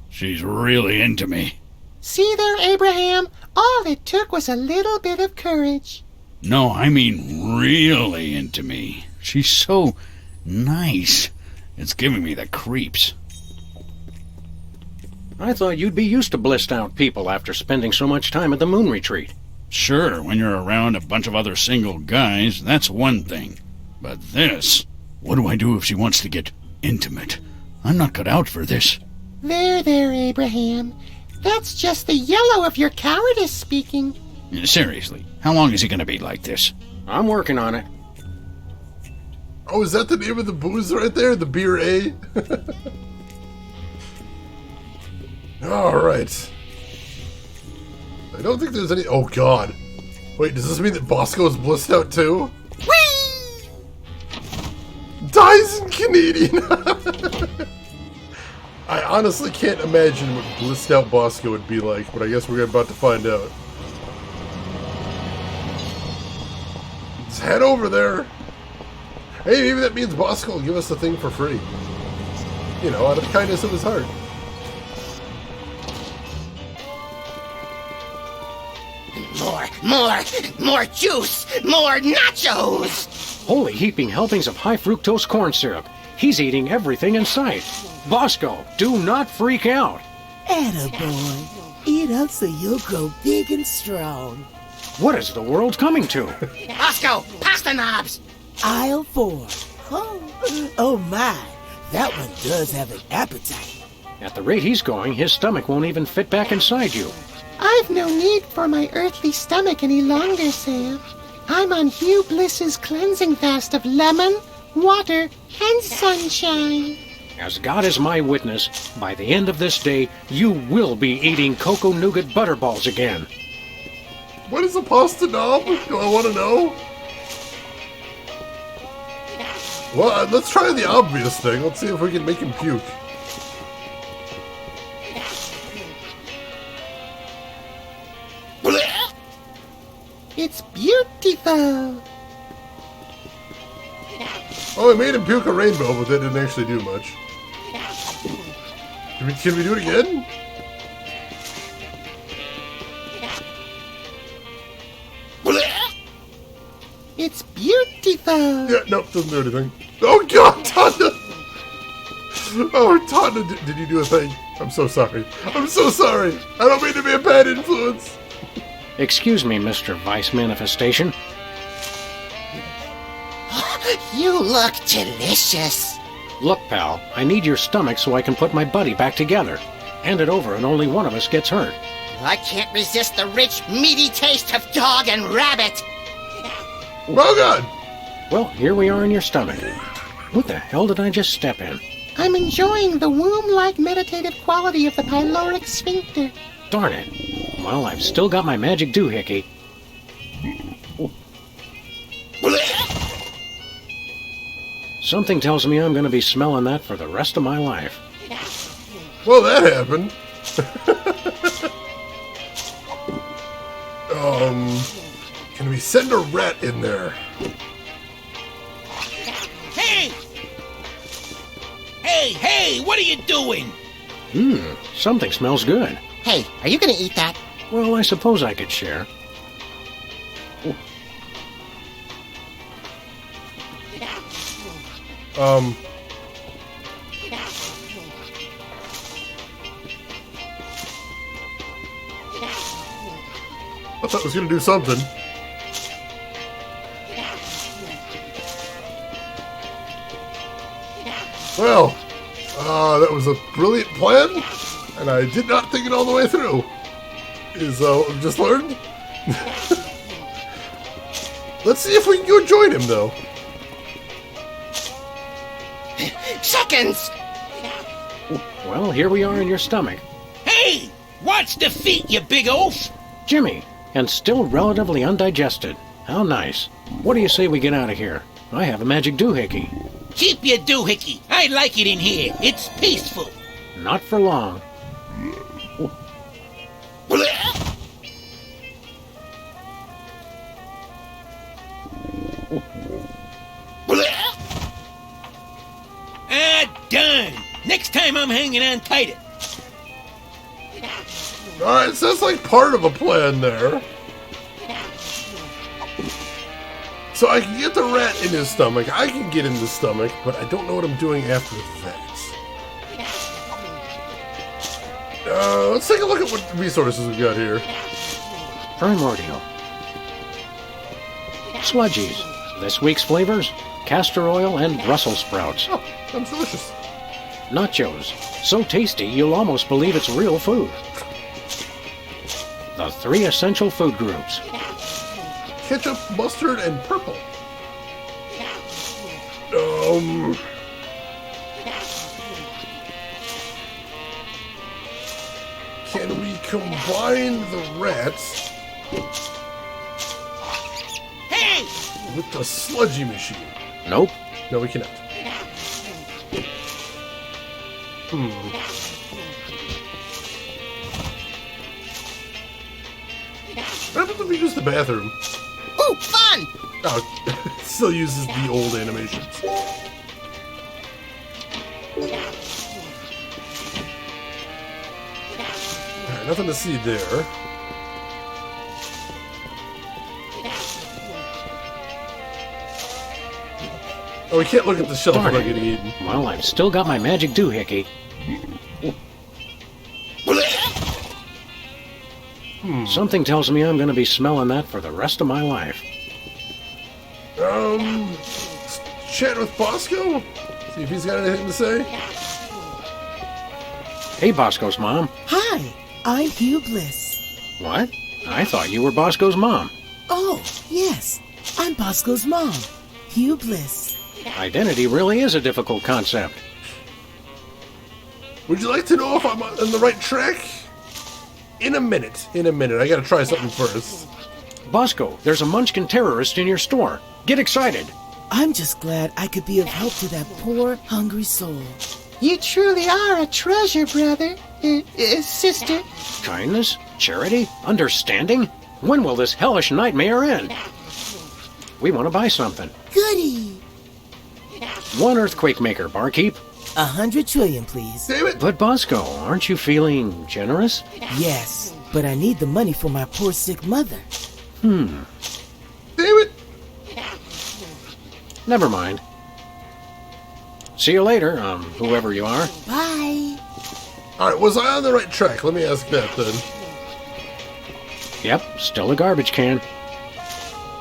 She's really into me. See there, Abraham? All it took was a little bit of courage. No, I mean really into me. She's so nice. It's giving me the creeps. I thought you'd be used to blissed out people after spending so much time at the moon retreat. Sure, when you're around a bunch of other single guys, that's one thing. But this... What do I do if she wants to get intimate? I'm not cut out for this. There, Abraham. That's just the yellow of your cowardice speaking. Seriously, how long is he going to be like this? I'm working on it. Oh, is that the name of the booze right there? The beer A? Alright. I don't think there's any... Oh, God. Wait, does this mean that Bosco's blissed out, too? Whee! Dies in Canadian! I honestly can't imagine what blissed out Bosco would be like, but I guess we're about to find out. Let's head over there. Hey, maybe that means Bosco will give us the thing for free. You know, out of the kindness of his heart. More juice! More nachos! Holy heaping helpings of high fructose corn syrup. He's eating everything in sight. Bosco, do not freak out. Attaboy. Eat up so you'll grow big and strong. What is the world coming to? Bosco, pasta knobs! Aisle 4. Oh my, that one does have an appetite. At the rate he's going, his stomach won't even fit back inside you. I've no need for my earthly stomach any longer, Sam. I'm on Hugh Bliss's cleansing fast of lemon, water, and sunshine. As God is my witness, by the end of this day, you will be eating cocoa nougat butterballs again. What is a pasta knob? Do I want to know? Well, let's try the obvious thing. Let's see if we can make him puke. It's beautiful. Oh, I made him puke a rainbow, but that didn't actually do much. Can we do it again? It's beautiful. Yeah, nope, doesn't do anything. Oh God, Tonda! Oh, Tonda, did you do a thing? I'm so sorry. I'm so sorry. I don't mean to be a bad influence. Excuse me, Mr. Vice Manifestation. You look delicious. Look, pal, I need your stomach so I can put my buddy back together. Hand it over and only one of us gets hurt. I can't resist the rich, meaty taste of dog and rabbit. Oh God! Well, here we are in your stomach. What the hell did I just step in? I'm enjoying the womb-like meditative quality of the pyloric sphincter. Darn it. Well, I've still got my magic doohickey. Something tells me I'm going to be smelling that for the rest of my life. Well, that happened. Can we send a rat in there? Hey! Hey, what are you doing? Something smells good. Hey, are you gonna eat that? Well, I suppose I could share. I thought it was going to do something. Well, that was a brilliant plan, and I did not think it all the way through. Is what we've just learned. Let's see if we can go join him, though. Seconds! Well, here we are in your stomach. Hey! Watch the feet, you big oaf! Jimmy, and still relatively undigested. How nice. What do you say we get out of here? I have a magic doohickey. Keep your doohickey. I like it in here. It's peaceful. Not for long. Done. Next time I'm hanging on tighter. Alright, so that's like part of a plan there. So I can get the rat in his stomach, I can get in the stomach, but I don't know what I'm doing after that. Let's take a look at what resources we've got here. Primordial. Sludgies. This week's flavors, castor oil and Brussels sprouts. Oh, sounds delicious. Nachos. So tasty you'll almost believe it's real food. The 3 essential food groups. Ketchup, mustard, and purple. Can we combine the rats with the sludgy machine? Nope. No, we cannot. What happens if we use the bathroom? Ooh, fun! Oh, it still uses the old animations. Alright, nothing to see there. Oh, we can't look at the shelf Darn without it. getting eaten. Well, I've still got my magic doohickey. Something tells me I'm going to be smelling that for the rest of my life. Chat with Bosco? See if he's got anything to say. Hey, Bosco's mom. Hi, I'm Hugh Bliss. What? I thought you were Bosco's mom. Oh, yes, I'm Bosco's mom, Hugh Bliss. Identity really is a difficult concept. Would you like to know if I'm on the right track? In a minute. I gotta try something first. Bosco, there's a Munchkin terrorist in your store. Get excited. I'm just glad I could be of help to that poor, hungry soul. You truly are a treasure, brother. Sister. Kindness? Charity? Understanding? When will this hellish nightmare end? We want to buy something. Goody! 1 earthquake maker, barkeep. 100 trillion, please. Damn it! But Bosco, aren't you feeling generous? Yes, but I need the money for my poor sick mother. Damn it! Never mind. See you later, whoever you are. Bye. Alright, was I on the right track? Let me ask that then. Yep, still a garbage can.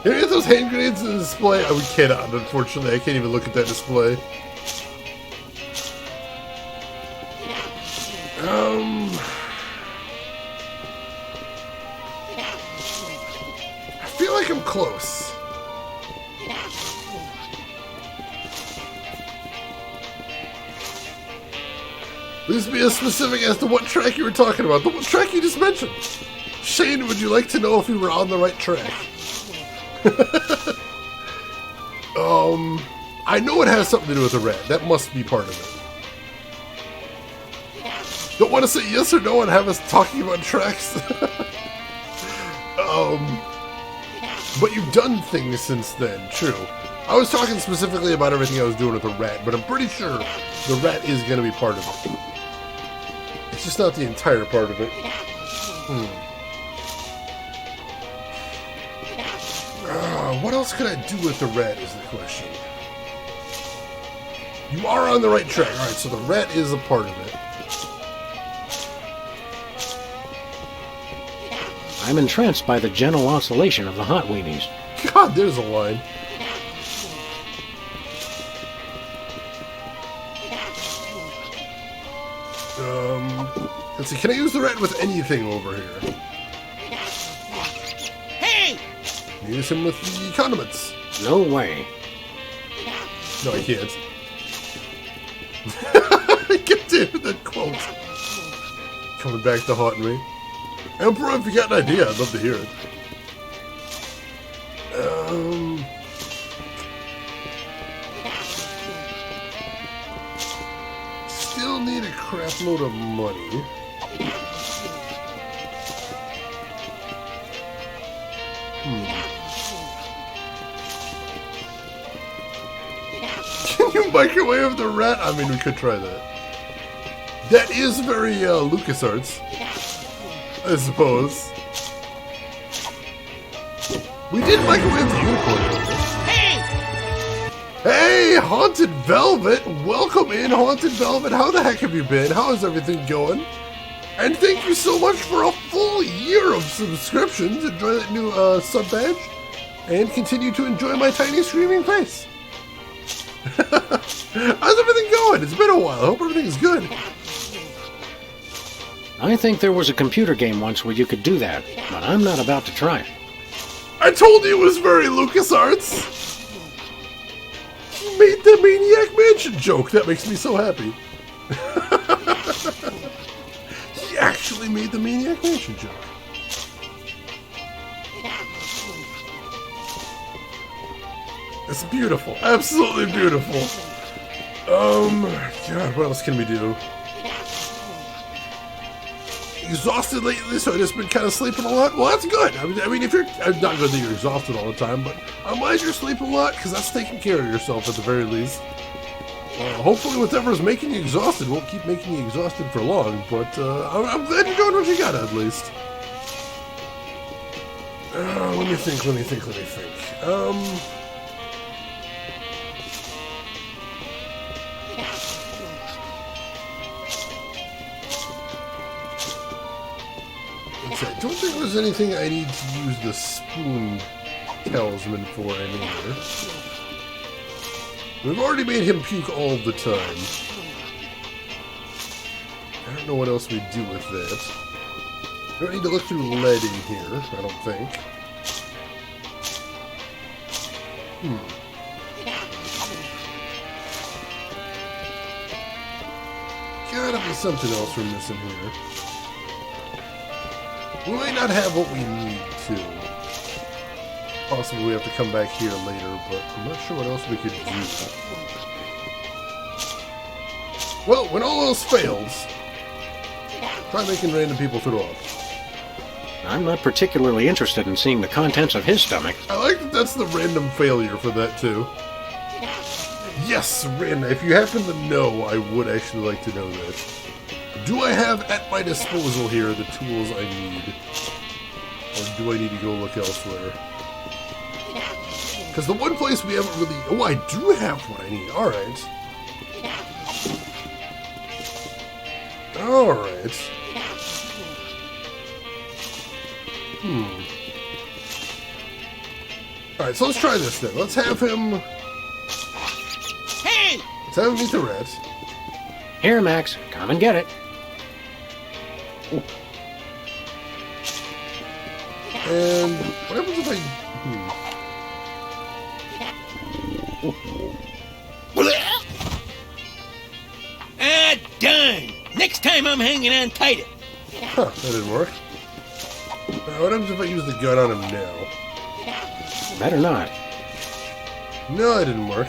Can we get those hand grenades in the display? We cannot, unfortunately. I can't even look at that display. I feel like I'm close. Please be as specific as to what track you were talking about. The what track you just mentioned. Shane, would you like to know if we were on the right track? I know it has something to do with the rat. That must be part of it. Don't want to say yes or no and have us talking about tracks. But you've done things since then, true. I was talking specifically about everything I was doing with the rat, but I'm pretty sure the rat is going to be part of it. It's just not the entire part of it. What else could I do with the rat is the question. You are on the right track. Alright, so the rat is a part of it. I'm entranced by the gentle oscillation of the hot weenies. God, there's a line. Let's see, can I use the rat with anything over here? Hey! Use him with the condiments. No way. No, I can't. I can't do that quote. Coming back to haunt me. Emperor, if you got an idea, I'd love to hear it. Still need a crap load of money. Can you microwave the rat? I mean, we could try that. That is very LucasArts, I suppose. We did microwave the unicorn. Hey, Haunted Velvet! Welcome in, Haunted Velvet. How the heck have you been? How is everything going? And thank you so much for a full year of subscriptions. Enjoy that new sub badge. And continue to enjoy my tiny screaming face. How's everything going? It's been a while. I hope everything's good. I think there was a computer game once where you could do that, but I'm not about to try it. I told you it was very LucasArts. He made the Maniac Mansion joke. That makes me so happy. He actually made the Maniac Mansion joke. It's beautiful. Absolutely beautiful. God, what else can we do? Exhausted lately, so I've just been kind of sleeping a lot. Well, that's good. I mean, if you're, I'm not good that you're exhausted all the time, but I'm glad you're sleeping a lot, because that's taking care of yourself at the very least. Hopefully whatever's making you exhausted won't keep making you exhausted for long, but I'm glad you're doing what you got at least. Let me think. I don't think there's anything I need to use the spoon talisman for anymore. We've already made him puke all the time. I don't know what else we do with that. We don't need to look through lead in here, I don't think. Gotta be something else we're missing here. We might not have what we need to. Possibly we have to come back here later, but I'm not sure what else we could do. Well, when all else fails, try making random people throw up. I'm not particularly interested in seeing the contents of his stomach. I like that that's the random failure for that, too. Yes, random. If you happen to know, I would actually like to know that. Do I have at my disposal here the tools I need? Or do I need to go look elsewhere? Because the one place we haven't really... Oh, I do have what I need. Alright. Alright. Alright, so let's try this then. Let's have him... Hey! Let's have him eat the rat. Here, Max. Come and get it. And what happens if I... Done! Next time I'm hanging on tighter. Huh, that didn't work. What happens if I use the gun on him now? Better not. No, that didn't work.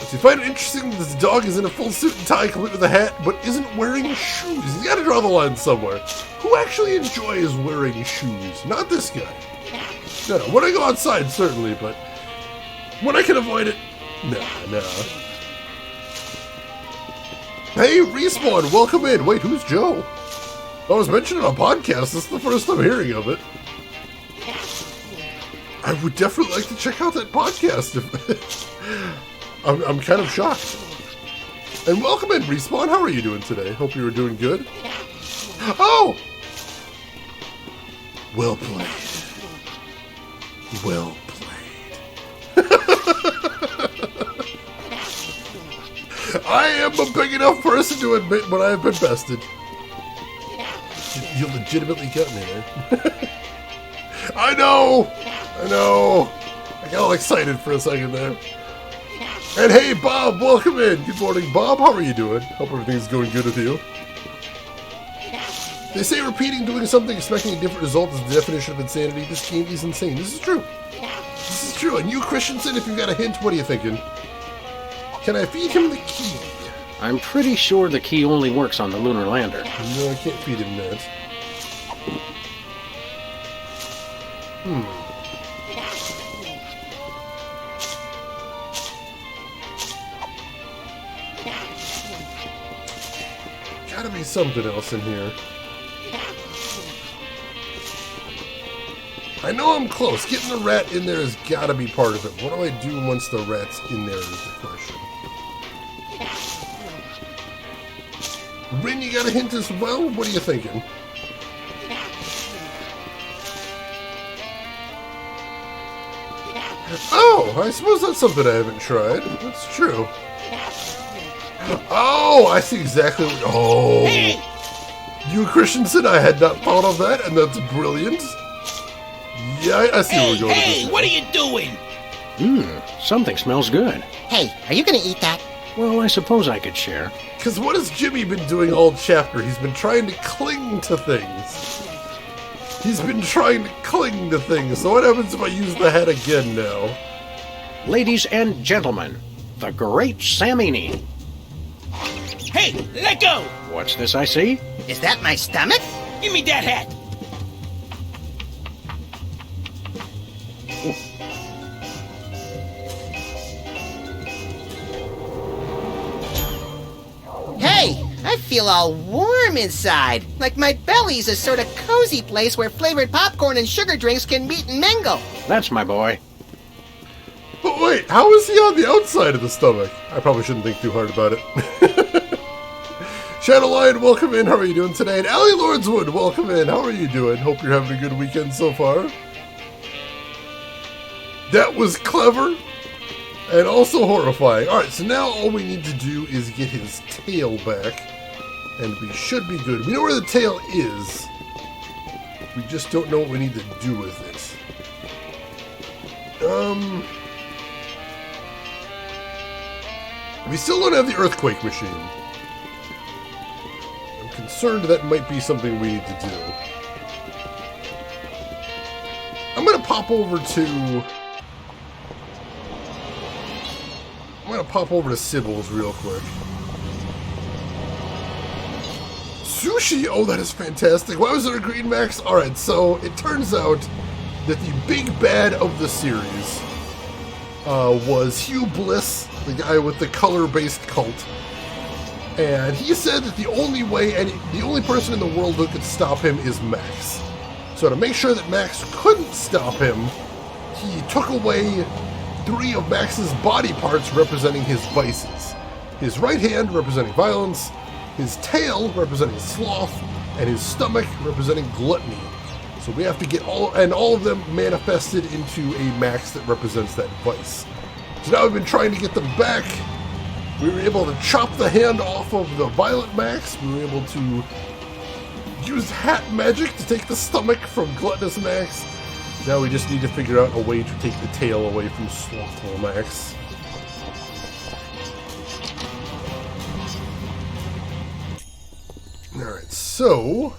So you find it interesting that this dog is in a full suit and tie, complete with a hat, but isn't wearing shoes. He's got to draw the line somewhere. Who actually enjoys wearing shoes? Not this guy. No, when I go outside, certainly, but when I can avoid it, nah. Hey, Respawn, welcome in. Wait, who's Joe? I was mentioned on a podcast. This is the first time hearing of it. I would definitely like to check out that podcast. I'm kind of shocked. And welcome in, Respawn. How are you doing today? Hope you were doing good. Oh! Well played. Well played. I am a big enough person to admit when I have been bested. You legitimately got me there. I know! I got all excited for a second there. And hey, Bob, welcome in. Good morning, Bob. How are you doing? Hope everything's going good with you. They say repeating doing something, expecting a different result is the definition of insanity. This game is insane. This is true. This is true. And you, Christensen, if you've got a hint, what are you thinking? Can I feed him the key? I'm pretty sure the key only works on the lunar lander. No, I can't feed him that. Gotta be something else in here. I know I'm close. Getting the rat in there has gotta be part of it. What do I do once the rat's in there is the question. Rin, you got a hint as well? What are you thinking? Oh, I suppose that's something I haven't tried. That's true. Oh, I see exactly what... Oh. Hey! You, Christensen, I had not thought of that, and that's brilliant. Yeah, I see where we're going with this. Hey, what are you doing? Something smells good. Hey, are you gonna eat that? Well, I suppose I could share. Because what has Jimmy been doing all chapter? He's been trying to cling to things. He's been trying to cling to things. So what happens if I use the hat again now? Ladies and gentlemen, the Great Samini. Hey, let go! What's this I see? Is that my stomach? Give me that hat! Hey, I feel all warm inside. Like my belly's a sort of cozy place where flavored popcorn and sugar drinks can meet and mingle. That's my boy. But wait, how is he on the outside of the stomach? I probably shouldn't think too hard about it. Shadow Lion, welcome in. How are you doing today? And Allie Lordswood, welcome in. How are you doing? Hope you're having a good weekend so far. That was clever and also horrifying. Alright, so now all we need to do is get his tail back, and we should be good. We know where the tail is. We just don't know what we need to do with it. We still don't have the earthquake machine. I'm concerned that might be something we need to do. I'm gonna pop over to Sybil's real quick. Sushi! Oh, that is fantastic. Why was there a green max? Alright, so it turns out that the big bad of the series was Hugh Bliss, the guy with the color-based cult. And he said that the only way, and the only person in the world who could stop him is Max. So to make sure that Max couldn't stop him, he took away 3 of Max's body parts representing his vices. His right hand representing violence, his tail representing sloth, and his stomach representing gluttony. So we have to get all of them manifested into a Max that represents that vice. So now we've been trying to get them back. We were able to chop the hand off of the violent Max. We were able to use hat magic to take the stomach from gluttonous Max. Now we just need to figure out a way to take the tail away from slothful Max. Alright, so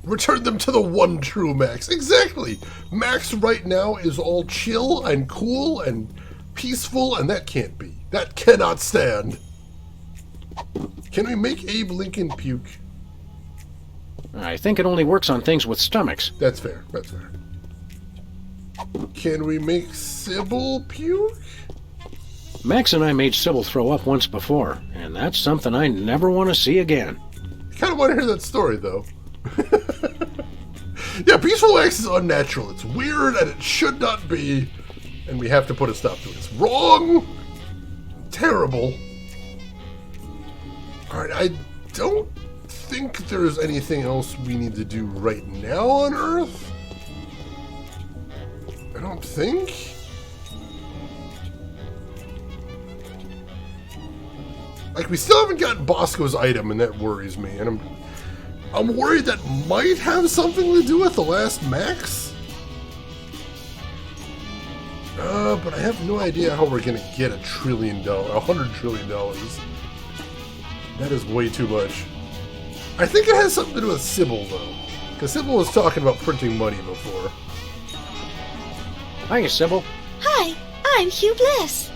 return them to the one true Max. Exactly! Max right now is all chill and cool and peaceful, and that can't be. That cannot stand. Can we make Abe Lincoln puke? I think it only works on things with stomachs. That's fair. That's fair. Can we make Sybil puke? Max and I made Sybil throw up once before, and that's something I never want to see again. I kind of want to hear that story, though. Yeah, Peaceful Max is unnatural. It's weird, and it should not be, and we have to put a stop to it. It's wrong. Terrible. Alright, I don't think there's anything else we need to do right now on Earth. I don't think. Like, we still haven't gotten Bosco's item, and that worries me. And I'm worried that might have something to do with the last Max. But I have no idea how we're gonna get $1 trillion, $100 trillion. That is way too much. I think it has something to do with Sybil, though. Because Sybil was talking about printing money before. Hiya, Sybil. Hi, I'm Hugh Bliss.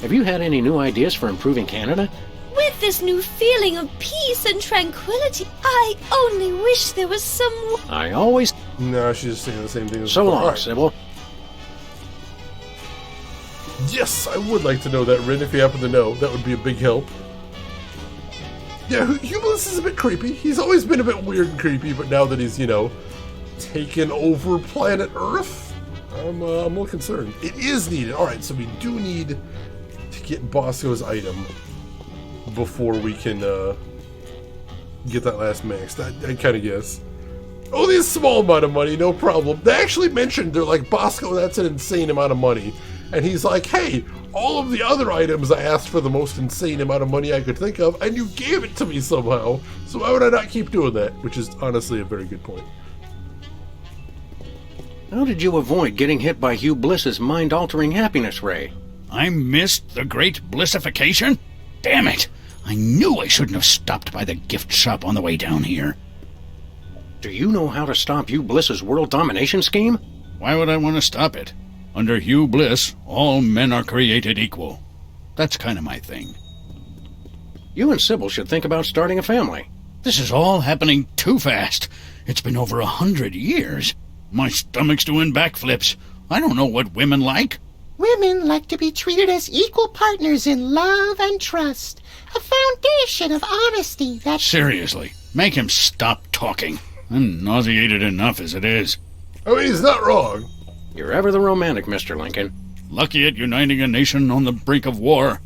Have you had any new ideas for improving Canada? With this new feeling of peace and tranquility, I only wish there was some... I always... No, she's just saying the same thing as So before. long, Alright. Sybil. Yes, I would like to know that, Rin, if you happen to know. That would be a big help. Yeah, Hugh Bliss is a bit creepy. He's always been a bit weird and creepy, but now that he's, taken over planet Earth, I'm a little concerned. It is needed. Alright, so we do need to get Bosco's item before we can get that last Max. I kind of guess. Only a small amount of money, no problem. They actually mentioned, they're like, Bosco, that's an insane amount of money. and he's like, hey, all of the other items I asked for the most insane amount of money I could think of, and you gave it to me somehow, so why would I not keep doing that? Which is honestly a very good point. How did you avoid getting hit by Hugh Bliss's mind-altering happiness ray? I missed the great blissification? Damn it! I knew I shouldn't have stopped by the gift shop on the way down here. Do you know how to stop Hugh Bliss's world domination scheme? Why would I want to stop it? Under Hugh Bliss, all men are created equal. That's kind of my thing. You and Sybil should think about starting a family. This is all happening too fast. It's been over 100 years. My stomach's doing backflips. I don't know what women like. Women like to be treated as equal partners in love and trust. A foundation of honesty that... Seriously, make him stop talking. I'm nauseated enough as it is. I mean, he's not wrong. You're ever the romantic, Mr. Lincoln. Lucky at uniting a nation on the brink of war.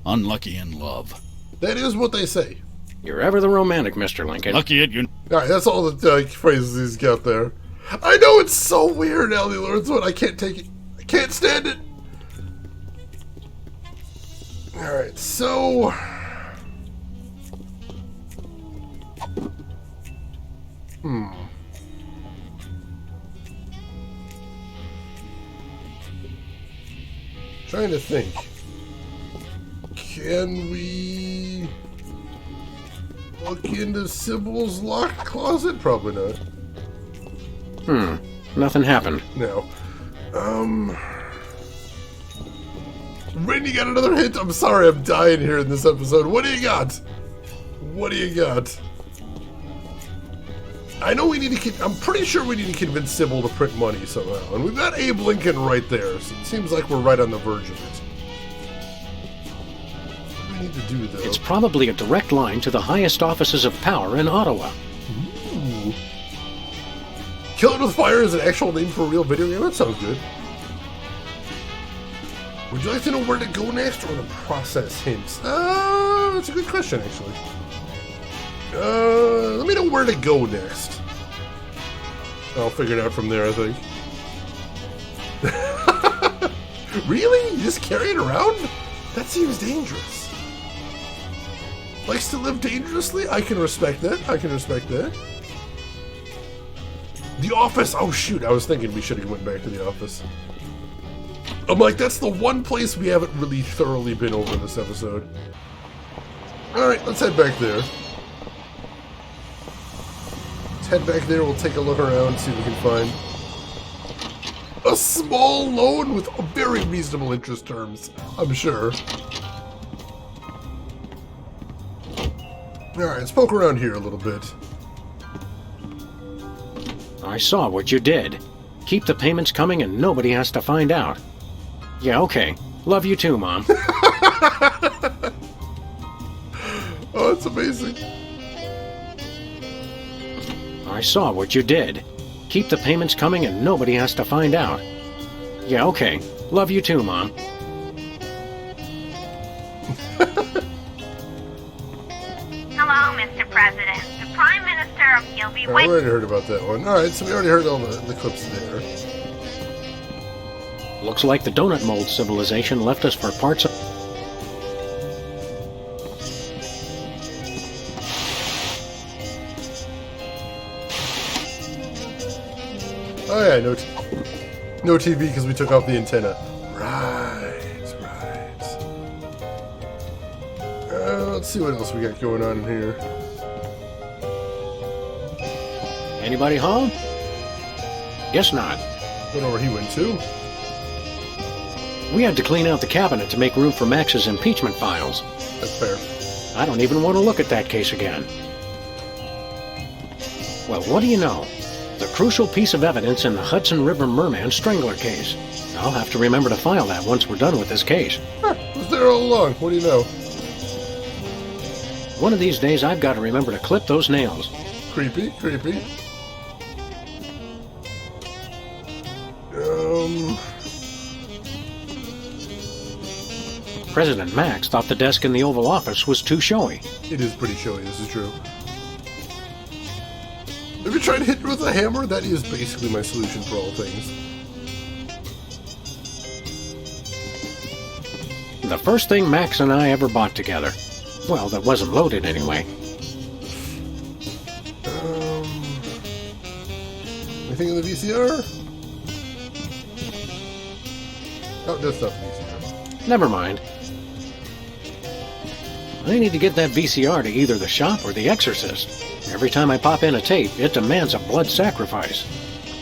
Unlucky in love. That is what they say. You're ever the romantic, Mr. Lincoln. Lucky at you. Alright, that's all the phrases he's got there. I know it's so weird now he learns one. I can't take it. I can't stand it. Alright, so... Trying to think. Can we look into Sybil's locked closet? Probably not. Nothing happened. No. Ren, you got another hint? I'm sorry, I'm dying here in this episode. What do you got? What do you got? I know we need to... I'm pretty sure we need to convince Sybil to print money somehow. And we've got Abe Lincoln right there, so it seems like we're right on the verge of it. What do we need to do, though? It's probably a direct line to the highest offices of power in Ottawa. Ooh. Kill It With Fire is an actual name for a real video game? That sounds good. Would you like to know where to go next, or the process hints? That's a good question, actually. Let me know where to go next. I'll figure it out from there, I think. Really? You just carry it around? That seems dangerous. Likes to live dangerously? I can respect that. I can respect that. The Office! Oh shoot, I was thinking we should have went back to the Office. I'm like, that's the one place we haven't really thoroughly been over this episode. Alright, let's head back there. Let's head back there, we'll take a look around, see what we can find. A small loan with very reasonable interest terms, I'm sure. Alright, let's poke around here a little bit. I saw what you did. Keep the payments coming and nobody has to find out. Yeah, okay. Love you too, Mom. Oh, that's amazing. I saw what you did. Keep the payments coming and nobody has to find out. Yeah, okay. Love you too, Mom. Hello, Mr. President. The Prime Minister, he'll be We waiting. already heard about that one. Alright, so we already heard all the clips there. Looks like the donut mold civilization left us for parts of... Oh yeah, no TV because we took off the antenna. Right. Let's see what else we got going on in here. Anybody home? Guess not. Don't know where he went to. We had to clean out the cabinet to make room for Max's impeachment files. That's fair. I don't even want to look at that case again. Well, what do you know? The crucial piece of evidence in the Hudson River Merman Strangler case. I'll have to remember to file that once we're done with this case. Huh, was there all along. What do you know? One of these days I've got to remember to clip those nails. Creepy. President Max thought the desk in the Oval Office was too showy. It is pretty showy, this is true. Have you tried to hit it with a hammer? That is basically my solution for all things. the first thing Max and I ever bought together. Well, that wasn't loaded anyway. Anything in the VCR? Oh, that's not the VCR. Never mind. I need to get that VCR to either the shop or the Exorcist. Every time I pop in a tape, it demands a blood sacrifice.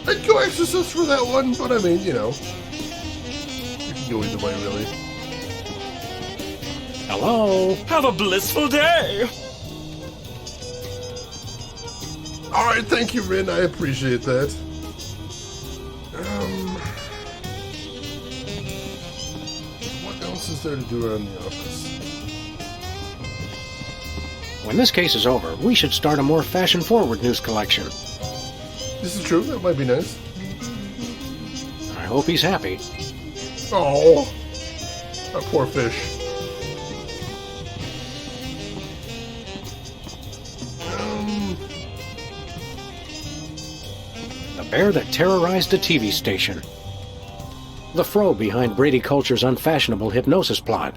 I'd go Exorcist for that one, but I mean, you know. You can go either way, really. Hello? Have a blissful day! Alright, thank you, Rin. I appreciate that. What else is there to do around the office? When this case is over, we should start a more fashion-forward news collection. This is true. That might be nice. I hope he's happy. Oh, that poor fish. The bear that terrorized a TV station. The fro behind Brady Culture's unfashionable hypnosis plot.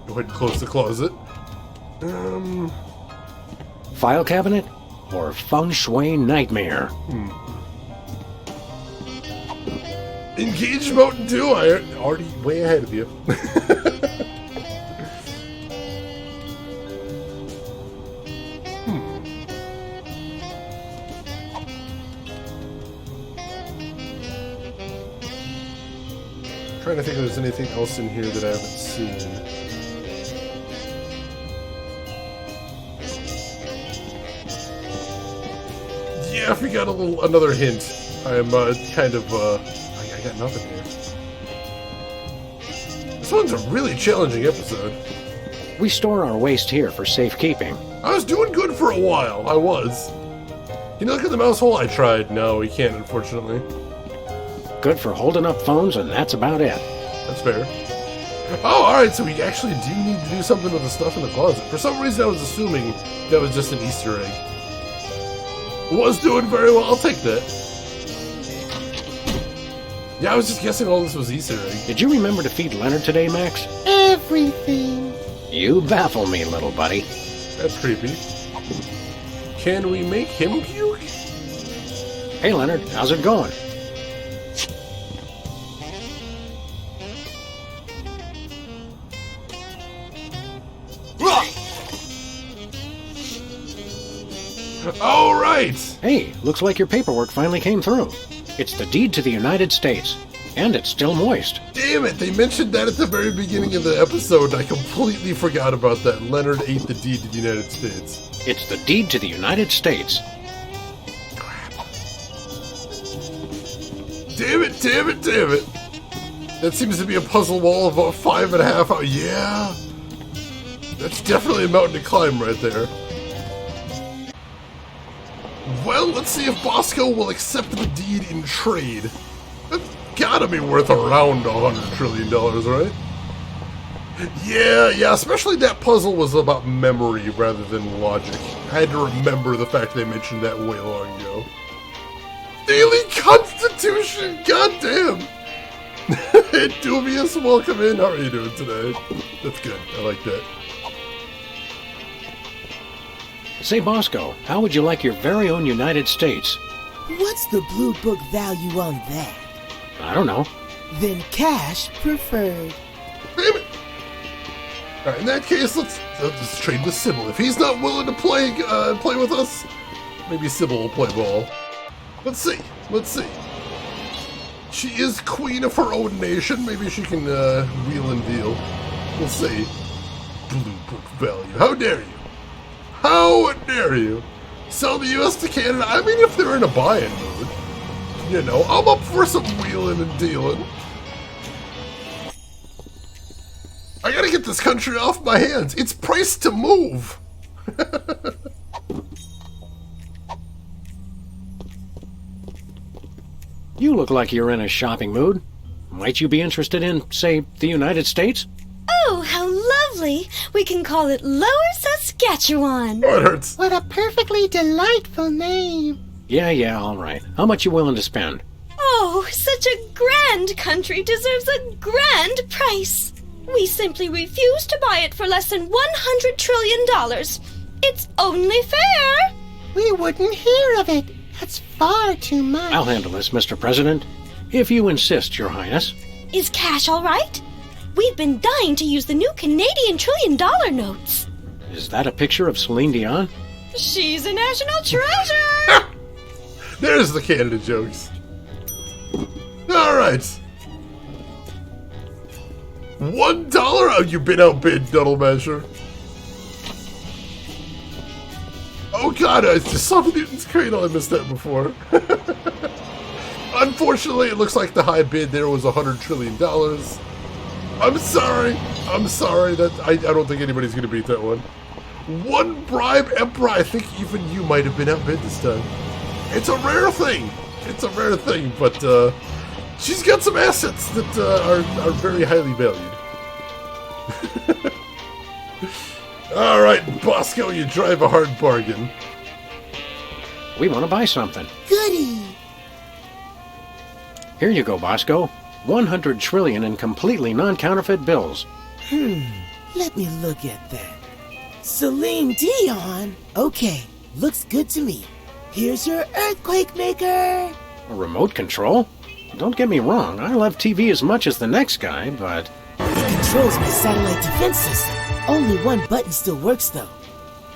Go ahead and close the closet. File cabinet or feng shui nightmare? Engage Mountain Dew. I already way ahead of you. Trying to think if there's anything else in here that I haven't seen. Yeah, if we got another hint, I'm kind of I got nothing here. This one's a really challenging episode. We store our waste here for safekeeping. I was doing good for a while. I was. You know, look at the mouse hole I tried. No, we can't, unfortunately. Good for holding up phones, and that's about it. That's fair. Oh, alright, so we actually do need to do something with the stuff in the closet. For some reason, I was assuming that was just an Easter egg. Was doing very well. I'll take that. Yeah, I was just guessing all this was Easter egg. Did you remember to feed Leonard today, Max? Everything. You baffle me, little buddy. That's creepy. Can we make him puke? Hey, Leonard, how's it going? All right. Hey, looks like your paperwork finally came through. It's the deed to the United States, and it's still moist. Damn it, they mentioned that at the very beginning of the episode. I completely forgot about that. Leonard ate the deed to the United States. It's the deed to the United States. Damn it, damn it, damn it. That seems to be a puzzle wall of about 5.5 hours. Yeah. That's definitely a mountain to climb right there. Well, let's see if Bosco will accept the deed in trade. That's gotta be worth around $100 trillion, right? Yeah, especially that puzzle was about memory rather than logic. I had to remember the fact they mentioned that way long ago. Daily Constitution, goddamn! Dubious, welcome in. How are you doing today? That's good, I like that. Say, Bosco, how would you like your very own United States? What's the blue book value on that? I don't know. Then cash preferred. Damn it! Alright, in that case, let's trade with Sybil. If he's not willing to play with us, maybe Sybil will play ball. Let's see. She is queen of her own nation. Maybe she can wheel and deal. We'll see. Blue book value. How dare you? How dare you? Sell the US to Canada? I mean, if they're in a buy-in mood. You know, I'm up for some wheeling and dealing. I gotta get this country off my hands. It's priced to move. You look like you're in a shopping mood. Might you be interested in, say, the United States? Oh, how lovely! We can call it Lower Saskatchewan. Oh, it hurts. What a perfectly delightful name. Yeah, all right. How much you willing to spend? Oh, such a grand country deserves a grand price. We simply refuse to buy it for less than $100 trillion. It's only fair. We wouldn't hear of it. That's far too much. I'll handle this, Mr. President. If you insist, Your Highness. Is cash all right? We've been dying to use the new Canadian $1 trillion notes. Is that a picture of Celine Dion? She's a national treasure! There's the Canada jokes. Alright. $1? Oh, you've been outbid, Duddle Measure. Oh god, I just saw Newton's Cradle. I missed that before. Unfortunately, it looks like the high bid there was $100 trillion. I'm sorry. That I don't think anybody's going to beat that one. One bribe emperor. I think even you might have been outbid this time. It's a rare thing. But she's got some assets that are very highly valued. All right, Bosco, you drive a hard bargain. We want to buy something. Goody! Here you go, Bosco. 100 trillion in completely non-counterfeit bills. Let me look at that. Celine Dion? Okay, looks good to me. Here's your earthquake maker. A remote control? Don't get me wrong, I love TV as much as the next guy, but... It controls my satellite defense system. Only one button still works, though.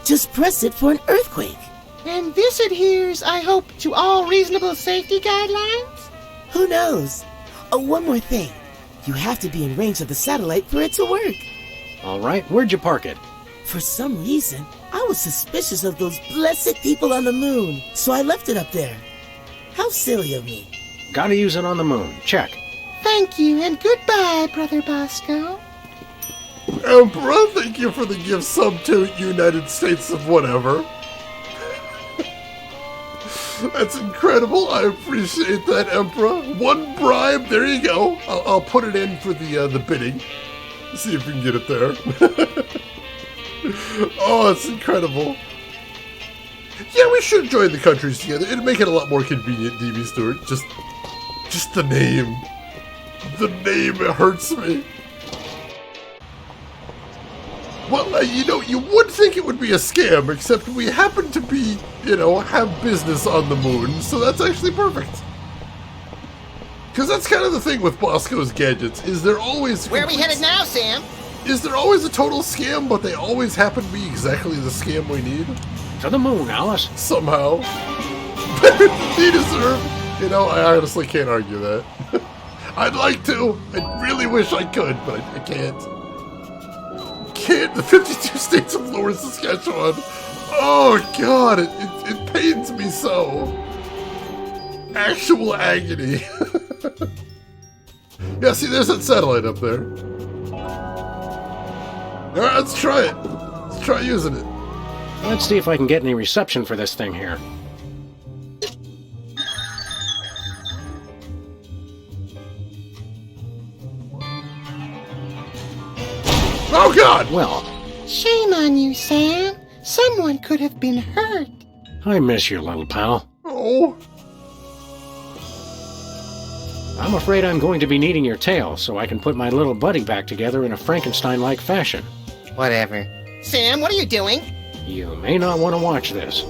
Just press it for an earthquake. And this adheres, I hope, to all reasonable safety guidelines? Who knows? Oh, one more thing. You have to be in range of the satellite for it to work. All right, where'd you park it? For some reason, I was suspicious of those blessed people on the moon, so I left it up there. How silly of me. Gotta use it on the moon. Check. Thank you, and goodbye, Brother Bosco. Emperor, thank you for the gift sub to United States of whatever. That's incredible. I appreciate that, Emperor. One bribe. There you go. I'll put it in for the bidding. See if we can get it there. Oh, it's incredible. Yeah, we should join the countries together. It'd make it a lot more convenient, DB Stewart. Just the name. The name, it hurts me. Well, you would think it would be a scam, except we happen to be, have business on the moon, so that's actually perfect. Because that's kind of the thing with Bosco's gadgets, is there always... Where are we headed now, Sam? Is there always a total scam, but they always happen to be exactly the scam we need? To the moon, Alice. Somehow. Better than they deserve. I honestly can't argue that. I'd like to. I really wish I could, but I can't. The 52 states of Lower Saskatchewan. Oh god, it pains me so. Actual agony. Yeah, see, there's that satellite up there. Alright, let's try it. Let's try using it. Let's see if I can get any reception for this thing here. Oh god! Well, shame on you, Sam. Someone could have been hurt. I miss you, little pal. Oh. I'm afraid I'm going to be needing your tail so I can put my little buddy back together in a Frankenstein-like fashion. Whatever. Sam, what are you doing? You may not want to watch this.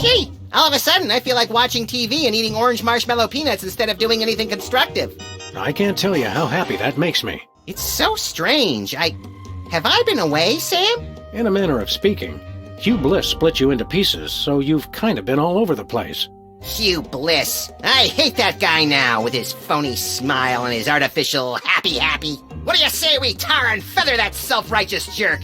Gee, all of a sudden I feel like watching TV and eating orange marshmallow peanuts instead of doing anything constructive. I can't tell you how happy that makes me. It's so strange. Have I been away, Sam? In a manner of speaking, Hugh Bliss split you into pieces, so you've kind of been all over the place. Hugh Bliss. I hate that guy now, with his phony smile and his artificial happy. What do you say we tar and feather that self-righteous jerk?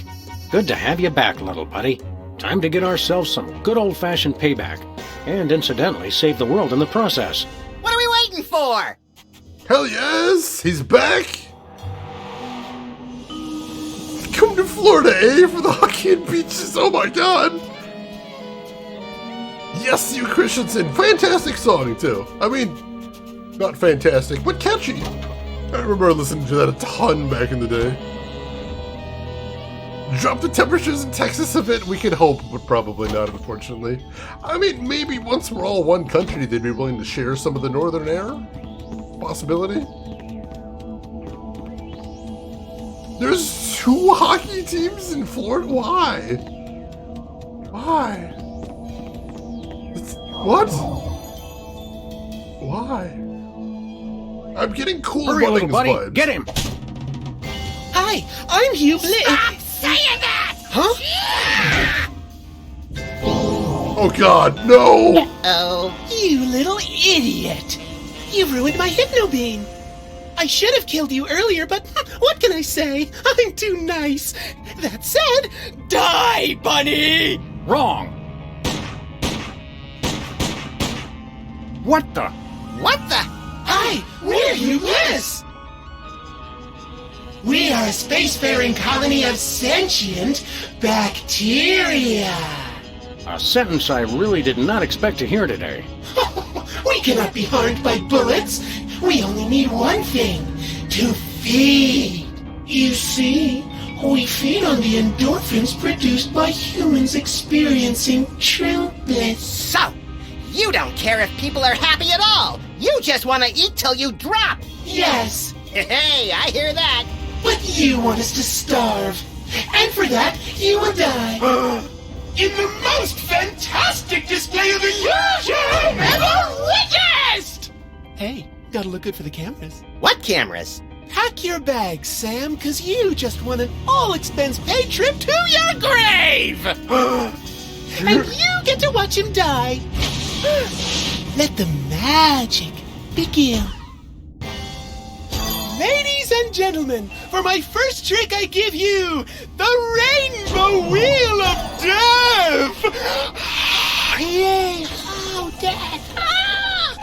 Good to have you back, little buddy. Time to get ourselves some good old-fashioned payback, and incidentally save the world in the process. What are we waiting for? Hell yes! He's back! Come to Florida, eh? For the hockey and beaches, oh my god! Yes, you Christensen. Fantastic song, too. I mean, not fantastic, but catchy. I remember listening to that a ton back in the day. Drop the temperatures in Texas a bit? We could hope, but probably not, unfortunately. I mean, maybe once we're all one country, they'd be willing to share some of the northern air? Possibility? There's 2 hockey teams in Florida? Why? Why? What? Why? I'm getting cool Hurry, little buddy. vibes. Get him. Hi, I'm Hugh Bliss. Stop saying that! Huh? Oh God, no! Oh, You little idiot! You ruined my hypnobeam! I should have killed you earlier, but what can I say? I'm too nice. That said, die, bunny! Wrong. What the? what the? Hi, we're Hugh Bliss. We are a spacefaring colony of sentient bacteria. A sentence I really did not expect to hear today. We cannot be harmed by bullets. We only need one thing, to feed. You see, we feed on the endorphins produced by humans experiencing true bliss. So, you don't care if people are happy at all. You just want to eat till you drop. Yes, Hey, I hear that. but you want us to starve. And for that, you will die. In the most fantastic display of illusion ever witnessed! Hey, gotta look good for the cameras. What cameras? Pack your bags, Sam, cause you just won an all-expense-paid trip to your grave! And you get to watch him die. Let the magic begin. Ladies and gentlemen, for my first trick I give you the Rainbow Wheel of Death! Yay! Oh, death! Ah!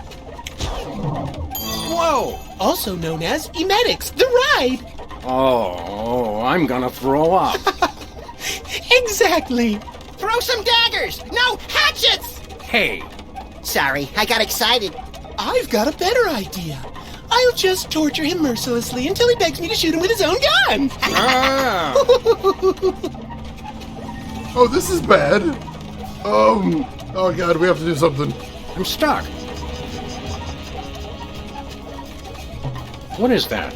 Whoa! Also known as Emetics, the ride! Oh, I'm gonna throw up. Exactly! Throw some daggers. No, hatchets. Hey. Sorry, I got excited. I've got a better idea. I'll just torture him mercilessly until he begs me to shoot him with his own gun! Ah. Oh, this is bad. Oh God, we have to do something. I'm stuck. What is that?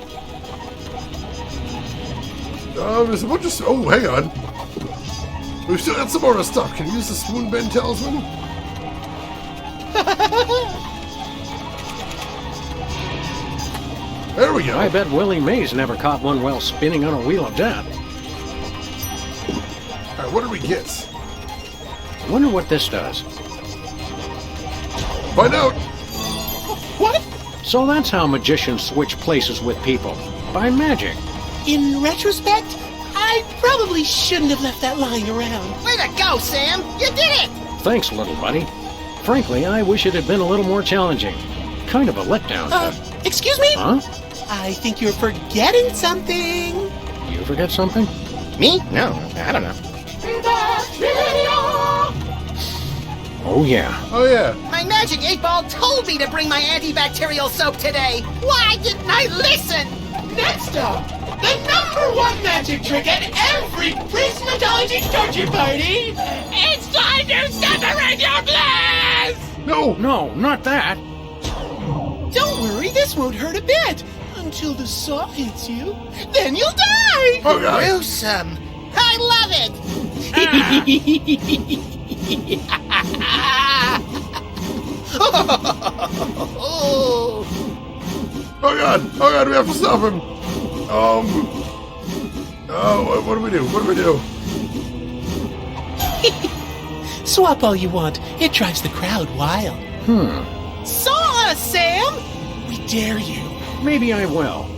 There's a bunch of... Oh, hang on. We've still got some more stuff. Can you use the spoon bend talisman? There we go. I bet Willie Mays never caught one while spinning on a wheel of death. All right, what do we get? I wonder what this does. Find out. What? So that's how magicians switch places with people. By magic. In retrospect, I probably shouldn't have left that lying around. Way to go, Sam. You did it. Thanks, little buddy. Frankly, I wish it had been a little more challenging. Kind of a letdown, but... Excuse me? Huh? I think you're forgetting something. You forget something? Me? No, I don't know. Oh, yeah. Oh, yeah. My magic 8-ball told me to bring my antibacterial soap today. Why didn't I listen? Next up, the #1 magic trick at every Prismatology torture party. It's time to separate your bliss! No. No, not that. Don't worry, this won't hurt a bit. Until the saw hits you. Then you'll die! Oh, God. Gruesome. I love it. Oh, God. Oh, God, we have to stop him. Oh, what do we do? What do we do? Swap all you want. It drives the crowd wild. Saw us, Sam! We dare you. Maybe I will.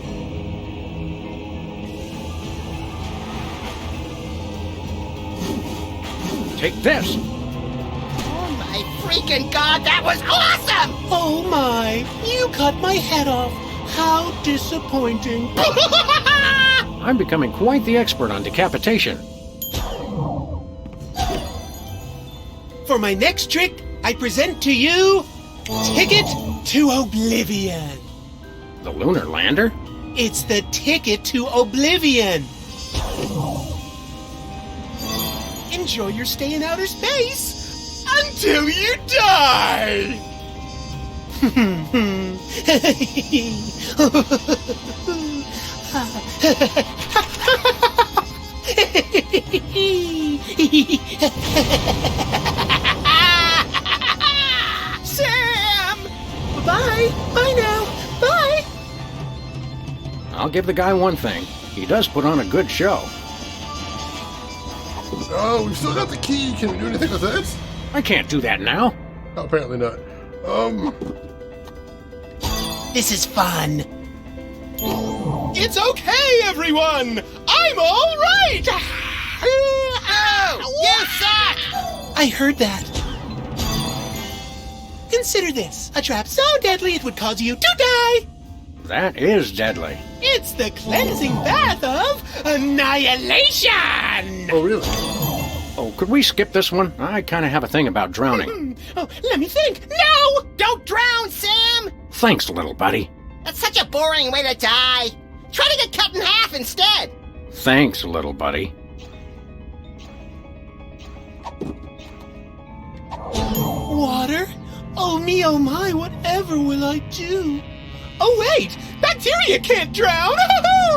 Take this. Oh, my freaking God, that was awesome! Oh my, you cut my head off. How disappointing. I'm becoming quite the expert on decapitation. For my next trick, I present to you Ticket to Oblivion. The lunar lander? It's the Ticket to Oblivion. Enjoy your stay in outer space until you die! Sam! Bye! Bye now! Bye! I'll give the guy one thing. He does put on a good show. Oh, we've still got the key. Can we do anything with that? I can't do that now. Oh, apparently not. This is fun. It's okay, everyone! I'm all right! Oh! You suck! I heard that. Consider this. A trap so deadly it would cause you to die! That is deadly. It's the cleansing bath of annihilation! Oh, really? Oh, could we skip this one? I kind of have a thing about drowning. Oh, let me think. No! Don't drown, Sam! Thanks, little buddy. That's such a boring way to die. Try to get cut in half instead. Thanks, little buddy. Water? Oh me, oh my, whatever will I do? Oh wait! Bacteria can't drown!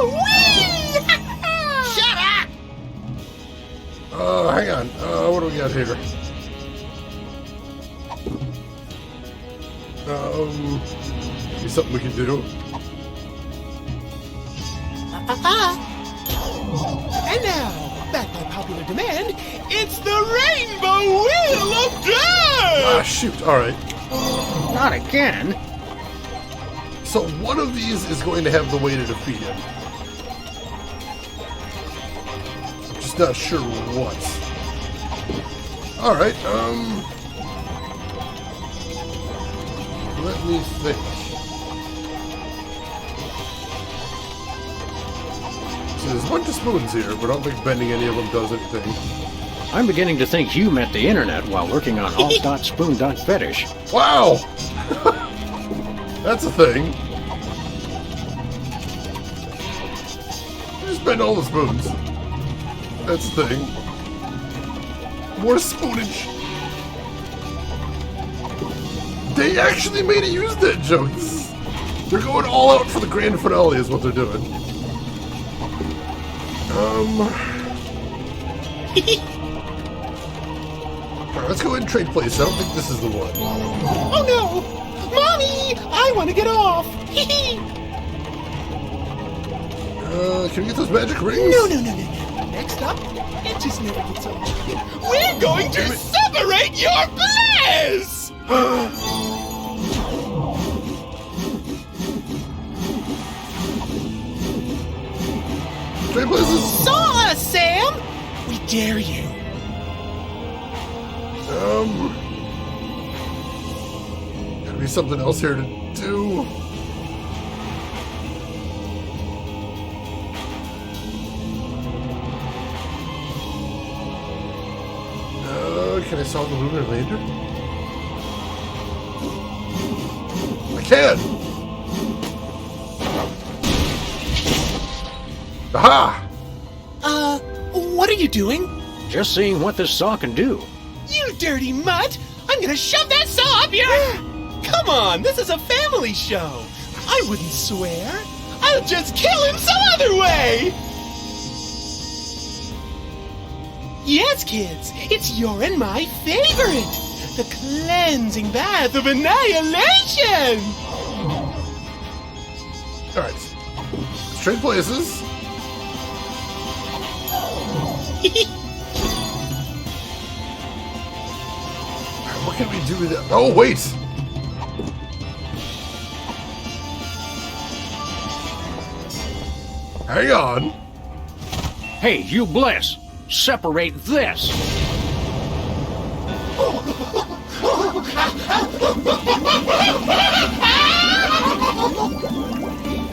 Whee! Shut up! Hang on. What do we got here? Maybe something we can do. And now, back by popular demand, it's the Rainbow Wheel of Death! Ah, shoot. All right. Not again. So one of these is going to have the way to defeat him. I'm just not sure what. All right. Let me think. So there's a bunch of spoons here, but I don't think bending any of them does anything. I'm beginning to think you met the internet while working on alt.spoon.fetish. Wow! That's a thing. Just bend all the spoons. That's a thing. More spoonage. They actually made a use that joke. They're going all out for the grand finale is what they're doing. Alright, let's go ahead and trade places. I don't think this is the one. Oh no! Mommy! I want to get off! Can we get those magic rings? No. Next up, it just never gets old. We're going to separate your bliss! Trade places? Saw us, Sam! We dare you. Gotta be something else here to do. Can I solve the lunar lander? I can! Aha! What are you doing? Just seeing what this saw can do. You dirty mutt! I'm gonna shove that saw up your... Come on, this is a family show. I wouldn't swear. I'll just kill him some other way! Yes, kids, it's your and my favorite! The cleansing bath of annihilation! Alright. Let's trade places. What can we do with that? Oh, wait! Hang on. Hey, you Bliss! Separate this!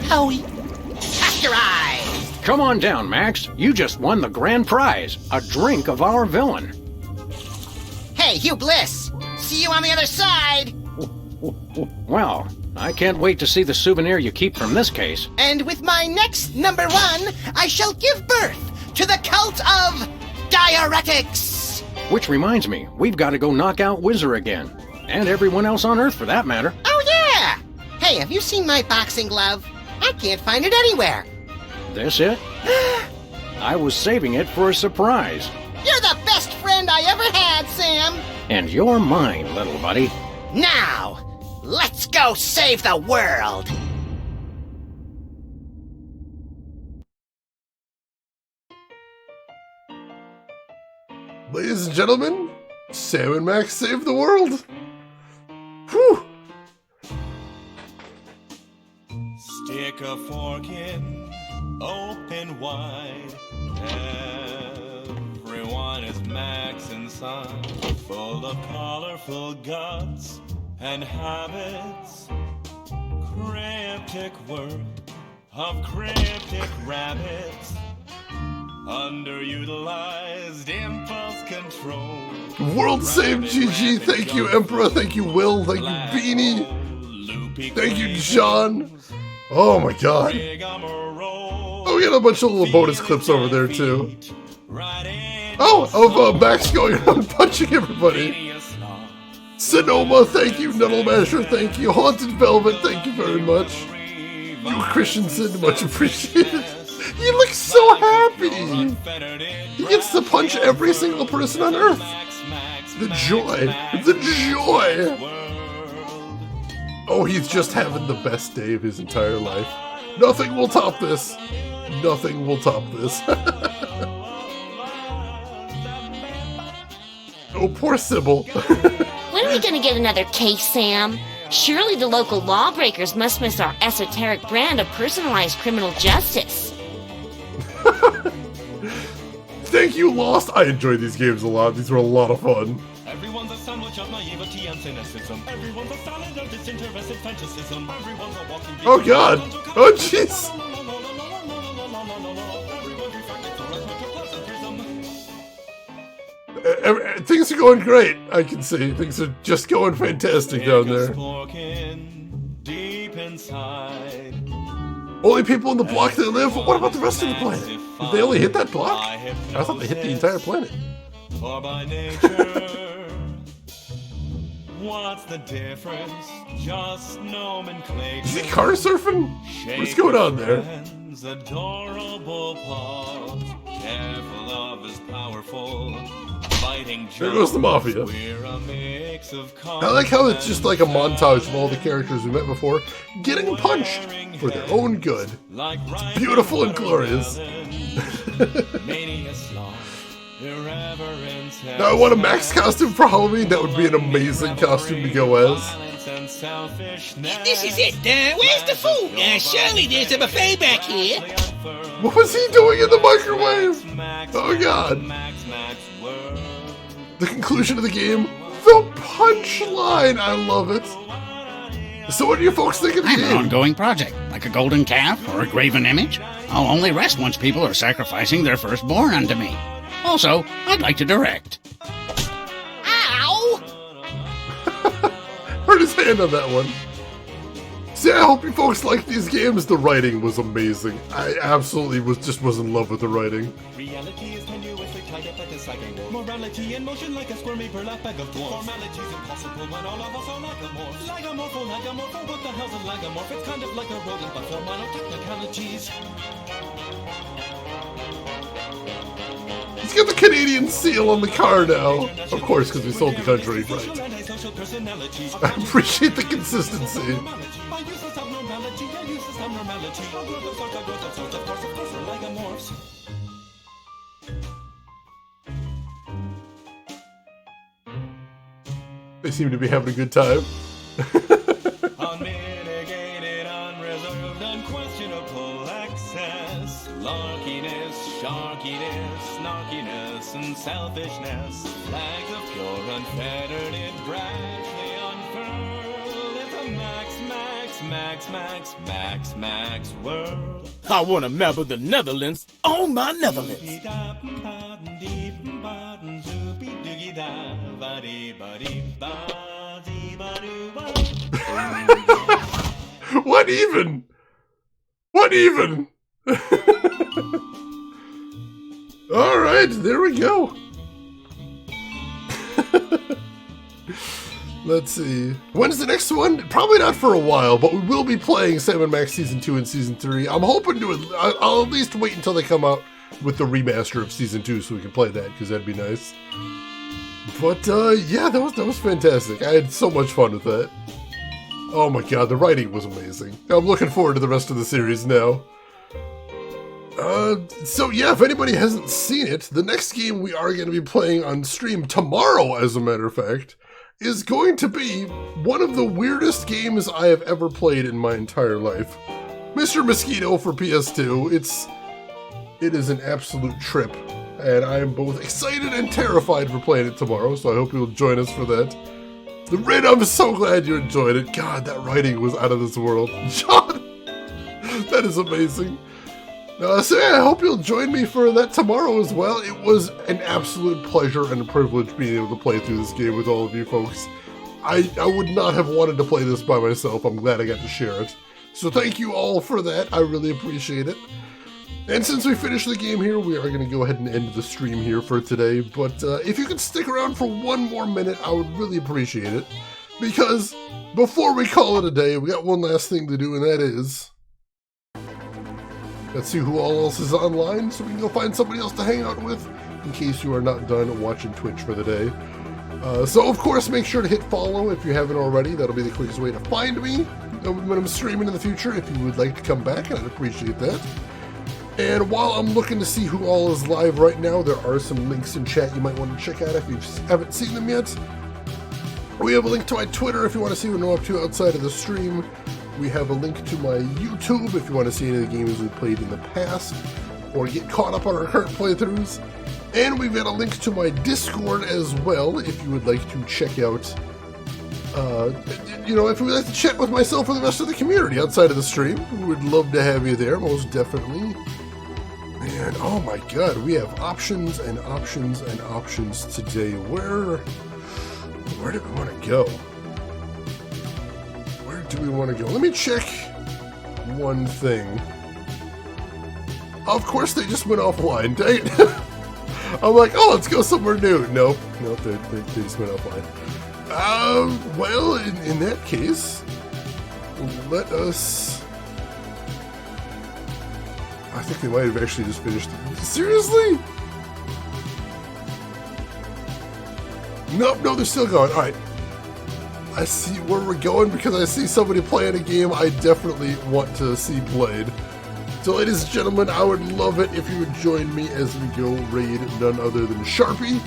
Howie. Pasteurized! Come on down, Max. You just won the grand prize, a drink of our villain. Hey, Hugh Bliss! See you on the other side! Well, I can't wait to see the souvenir you keep from this case. And with my next number one, I shall give birth to the cult of diuretics! Which reminds me, we've got to go knock out Whizzer again. And everyone else on Earth, for that matter. Oh, yeah! Hey, have you seen my boxing glove? I can't find it anywhere. This it? I was saving it for a surprise. You're the best friend I ever had, Sam! And you're mine, little buddy. Now, let's go save the world! Ladies and gentlemen, Sam and Max save the world! Whew! Stick a fork in, open wide. Everyone is Max inside, full of colorful guts and habits. Cryptic world of cryptic rabbits. Underutilized impulse control. World save GG, thank you Emperor, thank you Will, thank you Beanie, thank you John. Oh my god. Oh, we got a bunch of little bonus clips over there too. Oh, of Max going around punching everybody. Sonoma, thank you. Nuddle Masher, thank you. Haunted Velvet, thank you very much. You Christensen, much appreciated. He looks so happy! He gets to punch every single person on Earth! The joy! The joy! Oh, he's just having the best day of his entire life. Nothing will top this. Nothing will top this. Oh, poor Sybil. When are we gonna get another case, Sam? Surely the local lawbreakers must miss our esoteric brand of personalized criminal justice. Thank you, Lost. I enjoyed these games a lot. These were a lot of fun. Everyone's a sandwich of naivety and cynicism. Everyone's a salad of disinterested fantasism. Everyone's a walking... Oh god! Oh jeez! Things are going great, I can see. Things are just going fantastic down there. Deep inside. Only people in the block that live? What about the rest of the planet? Did they only hit that block? I thought they hit the entire planet. For by nature, what's the difference? Just nomenclature. Is he car surfing? What's going on there? Adorable paws, careful of his powerful. There goes the Mafia. I like how it's just like a montage of all the characters we met before getting punched for their own good. It's beautiful and glorious. Now I want a Max costume for Halloween. That would be an amazing costume to go as. This is it. Where's the food? Surely there's a buffet back here. What was he doing in the microwave? Oh god. The conclusion of the game, the punchline. I love it. So what do you folks think of the I have game? an ongoing project, like a golden calf or a graven image. I'll only rest once people are sacrificing their firstborn unto me. Also, I'd like to direct. Ow! Hurt his hand on that one. See, I hope you folks like these games. The writing was amazing. I absolutely was in love with the writing. Reality is tenuously tied up like a second. Morality in motion like a squirmy burlap bag of dwarfs. Formality's impossible when all of us are lagomorphs. Lagomorpho, what the hell's a lagomorph? It's kind of like a rodent, but for monotechnicalities. He's got the Canadian seal on the car now. Of course, because we sold the country, right? I appreciate the consistency. They seem to be having a good time. Unmitigated, unreserved, unquestionable access. Larkiness, sharkiness, snarkiness, and selfishness. Flags of pure, unfettered, it brashly unfurled. It's a Max world. I want a map of the Netherlands on my Netherlands. What even? What even? Alright, there we go. Let's see. When's the next one? Probably not for a while, but we will be playing Sam & Max Season 2 and Season 3. I'm hoping to... I'll at least wait until they come out with the remaster of Season 2 so we can play that, because that'd be nice. But, yeah, that was fantastic. I had so much fun with that. Oh my god, the writing was amazing. I'm looking forward to the rest of the series now. So yeah, if anybody hasn't seen it, the next game we are going to be playing on stream tomorrow, as a matter of fact, is going to be one of the weirdest games I have ever played in my entire life. Mr. Mosquito for PS2. It is an absolute trip, and I am both excited and terrified for playing it tomorrow, so I hope you'll join us for that. The Rid, I'm so glad you enjoyed it. God, that writing was out of this world. John, that is amazing. So yeah, I hope you'll join me for that tomorrow as well. It was an absolute pleasure and a privilege being able to play through this game with all of you folks. I would not have wanted to play this by myself. I'm glad I got to share it. So thank you all for that. I really appreciate it. And since we finished the game here, we are going to go ahead and end the stream here for today. But if you could stick around for one more minute, I would really appreciate it. Because before we call it a day, we got one last thing to do, and that is... let's see who all else is online, so we can go find somebody else to hang out with, in case you are not done watching Twitch for the day. So of course, make sure to hit follow if you haven't already. That'll be the quickest way to find me when I'm streaming in the future, if you would like to come back, and I'd appreciate that. And while I'm looking to see who all is live right now, there are some links in chat you might want to check out if you haven't seen them yet. We have a link to my Twitter if you want to see what I'm up to outside of the stream. We have a link to my YouTube if you want to see any of the games we've played in the past, or get caught up on our current playthroughs. And we've got a link to my Discord as well if you would like to check out, if you would like to chat with myself or the rest of the community outside of the stream. We would love to have you there, most definitely. And oh my god, we have options and options and options today. Where do we want to go? Where do we want to go? Let me check one thing. Of course, they just went offline. Dang it. I'm like, oh, let's go somewhere new. Nope, they just went offline. Well, in that case, let us... I think they might have actually just finished it. Seriously? Nope, no, they're still going. Alright. I see where we're going because I see somebody playing a game I definitely want to see played. So ladies and gentlemen, I would love it if you would join me as we go raid none other than Sharpie.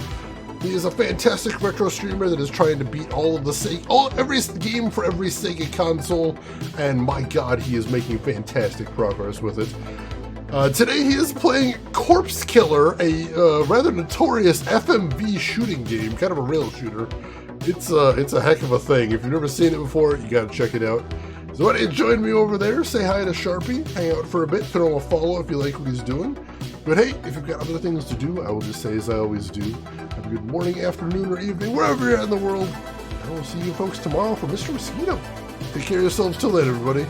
He is a fantastic retro streamer that is trying to beat all of the every game for every Sega console, and my god, he is making fantastic progress with it. Today he is playing Corpse Killer, a rather notorious FMV shooting game, kind of a rail shooter. It's a heck of a thing. If you've never seen it before, you gotta check it out. So why don't you join me over there, say hi to Sharpie, hang out for a bit, throw him a follow if you like what he's doing. But hey, if you've got other things to do, I will just say as I always do, have a good morning, afternoon, or evening, wherever you're at in the world. I will see you folks tomorrow for Mr. Mosquito. Take care of yourselves till then, everybody.